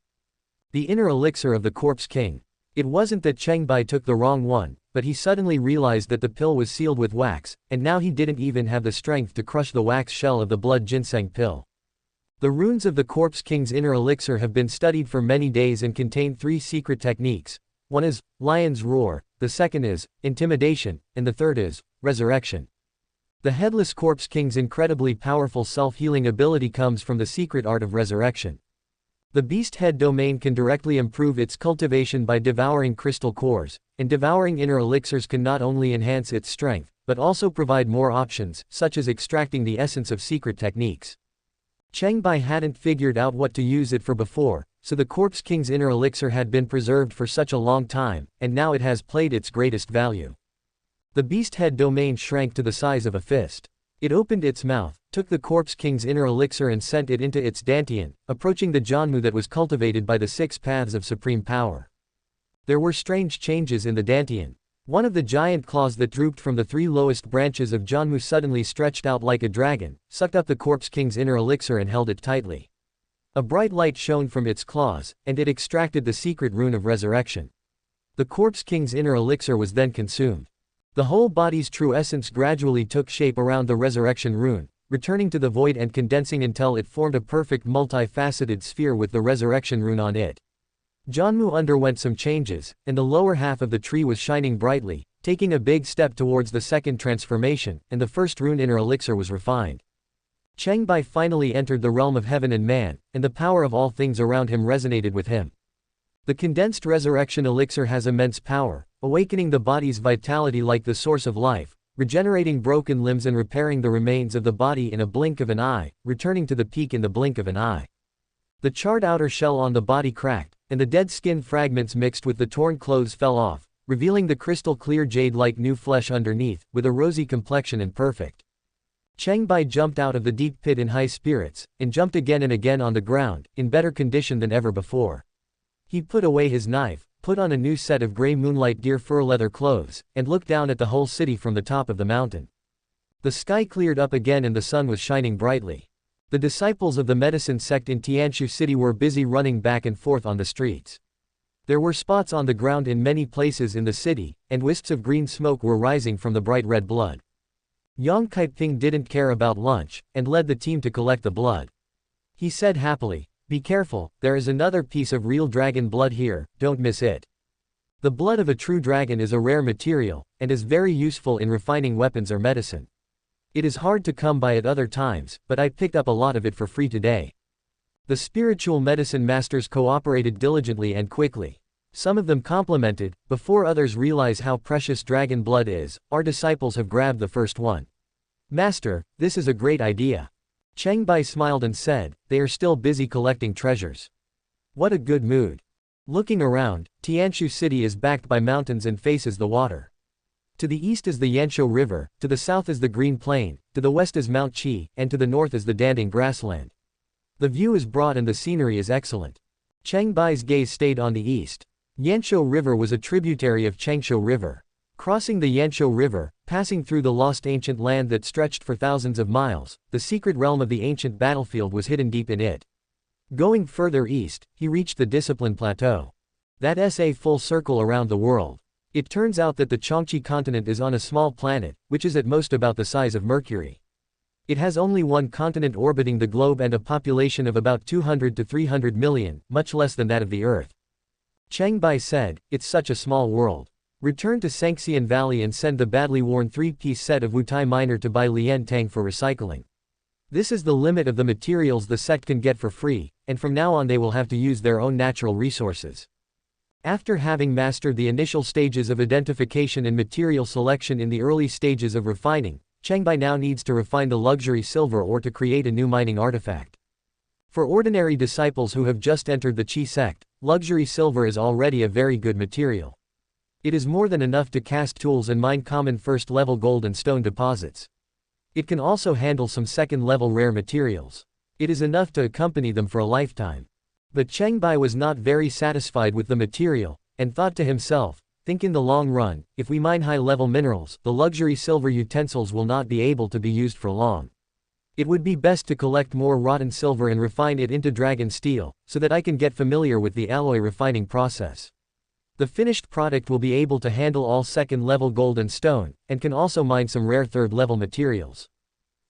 The inner elixir of the Corpse King. It wasn't that Cheng Bai took the wrong one, but he suddenly realized that the pill was sealed with wax, and now he didn't even have the strength to crush the wax shell of the blood ginseng pill. The runes of the Corpse King's inner elixir have been studied for many days and contain 3 secret techniques. One is lion's roar, the second is intimidation, and the third is resurrection. The headless Corpse King's incredibly powerful self-healing ability comes from the secret art of resurrection. The beast head domain can directly improve its cultivation by devouring crystal cores, and devouring inner elixirs can not only enhance its strength, but also provide more options, such as extracting the essence of secret techniques. Cheng Bai hadn't figured out what to use it for before, so the Corpse King's inner elixir had been preserved for such a long time, and now it has played its greatest value. The beast head domain shrank to the size of a fist. It opened its mouth, took the Corpse King's inner elixir and sent it into its dantian, approaching the Jianmu that was cultivated by the 6 paths of supreme power. There were strange changes in the dantian. One of the giant claws that drooped from the 3 lowest branches of Jianmu suddenly stretched out like a dragon, sucked up the Corpse King's inner elixir and held it tightly. A bright light shone from its claws, and it extracted the secret rune of resurrection. The Corpse King's inner elixir was then consumed. The whole body's true essence gradually took shape around the resurrection rune, returning to the void and condensing until it formed a perfect multifaceted sphere with the resurrection rune on it. Jianmu underwent some changes, and the lower half of the tree was shining brightly, taking a big step towards the second transformation, and the first rune inner elixir was refined. Cheng Bai finally entered the realm of heaven and man, and the power of all things around him resonated with him. The condensed resurrection elixir has immense power, awakening the body's vitality like the source of life, regenerating broken limbs and repairing the remains of the body in a blink of an eye, returning to the peak in the blink of an eye. The charred outer shell on the body cracked, and the dead skin fragments mixed with the torn clothes fell off, revealing the crystal-clear jade-like new flesh underneath, with a rosy complexion and perfect. Cheng Bai jumped out of the deep pit in high spirits, and jumped again and again on the ground, in better condition than ever before. He put away his knife, put on a new set of gray moonlight deer fur leather clothes, and looked down at the whole city from the top of the mountain. The sky cleared up again and the sun was shining brightly. The disciples of the medicine sect in Tianshu City were busy running back and forth on the streets. There were spots on the ground in many places in the city, and wisps of green smoke were rising from the bright red blood. Yang Kaiping didn't care about lunch, and led the team to collect the blood. He said happily, "Be careful, there is another piece of real dragon blood here, don't miss it. The blood of a true dragon is a rare material, and is very useful in refining weapons or medicine. It is hard to come by at other times, but I picked up a lot of it for free today." The spiritual medicine masters cooperated diligently and quickly. Some of them complimented, "Before others realize how precious dragon blood is, our disciples have grabbed the first one. Master, this is a great idea." Cheng Bai smiled and said, "They are still busy collecting treasures." What a good mood. Looking around, Tianshu City is backed by mountains and faces the water. To the east is the Yanshou River, to the south is the Green Plain, to the west is Mount Qi, and to the north is the Danding grassland. The view is broad and the scenery is excellent. Cheng Bai's gaze stayed on the east. Yanshou River was a tributary of Changshu River. Crossing the Yanshou River, passing through the lost ancient land that stretched for thousands of miles, the secret realm of the ancient battlefield was hidden deep in it. Going further east, he reached the Discipline Plateau. That's a full circle around the world. It turns out that the Qiongqi continent is on a small planet, which is at most about the size of Mercury. It has only one continent orbiting the globe and a population of about 200 to 300 million, much less than that of the Earth. Cheng Bai said, "It's such a small world. Return to Sangxian Valley and send the badly worn 3-piece set of Wutai Minor to Bai Lian Tang for recycling. This is the limit of the materials the sect can get for free, and from now on they will have to use their own natural resources." After having mastered the initial stages of identification and material selection in the early stages of refining, Cheng Bai now needs to refine the luxury silver ore to create a new mining artifact. For ordinary disciples who have just entered the Qi sect, luxury silver is already a very good material. It is more than enough to cast tools and mine common first-level gold and stone deposits. It can also handle some second-level rare materials. It is enough to accompany them for a lifetime. But Cheng Bai was not very satisfied with the material, and thought to himself, "Think in the long run, if we mine high-level minerals, the luxury silver utensils will not be able to be used for long. It would be best to collect more rotten silver and refine it into dragon steel, so that I can get familiar with the alloy refining process. The finished product will be able to handle all second-level gold and stone, and can also mine some rare third-level materials."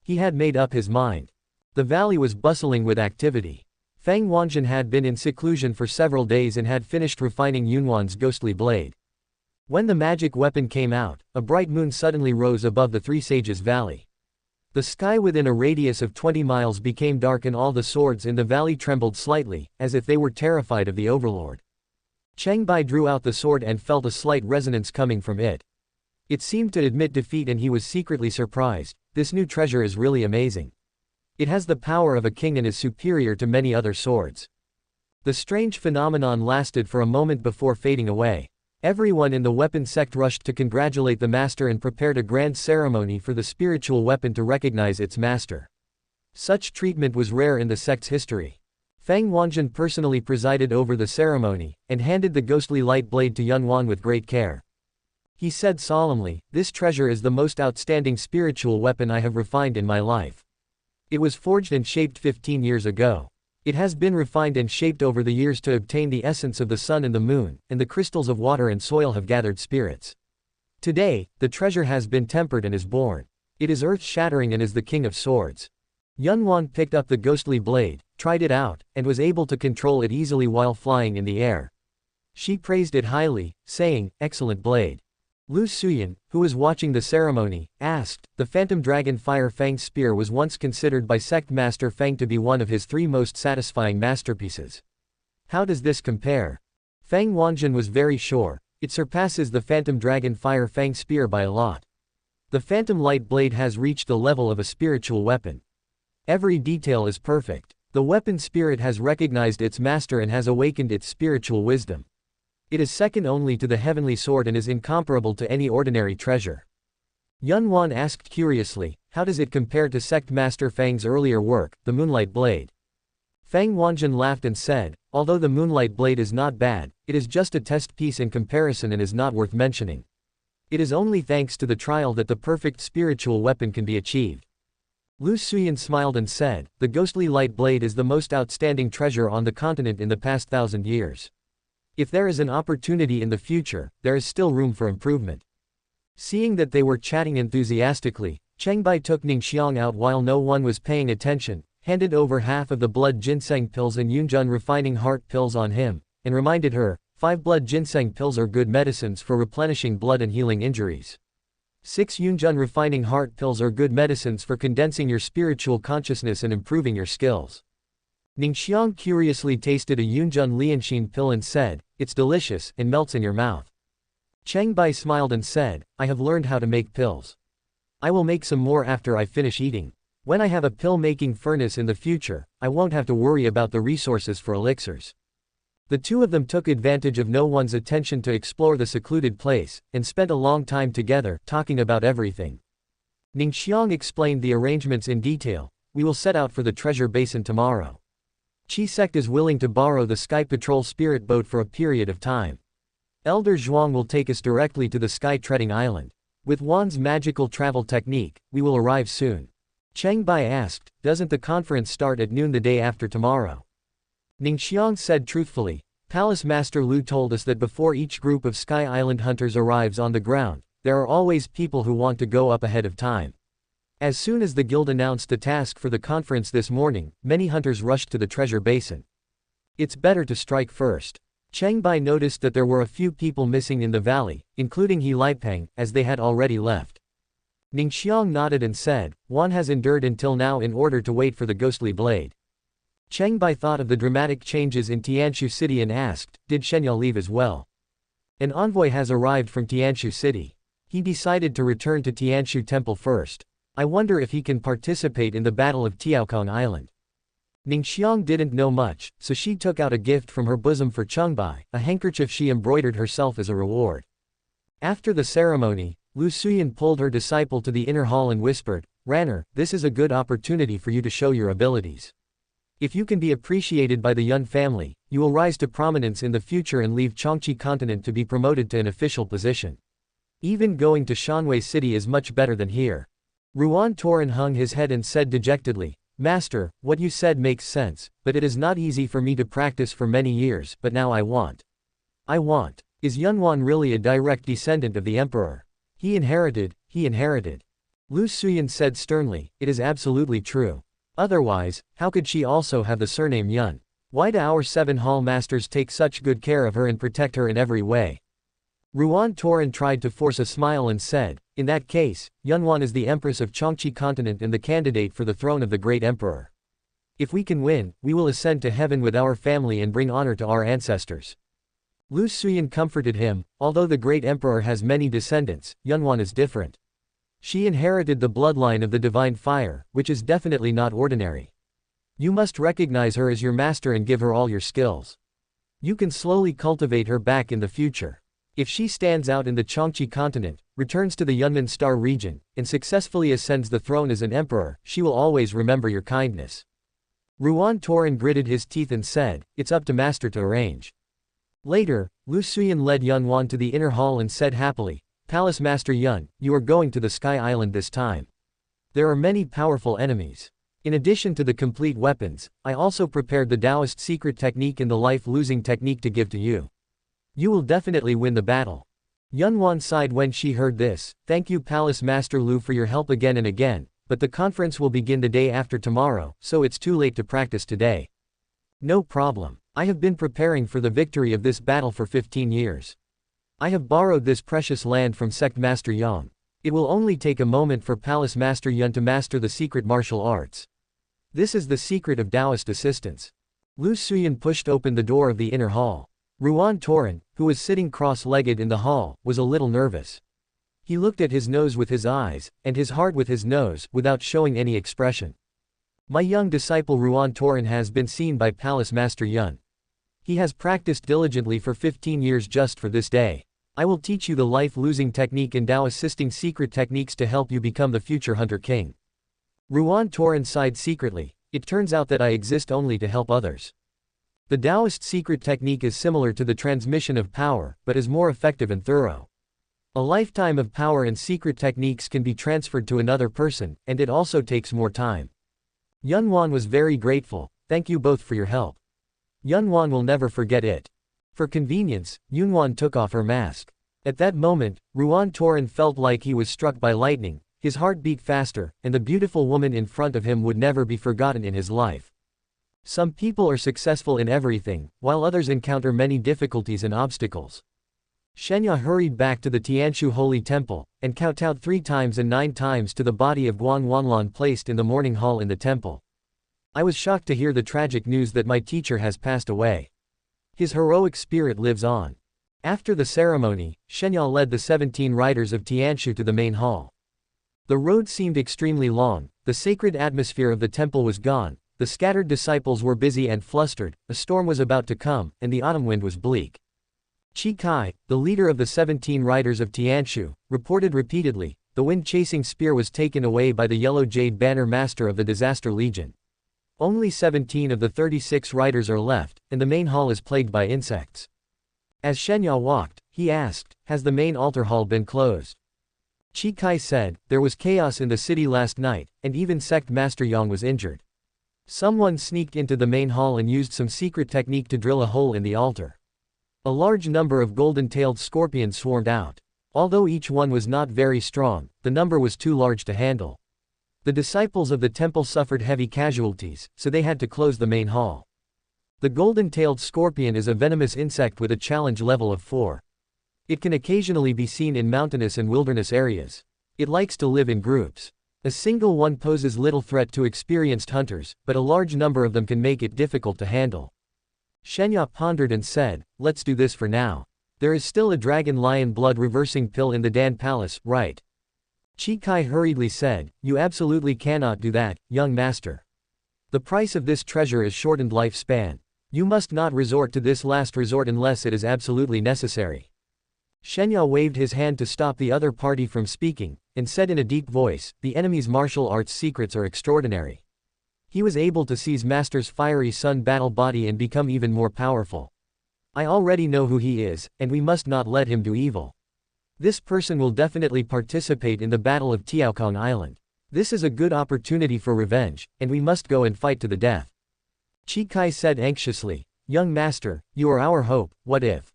He had made up his mind. The valley was bustling with activity. Feng Wanzhen had been in seclusion for several days and had finished refining Yunwan's ghostly blade. When the magic weapon came out, a bright moon suddenly rose above the Three Sages Valley. The sky within a radius of 20 miles became dark and all the swords in the valley trembled slightly, as if they were terrified of the overlord. Cheng Bai drew out the sword and felt a slight resonance coming from it. It seemed to admit defeat and he was secretly surprised. This new treasure is really amazing. It has the power of a king and is superior to many other swords. The strange phenomenon lasted for a moment before fading away. Everyone in the weapon sect rushed to congratulate the master and prepared a grand ceremony for the spiritual weapon to recognize its master. Such treatment was rare in the sect's history. Feng Wanzhen personally presided over the ceremony, and handed the ghostly light blade to Yunwan with great care. He said solemnly, "This treasure is the most outstanding spiritual weapon I have refined in my life. It was forged and shaped 15 years ago. It has been refined and shaped over the years to obtain the essence of the sun and the moon, and the crystals of water and soil have gathered spirits. Today, the treasure has been tempered and is born. It is earth-shattering and is the king of swords." Yunwan picked up the ghostly blade, tried it out, and was able to control it easily while flying in the air. She praised it highly, saying, "Excellent blade." Lu Suyan, who was watching the ceremony, asked, "The Phantom Dragon Fire Fang Spear was once considered by Sect Master Fang to be one of his 3 most satisfying masterpieces. How does this compare?" Feng Wanzhen was very sure, it surpasses the Phantom Dragon Fire Fang Spear by a lot. The Phantom Light Blade has reached the level of a spiritual weapon. Every detail is perfect. The weapon spirit has recognized its master and has awakened its spiritual wisdom. It is second only to the heavenly sword and is incomparable to any ordinary treasure. Yunwan asked curiously, "How does it compare to Sect Master Fang's earlier work, the Moonlight Blade?" Feng Wanzhen laughed and said, "Although the Moonlight Blade is not bad, it is just a test piece in comparison and is not worth mentioning. It is only thanks to the trial that the perfect spiritual weapon can be achieved." Lu Suyan smiled and said, "The ghostly light blade is the most outstanding treasure on the continent in the past 1,000 years. If there is an opportunity in the future, there is still room for improvement." Seeing that they were chatting enthusiastically, Cheng Bai took Ningxiang out while no one was paying attention, handed over half of the blood ginseng pills and Yunjun refining heart pills on him, and reminded her, 5 blood ginseng pills are good medicines for replenishing blood and healing injuries. 6 Yunjun refining heart pills are good medicines for condensing your spiritual consciousness and improving your skills. Ningxiang curiously tasted a Yunjun Lianxin pill and said, "It's delicious, and melts in your mouth." Cheng Bai smiled and said, "I have learned how to make pills. I will make some more after I finish eating. When I have a pill-making furnace in the future, I won't have to worry about the resources for elixirs." The two of them took advantage of no one's attention to explore the secluded place, and spent a long time together, talking about everything. Ningxiang explained the arrangements in detail. "We will set out for the treasure basin tomorrow. Qi sect is willing to borrow the Sky Patrol spirit boat for a period of time. Elder Zhuang will take us directly to the Sky Treading Island. With Wan's magical travel technique, we will arrive soon." Cheng Bai asked, "Doesn't the conference start at noon the day after tomorrow?" Ningxiang said truthfully, Palace Master Lu told us that before each group of Sky Island hunters arrives on the ground, there are always people who want to go up ahead of time. As soon as the guild announced the task for the conference this morning, many hunters rushed to the treasure basin. It's better to strike first. Cheng Bai noticed that there were a few people missing in the valley, including He Liepeng, as they had already left. Ningxiang nodded and said, "One has endured until now in order to wait for the ghostly blade." Cheng Bai thought of the dramatic changes in Tianshu City and asked, "Did Shenyao leave as well?" "An envoy has arrived from Tianshu City. He decided to return to Tianshu Temple first. I wonder if he can participate in the Battle of Tiaokong Island." Ningxiang didn't know much, so she took out a gift from her bosom for Cheng Bai, a handkerchief she embroidered herself as a reward. After the ceremony, Lu Suyan pulled her disciple to the inner hall and whispered, "Ranner, this is a good opportunity for you to show your abilities. If you can be appreciated by the Yun family, you will rise to prominence in the future and leave Qiongqi continent to be promoted to an official position. Even going to Shanwei City is much better than here." Ruan Toran hung his head and said dejectedly, "Master, what you said makes sense, but it is not easy for me to practice for many years, but now I want. Is Yunwan really a direct descendant of the emperor? He inherited. Lu Suyan said sternly, "It is absolutely true. Otherwise, how could she also have the surname Yun? Why do our 7 hall masters take such good care of her and protect her in every way?" Ruan Toran tried to force a smile and said, "In that case, Yunwan is the empress of Qiongqi continent and the candidate for the throne of the great emperor. If we can win, we will ascend to heaven with our family and bring honor to our ancestors." Lu Suyan comforted him, "Although the great emperor has many descendants, Yunwan is different. She inherited the bloodline of the divine fire, which is definitely not ordinary. You must recognize her as your master and give her all your skills. You can slowly cultivate her back in the future. If she stands out in the Qiongqi continent, returns to the Yunnan Star region, and successfully ascends the throne as an emperor, she will always remember your kindness." Ruan Toran gritted his teeth and said, "It's up to master to arrange." Later, Lu Suyan led Yunwan to the inner hall and said happily, "Palace Master Yun, you are going to the Sky Island this time. There are many powerful enemies. In addition to the complete weapons, I also prepared the Taoist secret technique and the life-losing technique to give to you. You will definitely win the battle." Yunwan sighed when she heard this. "Thank you Palace Master Lu for your help again and again, but the conference will begin the day after tomorrow, so it's too late to practice today." "No problem. I have been preparing for the victory of this battle for 15 years. I have borrowed this precious land from Sect Master Yang. It will only take a moment for Palace Master Yun to master the secret martial arts. This is the secret of Taoist assistance." Lu Suyan pushed open the door of the inner hall. Ruan Toran, who was sitting cross-legged in the hall, was a little nervous. He looked at his nose with his eyes, and his heart with his nose, without showing any expression. "My young disciple Ruan Toran has been seen by Palace Master Yun. He has practiced diligently for 15 years just for this day. I will teach you the life-losing technique and Tao-assisting secret techniques to help you become the future Hunter King." Ruan Toran sighed secretly. "It turns out that I exist only to help others. The Taoist secret technique is similar to the transmission of power, but is more effective and thorough. A lifetime of power and secret techniques can be transferred to another person, and it also takes more time." Yunwan was very grateful. "Thank you both for your help. Yunwan will never forget it." For convenience, Yunwan took off her mask. At that moment, Ruan Toran felt like he was struck by lightning, his heart beat faster, and the beautiful woman in front of him would never be forgotten in his life. Some people are successful in everything, while others encounter many difficulties and obstacles. Shenya hurried back to the Tianshu Holy Temple, and kowtowed 3 times and 9 times to the body of Guan Wanlan placed in the morning hall in the temple. "I was shocked to hear the tragic news that my teacher has passed away. His heroic spirit lives on." After the ceremony, Shenya led the 17 riders of Tianshu to the main hall. The road seemed extremely long, the sacred atmosphere of the temple was gone, the scattered disciples were busy and flustered, a storm was about to come, and the autumn wind was bleak. Qiongqi, the leader of the 17 riders of Tianshu, reported repeatedly, "The wind-chasing spear was taken away by the Yellow Jade Banner Master of the Disaster Legion. Only 17 of the 36 riders are left, and the main hall is plagued by insects." As Shenya walked, he asked, "Has the main altar hall been closed?" Qiongqi said, "There was chaos in the city last night, and even Sect Master Yang was injured. Someone sneaked into the main hall and used some secret technique to drill a hole in the altar. A large number of golden-tailed scorpions swarmed out. Although each one was not very strong, the number was too large to handle. The disciples of the temple suffered heavy casualties, so they had to close the main hall. The golden-tailed scorpion is a venomous insect with a challenge level of 4. It can occasionally be seen in mountainous and wilderness areas. It likes to live in groups. A single one poses little threat to experienced hunters, but a large number of them can make it difficult to handle. Shenya pondered and said, "Let's do this for now. There is still a dragon lion blood reversing pill in the Dan Palace, right?" Qiongqi hurriedly said, "You absolutely cannot do that, young master. The price of this treasure is shortened lifespan. You must not resort to this last resort unless it is absolutely necessary." Shenya waved his hand to stop the other party from speaking, and said in a deep voice, "The enemy's martial arts secrets are extraordinary." He was able to seize Master's fiery sun battle body and become even more powerful. "I already know who he is, and we must not let him do evil. This person will definitely participate in the Battle of Tiaokong Island. This is a good opportunity for revenge, and we must go and fight to the death." Qiongqi said anxiously, "Young master, you are our hope, what if?"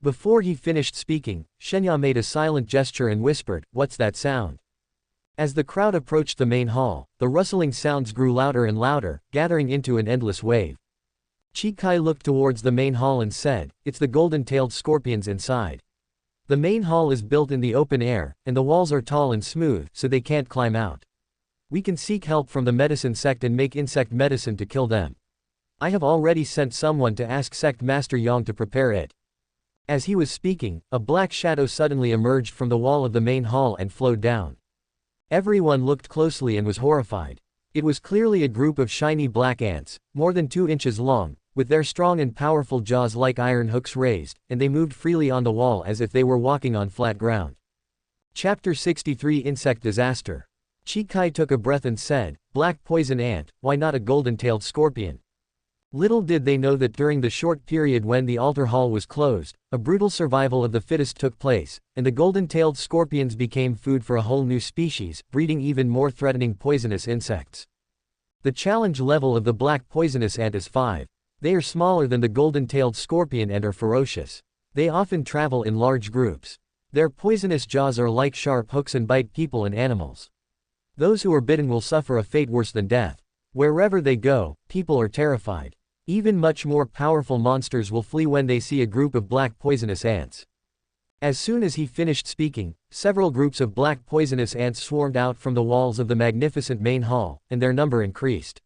Before he finished speaking, Shenya made a silent gesture and whispered, "What's that sound?" As the crowd approached the main hall, the rustling sounds grew louder and louder, gathering into an endless wave. Qiongqi looked towards the main hall and said, "It's the golden-tailed scorpions inside. The main hall is built in the open air, and the walls are tall and smooth, so they can't climb out. We can seek help from the medicine sect and make insect medicine to kill them. I have already sent someone to ask Sect Master Yang to prepare it." As he was speaking, a black shadow suddenly emerged from the wall of the main hall and flowed down. Everyone looked closely and was horrified. It was clearly a group of shiny black ants, more than 2 inches long, with their strong and powerful jaws like iron hooks raised, and they moved freely on the wall as if they were walking on flat ground. Chapter 63 Insect Disaster. Qiongqi took a breath and said, "Black poison ant, why not a golden-tailed scorpion?" Little did they know that during the short period when the altar hall was closed, a brutal survival of the fittest took place, and the golden-tailed scorpions became food for a whole new species, breeding even more threatening poisonous insects. The challenge level of the black poisonous ant is 5. They are smaller than the golden-tailed scorpion and are ferocious. They often travel in large groups. Their poisonous jaws are like sharp hooks and bite people and animals. Those who are bitten will suffer a fate worse than death. Wherever they go, people are terrified. Even much more powerful monsters will flee when they see a group of black poisonous ants. As soon as he finished speaking, several groups of black poisonous ants swarmed out from the walls of the magnificent main hall, and their number increased.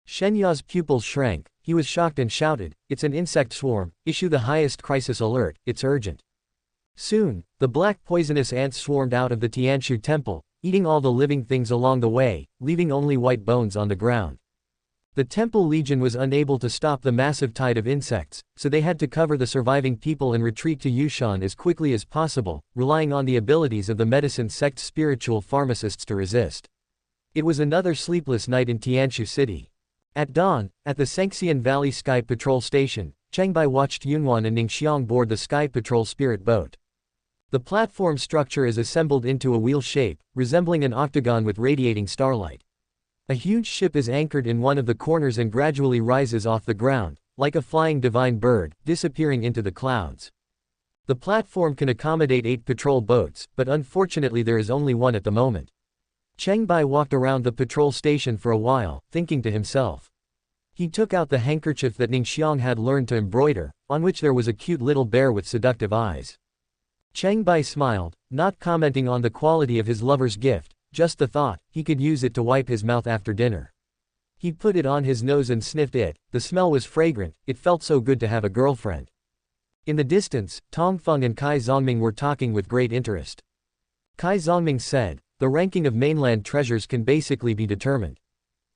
Shenya's pupils shrank. He was shocked and shouted, "It's an insect swarm, issue the highest crisis alert, it's urgent." Soon, the black poisonous ants swarmed out of the Tianshu temple, eating all the living things along the way, leaving only white bones on the ground. The temple legion was unable to stop the massive tide of insects, so they had to cover the surviving people and retreat to Yushan as quickly as possible, relying on the abilities of the medicine sect's spiritual pharmacists to resist. It was another sleepless night in Tianshu City. At dawn, at the Sengxian Valley Sky Patrol Station, Cheng Bai watched Yunwan and Ningxiang board the Sky Patrol spirit boat. The platform structure is assembled into a wheel shape, resembling an octagon with radiating starlight. A huge ship is anchored in one of the corners and gradually rises off the ground, like a flying divine bird, disappearing into the clouds. The platform can accommodate 8 patrol boats, but unfortunately there is only one at the moment. Cheng Bai walked around the patrol station for a while, thinking to himself. He took out the handkerchief that Ningxiang had learned to embroider, on which there was a cute little bear with seductive eyes. Cheng Bai smiled, not commenting on the quality of his lover's gift. Just the thought, he could use it to wipe his mouth after dinner. He put it on his nose and sniffed it. The smell was fragrant, it felt so good to have a girlfriend. In the distance, Tong Feng and Kai Zongming were talking with great interest. Kai Zongming said, "The ranking of mainland treasures can basically be determined.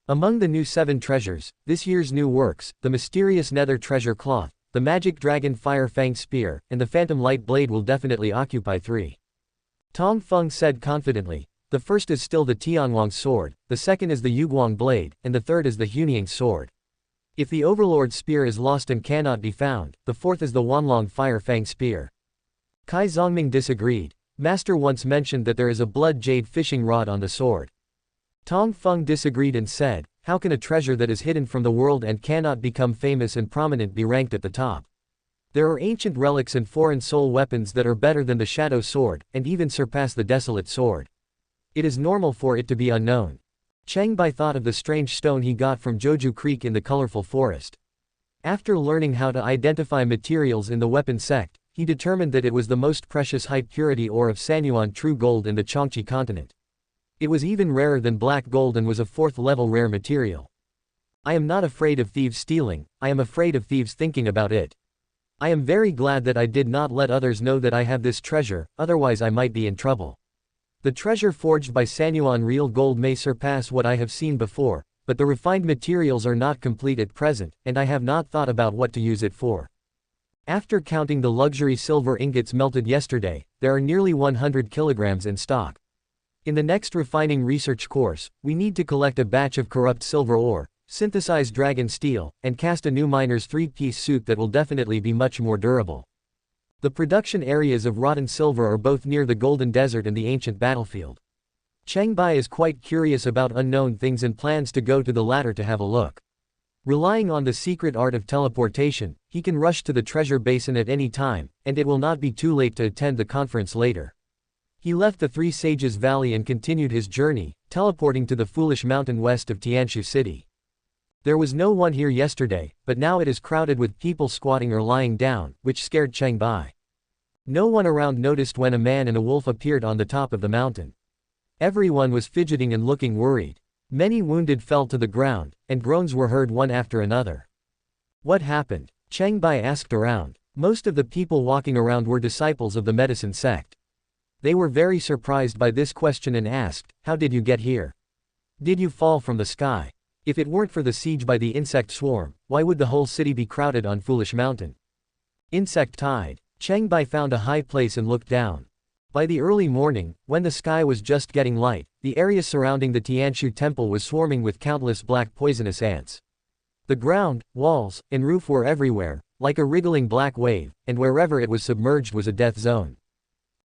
Among the new 7 treasures, this year's new works, the mysterious nether treasure cloth, the magic dragon fire fang spear, and the phantom light blade will definitely occupy 3. Tong Feng said confidently, "The first is still the Tianhuang sword, the second is the Yuguang blade, and the third is the Hunying sword. If the Overlord's spear is lost and cannot be found, the fourth is the Wanlong fire fang spear." Kai Zongming disagreed. Master once mentioned that there is a blood jade fishing rod on the sword. Tong Feng disagreed and said, "How can a treasure that is hidden from the world and cannot become famous and prominent be ranked at the top? There are ancient relics and foreign soul weapons that are better than the shadow sword, and even surpass the desolate sword. It is normal for it to be unknown. Cheng Bai thought of the strange stone he got from Joju Creek in the colorful forest. After learning how to identify materials in the weapon sect, he determined that it was the most precious high-purity ore of Sanyuan true gold in the Qiongqi continent. It was even rarer than black gold and was a 4th-level rare material. I am not afraid of thieves stealing, I am afraid of thieves thinking about it. I am very glad that I did not let others know that I have this treasure, otherwise I might be in trouble. The treasure forged by Sanyuan real gold may surpass what I have seen before, but the refined materials are not complete at present, and I have not thought about what to use it for. After counting the luxury silver ingots melted yesterday, there are nearly 100 kilograms in stock. In the next refining research course, we need to collect a batch of corrupt silver ore, synthesize dragon steel, and cast a new miner's 3-piece suit that will definitely be much more durable. The production areas of rotten silver are both near the Golden Desert and the ancient battlefield. Cheng Bai is quite curious about unknown things and plans to go to the latter to have a look. Relying on the secret art of teleportation, he can rush to the treasure basin at any time, and it will not be too late to attend the conference later. He left the Three Sages Valley and continued his journey, teleporting to the Foolish Mountain west of Tianshu City. There was no one here yesterday, but now it is crowded with people squatting or lying down, which scared Cheng Bai. No one around noticed when a man and a wolf appeared on the top of the mountain. Everyone was fidgeting and looking worried. Many wounded fell to the ground, and groans were heard one after another. What happened? Cheng Bai asked around. Most of the people walking around were disciples of the medicine sect. They were very surprised by this question and asked, "How did you get here? Did you fall from the sky? If it weren't for the siege by the insect swarm, why would the whole city be crowded on Foolish Mountain?" Insect tide. Cheng Bai found a high place and looked down. By the early morning, when the sky was just getting light, the area surrounding the Tianshu temple was swarming with countless black poisonous ants. The ground, walls, and roof were everywhere, like a wriggling black wave, and wherever it was submerged was a death zone.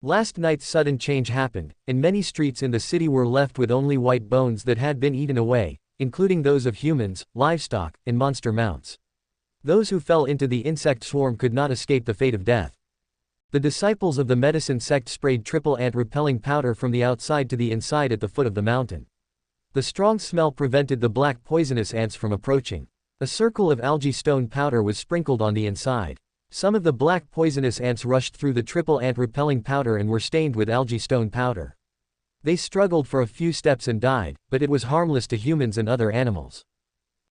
Last night's sudden change happened, and many streets in the city were left with only white bones that had been eaten away, including those of humans, livestock, and monster mounts. Those who fell into the insect swarm could not escape the fate of death. The disciples of the medicine sect sprayed triple ant-repelling powder from the outside to the inside at the foot of the mountain. The strong smell prevented the black poisonous ants from approaching. A circle of algae stone powder was sprinkled on the inside. Some of the black poisonous ants rushed through the triple ant-repelling powder and were stained with algae stone powder. They struggled for a few steps and died, but it was harmless to humans and other animals.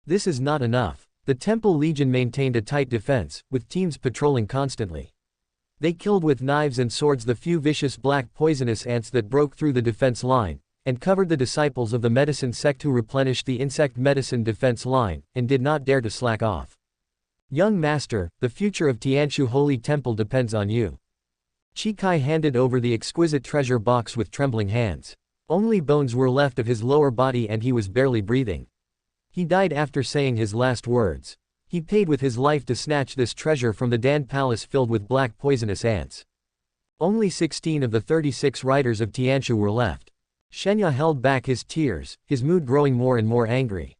This is not enough. The Temple Legion maintained a tight defense, with teams patrolling constantly. They killed with knives and swords the few vicious black poisonous ants that broke through the defense line, and covered the disciples of the medicine sect who replenished the insect medicine defense line, and did not dare to slack off. "Young master, the future of Tianshu Holy Temple depends on you." Chikai handed over the exquisite treasure box with trembling hands. Only bones were left of his lower body and he was barely breathing. He died after saying his last words. He paid with his life to snatch this treasure from the Dan Palace filled with black poisonous ants. Only 16 of the 36 riders of Tianshu were left. Shenya held back his tears, his mood growing more and more angry.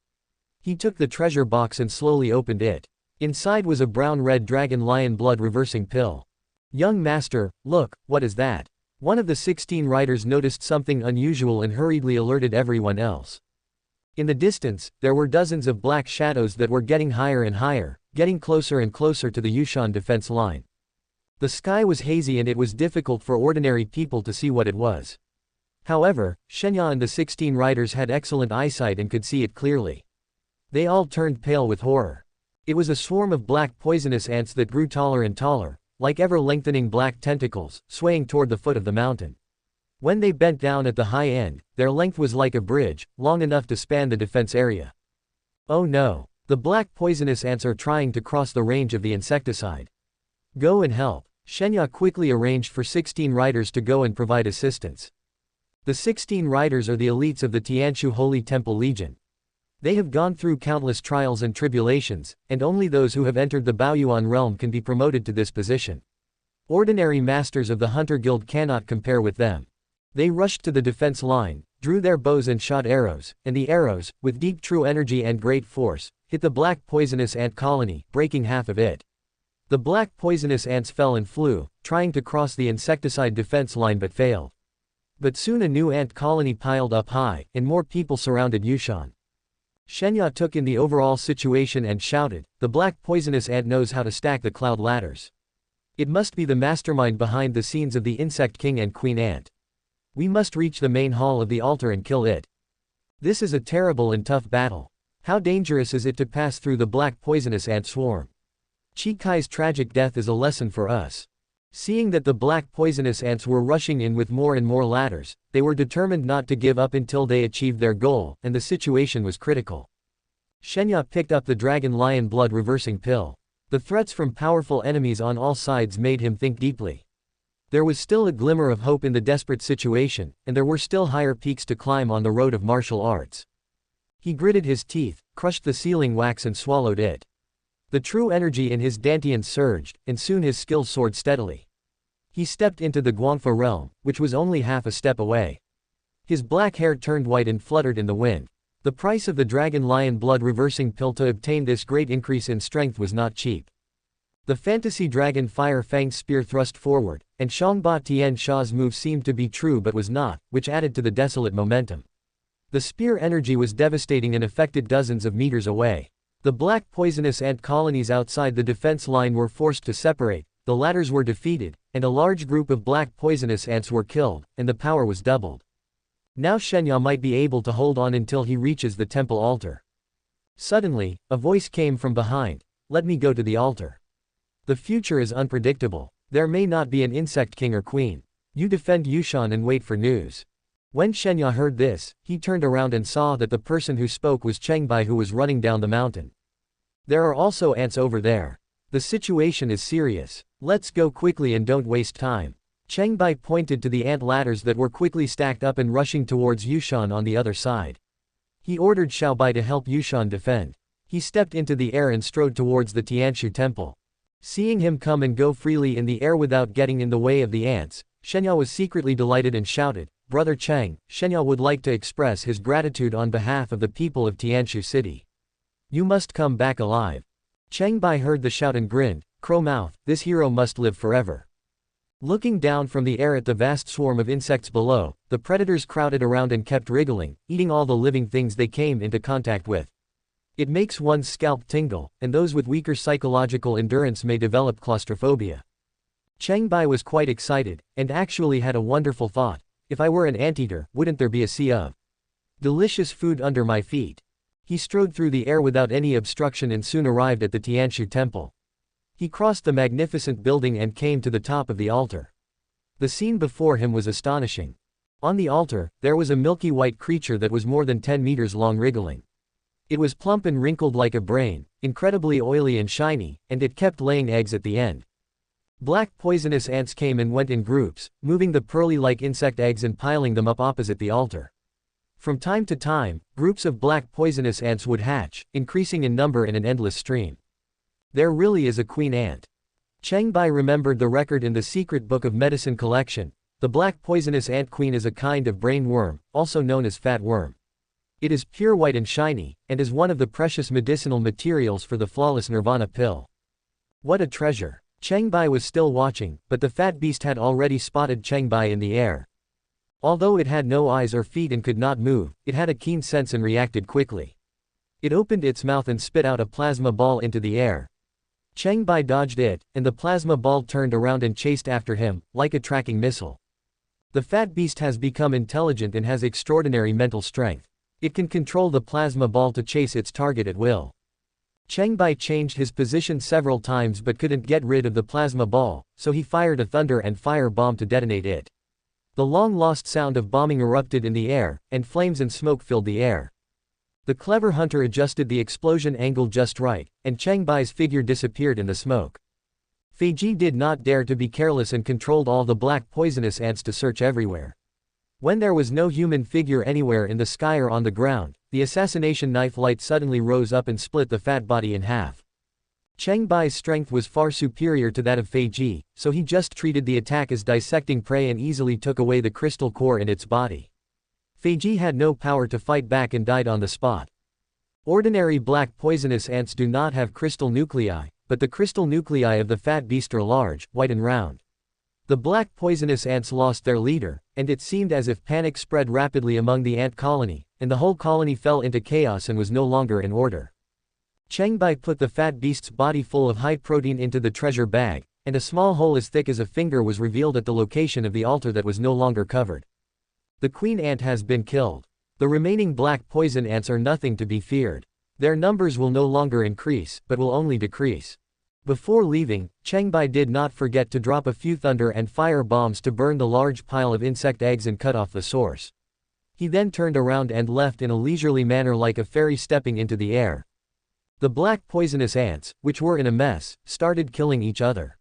He took the treasure box and slowly opened it. Inside was a brown-red dragon lion blood reversing pill. "Young master, look, what is that?" One of the 16 riders noticed something unusual and hurriedly alerted everyone else. In the distance, there were dozens of black shadows that were getting higher and higher, getting closer and closer to the Yushan defense line. The sky was hazy and it was difficult for ordinary people to see what it was. However, Shenya and the 16 riders had excellent eyesight and could see it clearly. They all turned pale with horror. It was a swarm of black poisonous ants that grew taller and taller, like ever-lengthening black tentacles, swaying toward the foot of the mountain. When they bent down at the high end, their length was like a bridge, long enough to span the defense area. "Oh no! The black poisonous ants are trying to cross the range of the insecticide. Go and help." Shenya quickly arranged for 16 riders to go and provide assistance. The 16 riders are the elites of the Tianshu Holy Temple Legion. They have gone through countless trials and tribulations, and only those who have entered the Baoyuan realm can be promoted to this position. Ordinary masters of the Hunter Guild cannot compare with them. They rushed to the defense line, drew their bows and shot arrows, and the arrows, with deep true energy and great force, hit the black poisonous ant colony, breaking half of it. The black poisonous ants fell and flew, trying to cross the insecticide defense line but failed. But soon a new ant colony piled up high, and more people surrounded Yushan. Shenya took in the overall situation and shouted, "The black poisonous ant knows how to stack the cloud ladders. It must be the mastermind behind the scenes of the insect king and queen ant. We must reach the main hall of the altar and kill it. This is a terrible and tough battle. How dangerous is it to pass through the black poisonous ant swarm? Qikai's tragic death is a lesson for us." Seeing that the black poisonous ants were rushing in with more and more ladders, they were determined not to give up until they achieved their goal, and the situation was critical. Shenya picked up the dragon lion blood reversing pill. The threats from powerful enemies on all sides made him think deeply. There was still a glimmer of hope in the desperate situation, and there were still higher peaks to climb on the road of martial arts. He gritted his teeth, crushed the sealing wax and swallowed it. The true energy in his dantian surged, and soon his skills soared steadily. He stepped into the Guangfa realm, which was only half a step away. His black hair turned white and fluttered in the wind. The price of the dragon lion blood reversing pill to obtain this great increase in strength was not cheap. The fantasy dragon fire fang spear thrust forward, and Qiongba Tian Sha's move seemed to be true but was not, which added to the desolate momentum. The spear energy was devastating and affected dozens of meters away. The black poisonous ant colonies outside the defense line were forced to separate, the ladders were defeated, and a large group of black poisonous ants were killed, and the power was doubled. Now Shenya might be able to hold on until he reaches the temple altar. Suddenly, a voice came from behind, "Let me go to the altar. The future is unpredictable. There may not be an insect king or queen. You defend Yushan and wait for news." When Shenya heard this, he turned around and saw that the person who spoke was Cheng Bai, who was running down the mountain. "There are also ants over there. The situation is serious. Let's go quickly and don't waste time." Cheng Bai pointed to the ant ladders that were quickly stacked up and rushing towards Yushan on the other side. He ordered Xiao Bai to help Yushan defend. He stepped into the air and strode towards the Tianshu temple. Seeing him come and go freely in the air without getting in the way of the ants, Shenya was secretly delighted and shouted, "Brother Cheng, Shenya would like to express his gratitude on behalf of the people of Tianshu City. You must come back alive." Cheng Bai heard the shout and grinned, "Crow mouth, this hero must live forever." Looking down from the air at the vast swarm of insects below, the predators crowded around and kept wriggling, eating all the living things they came into contact with. It makes one's scalp tingle, and those with weaker psychological endurance may develop claustrophobia. Cheng Bai was quite excited, and actually had a wonderful thought. If I were an anteater, wouldn't there be a sea of delicious food under my feet? He strode through the air without any obstruction and soon arrived at the Tianshu temple. He crossed the magnificent building and came to the top of the altar. The scene before him was astonishing. On the altar, there was a milky white creature that was more than 10 meters long wriggling. It was plump and wrinkled like a brain, incredibly oily and shiny, and it kept laying eggs at the end. Black poisonous ants came and went in groups, moving the pearly-like insect eggs and piling them up opposite the altar. From time to time, groups of black poisonous ants would hatch, increasing in number in an endless stream. There really is a queen ant. Cheng Bai remembered the record in the secret book of medicine collection. The black poisonous ant queen is a kind of brain worm, also known as fat worm. It is pure white and shiny, and is one of the precious medicinal materials for the flawless nirvana pill. What a treasure! Cheng Bai was still watching, but the fat beast had already spotted Cheng Bai in the air. Although it had no eyes or feet and could not move, it had a keen sense and reacted quickly. It opened its mouth and spit out a plasma ball into the air. Cheng Bai dodged it, and the plasma ball turned around and chased after him, like a tracking missile. The fat beast has become intelligent and has extraordinary mental strength. It can control the plasma ball to chase its target at will. Cheng Bai changed his position several times but couldn't get rid of the plasma ball, so he fired a thunder and fire bomb to detonate it. The long-lost sound of bombing erupted in the air, and flames and smoke filled the air. The clever hunter adjusted the explosion angle just right, and Cheng Bai's figure disappeared in the smoke. Feiji did not dare to be careless and controlled all the black poisonous ants to search everywhere. When there was no human figure anywhere in the sky or on the ground, the assassination knife light suddenly rose up and split the fat body in half. Cheng Bai's strength was far superior to that of Feiji, so he just treated the attack as dissecting prey and easily took away the crystal core in its body. Feiji had no power to fight back and died on the spot. Ordinary black poisonous ants do not have crystal nuclei, but the crystal nuclei of the fat beast are large, white and round. The black poisonous ants lost their leader, and it seemed as if panic spread rapidly among the ant colony, and the whole colony fell into chaos and was no longer in order. Cheng Bai put the fat beast's body full of high protein into the treasure bag, and a small hole as thick as a finger was revealed at the location of the altar that was no longer covered. The queen ant has been killed. The remaining black poison ants are nothing to be feared. Their numbers will no longer increase, but will only decrease. Before leaving, Cheng Bai did not forget to drop a few thunder and fire bombs to burn the large pile of insect eggs and cut off the source. He then turned around and left in a leisurely manner like a fairy stepping into the air. The black poisonous ants, which were in a mess, started killing each other.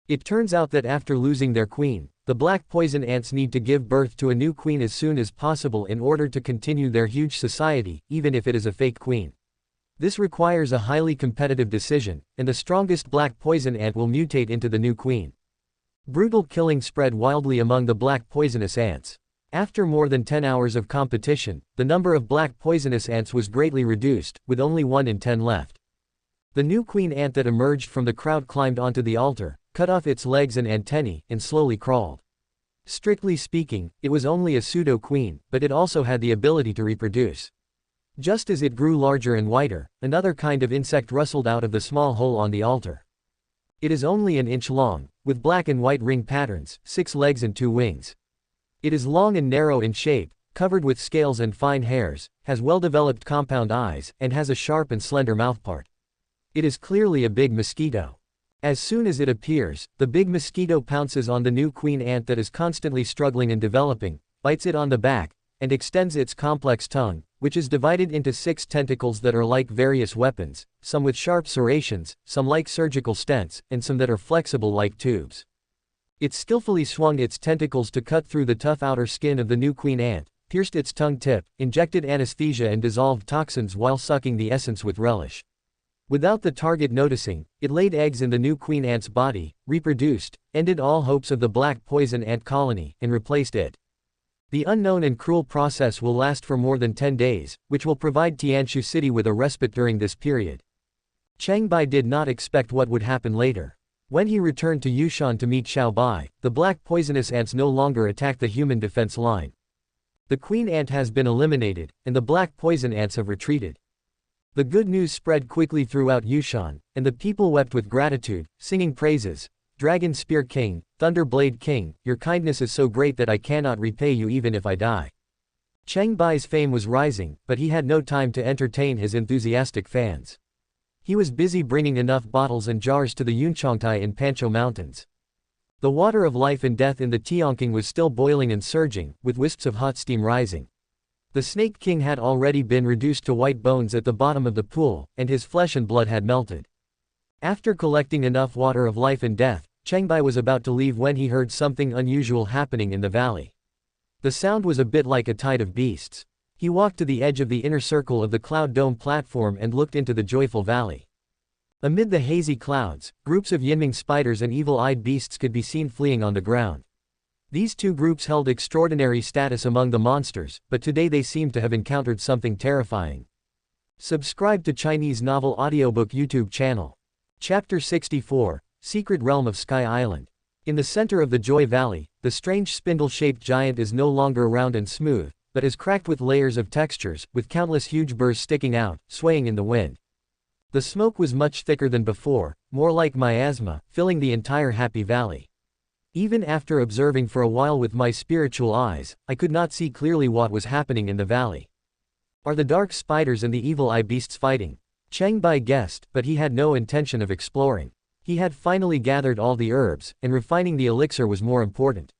It turns out that after losing their queen, the black poison ants need to give birth to a new queen as soon as possible in order to continue their huge society, even if it is a fake queen. This requires a highly competitive decision, and the strongest black poison ant will mutate into the new queen. Brutal killing spread wildly among the black poisonous ants. After more than 10 hours of competition, the number of black poisonous ants was greatly reduced, with only 1 in 10 left. The new queen ant that emerged from the crowd climbed onto the altar, cut off its legs and antennae, and slowly crawled. Strictly speaking, it was only a pseudo-queen, but it also had the ability to reproduce. Just as it grew larger and whiter, another kind of insect rustled out of the small hole on the altar. It is only an inch long, with black and white ring patterns, 6 legs and 2 wings. It is long and narrow in shape, covered with scales and fine hairs, has well-developed compound eyes, and has a sharp and slender mouthpart. It is clearly a big mosquito. As soon as it appears, the big mosquito pounces on the new queen ant that is constantly struggling and developing, bites it on the back, and extends its complex tongue, which is divided into 6 tentacles that are like various weapons, some with sharp serrations, some like surgical stents, and some that are flexible like tubes. It skillfully swung its tentacles to cut through the tough outer skin of the new queen ant, pierced its tongue tip, injected anesthesia and dissolved toxins while sucking the essence with relish. Without the target noticing, it laid eggs in the new queen ant's body, reproduced, ended all hopes of the black poison ant colony, and replaced it. The unknown and cruel process will last for more than 10 days, which will provide Tianshu City with a respite during this period. Cheng Bai did not expect what would happen later. When he returned to Yushan to meet Xiao Bai, the black poisonous ants no longer attack the human defense line. The queen ant has been eliminated, and the black poison ants have retreated. The good news spread quickly throughout Yushan, and the people wept with gratitude, singing praises. Dragon Spear King, Thunder Blade King, your kindness is so great that I cannot repay you even if I die. Cheng Bai's fame was rising, but he had no time to entertain his enthusiastic fans. He was busy bringing enough bottles and jars to the Yunchongtai in Pancho Mountains. The water of life and death in the Qiongqi was still boiling and surging, with wisps of hot steam rising. The Snake King had already been reduced to white bones at the bottom of the pool, and his flesh and blood had melted. After collecting enough water of life and death, Cheng Bai was about to leave when he heard something unusual happening in the valley. The sound was a bit like a tide of beasts. He walked to the edge of the inner circle of the cloud dome platform and looked into the joyful valley. Amid the hazy clouds, groups of Yinming spiders and evil-eyed beasts could be seen fleeing on the ground. These 2 groups held extraordinary status among the monsters, but today they seemed to have encountered something terrifying. Subscribe to Chinese Novel Audiobook YouTube channel. Chapter 64, Secret Realm of Sky Island. In the center of the Joy Valley, the strange spindle-shaped giant is no longer round and smooth, but is cracked with layers of textures, with countless huge burrs sticking out, swaying in the wind. The smoke was much thicker than before, more like miasma, filling the entire Happy Valley. Even after observing for a while with my spiritual eyes, I could not see clearly what was happening in the valley. Are the dark spiders and the evil eye beasts fighting? Cheng Bai guessed, but he had no intention of exploring. He had finally gathered all the herbs, and refining the elixir was more important.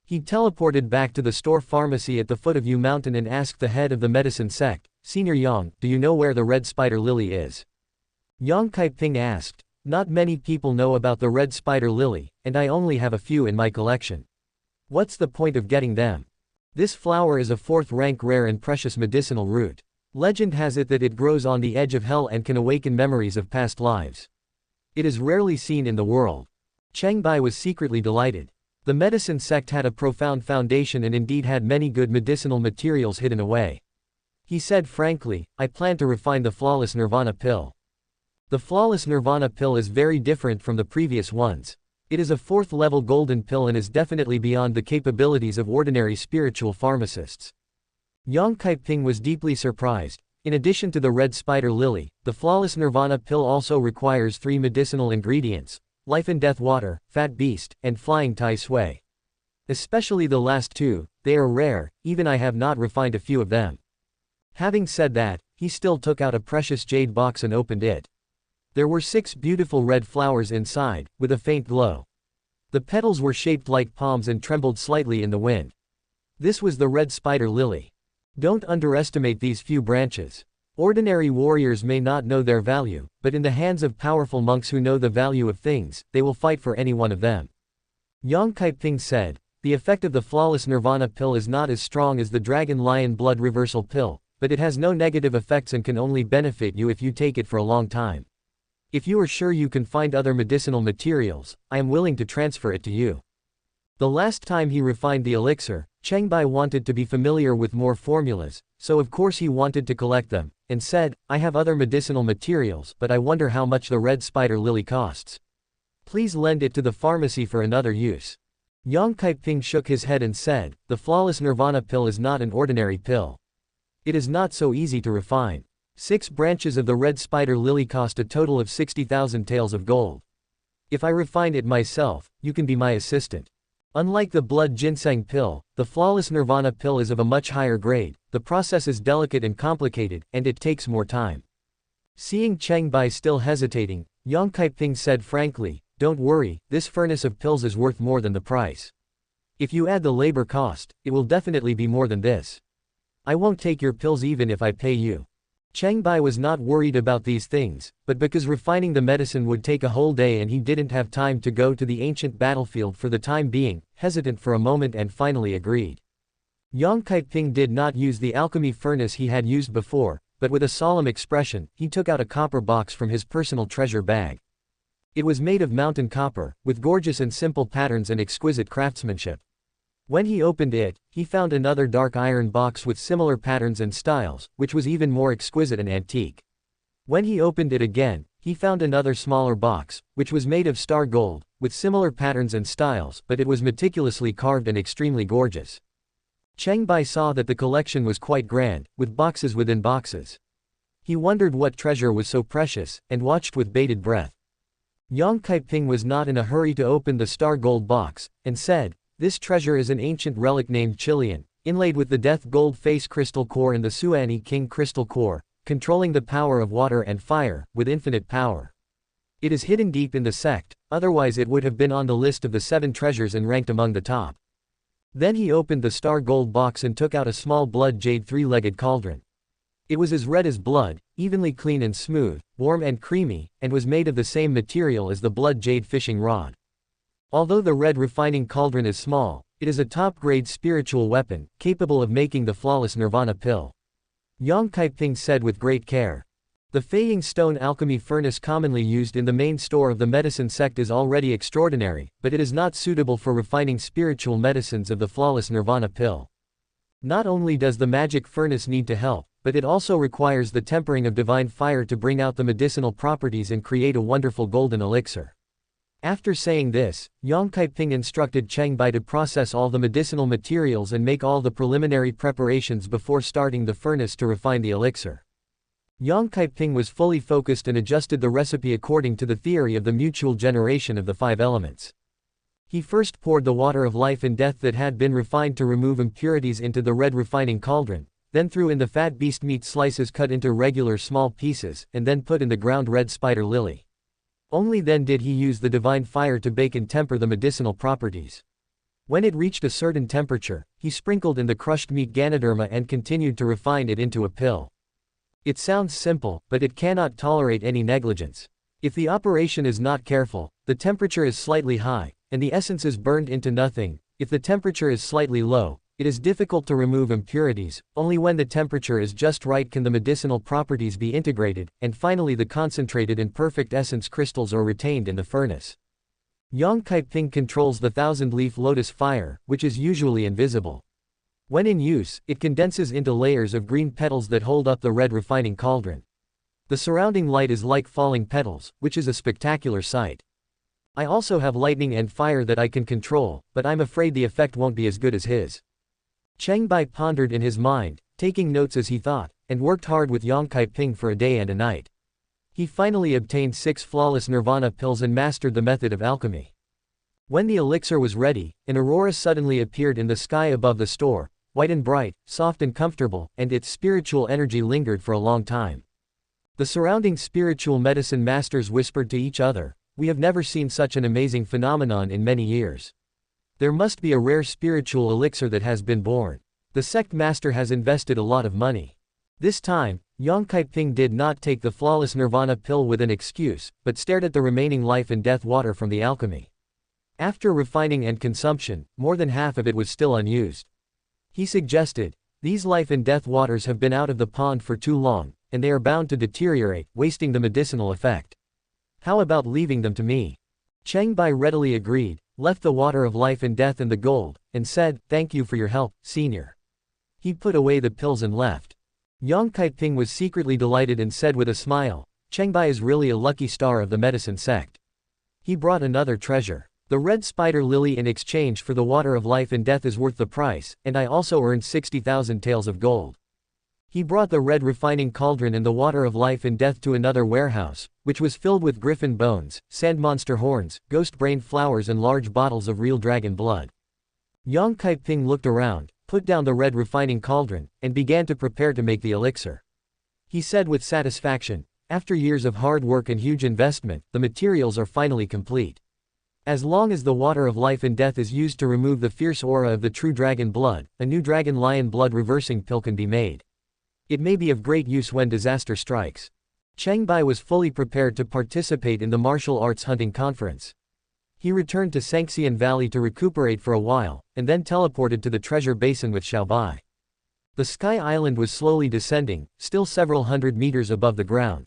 He teleported back to the store pharmacy at the foot of Yu Mountain and asked the head of the medicine sect, Senior Yang, do you know where the red spider lily is? Yang Kaiping asked. Not many people know about the red spider lily, and I only have a few in my collection. What's the point of getting them? This flower is a 4th-rank rare and precious medicinal root. Legend has it that it grows on the edge of hell and can awaken memories of past lives. It is rarely seen in the world. Cheng Bai was secretly delighted. The medicine sect had a profound foundation and indeed had many good medicinal materials hidden away. He said frankly, I plan to refine the flawless nirvana pill. The flawless nirvana pill is very different from the previous ones. It is a 4th level golden pill and is definitely beyond the capabilities of ordinary spiritual pharmacists. Yang Kaiping was deeply surprised. In addition to the red spider lily, the flawless nirvana pill also requires 3 medicinal ingredients: life and death water, fat beast, and flying tai sui. Especially the last 2, they are rare, even I have not refined a few of them. Having said that, he still took out a precious jade box and opened it. There were 6 beautiful red flowers inside, with a faint glow. The petals were shaped like palms and trembled slightly in the wind. This was the red spider lily. Don't underestimate these few branches. Ordinary warriors may not know their value, but in the hands of powerful monks who know the value of things, they will fight for any one of them. Yang Kaiping said, the effect of the flawless nirvana pill is not as strong as the dragon lion blood reversal pill, but it has no negative effects and can only benefit you if you take it for a long time. If you are sure you can find other medicinal materials, I am willing to transfer it to you. The last time he refined the elixir, Cheng Bai wanted to be familiar with more formulas, so of course he wanted to collect them, and said, I have other medicinal materials, but I wonder how much the red spider lily costs. Please lend it to the pharmacy for another use. Yang Kaiping shook his head and said, the flawless nirvana pill is not an ordinary pill. It is not so easy to refine. 6 branches of the red spider lily cost a total of 60,000 taels of gold. If I refine it myself, you can be my assistant. Unlike the blood ginseng pill, the flawless nirvana pill is of a much higher grade, the process is delicate and complicated, and it takes more time. Seeing Cheng Bai still hesitating, Yang Kaiping said frankly, don't worry, this furnace of pills is worth more than the price. If you add the labor cost, it will definitely be more than this. I won't take your pills even if I pay you. Cheng Bai was not worried about these things, but because refining the medicine would take a whole day and he didn't have time to go to the ancient battlefield for the time being, hesitant for a moment and finally agreed. Yang Kaiping did not use the alchemy furnace he had used before, but with a solemn expression, he took out a copper box from his personal treasure bag. It was made of mountain copper, with gorgeous and simple patterns and exquisite craftsmanship. When he opened it, he found another dark iron box with similar patterns and styles, which was even more exquisite and antique. When he opened it again, he found another smaller box, which was made of star gold, with similar patterns and styles, but it was meticulously carved and extremely gorgeous. Cheng Bai saw that the collection was quite grand, with boxes within boxes. He wondered what treasure was so precious, and watched with bated breath. Yang Kaiping was not in a hurry to open the star gold box, and said, this treasure is an ancient relic named Chilean, inlaid with the death gold face crystal core and the Suani king crystal core, controlling the power of water and fire, with infinite power. It is hidden deep in the sect, otherwise it would have been on the list of the 7 treasures and ranked among the top. Then he opened the star gold box and took out a small blood jade 3-legged cauldron. It was as red as blood, evenly clean and smooth, warm and creamy, and was made of the same material as the blood jade fishing rod. Although the red refining cauldron is small, it is a top-grade spiritual weapon, capable of making the flawless nirvana pill. Yang Kaiping said with great care. The Feiying stone alchemy furnace commonly used in the main store of the medicine sect is already extraordinary, but it is not suitable for refining spiritual medicines of the flawless nirvana pill. Not only does the magic furnace need to help, but it also requires the tempering of divine fire to bring out the medicinal properties and create a wonderful golden elixir. After saying this, Yang Kaiping instructed Cheng Bai to process all the medicinal materials and make all the preliminary preparations before starting the furnace to refine the elixir. Yang Kaiping was fully focused and adjusted the recipe according to the theory of the mutual generation of the 5 elements. He first poured the water of life and death that had been refined to remove impurities into the red refining cauldron, then threw in the fat beast meat slices cut into regular small pieces, and then put in the ground red spider lily. Only then did he use the divine fire to bake and temper the medicinal properties. When it reached a certain temperature, he sprinkled in the crushed meat Ganoderma and continued to refine it into a pill. It sounds simple, but it cannot tolerate any negligence. If the operation is not careful, the temperature is slightly high, and the essence is burned into nothing. If the temperature is slightly low, it is difficult to remove impurities. Only when the temperature is just right can the medicinal properties be integrated, and finally the concentrated and perfect essence crystals are retained in the furnace. Yang Kaiping controls the 1,000-leaf lotus fire, which is usually invisible. When in use, it condenses into layers of green petals that hold up the red refining cauldron. The surrounding light is like falling petals, which is a spectacular sight. I also have lightning and fire that I can control, but I'm afraid the effect won't be as good as his. Cheng Bai pondered in his mind, taking notes as he thought, and worked hard with Qiongqi for a day and a night. He finally obtained 6 flawless nirvana pills and mastered the method of alchemy. When the elixir was ready, an aurora suddenly appeared in the sky above the store, white and bright, soft and comfortable, and its spiritual energy lingered for a long time. The surrounding spiritual medicine masters whispered to each other, "We have never seen such an amazing phenomenon in many years. There must be a rare spiritual elixir that has been born. The sect master has invested a lot of money." This time, Qiongqi did not take the flawless nirvana pill with an excuse, but stared at the remaining life and death water from the alchemy. After refining and consumption, more than half of it was still unused. He suggested, "These life and death waters have been out of the pond for too long, and they are bound to deteriorate, wasting the medicinal effect. How about leaving them to me?" Cheng Bai readily agreed, left the water of life and death and the gold, and said, "Thank you for your help, senior." He put away the pills and left. Qiongqi was secretly delighted and said with a smile, "Cheng Bai is really a lucky star of the medicine sect." He brought another treasure. "The red spider lily in exchange for the water of life and death is worth the price, and I also earned 60,000 taels of gold." He brought the red refining cauldron and the water of life and death to another warehouse, which was filled with griffin bones, sand monster horns, ghost brain flowers and large bottles of real dragon blood. Qiongqi looked around, put down the red refining cauldron, and began to prepare to make the elixir. He said with satisfaction, "After years of hard work and huge investment, the materials are finally complete. As long as the water of life and death is used to remove the fierce aura of the true dragon blood, a new dragon lion blood reversing pill can be made. It may be of great use when disaster strikes." Cheng Bai was fully prepared to participate in the martial arts hunting conference. He returned to Sanxian Valley to recuperate for a while, and then teleported to the treasure basin with Xiao Bai. The Sky Island was slowly descending, still several hundred meters above the ground.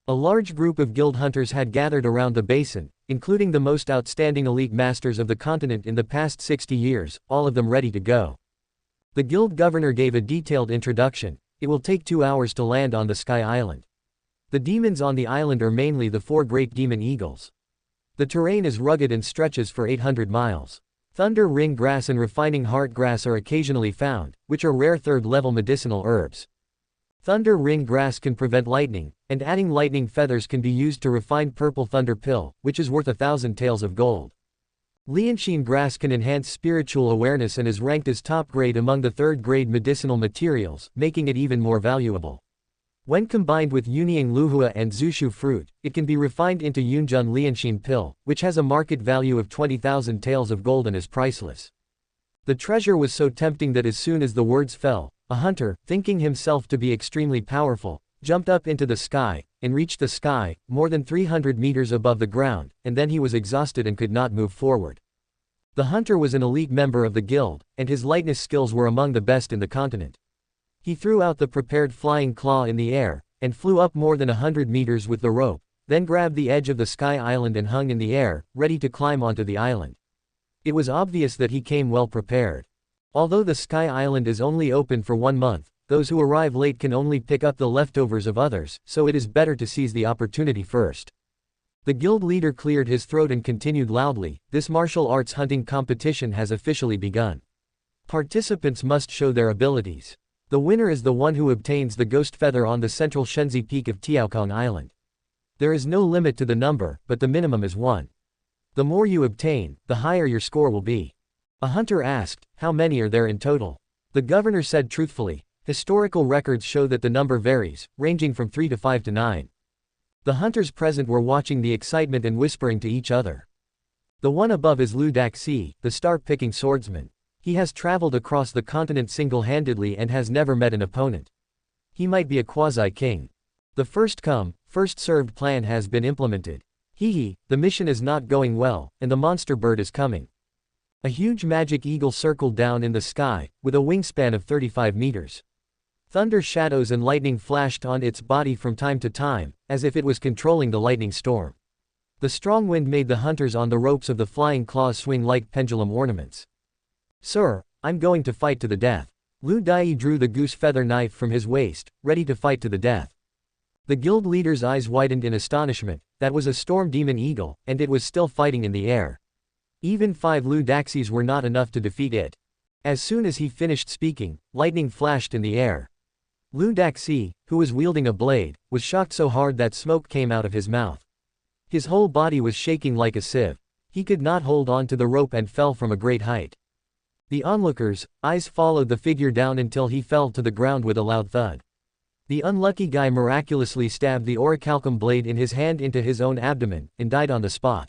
A large group of guild hunters had gathered around the basin, including the most outstanding elite masters of the continent in the past 60 years, all of them ready to go. The guild governor gave a detailed introduction. "It will take 2 hours to land on the Sky Island. The demons on the island are mainly the 4 great demon eagles. The terrain is rugged and stretches for 800 miles. Thunder ring grass and refining heart grass are occasionally found, which are rare 3rd-level medicinal herbs. Thunder ring grass can prevent lightning, and adding lightning feathers can be used to refine purple thunder pill, which is worth 1,000 taels of gold. Lianxin grass can enhance spiritual awareness and is ranked as top grade among the 3rd-grade medicinal materials, making it even more valuable. When combined with Yunying luhua and Zushu fruit, it can be refined into Yunjun Lianxin pill, which has a market value of 20,000 taels of gold and is priceless." The treasure was so tempting that as soon as the words fell, a hunter, thinking himself to be extremely powerful, jumped up into the sky, and reached the sky, more than 300 meters above the ground, and then he was exhausted and could not move forward. The hunter was an elite member of the guild, and his lightness skills were among the best in the continent. He threw out the prepared flying claw in the air, and flew up more than 100 meters with the rope, then grabbed the edge of the Sky Island and hung in the air, ready to climb onto the island. It was obvious that he came well prepared. Although the Sky Island is only open for 1 month, those who arrive late can only pick up the leftovers of others, so it is better to seize the opportunity first. The guild leader cleared his throat and continued loudly, "This martial arts hunting competition has officially begun. Participants must show their abilities. The winner is the one who obtains the ghost feather on the central Shenzi peak of Tiaokong Island. There is no limit to the number, but the minimum is 1. The more you obtain, the higher your score will be." A hunter asked, "How many are there in total?" The governor said truthfully, "Historical records show that the number varies, ranging from 3 to 5 to 9. The hunters present were watching the excitement and whispering to each other. The one above is Lu Daxi, the star-picking swordsman. He has traveled across the continent single-handedly and has never met an opponent. He might be a quasi-king. The first-come, first-served plan has been implemented. Hee, the mission is not going well, and the monster bird is coming." A huge magic eagle circled down in the sky, with a wingspan of 35 meters. Thunder shadows and lightning flashed on its body from time to time, as if it was controlling the lightning storm. The strong wind made the hunters on the ropes of the flying claws swing like pendulum ornaments. "Sir, I'm going to fight to the death." Lu Dai drew the goose feather knife from his waist, ready to fight to the death. The guild leader's eyes widened in astonishment. That was a storm demon eagle, and it was still fighting in the air. Even 5 Lu Daxis were not enough to defeat it. As soon as he finished speaking, lightning flashed in the air. Lu Daxi, who was wielding a blade, was shocked so hard that smoke came out of his mouth. His whole body was shaking like a sieve. He could not hold on to the rope and fell from a great height. The onlookers' eyes followed the figure down until he fell to the ground with a loud thud. The unlucky guy miraculously stabbed the orichalcum blade in his hand into his own abdomen, and died on the spot.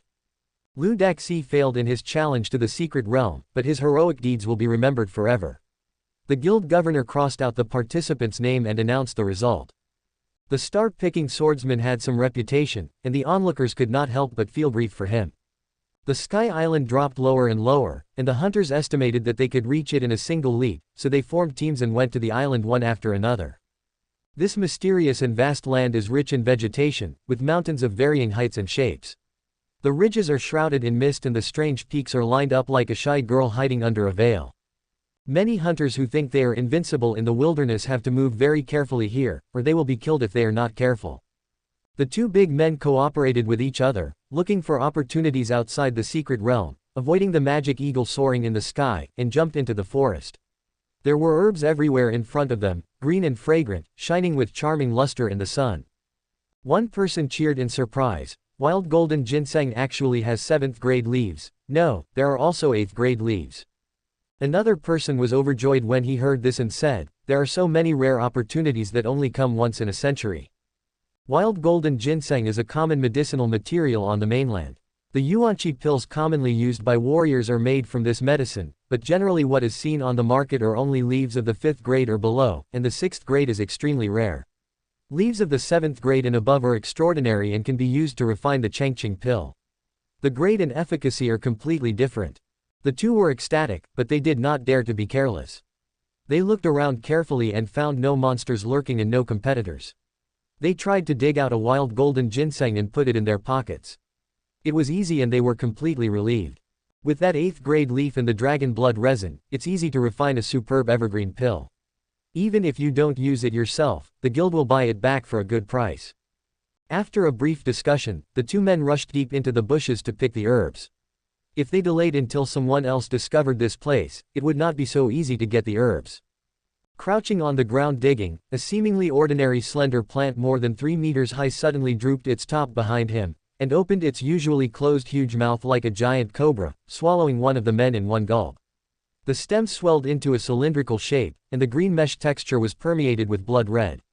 Lu Daxi failed in his challenge to the secret realm, but his heroic deeds will be remembered forever. The guild governor crossed out the participant's name and announced the result. The star-picking swordsman had some reputation, and the onlookers could not help but feel grief for him. The Sky Island dropped lower and lower, and the hunters estimated that they could reach it in a single leap, so they formed teams and went to the island one after another. This mysterious and vast land is rich in vegetation, with mountains of varying heights and shapes. The ridges are shrouded in mist and the strange peaks are lined up like a shy girl hiding under a veil. Many hunters who think they are invincible in the wilderness have to move very carefully here, or they will be killed if they are not careful. The 2 big men cooperated with each other, looking for opportunities outside the secret realm, avoiding the magic eagle soaring in the sky, and jumped into the forest. There were herbs everywhere in front of them, green and fragrant, shining with charming luster in the sun. One person cheered in surprise. Wild golden ginseng actually has 7th grade leaves. No, there are also 8th grade leaves. Another person was overjoyed when he heard this and said, there are so many rare opportunities that only come once in a century. Wild golden ginseng is a common medicinal material on the mainland. The Qiongqi pills commonly used by warriors are made from this medicine, but generally what is seen on the market are only leaves of the 5th grade or below, and the 6th grade is extremely rare. Leaves of the 7th grade and above are extraordinary and can be used to refine the Qiongqi pill. The grade and efficacy are completely different. The 2 were ecstatic, but they did not dare to be careless. They looked around carefully and found no monsters lurking and no competitors. They tried to dig out a wild golden ginseng and put it in their pockets. It was easy and they were completely relieved. With that 8th grade leaf and the dragon blood resin, it's easy to refine a superb evergreen pill. Even if you don't use it yourself, the guild will buy it back for a good price. After a brief discussion, the 2 men rushed deep into the bushes to pick the herbs. If they delayed until someone else discovered this place, it would not be so easy to get the herbs. Crouching on the ground digging, a seemingly ordinary slender plant more than 3 meters high suddenly drooped its top behind him, and opened its usually closed huge mouth like a giant cobra, swallowing one of the men in one gulp. The stems swelled into a cylindrical shape, and the green mesh texture was permeated with blood red.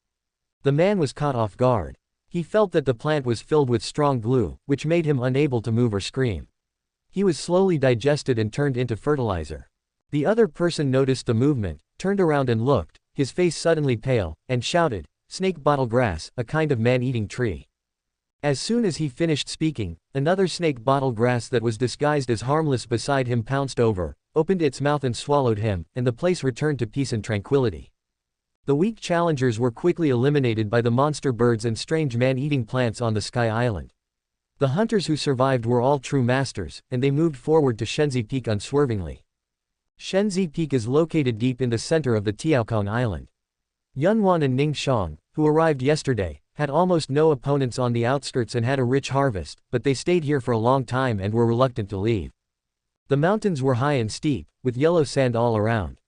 The man was caught off guard. He felt that the plant was filled with strong glue, which made him unable to move or scream. He was slowly digested and turned into fertilizer. The other person noticed the movement, turned around and looked, his face suddenly pale, and shouted, "Snake bottle grass, a kind of man-eating tree." As soon as he finished speaking, another snake bottle grass that was disguised as harmless beside him pounced over, opened its mouth and swallowed him, and the place returned to peace and tranquility. The weak challengers were quickly eliminated by the monster birds and strange man-eating plants on the Sky Island. The hunters who survived were all true masters, and they moved forward to Shenzi Peak unswervingly. Shenzi Peak is located deep in the center of the Tiaokong Island. Yunwan and Ning Shang, who arrived yesterday, had almost no opponents on the outskirts and had a rich harvest, but they stayed here for a long time and were reluctant to leave. The mountains were high and steep, with yellow sand all around.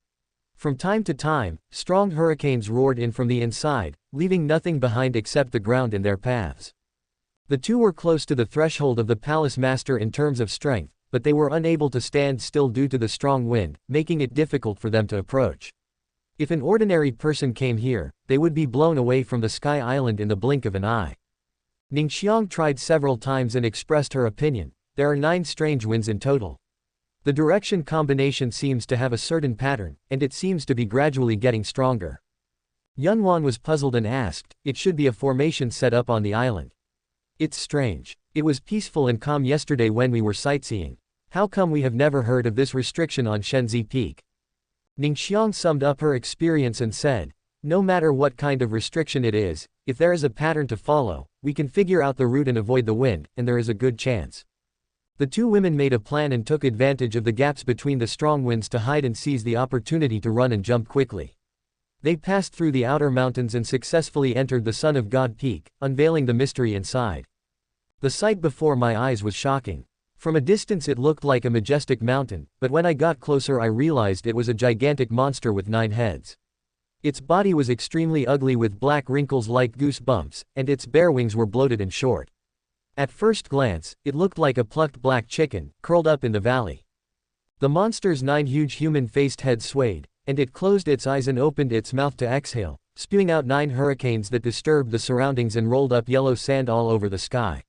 From time to time, strong hurricanes roared in from the inside, leaving nothing behind except the ground in their paths. The 2 were close to the threshold of the palace master in terms of strength, but they were unable to stand still due to the strong wind, making it difficult for them to approach. If an ordinary person came here, they would be blown away from the Sky Island in the blink of an eye. Ning Xiang tried several times and expressed her opinion. There are 9 strange winds in total. The direction combination seems to have a certain pattern, and it seems to be gradually getting stronger. Yunwan was puzzled and asked, "It should be a formation set up on the island. It's strange. It was peaceful and calm yesterday when we were sightseeing. How come we have never heard of this restriction on Shenzi Peak?" Ning Xiang summed up her experience and said, "No matter what kind of restriction it is, if there is a pattern to follow, we can figure out the route and avoid the wind, and there is a good chance." The 2 women made a plan and took advantage of the gaps between the strong winds to hide and seize the opportunity to run and jump quickly. They passed through the outer mountains and successfully entered the Son of God Peak, unveiling the mystery inside. The sight before my eyes was shocking. From a distance it looked like a majestic mountain, but when I got closer I realized it was a gigantic monster with 9 heads. Its body was extremely ugly with black wrinkles like goose bumps, and its bare wings were bloated and short. At first glance, it looked like a plucked black chicken, curled up in the valley. The monster's 9 huge human-faced heads swayed, and it closed its eyes and opened its mouth to exhale, spewing out 9 hurricanes that disturbed the surroundings and rolled up yellow sand all over the sky.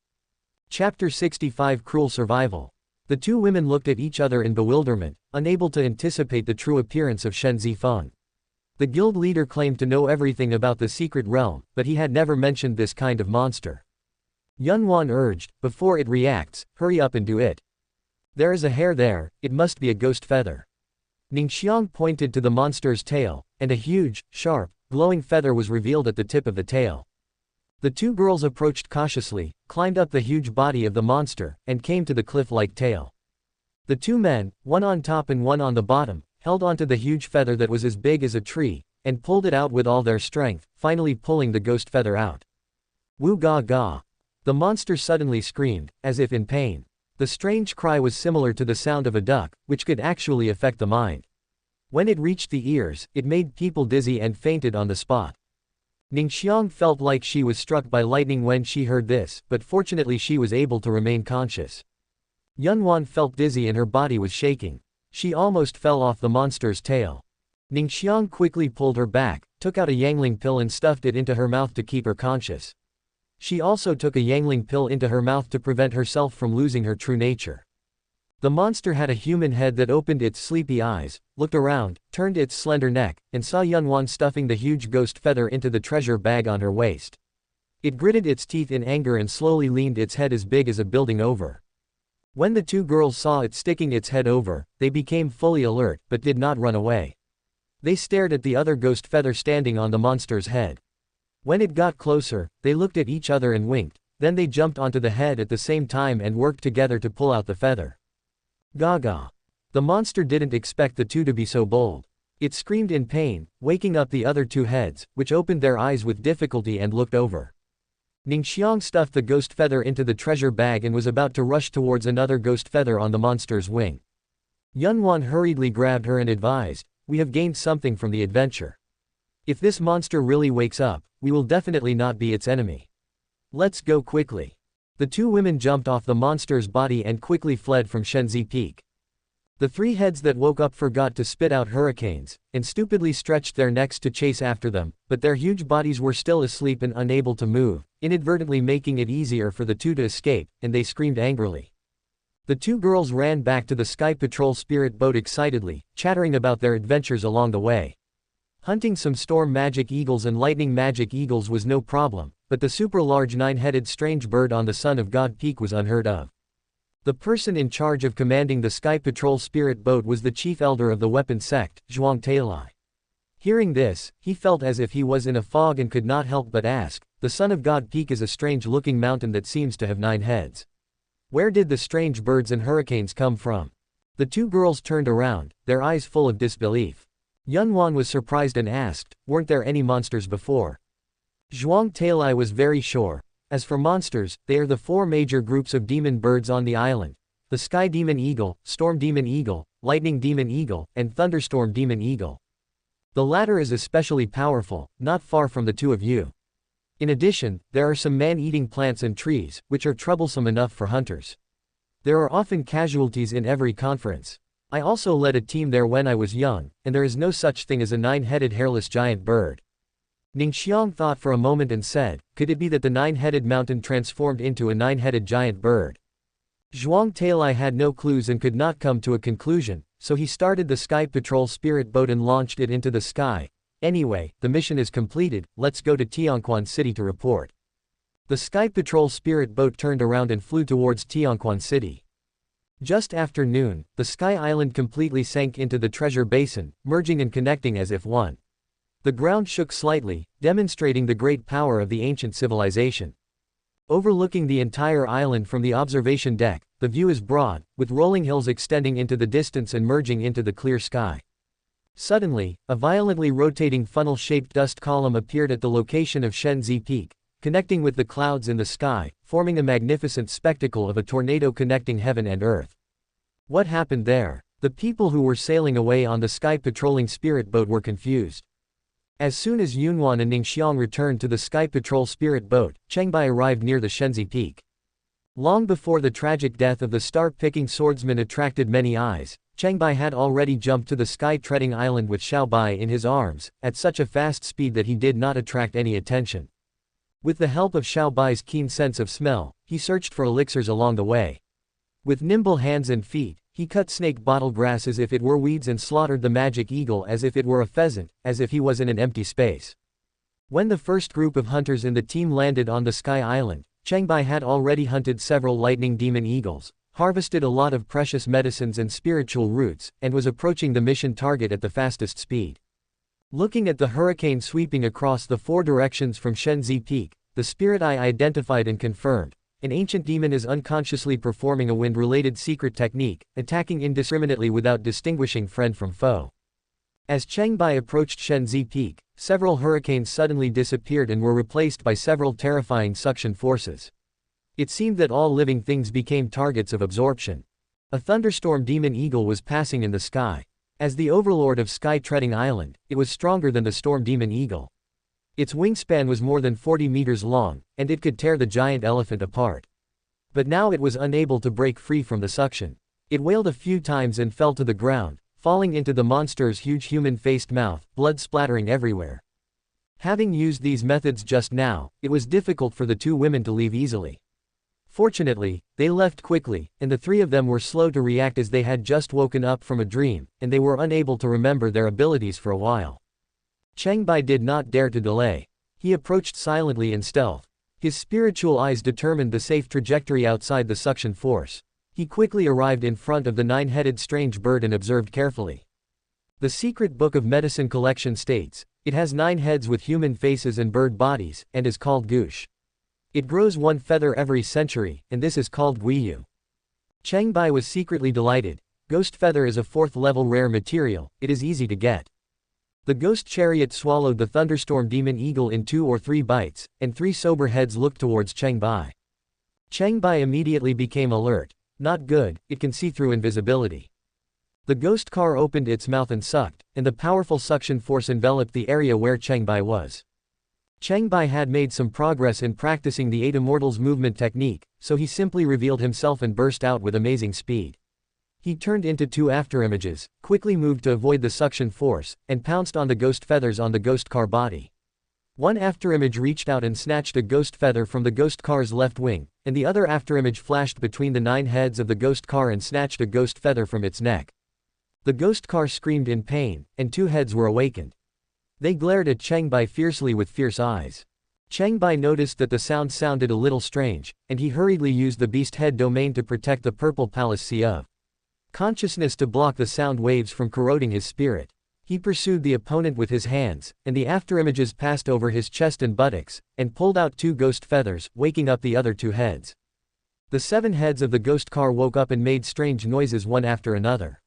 Chapter 65 Cruel Survival. The 2 women looked at each other in bewilderment, unable to anticipate the true appearance of Shen Zifeng. The guild leader claimed to know everything about the secret realm, but he had never mentioned this kind of monster. Yunwan urged, before it reacts, hurry up and do it. There is a hair there, it must be a ghost feather. Ningxiang pointed to the monster's tail, and a huge, sharp, glowing feather was revealed at the tip of the tail. The 2 girls approached cautiously, climbed up the huge body of the monster, and came to the cliff-like tail. The 2 men, one on top and one on the bottom, held onto the huge feather that was as big as a tree, and pulled it out with all their strength, finally pulling the ghost feather out. Woo ga ga! The monster suddenly screamed, as if in pain. The strange cry was similar to the sound of a duck, which could actually affect the mind. When it reached the ears, it made people dizzy and fainted on the spot. Ningxiang felt like she was struck by lightning when she heard this, but fortunately she was able to remain conscious. Yunwan felt dizzy and her body was shaking. She almost fell off the monster's tail. Ningxiang quickly pulled her back, took out a yangling pill and stuffed it into her mouth to keep her conscious. She also took a yangling pill into her mouth to prevent herself from losing her true nature. The monster had a human head that opened its sleepy eyes, looked around, turned its slender neck, and saw Yunwan stuffing the huge ghost feather into the treasure bag on her waist. It gritted its teeth in anger and slowly leaned its head as big as a building over. When the 2 girls saw it sticking its head over, they became fully alert, but did not run away. They stared at the other ghost feather standing on the monster's head. When it got closer, they looked at each other and winked, then they jumped onto the head at the same time and worked together to pull out the feather. Gaga. The monster didn't expect the 2 to be so bold. It screamed in pain, waking up the other 2 heads, which opened their eyes with difficulty and looked over. Ningxiang stuffed the ghost feather into the treasure bag and was about to rush towards another ghost feather on the monster's wing. Yunwan hurriedly grabbed her and advised, "We have gained something from the adventure. If this monster really wakes up, we will definitely not be its enemy. Let's go quickly." The 2 women jumped off the monster's body and quickly fled from Shenzi Peak. The 3 heads that woke up forgot to spit out hurricanes, and stupidly stretched their necks to chase after them, but their huge bodies were still asleep and unable to move, inadvertently making it easier for the 2 to escape, and they screamed angrily. The 2 girls ran back to the Sky Patrol spirit boat excitedly, chattering about their adventures along the way. Hunting some storm magic eagles and lightning magic eagles was no problem, but the super-large 9-headed strange bird on the Son of God Peak was unheard of. The person in charge of commanding the Sky Patrol spirit boat was the chief elder of the weapon sect, Qiongqi. Hearing this, he felt as if he was in a fog and could not help but ask, "The Son of God Peak is a strange-looking mountain that seems to have 9 heads. Where did the strange birds and hurricanes come from?" The 2 girls turned around, their eyes full of disbelief. Yunwan was surprised and asked, "Weren't there any monsters before?" Qiongqi was very sure. As for monsters, they are the 4 major groups of demon birds on the island: the Sky Demon Eagle, Storm Demon Eagle, Lightning Demon Eagle, and Thunderstorm Demon Eagle. The latter is especially powerful, not far from the 2 of you. In addition, there are some man-eating plants and trees, which are troublesome enough for hunters. There are often casualties in every conference. I also led a team there when I was young, and there is no such thing as a 9-headed hairless giant bird. Ningxiang thought for a moment and said, "Could it be that the 9-headed mountain transformed into a 9-headed giant bird?" Qiongqi had no clues and could not come to a conclusion, so he started the Sky Patrol spirit boat and launched it into the sky. "Anyway, the mission is completed, let's go to Qiongqi City to report." The Sky Patrol spirit boat turned around and flew towards Qiongqi City. Just after noon, the Sky Island completely sank into the treasure basin, merging and connecting as if one. The ground shook slightly, demonstrating the great power of the ancient civilization. Overlooking the entire island from the observation deck, the view is broad, with rolling hills extending into the distance and merging into the clear sky. Suddenly, a violently rotating funnel-shaped dust column appeared at the location of Shenzi Peak, connecting with the clouds in the sky, forming a magnificent spectacle of a tornado connecting heaven and earth. What happened there? The people who were sailing away on the sky patrolling spirit boat were confused. As soon as Yunwan and Ningxiang returned to the sky patrol spirit boat, Cheng Bai arrived near the Shenzi Peak. Long before the tragic death of the star-picking swordsman attracted many eyes, Cheng Bai had already jumped to the sky-treading island with Xiao Bai in his arms, at such a fast speed that he did not attract any attention. With the help of Xiao Bai's keen sense of smell, he searched for elixirs along the way. With nimble hands and feet, he cut snake bottle grass as if it were weeds and slaughtered the magic eagle as if it were a pheasant, as if he was in an empty space. When the first group of hunters in the team landed on the sky island, Cheng Bai had already hunted several lightning demon eagles, harvested a lot of precious medicines and spiritual roots, and was approaching the mission target at the fastest speed. Looking at the hurricane sweeping across the 4 directions from Shenzi Peak, the spirit eye identified and confirmed, an ancient demon is unconsciously performing a wind-related secret technique, attacking indiscriminately without distinguishing friend from foe. As Cheng Bai approached Shenzi Peak, several hurricanes suddenly disappeared and were replaced by several terrifying suction forces. It seemed that all living things became targets of absorption. A thunderstorm demon eagle was passing in the sky. As the overlord of Sky-Treading Island, it was stronger than the storm demon eagle. Its wingspan was more than 40 meters long, and it could tear the giant elephant apart. But now it was unable to break free from the suction. It wailed a few times and fell to the ground, falling into the monster's huge human-faced mouth, blood splattering everywhere. Having used these methods just now, it was difficult for the 2 women to leave easily. Fortunately, they left quickly, and the 3 of them were slow to react as they had just woken up from a dream, and they were unable to remember their abilities for a while. Cheng Bai did not dare to delay. He approached silently in stealth. His spiritual eyes determined the safe trajectory outside the suction force. He quickly arrived in front of the 9-headed strange bird and observed carefully. The secret book of medicine collection states, it has 9 heads with human faces and bird bodies, and is called Gush. It grows 1 feather every century, and this is called Guiyu. Cheng Bai was secretly delighted. Ghost feather is a 4th-level rare material, it is easy to get. The ghost chariot swallowed the thunderstorm demon eagle in 2 or 3 bites, and 3 sober heads looked towards Cheng Bai. Cheng Bai immediately became alert. Not good, it can see through invisibility. The ghost car opened its mouth and sucked, and the powerful suction force enveloped the area where Cheng Bai was. Cheng Bai had made some progress in practicing the 8 immortals movement technique, so he simply revealed himself and burst out with amazing speed. He turned into 2 afterimages, quickly moved to avoid the suction force, and pounced on the ghost feathers on the ghost car body. One afterimage reached out and snatched a ghost feather from the ghost car's left wing, and the other afterimage flashed between the 9 heads of the ghost car and snatched a ghost feather from its neck. The ghost car screamed in pain, and 2 heads were awakened. They glared at Cheng Bai fiercely with fierce eyes. Cheng Bai noticed that the sound sounded a little strange, and he hurriedly used the beast head domain to protect the purple palace sea of consciousness to block the sound waves from corroding his spirit. He pursued the opponent with his hands, and the afterimages passed over his chest and buttocks, and pulled out 2 ghost feathers, waking up the other 2 heads. The 7 heads of the ghost car woke up and made strange noises one after another.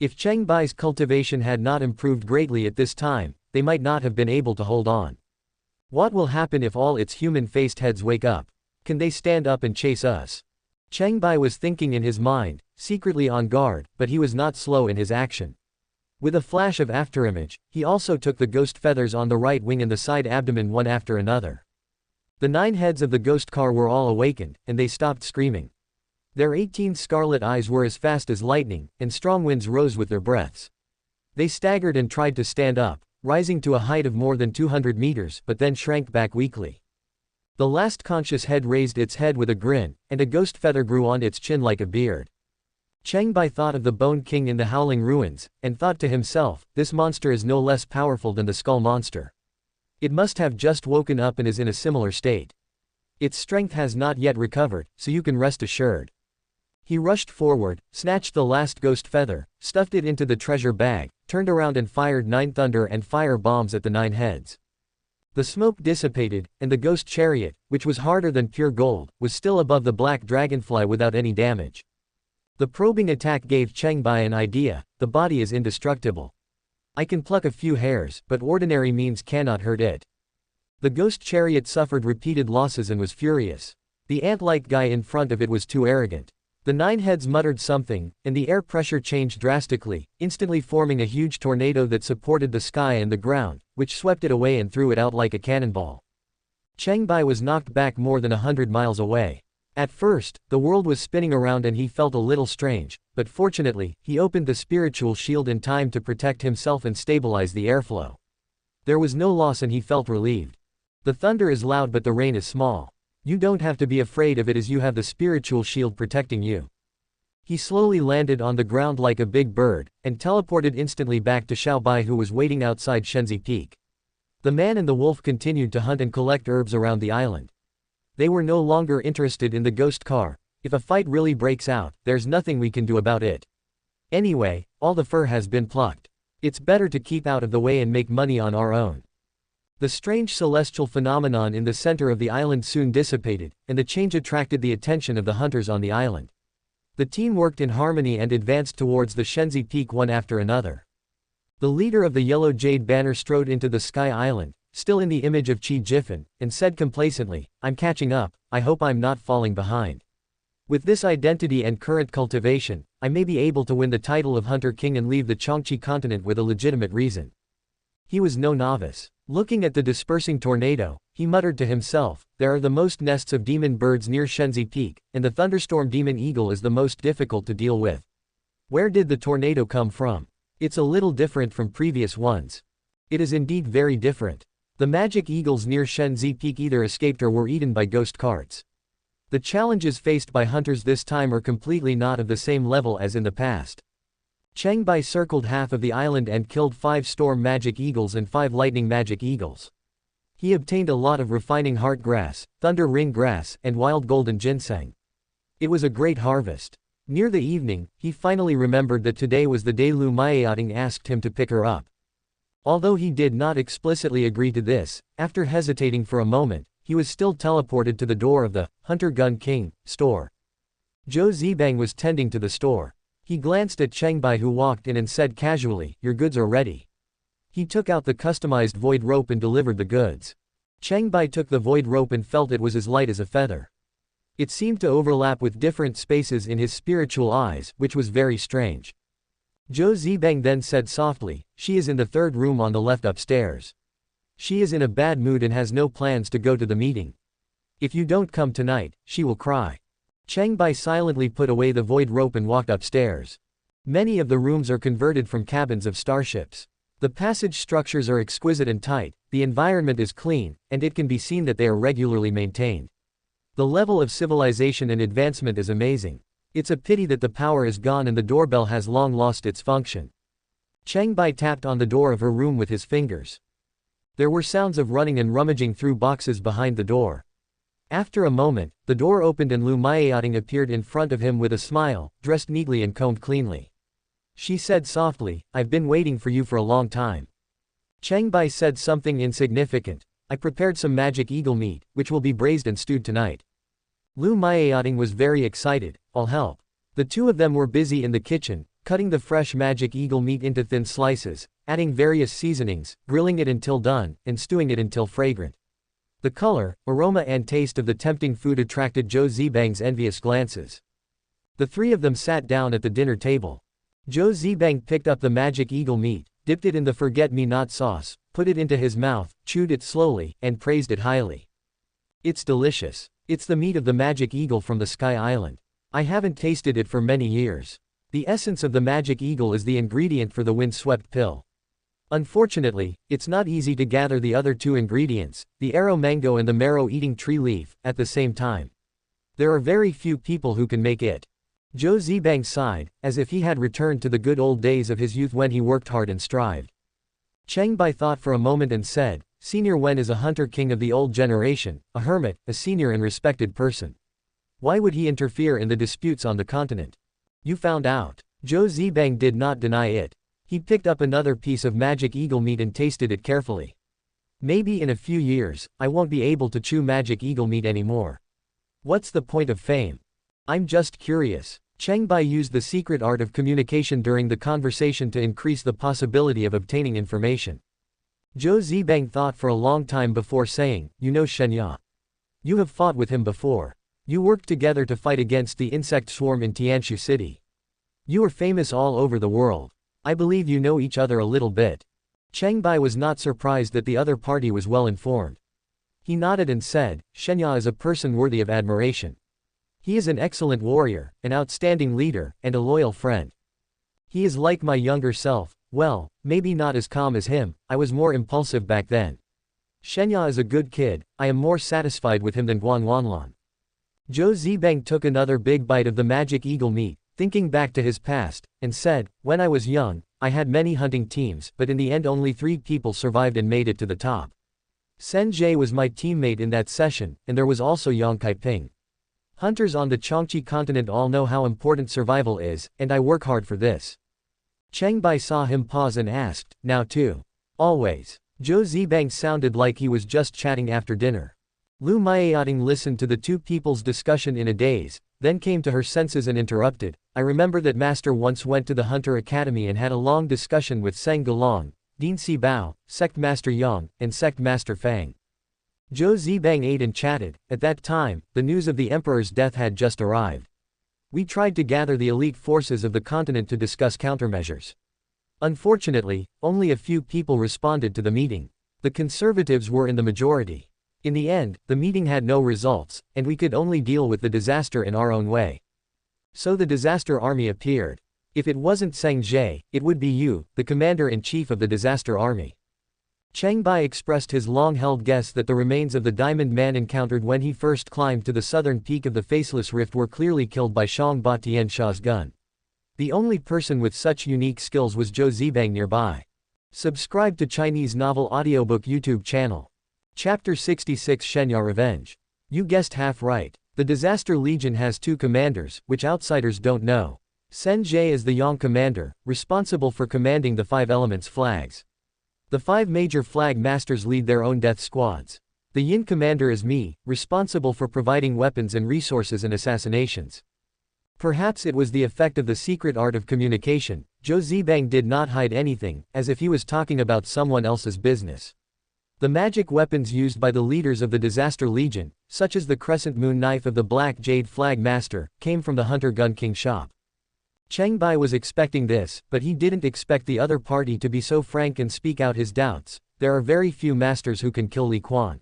If Cheng Bai's cultivation had not improved greatly at this time, they might not have been able to hold on. What will happen if all its human-faced heads wake up? Can they stand up and chase us? Cheng Bai was thinking in his mind, secretly on guard, but he was not slow in his action. With a flash of afterimage, he also took the ghost feathers on the right wing and the side abdomen one after another. The 9 heads of the ghost car were all awakened, and they stopped screaming. Their 18 scarlet eyes were as fast as lightning, and strong winds rose with their breaths. They staggered and tried to stand up, rising to a height of more than 200 meters, but then shrank back weakly. The last conscious head raised its head with a grin, and a ghost feather grew on its chin like a beard. Cheng Bai thought of the Bone King in the Howling Ruins, and thought to himself, this monster is no less powerful than the Skull Monster. It must have just woken up and is in a similar state. Its strength has not yet recovered, so you can rest assured. He rushed forward, snatched the last ghost feather, stuffed it into the treasure bag, turned around and fired 9 thunder and fire bombs at the 9 heads. The smoke dissipated, and the ghost chariot, which was harder than pure gold, was still above the black dragonfly without any damage. The probing attack gave Cheng Bai an idea, the body is indestructible. I can pluck a few hairs, but ordinary means cannot hurt it. The ghost chariot suffered repeated losses and was furious. The ant-like guy in front of it was too arrogant. The 9 heads muttered something, and the air pressure changed drastically, instantly forming a huge tornado that supported the sky and the ground, which swept it away and threw it out like a cannonball. Cheng Bai was knocked back more than 100 miles away. At first, the world was spinning around and he felt a little strange, but fortunately, he opened the spiritual shield in time to protect himself and stabilize the airflow. There was no loss and he felt relieved. The thunder is loud but the rain is small. You don't have to be afraid of it as you have the spiritual shield protecting you. He slowly landed on the ground like a big bird, and teleported instantly back to Qiao Bai who was waiting outside Shenzi Peak. The man and the wolf continued to hunt and collect herbs around the island. They were no longer interested in the ghost car. If a fight really breaks out, there's nothing we can do about it. Anyway, all the fur has been plucked. It's better to keep out of the way and make money on our own. The strange celestial phenomenon in the center of the island soon dissipated, and the change attracted the attention of the hunters on the island. The team worked in harmony and advanced towards the Shenzi Peak one after another. The leader of the Yellow Jade Banner strode into the Sky Island, still in the image of Qi Jifen, and said complacently, "I'm catching up, I hope I'm not falling behind. With this identity and current cultivation, I may be able to win the title of Hunter King and leave the Qiongqi continent with a legitimate reason." He was no novice. Looking at the dispersing tornado, he muttered to himself, "There are the most nests of demon birds near Shenzi Peak, and the thunderstorm demon eagle is the most difficult to deal with. Where did the tornado come from? It's a little different from previous ones. It is indeed very different. The magic eagles near Shenzi Peak either escaped or were eaten by ghost carts. The challenges faced by hunters this time are completely not of the same level as in the past." Cheng Bai circled half of the island and killed 5 storm magic eagles and 5 lightning magic eagles. He obtained a lot of refining heart grass, thunder ring grass, and wild golden ginseng. It was a great harvest. Near the evening, he finally remembered that today was the day Lu Maiating asked him to pick her up. Although he did not explicitly agree to this, after hesitating for a moment, he was still teleported to the door of the Hunter Gun King store. Zhou Zibang was tending to the store. He glanced at Cheng Bai who walked in and said casually, "Your goods are ready." He took out the customized void rope and delivered the goods. Cheng Bai took the void rope and felt it was as light as a feather. It seemed to overlap with different spaces in his spiritual eyes, which was very strange. Zhou Zibang then said softly, "She is in the 3rd room on the left upstairs. She is in a bad mood and has no plans to go to the meeting. If you don't come tonight, she will cry." Cheng Bai silently put away the void rope and walked upstairs. Many of the rooms are converted from cabins of starships. The passage structures are exquisite and tight, the environment is clean, and it can be seen that they are regularly maintained. The level of civilization and advancement is amazing. It's a pity that the power is gone and the doorbell has long lost its function. Cheng Bai tapped on the door of her room with his fingers. There were sounds of running and rummaging through boxes behind the door. After a moment, the door opened and Lu Maiating appeared in front of him with a smile, dressed neatly and combed cleanly. She said softly, "I've been waiting for you for a long time." Cheng Bai said something insignificant, "I prepared some magic eagle meat, which will be braised and stewed tonight." Lu Maiating was very excited, "I'll help." The two of them were busy in the kitchen, cutting the fresh magic eagle meat into thin slices, adding various seasonings, grilling it until done, and stewing it until fragrant. The color, aroma and taste of the tempting food attracted Zhou Zibang's envious glances. The 3 of them sat down at the dinner table. Zhou Zibang picked up the magic eagle meat, dipped it in the forget-me-not sauce, put it into his mouth, chewed it slowly, and praised it highly. "It's delicious. It's the meat of the magic eagle from the Sky Island. I haven't tasted it for many years. The essence of the magic eagle is the ingredient for the wind-swept pill. Unfortunately, it's not easy to gather the other 2 ingredients, the arrow mango and the marrow-eating tree leaf, at the same time. There are very few people who can make it." Zhou Zibang sighed, as if he had returned to the good old days of his youth when he worked hard and strived. Cheng Bai thought for a moment and said, "Senior Wen is a hunter king of the old generation, a hermit, a senior and respected person. Why would he interfere in the disputes on the continent?" "You found out." Zhou Zibang did not deny it. He picked up another piece of magic eagle meat and tasted it carefully. "Maybe in a few years, I won't be able to chew magic eagle meat anymore. What's the point of fame? I'm just curious." Cheng Bai used the secret art of communication during the conversation to increase the possibility of obtaining information. Zhou Zibang thought for a long time before saying, "You know Shen Ya. You have fought with him before. You worked together to fight against the insect swarm in Tianshu City. You are famous all over the world. I believe you know each other a little bit." Cheng Bai was not surprised that the other party was well informed. He nodded and said, "Shen Ya is a person worthy of admiration. He is an excellent warrior, an outstanding leader, and a loyal friend. He is like my younger self. Well, maybe not as calm as him, I was more impulsive back then. Shen Ya is a good kid, I am more satisfied with him than Guan Wanlan." Zhou Zibang took another big bite of the magic eagle meat, thinking back to his past, and said, "When I was young, I had many hunting teams, but in the end only 3 people survived and made it to the top. Sen Jie was my teammate in that session, and there was also Yang Kaiping. Hunters on the Qiongqi continent all know how important survival is, and I work hard for this." Cheng Bai saw him pause and asked, "Now too?" "Always." Zhou Zibang sounded like he was just chatting after dinner. Lu Maiating listened to the two people's discussion in a daze, then came to her senses and interrupted, "I remember that Master once went to the Hunter Academy and had a long discussion with Seng Galong, Dean Si Bao, Sect Master Yang, and Sect Master Fang." Zhou Zibang ate and chatted. At that time, the news of the Emperor's death had just arrived. We tried to gather the elite forces of the continent to discuss countermeasures. Unfortunately, only a few people responded to the meeting. The conservatives were in the majority. In the end, the meeting had no results, and we could only deal with the disaster in our own way. So the disaster army appeared. If it wasn't Seng Jie, it would be you, the commander-in-chief of the disaster army. Cheng Bai expressed his long-held guess that the remains of the diamond man encountered when he first climbed to the southern peak of the Faceless Rift were clearly killed by Shang Ba Tian Sha's gun. The only person with such unique skills was Zhou Zibang nearby. Subscribe to Chinese Novel Audiobook YouTube channel. Chapter 66 Shenya Revenge. You guessed half right. The Disaster Legion has 2 commanders, which outsiders don't know. Sen Jie is the Yang commander, responsible for commanding the 5 elements flags. The 5 major flag masters lead their own death squads. The Yin commander is me, responsible for providing weapons and resources and assassinations. Perhaps it was the effect of the secret art of communication. Zhou Zibang did not hide anything, as if he was talking about someone else's business. The magic weapons used by the leaders of the Disaster Legion, such as the crescent moon knife of the Black Jade Flag Master, came from the Hunter Gun King shop. Cheng Bai was expecting this, but he didn't expect the other party to be so frank and speak out his doubts. There are very few masters who can kill Li Quan.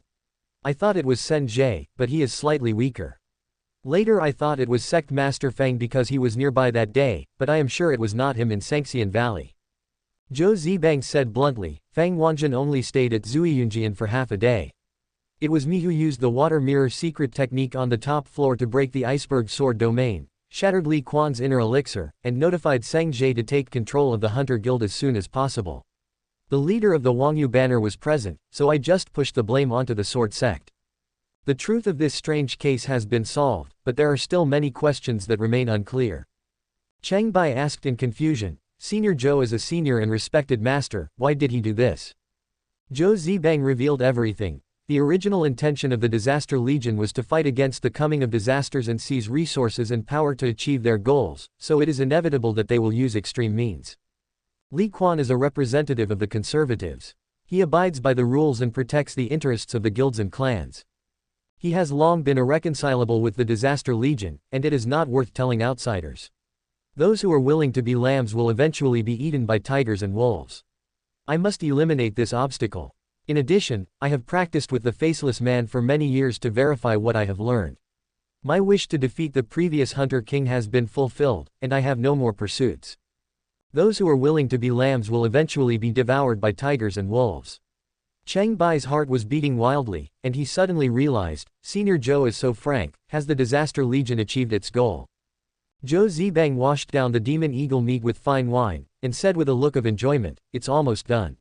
I thought it was Sen Jie, but he is slightly weaker. Later I thought it was Sect Master Fang because he was nearby that day, but I am sure it was not him in Sangxian Valley. Zhou Zibang said bluntly, Fang Wanjun only stayed at Zuiyunjian for half a day. It was me who used the water mirror secret technique on the top floor to break the iceberg sword domain, shattered Li Quan's inner elixir, and notified Seng Jie to take control of the Hunter Guild as soon as possible. The leader of the Wangyu banner was present, so I just pushed the blame onto the sword sect. The truth of this strange case has been solved, but there are still many questions that remain unclear. Cheng Bai asked in confusion, Senior Zhou is a senior and respected master, why did he do this? Zhou Zibang revealed everything. The original intention of the Disaster Legion was to fight against the coming of disasters and seize resources and power to achieve their goals, so it is inevitable that they will use extreme means. Li Quan is a representative of the conservatives. He abides by the rules and protects the interests of the guilds and clans. He has long been irreconcilable with the Disaster Legion, and it is not worth telling outsiders. Those who are willing to be lambs will eventually be eaten by tigers and wolves. I must eliminate this obstacle. In addition, I have practiced with the Faceless Man for many years to verify what I have learned. My wish to defeat the previous Hunter King has been fulfilled, and I have no more pursuits. Those who are willing to be lambs will eventually be devoured by tigers and wolves. Cheng Bai's heart was beating wildly, and he suddenly realized, Senior Zhou is so frank, has the Disaster Legion achieved its goal? Zhou Zibang washed down the demon eagle meat with fine wine, and said with a look of enjoyment, it's almost done.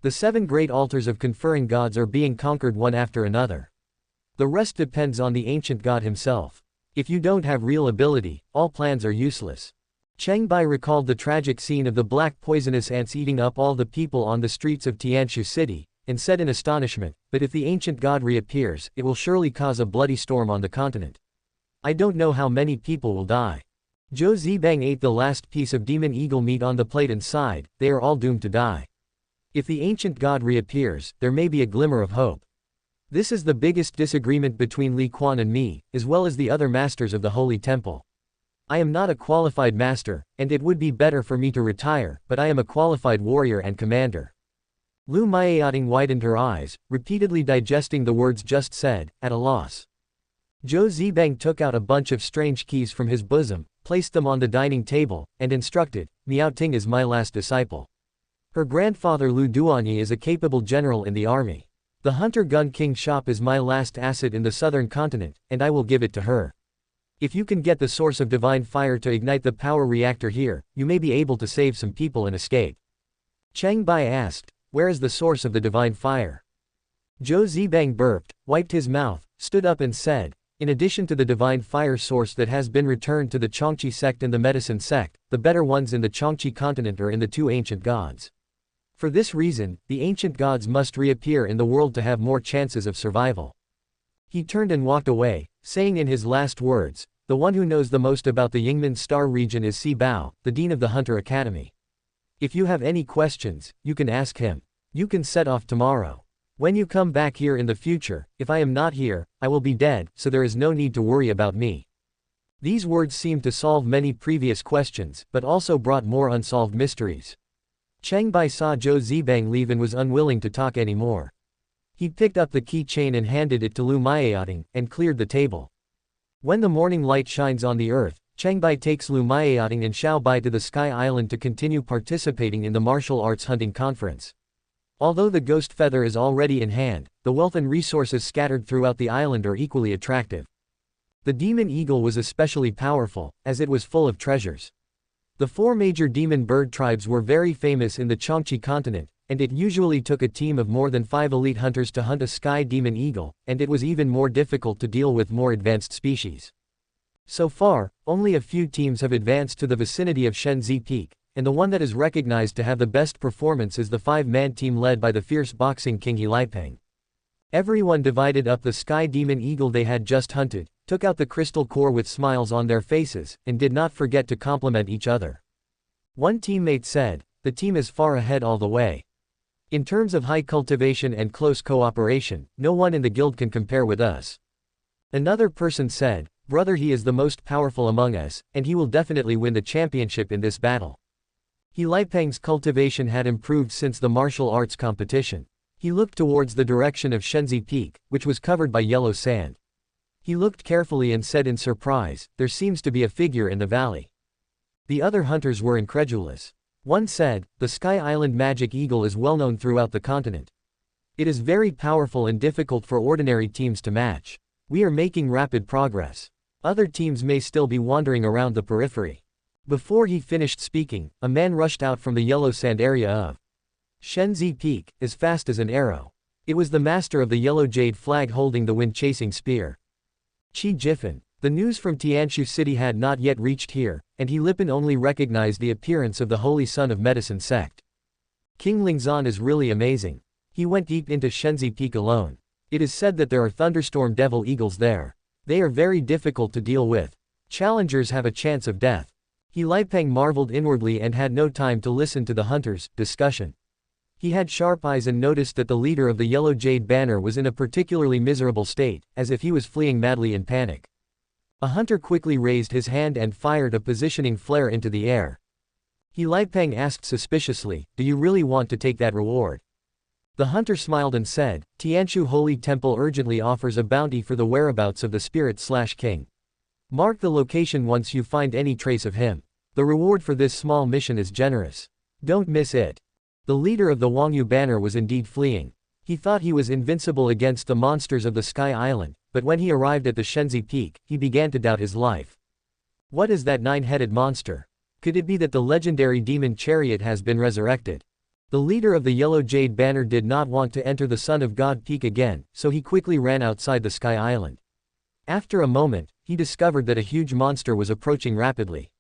The 7 great altars of conferring gods are being conquered one after another. The rest depends on the ancient god himself. If you don't have real ability, all plans are useless. Cheng Bai recalled the tragic scene of the black poisonous ants eating up all the people on the streets of Tianshu City, and said in astonishment, but if the ancient god reappears, it will surely cause a bloody storm on the continent. I don't know how many people will die. Zhou Zibang ate the last piece of demon eagle meat on the plate and sighed, they are all doomed to die. If the ancient god reappears, there may be a glimmer of hope. This is the biggest disagreement between Li Quan and me, as well as the other masters of the Holy Temple. I am not a qualified master, and it would be better for me to retire, but I am a qualified warrior and commander. Lu Maiating widened her eyes, repeatedly digesting the words just said, at a loss. Zhou Zibang took out a bunch of strange keys from his bosom, placed them on the dining table, and instructed, Miao Ting is my last disciple. Her grandfather Lu Duanyi is a capable general in the army. The Hunter Gun King shop is my last asset in the southern continent, and I will give it to her. If you can get the source of divine fire to ignite the power reactor here, you may be able to save some people and escape. Cheng Bai asked, where is the source of the divine fire? Zhou Zibang burped, wiped his mouth, stood up and said, in addition to the divine fire source that has been returned to the Qiongqi sect and the medicine sect, the better ones in the Qiongqi continent are in the two ancient gods. For this reason, the ancient gods must reappear in the world to have more chances of survival. He turned and walked away, saying in his last words, the one who knows the most about the Yingmen Star region is Si Bao, the dean of the Hunter Academy. If you have any questions, you can ask him. You can set off tomorrow. When you come back here in the future, if I am not here, I will be dead, so there is no need to worry about me. These words seemed to solve many previous questions, but also brought more unsolved mysteries. Cheng Bai saw Zhou Zibang leave and was unwilling to talk anymore. He picked up the keychain and handed it to Lu Maiating, and cleared the table. When the morning light shines on the earth, Cheng Bai takes Lu Maiating and Xiao Bai to the Sky Island to continue participating in the martial arts hunting conference. Although the ghost feather is already in hand, the wealth and resources scattered throughout the island are equally attractive. The demon eagle was especially powerful, as it was full of treasures. The four major demon bird tribes were very famous in the Qiongqi continent, and it usually took a team of more than 5 elite hunters to hunt a sky demon eagle, and it was even more difficult to deal with more advanced species. So far, only a few teams have advanced to the vicinity of Shenzi Peak, and the one that is recognized to have the best performance is the 5-man team led by the fierce boxing king He Liepeng. Everyone divided up the sky demon eagle they had just hunted, took out the crystal core with smiles on their faces, and did not forget to compliment each other. One teammate said, the team is far ahead all the way. In terms of high cultivation and close cooperation, no one in the guild can compare with us. Another person said, brother, he is the most powerful among us, and he will definitely win the championship in this battle. He Liepeng's cultivation had improved since the martial arts competition. He looked towards the direction of Shenzi Peak, which was covered by yellow sand. He looked carefully and said in surprise, there seems to be a figure in the valley. The other hunters were incredulous. One said, the Sky Island magic eagle is well known throughout the continent. It is very powerful and difficult for ordinary teams to match. We are making rapid progress. Other teams may still be wandering around the periphery. Before he finished speaking, a man rushed out from the yellow sand area of Shenzi Peak, as fast as an arrow. It was the master of the yellow jade flag holding the wind-chasing spear. Qi Jifen. The news from Tianshu City had not yet reached here, and He Liepeng only recognized the appearance of the Holy Son of Medicine sect. King Lingzan is really amazing. He went deep into Shenzi Peak alone. It is said that there are thunderstorm devil eagles there. They are very difficult to deal with. Challengers have a chance of death. He Liepeng marveled inwardly and had no time to listen to the hunters' discussion. He had sharp eyes and noticed that the leader of the Yellow Jade Banner was in a particularly miserable state, as if he was fleeing madly in panic. A hunter quickly raised his hand and fired a positioning flare into the air. He Liepeng asked suspiciously, do you really want to take that reward? The hunter smiled and said, Tianshu Holy Temple urgently offers a bounty for the whereabouts of the spirit/king. Mark the location once you find any trace of him. The reward for this small mission is generous. Don't miss it. The leader of the Wangyu banner was indeed fleeing. He thought he was invincible against the monsters of the Sky Island, but when he arrived at the Shenzi Peak, he began to doubt his life. What is that 9-headed monster? Could it be that the legendary demon chariot has been resurrected? The leader of the Yellow Jade Banner did not want to enter the Son of God Peak again, so he quickly ran outside the Sky Island. After a moment, he discovered that a huge monster was approaching rapidly.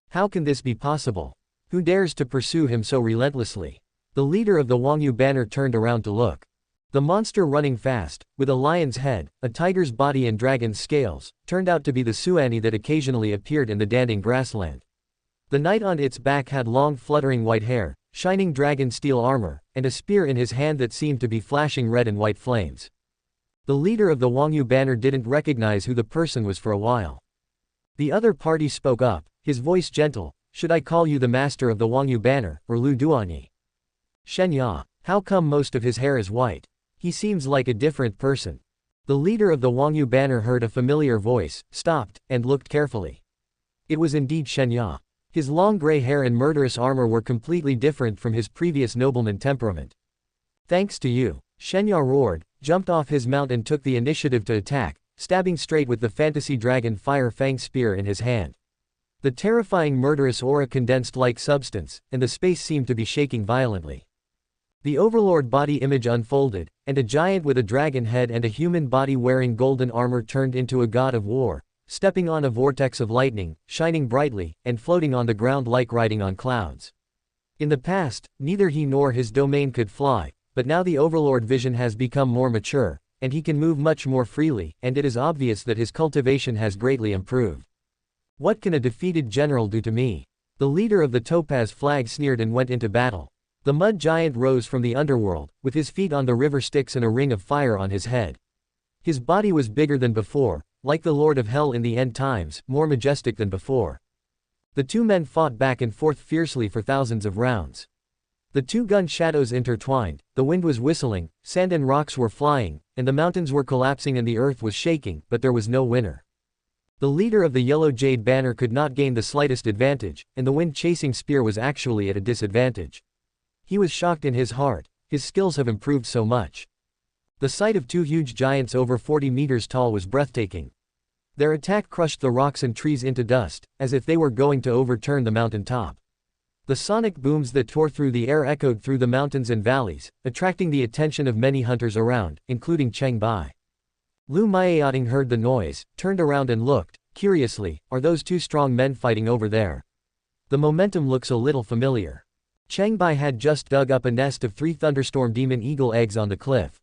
How can this be possible? Who dares to pursue him so relentlessly? The leader of the Wangyu banner turned around to look. The monster running fast, with a lion's head, a tiger's body and dragon's scales, turned out to be the Suani that occasionally appeared in the Danding grassland. The knight on its back had long fluttering white hair, shining dragon steel armor, and a spear in his hand that seemed to be flashing red and white flames. The leader of the Wangyu banner didn't recognize who the person was for a while. The other party spoke up, his voice gentle, "Should I call you the master of the Wangyu banner, or Lu Duanyi?" "Shenya, how come most of his hair is white? He seems like a different person." The leader of the Wangyu banner heard a familiar voice, stopped, and looked carefully. It was indeed Shenya. His long gray hair and murderous armor were completely different from his previous nobleman temperament. "Thanks to you," Shenya roared, jumped off his mount and took the initiative to attack, stabbing straight with the fantasy dragon fire fang spear in his hand. The terrifying murderous aura condensed like substance, and the space seemed to be shaking violently. The overlord body image unfolded, and a giant with a dragon head and a human body wearing golden armor turned into a god of war, stepping on a vortex of lightning, shining brightly, and floating on the ground like riding on clouds. In the past, neither he nor his domain could fly, but now the overlord vision has become more mature, and he can move much more freely, and it is obvious that his cultivation has greatly improved. "What can a defeated general do to me?" The leader of the Topaz flag sneered and went into battle. The mud giant rose from the underworld, with his feet on the river Styx and a ring of fire on his head. His body was bigger than before, like the Lord of Hell in the end times, more majestic than before. The two men fought back and forth fiercely for thousands of rounds. The two gun shadows intertwined, the wind was whistling, sand and rocks were flying, and the mountains were collapsing and the earth was shaking, but there was no winner. The leader of the yellow jade banner could not gain the slightest advantage, and the wind-chasing spear was actually at a disadvantage. He was shocked in his heart. His skills have improved so much. The sight of two huge giants over 40 meters tall was breathtaking. Their attack crushed the rocks and trees into dust, as if they were going to overturn the mountain top. The sonic booms that tore through the air echoed through the mountains and valleys, attracting the attention of many hunters around, including Cheng Bai. Lu Maiating heard the noise, turned around and looked, curiously, "Are those two strong men fighting over there? The momentum looks a little familiar." Cheng Bai had just dug up a nest of 3 thunderstorm demon eagle eggs on the cliff.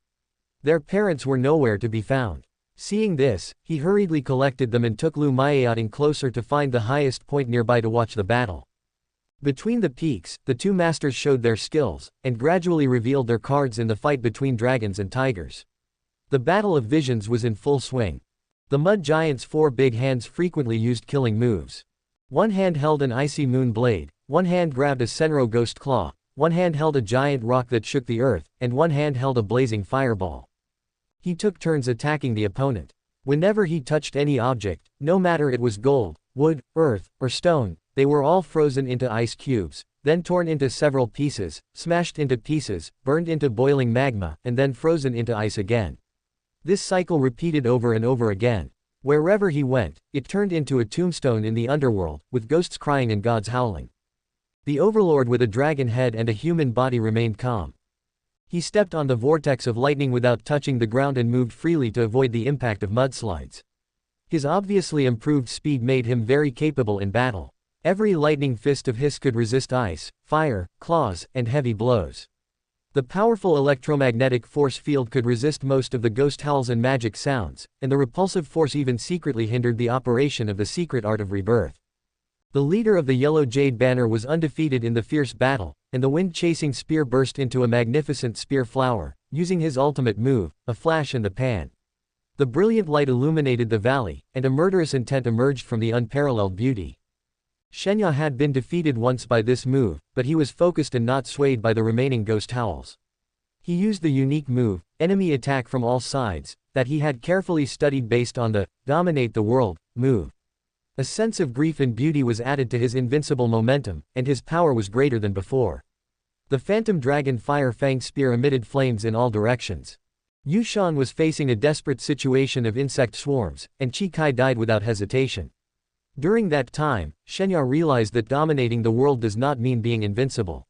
Their parents were nowhere to be found. Seeing this, he hurriedly collected them and took Lu Maiating closer to find the highest point nearby to watch the battle. Between the peaks, the two masters showed their skills, and gradually revealed their cards in the fight between dragons and tigers. The battle of visions was in full swing. The mud giant's 4 big hands frequently used killing moves. One hand held an icy moon blade, one hand grabbed a Senro ghost claw, one hand held a giant rock that shook the earth, and one hand held a blazing fireball. He took turns attacking the opponent. Whenever he touched any object, no matter it was gold, wood, earth, or stone, they were all frozen into ice cubes, then torn into several pieces, smashed into pieces, burned into boiling magma, and then frozen into ice again. This cycle repeated over and over again. Wherever he went, it turned into a tombstone in the underworld, with ghosts crying and gods howling. The overlord with a dragon head and a human body remained calm. He stepped on the vortex of lightning without touching the ground and moved freely to avoid the impact of mudslides. His obviously improved speed made him very capable in battle. Every lightning fist of his could resist ice, fire, claws, and heavy blows. The powerful electromagnetic force field could resist most of the ghost howls and magic sounds, and the repulsive force even secretly hindered the operation of the secret art of rebirth. The leader of the yellow jade banner was undefeated in the fierce battle, and the wind-chasing spear burst into a magnificent spear flower, using his ultimate move, a flash in the pan. The brilliant light illuminated the valley, and a murderous intent emerged from the unparalleled beauty. Shenya had been defeated once by this move, but he was focused and not swayed by the remaining ghost howls. He used the unique move, enemy attack from all sides, that he had carefully studied based on the dominate the world move. A sense of grief and beauty was added to his invincible momentum, and his power was greater than before. The phantom dragon fire fang spear emitted flames in all directions. Yushan was facing a desperate situation of insect swarms, and Chi Kai died without hesitation. During that time, Shenya realized that dominating the world does not mean being invincible.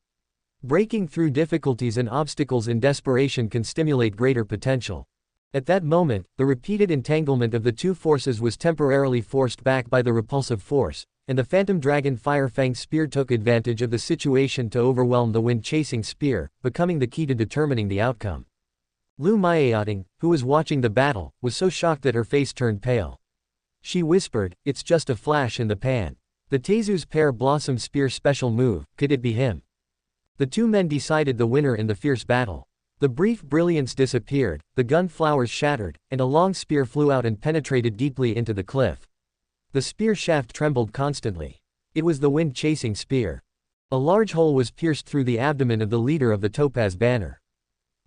Breaking through difficulties and obstacles in desperation can stimulate greater potential. At that moment, the repeated entanglement of the two forces was temporarily forced back by the repulsive force, and the phantom dragon fire fang spear took advantage of the situation to overwhelm the wind-chasing spear, becoming the key to determining the outcome. Lu Mayating, who was watching the battle, was so shocked that her face turned pale. She whispered, "It's just a flash in the pan. The Tezu's Pear Blossom Spear special move, could it be him?" The two men decided the winner in the fierce battle. The brief brilliance disappeared, the gun flowers shattered, and a long spear flew out and penetrated deeply into the cliff. The spear shaft trembled constantly. It was the wind-chasing spear. A large hole was pierced through the abdomen of the leader of the Topaz Banner.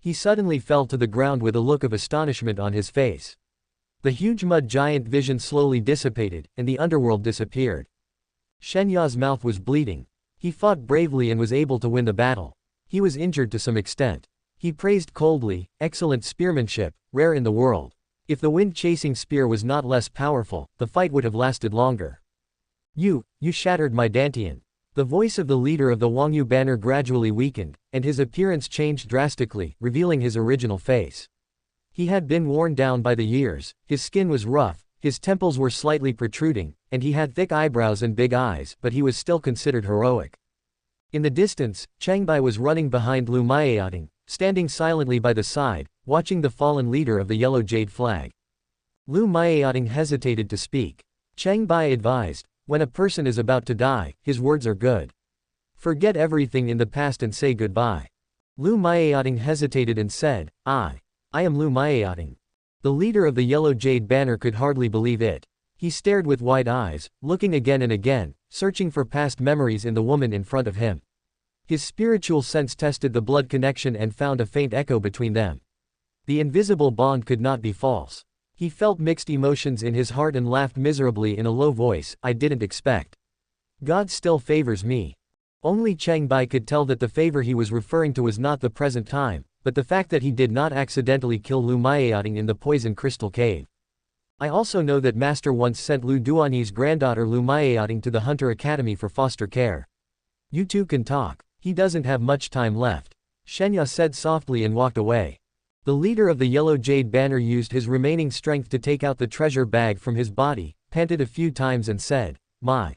He suddenly fell to the ground with a look of astonishment on his face. The huge mud giant vision slowly dissipated, and the underworld disappeared. Shen Ya's mouth was bleeding. He fought bravely and was able to win the battle. He was injured to some extent. He praised coldly, "Excellent spearmanship, rare in the world. If the wind-chasing spear was not less powerful, the fight would have lasted longer." You shattered my dantian." The voice of the leader of the Wangyu banner gradually weakened, and his appearance changed drastically, revealing his original face. He had been worn down by the years, his skin was rough, his temples were slightly protruding, and he had thick eyebrows and big eyes, but he was still considered heroic. In the distance, Cheng Bai was running behind Lu Mayating, standing silently by the side, watching the fallen leader of the yellow jade flag. Lu Mayating hesitated to speak. Cheng Bai advised, "When a person is about to die, his words are good. Forget everything in the past and say goodbye." Lu Mayating hesitated and said, I am Lu Mayating." The leader of the yellow jade banner could hardly believe it. He stared with wide eyes, looking again and again, searching for past memories in the woman in front of him. His spiritual sense tested the blood connection and found a faint echo between them. The invisible bond could not be false. He felt mixed emotions in his heart and laughed miserably in a low voice, "I didn't expect. God still favors me." Only Cheng Bai could tell that the favor he was referring to was not the present time, but the fact that he did not accidentally kill Lu Mayating in the poison crystal cave. "I also know that Master once sent Lu Duanyi's granddaughter Lu Mayating to the Hunter Academy for foster care. You two can talk. He doesn't have much time left." Shenya said softly and walked away. The leader of the yellow jade banner used his remaining strength to take out the treasure bag from his body, panted a few times and said, "My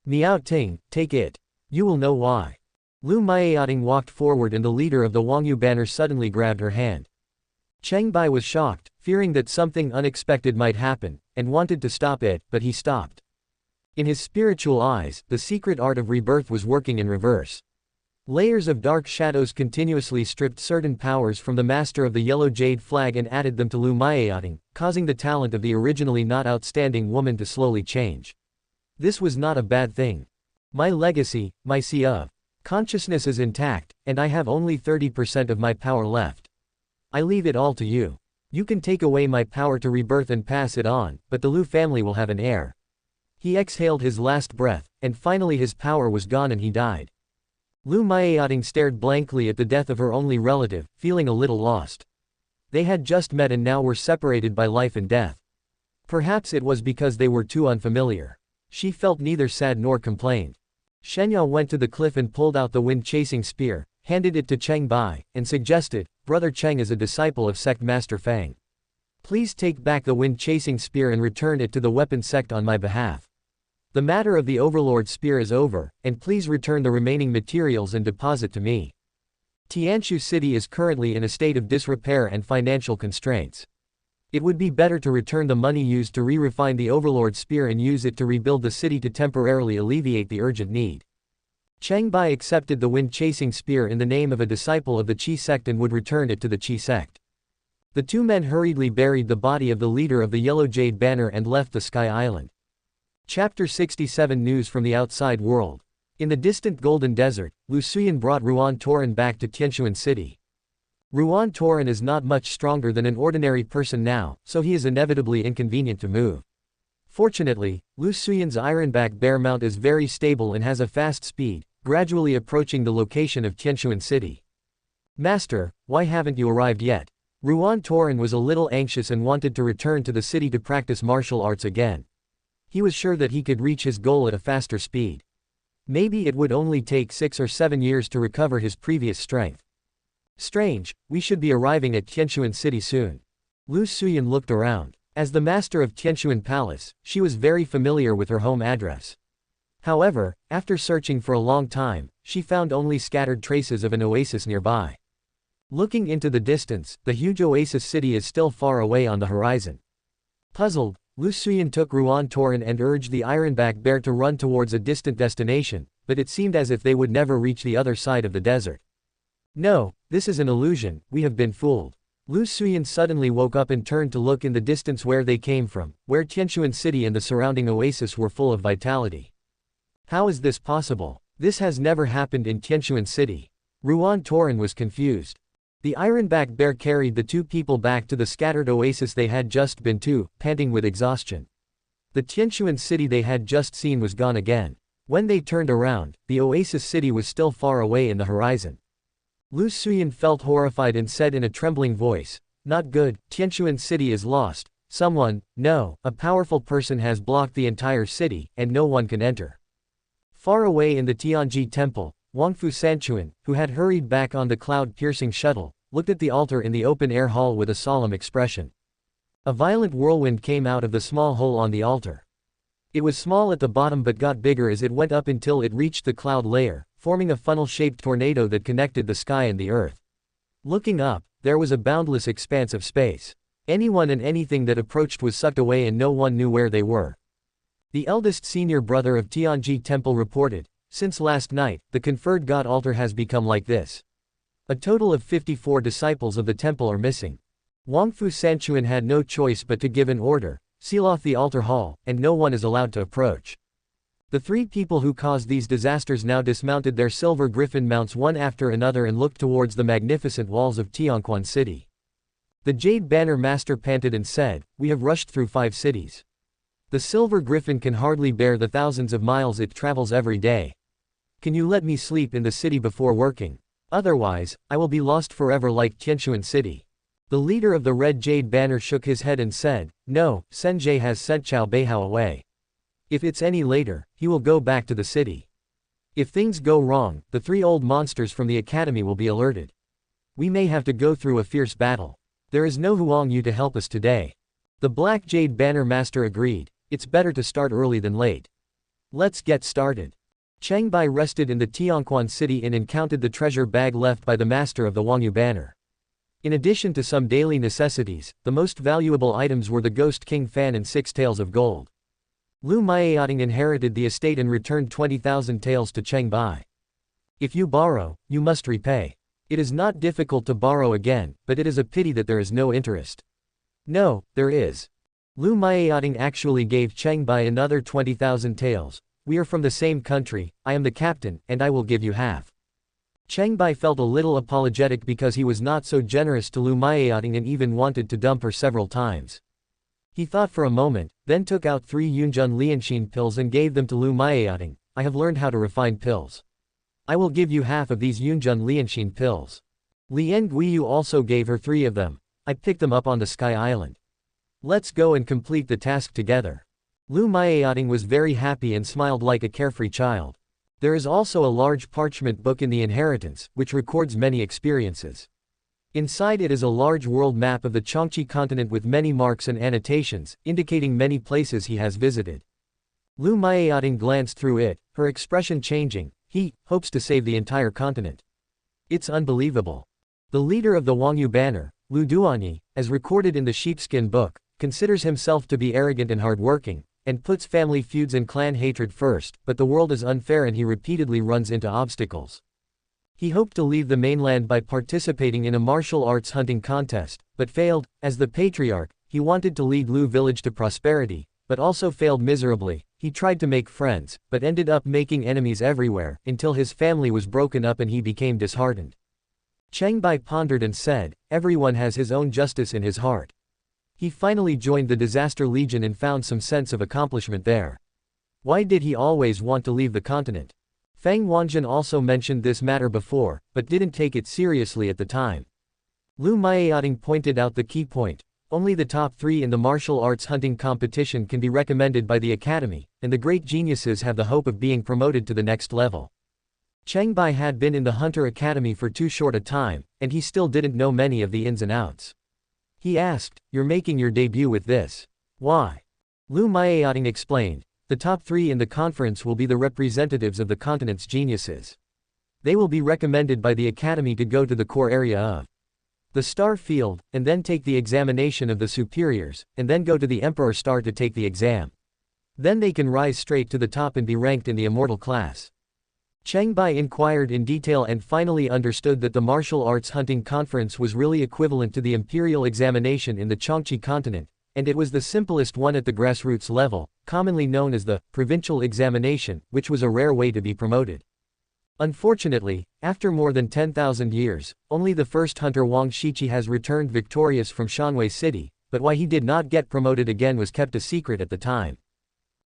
Miao Ting, take it. You will know why." Lu Mayating walked forward and the leader of the Wangyu banner suddenly grabbed her hand. Cheng Bai was shocked, fearing that something unexpected might happen, and wanted to stop it, but he stopped. In his spiritual eyes, the secret art of rebirth was working in reverse. Layers of dark shadows continuously stripped certain powers from the master of the yellow jade flag and added them to Lu Mayating, causing the talent of the originally not outstanding woman to slowly change. This was not a bad thing. My legacy, my sea of consciousness is intact, and I have only 30% of my power left. I leave it all to you. You can take away my power to rebirth and pass it on, but the Lu family will have an heir. He exhaled his last breath, and finally his power was gone and he died. Lu Mayating stared blankly at the death of her only relative, feeling a little lost. They had just met and now were separated by life and death. Perhaps it was because they were too unfamiliar. She felt neither sad nor complained. Shenya went to the cliff and pulled out the wind-chasing spear, handed it to Cheng Bai, and suggested, "Brother Cheng is a disciple of Sect Master Fang. Please take back the wind-chasing spear and return it to the weapon sect on my behalf. The matter of the Overlord spear is over, and please return the remaining materials and deposit to me. Tianshu City is currently in a state of disrepair and financial constraints. It would be better to return the money used to re-refine the Overlord spear and use it to rebuild the city to temporarily alleviate the urgent need." Cheng Bai accepted the wind-chasing spear in the name of a disciple of the Qi sect and would return it to the Qi sect. The two men hurriedly buried the body of the leader of the Yellow Jade Banner and left the Sky Island. Chapter 67 News from the Outside World. In the distant Golden Desert, Lu Suyan brought Ruan Toran back to Tianshuan City. Ruan Toran is not much stronger than an ordinary person now, so he is inevitably inconvenient to move. Fortunately, Lu Suyan's ironback bear mount is very stable and has a fast speed, gradually approaching the location of Tianshuan City. "Master, why haven't you arrived yet?" Ruan Toran was a little anxious and wanted to return to the city to practice martial arts again. He was sure that he could reach his goal at a faster speed. Maybe it would only take 6 or 7 years to recover his previous strength. Strange, we should be arriving at Tianshuan City soon. Lu Suyan looked around. As the master of Tianshuan Palace, she was very familiar with her home address. However, after searching for a long time, she found only scattered traces of an oasis nearby. Looking into the distance, the huge oasis city is still far away on the horizon. Puzzled, Lu Suyin took Ruan Torin and urged the Ironback Bear to run towards a distant destination, but it seemed as if they would never reach the other side of the desert. No, this is an illusion, we have been fooled. Lu Suyin suddenly woke up and turned to look in the distance where they came from, where Tianquan City and the surrounding oasis were full of vitality. How is this possible? This has never happened in Tianquan City. Ruan Torin was confused. The Ironback Bear carried the two people back to the scattered oasis they had just been to, panting with exhaustion. The Tianquan City they had just seen was gone again. When they turned around, the oasis city was still far away in the horizon. Lu Suyin felt horrified and said in a trembling voice, "Not good, Tianquan City is lost. Someone, no, a powerful person has blocked the entire city, and no one can enter." Far away in the Tianji temple, Wangfu Sanchuan, who had hurried back on the cloud-piercing shuttle, looked at the altar in the open-air hall with a solemn expression. A violent whirlwind came out of the small hole on the altar. It was small at the bottom but got bigger as it went up until it reached the cloud layer, forming a funnel-shaped tornado that connected the sky and the earth. Looking up, there was a boundless expanse of space. Anyone and anything that approached was sucked away and no one knew where they were. The eldest senior brother of Tianji Temple reported, "Since last night, the conferred god altar has become like this. A total of 54 disciples of the temple are missing." Wangfu Sanchuan had no choice but to give an order, "Seal off the altar hall, and no one is allowed to approach." The three people who caused these disasters now dismounted their silver griffin mounts one after another and looked towards the magnificent walls of Qiongqi City. The Jade Banner Master panted and said, "We have rushed through 5 cities. The silver griffin can hardly bear the thousands of miles it travels every day. Can you let me sleep in the city before working? Otherwise, I will be lost forever like Tianquan City." The leader of the Red Jade Banner shook his head and said, "No, Senjie has sent Qiao Beihao away. If it's any later, he will go back to the city. If things go wrong, the 3 old monsters from the academy will be alerted. We may have to go through a fierce battle. There is no Huang Yu to help us today." The Black Jade Banner Master agreed, "It's better to start early than late. Let's get started." Cheng Bai rested in the Tianquan City Inn and counted the treasure bag left by the master of the Huang Yu Banner. In addition to some daily necessities, the most valuable items were the Ghost King fan and 6 taels of gold. Lu Maeating inherited the estate and returned 20,000 taels to Cheng Bai. "If you borrow, you must repay. It is not difficult to borrow again, but it is a pity that there is no interest." "No, there is." Lu Maeating actually gave Cheng Bai another 20,000 taels. "We are from the same country, I am the captain, and I will give you half." Cheng Bai felt a little apologetic because he was not so generous to Lu Maeating and even wanted to dump her several times. He thought for a moment, then took out 3 Yunjun Lianxin pills and gave them to Lu Maeating. "I have learned how to refine pills. I will give you half of these Yunjun Lianxin pills." Lien Guiyu also gave her 3 of them. "I picked them up on the Sky Island. Let's go and complete the task together." Lu Maeating was very happy and smiled like a carefree child. There is also a large parchment book in the inheritance, which records many experiences. Inside it is a large world map of the Qiongqi continent with many marks and annotations, indicating many places he has visited. Lu Maeating glanced through it, her expression changing. He hopes to save the entire continent. It's unbelievable. The leader of the Huang Yu Banner, Lu Duanyi, as recorded in the sheepskin book, considers himself to be arrogant and hardworking, and puts family feuds and clan hatred first, but the world is unfair and he repeatedly runs into obstacles. He hoped to leave the mainland by participating in a martial arts hunting contest, but failed. As the patriarch, he wanted to lead Lu village to prosperity, but also failed miserably. He tried to make friends, but ended up making enemies everywhere, until his family was broken up and he became disheartened. Cheng Bai pondered and said, "Everyone has his own justice in his heart." He finally joined the Disaster Legion and found some sense of accomplishment there. Why did he always want to leave the continent? Fang Wanjun also mentioned this matter before, but didn't take it seriously at the time. Lu Maeating pointed out the key point. Only the top 3 in the martial arts hunting competition can be recommended by the academy, and the great geniuses have the hope of being promoted to the next level. Cheng Bai had been in the Hunter Academy for too short a time, and he still didn't know many of the ins and outs. He asked, "You're making your debut with this. Why?" Lu Maeating explained, "The top 3 in the conference will be the representatives of the continent's geniuses. They will be recommended by the academy to go to the core area of the star field, and then take the examination of the superiors, and then go to the emperor star to take the exam. Then they can rise straight to the top and be ranked in the immortal class. Cheng Bai inquired in detail and finally understood that the martial arts hunting conference was really equivalent to the imperial examination in the Qiongqi continent, and it was the simplest one at the grassroots level, commonly known as the provincial examination, which was a rare way to be promoted. Unfortunately, after more than 10,000 years, only the first hunter Wang Shiqi has returned victorious from Shanwei City, but why he did not get promoted again was kept a secret at the time.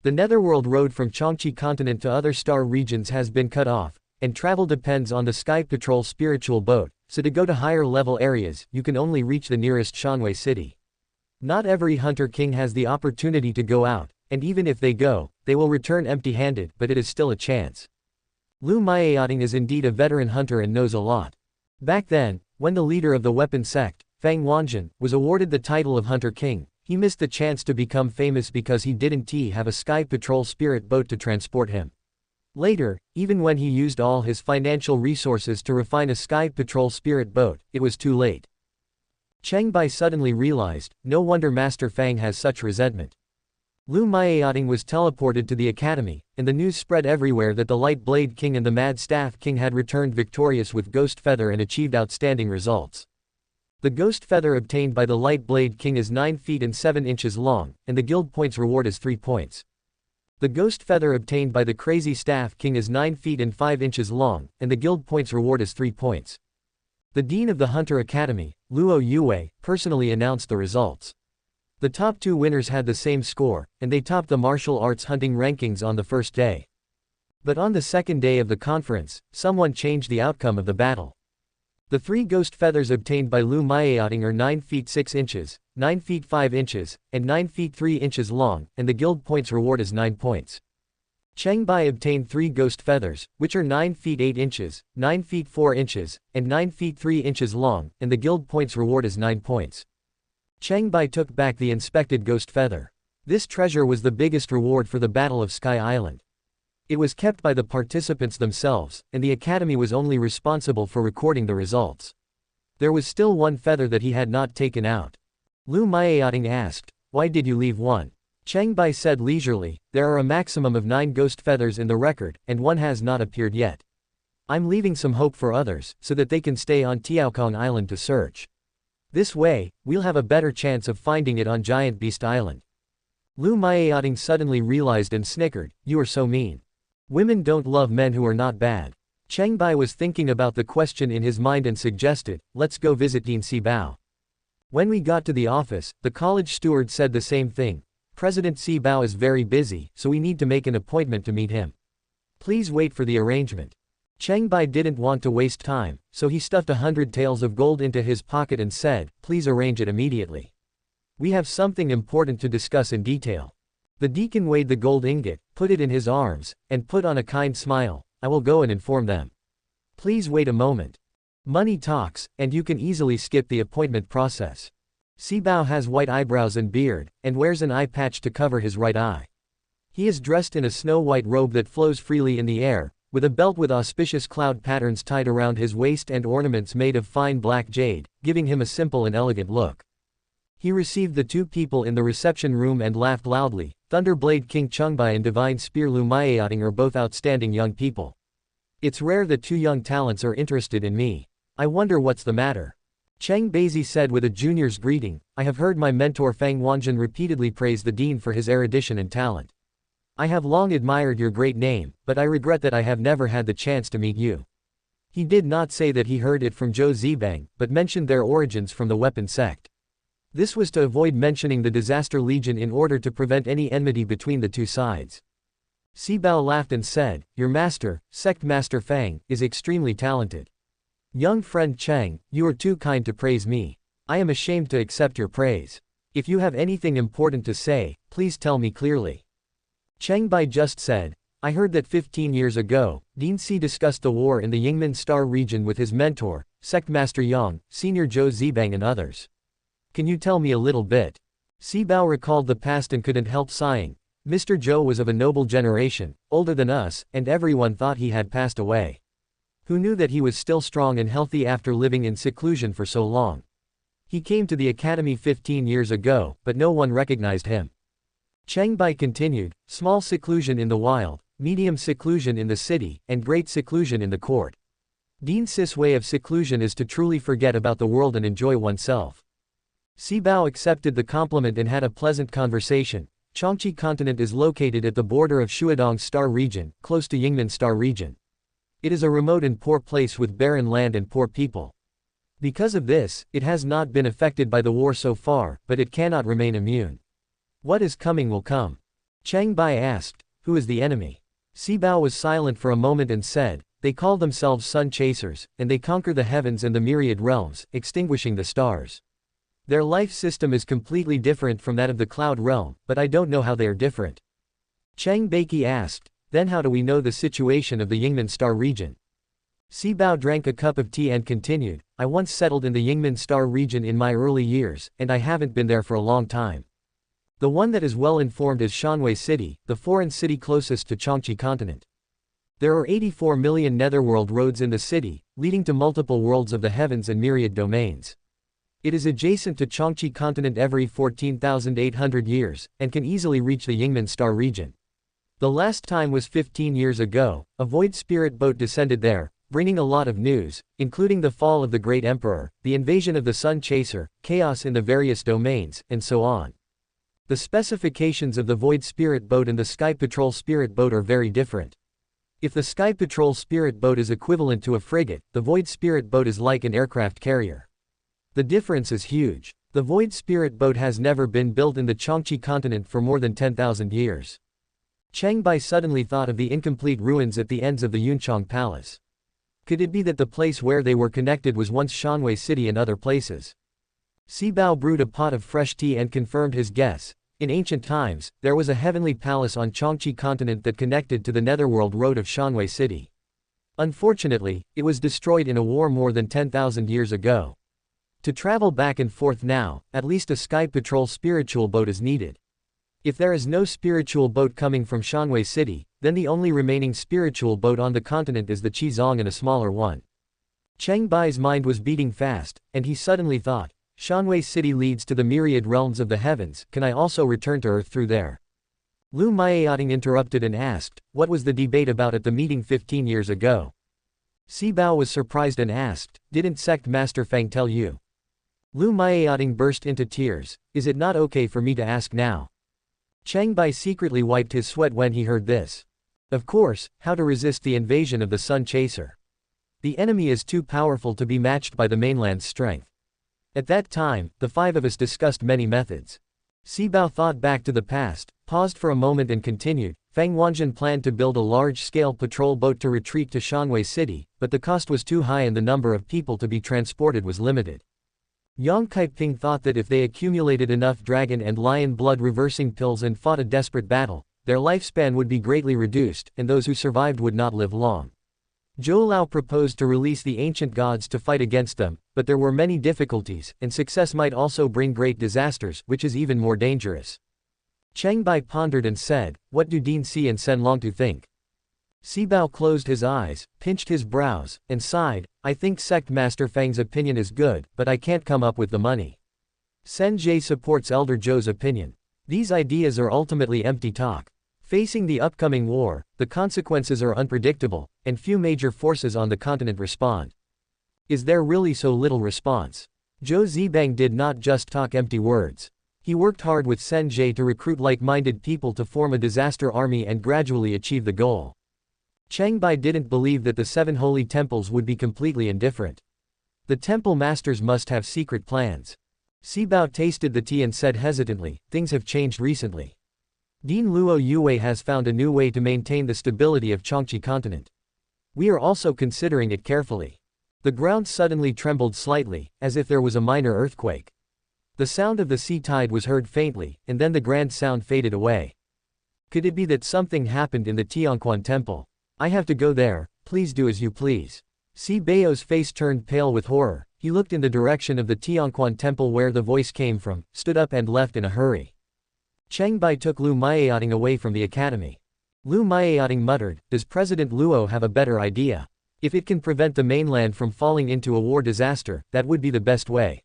The netherworld road from Qiongqi continent to other star regions has been cut off, and travel depends on the Sky Patrol spiritual boat, so to go to higher level areas, you can only reach the nearest Shanwei City. Not every hunter king has the opportunity to go out, and even if they go, they will return empty-handed, but it is still a chance. Lu Maiating is indeed a veteran hunter and knows a lot. Back then, when the leader of the weapon sect, Fang Wanjun, was awarded the title of Hunter King, he missed the chance to become famous because he didn't have a Sky Patrol spirit boat to transport him. Later, even when he used all his financial resources to refine a Sky Patrol spirit boat, it was too late. Cheng Bai suddenly realized, no wonder Master Fang has such resentment. Lu Maiating was teleported to the academy, and the news spread everywhere that the Light Blade King and the Mad Staff King had returned victorious with Ghost Feather and achieved outstanding results. The Ghost Feather obtained by the Light Blade King is 9 feet and 7 inches long, and the guild points reward is 3 points. The Ghost Feather obtained by the Crazy Staff King is 9 feet and 5 inches long, and the guild points reward is 3 points. The Dean of the Hunter Academy, Luo Yue, personally announced the results. The top 2 winners had the same score, and they topped the martial arts hunting rankings on the first day. But on the second day of the conference, someone changed the outcome of the battle. The 3 ghost feathers obtained by Lu Maiating are 9 feet 6 inches, 9 feet 5 inches, and 9 feet 3 inches long, and the guild points reward is 9 points. Cheng Bai obtained 3 ghost feathers, which are 9 feet 8 inches, 9 feet 4 inches, and 9 feet 3 inches long, and the guild points reward is 9 points. Cheng Bai took back the inspected ghost feather. This treasure was the biggest reward for the Battle of Sky Island. It was kept by the participants themselves, and the academy was only responsible for recording the results. There was still 1 feather that he had not taken out. Lu Maiating asked, "Why did you leave 1?" Cheng Bai said leisurely, "There are a maximum of 9 ghost feathers in the record, and 1 has not appeared yet. I'm leaving some hope for others, so that they can stay on Tiaokong Island to search. This way, we'll have a better chance of finding it on Giant Beast Island." Lu Maiating suddenly realized and snickered, "You are so mean. Women don't love men who are not bad." Cheng Bai was thinking about the question in his mind and suggested, "Let's go visit Dean Sibao." When we got to the office, the college steward said the same thing. "President Sibao is very busy, so we need to make an appointment to meet him. Please wait for the arrangement." Cheng Bai didn't want to waste time, so he stuffed 100 taels of gold into his pocket and said, "Please arrange it immediately. We have something important to discuss in detail." The deacon weighed the gold ingot, put it in his arms, and put on a kind smile, "I will go and inform them. Please wait a moment. Money talks, and you can easily skip the appointment process." Sibao has white eyebrows and beard, and wears an eye patch to cover his right eye. He is dressed in a snow-white robe that flows freely in the air, with a belt with auspicious cloud patterns tied around his waist and ornaments made of fine black jade, giving him a simple and elegant look. He received the 2 people in the reception room and laughed loudly. Thunderblade King Cheng Bai and Divine Spear Lu Maiating are both outstanding young people. It's rare that 2 young talents are interested in me. I wonder what's the matter. Cheng Baizi said with a junior's greeting, "I have heard my mentor Fang Wanjun repeatedly praise the dean for his erudition and talent. I have long admired your great name, but I regret that I have never had the chance to meet you." He did not say that he heard it from Zhou Zibang, but mentioned their origins from the weapon sect. This was to avoid mentioning the Disaster Legion in order to prevent any enmity between the 2 sides. Sibao laughed and said, "Your master, Sect Master Fang, is extremely talented. Young friend Cheng, you are too kind to praise me. I am ashamed to accept your praise. If you have anything important to say, please tell me clearly." Cheng Bai just said, "I heard that 15 years ago, Dean Si discussed the war in the Yingmen Star region with his mentor, Sect Master Yang, Senior Zhou Zibang and others. Can you tell me a little bit?" Sibao recalled the past and couldn't help sighing. Mr. Zhou was of a noble generation, older than us, and everyone thought he had passed away. Who knew that he was still strong and healthy after living in seclusion for so long? He came to the academy 15 years ago, but no one recognized him. Cheng Bai continued, small seclusion in the wild, medium seclusion in the city, and great seclusion in the court. Dean Sis' way of seclusion is to truly forget about the world and enjoy oneself. Bao accepted the compliment and had a pleasant conversation. Qiongqi continent is located at the border of Shuadong Star region, close to Yingmen Star region. It is a remote and poor place with barren land and poor people. Because of this, it has not been affected by the war so far, but it cannot remain immune. What is coming will come. Cheng Bai asked, who is the enemy? Bao was silent for a moment and said, they call themselves sun chasers, and they conquer the heavens and the myriad realms, extinguishing the stars. Their life system is completely different from that of the cloud realm, but I don't know how they are different. Cheng Bai asked, then how do we know the situation of the Yingmen Star region? Bao drank a cup of tea and continued, I once settled in the Yingmen Star region in my early years, and I haven't been there for a long time. The one that is well informed is Shanwei City, the foreign city closest to Qiongqi continent. There are 84 million netherworld roads in the city, leading to multiple worlds of the heavens and myriad domains. It is adjacent to Qiongqi continent every 14,800 years, and can easily reach the Yingmen Star region. The last time was 15 years ago. A void spirit boat descended there, bringing a lot of news, including the fall of the great emperor, the invasion of the sun chaser, chaos in the various domains, and so on. The specifications of the void spirit boat and the sky patrol spirit boat are very different. If the sky patrol spirit boat is equivalent to a frigate, the void spirit boat is like an aircraft carrier. The difference is huge. The void spirit boat has never been built in the Qiongqi continent for more than 10,000 years. Cheng Bai suddenly thought of the incomplete ruins at the ends of the Yunchang Palace. Could it be that the place where they were connected was once Shanwei City and other places? Bao brewed a pot of fresh tea and confirmed his guess. In ancient times, there was a heavenly palace on Qiongqi continent that connected to the netherworld road of Shanwei City. Unfortunately, it was destroyed in a war more than 10,000 years ago. To travel back and forth now, at least a sky patrol spiritual boat is needed. If there is no spiritual boat coming from Shanwei City, then the only remaining spiritual boat on the continent is the Qizong and a smaller one. Cheng Bai's mind was beating fast, and he suddenly thought, Shanwei City leads to the myriad realms of the heavens, can I also return to Earth through there? Lu Maiating interrupted and asked, what was the debate about at the meeting 15 years ago? Bao was surprised and asked, didn't Sect Master Fang tell you? Lu Maiating burst into tears, is it not okay for me to ask now? Cheng Bai secretly wiped his sweat when he heard this. Of course, how to resist the invasion of the Sun Chaser? The enemy is too powerful to be matched by the mainland's strength. At that time, the five of us discussed many methods. Bao thought back to the past, paused for a moment and continued, Fang Wanzhen planned to build a large-scale patrol boat to retreat to Shanwei City, but the cost was too high and the number of people to be transported was limited. Yang Kaiping thought that if they accumulated enough dragon and lion blood reversing pills and fought a desperate battle, their lifespan would be greatly reduced, and those who survived would not live long. Zhou Lao proposed to release the ancient gods to fight against them, but there were many difficulties, and success might also bring great disasters, which is even more dangerous. Cheng Bai pondered and said, what do Dean Si and Sen Long Tu think? Bao closed his eyes, pinched his brows, and sighed, I think Sect Master Fang's opinion is good, but I can't come up with the money. Sen Jie supports Elder Zhou's opinion. These ideas are ultimately empty talk. Facing the upcoming war, the consequences are unpredictable, and few major forces on the continent respond. Is there really so little response? Zhou Zibang did not just talk empty words. He worked hard with Sen Jie to recruit like-minded people to form a disaster army and gradually achieve the goal. Cheng Bai didn't believe that the 7 holy temples would be completely indifferent. The temple masters must have secret plans. Bao tasted the tea and said hesitantly, things have changed recently. Dean Luo Yue has found a new way to maintain the stability of Qiongqi continent. We are also considering it carefully. The ground suddenly trembled slightly, as if there was a minor earthquake. The sound of the sea tide was heard faintly, and then the grand sound faded away. Could it be that something happened in the Qiongqi temple? I have to go there, please do as you please. Bao's face turned pale with horror. He looked in the direction of the Qiongqi temple where the voice came from, stood up and left in a hurry. Cheng Bai took Lu Maiating away from the academy. Lu Maiating muttered, does President Luo have a better idea? If it can prevent the mainland from falling into a war disaster, that would be the best way.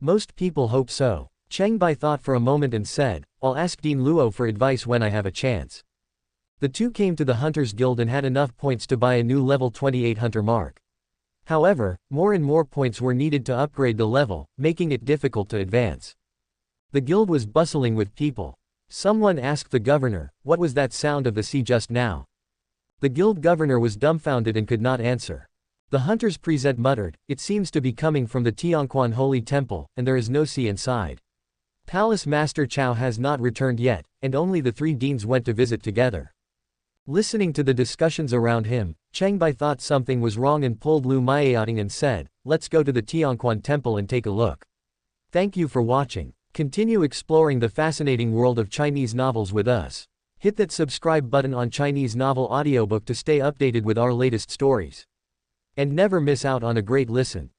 Most people hope so. Cheng Bai thought for a moment and said, I'll ask Dean Luo for advice when I have a chance. The two came to the Hunters Guild and had enough points to buy a new level 28 hunter mark. However, more and more points were needed to upgrade the level, making it difficult to advance. The guild was bustling with people. Someone asked the governor, what was that sound of the sea just now? The guild governor was dumbfounded and could not answer. The hunter's present muttered, it seems to be coming from the Qiongqi Holy Temple, and there is no sea inside. Palace Master Chao has not returned yet, and only the three deans went to visit together. Listening to the discussions around him, Cheng Bai thought something was wrong and pulled Lu Maiating and said, let's go to the Qiongqi Temple and take a look. Thank you for watching. Continue exploring the fascinating world of Chinese novels with us. Hit that subscribe button on Chinese Novel Audiobook to stay updated with our latest stories. And never miss out on a great listen.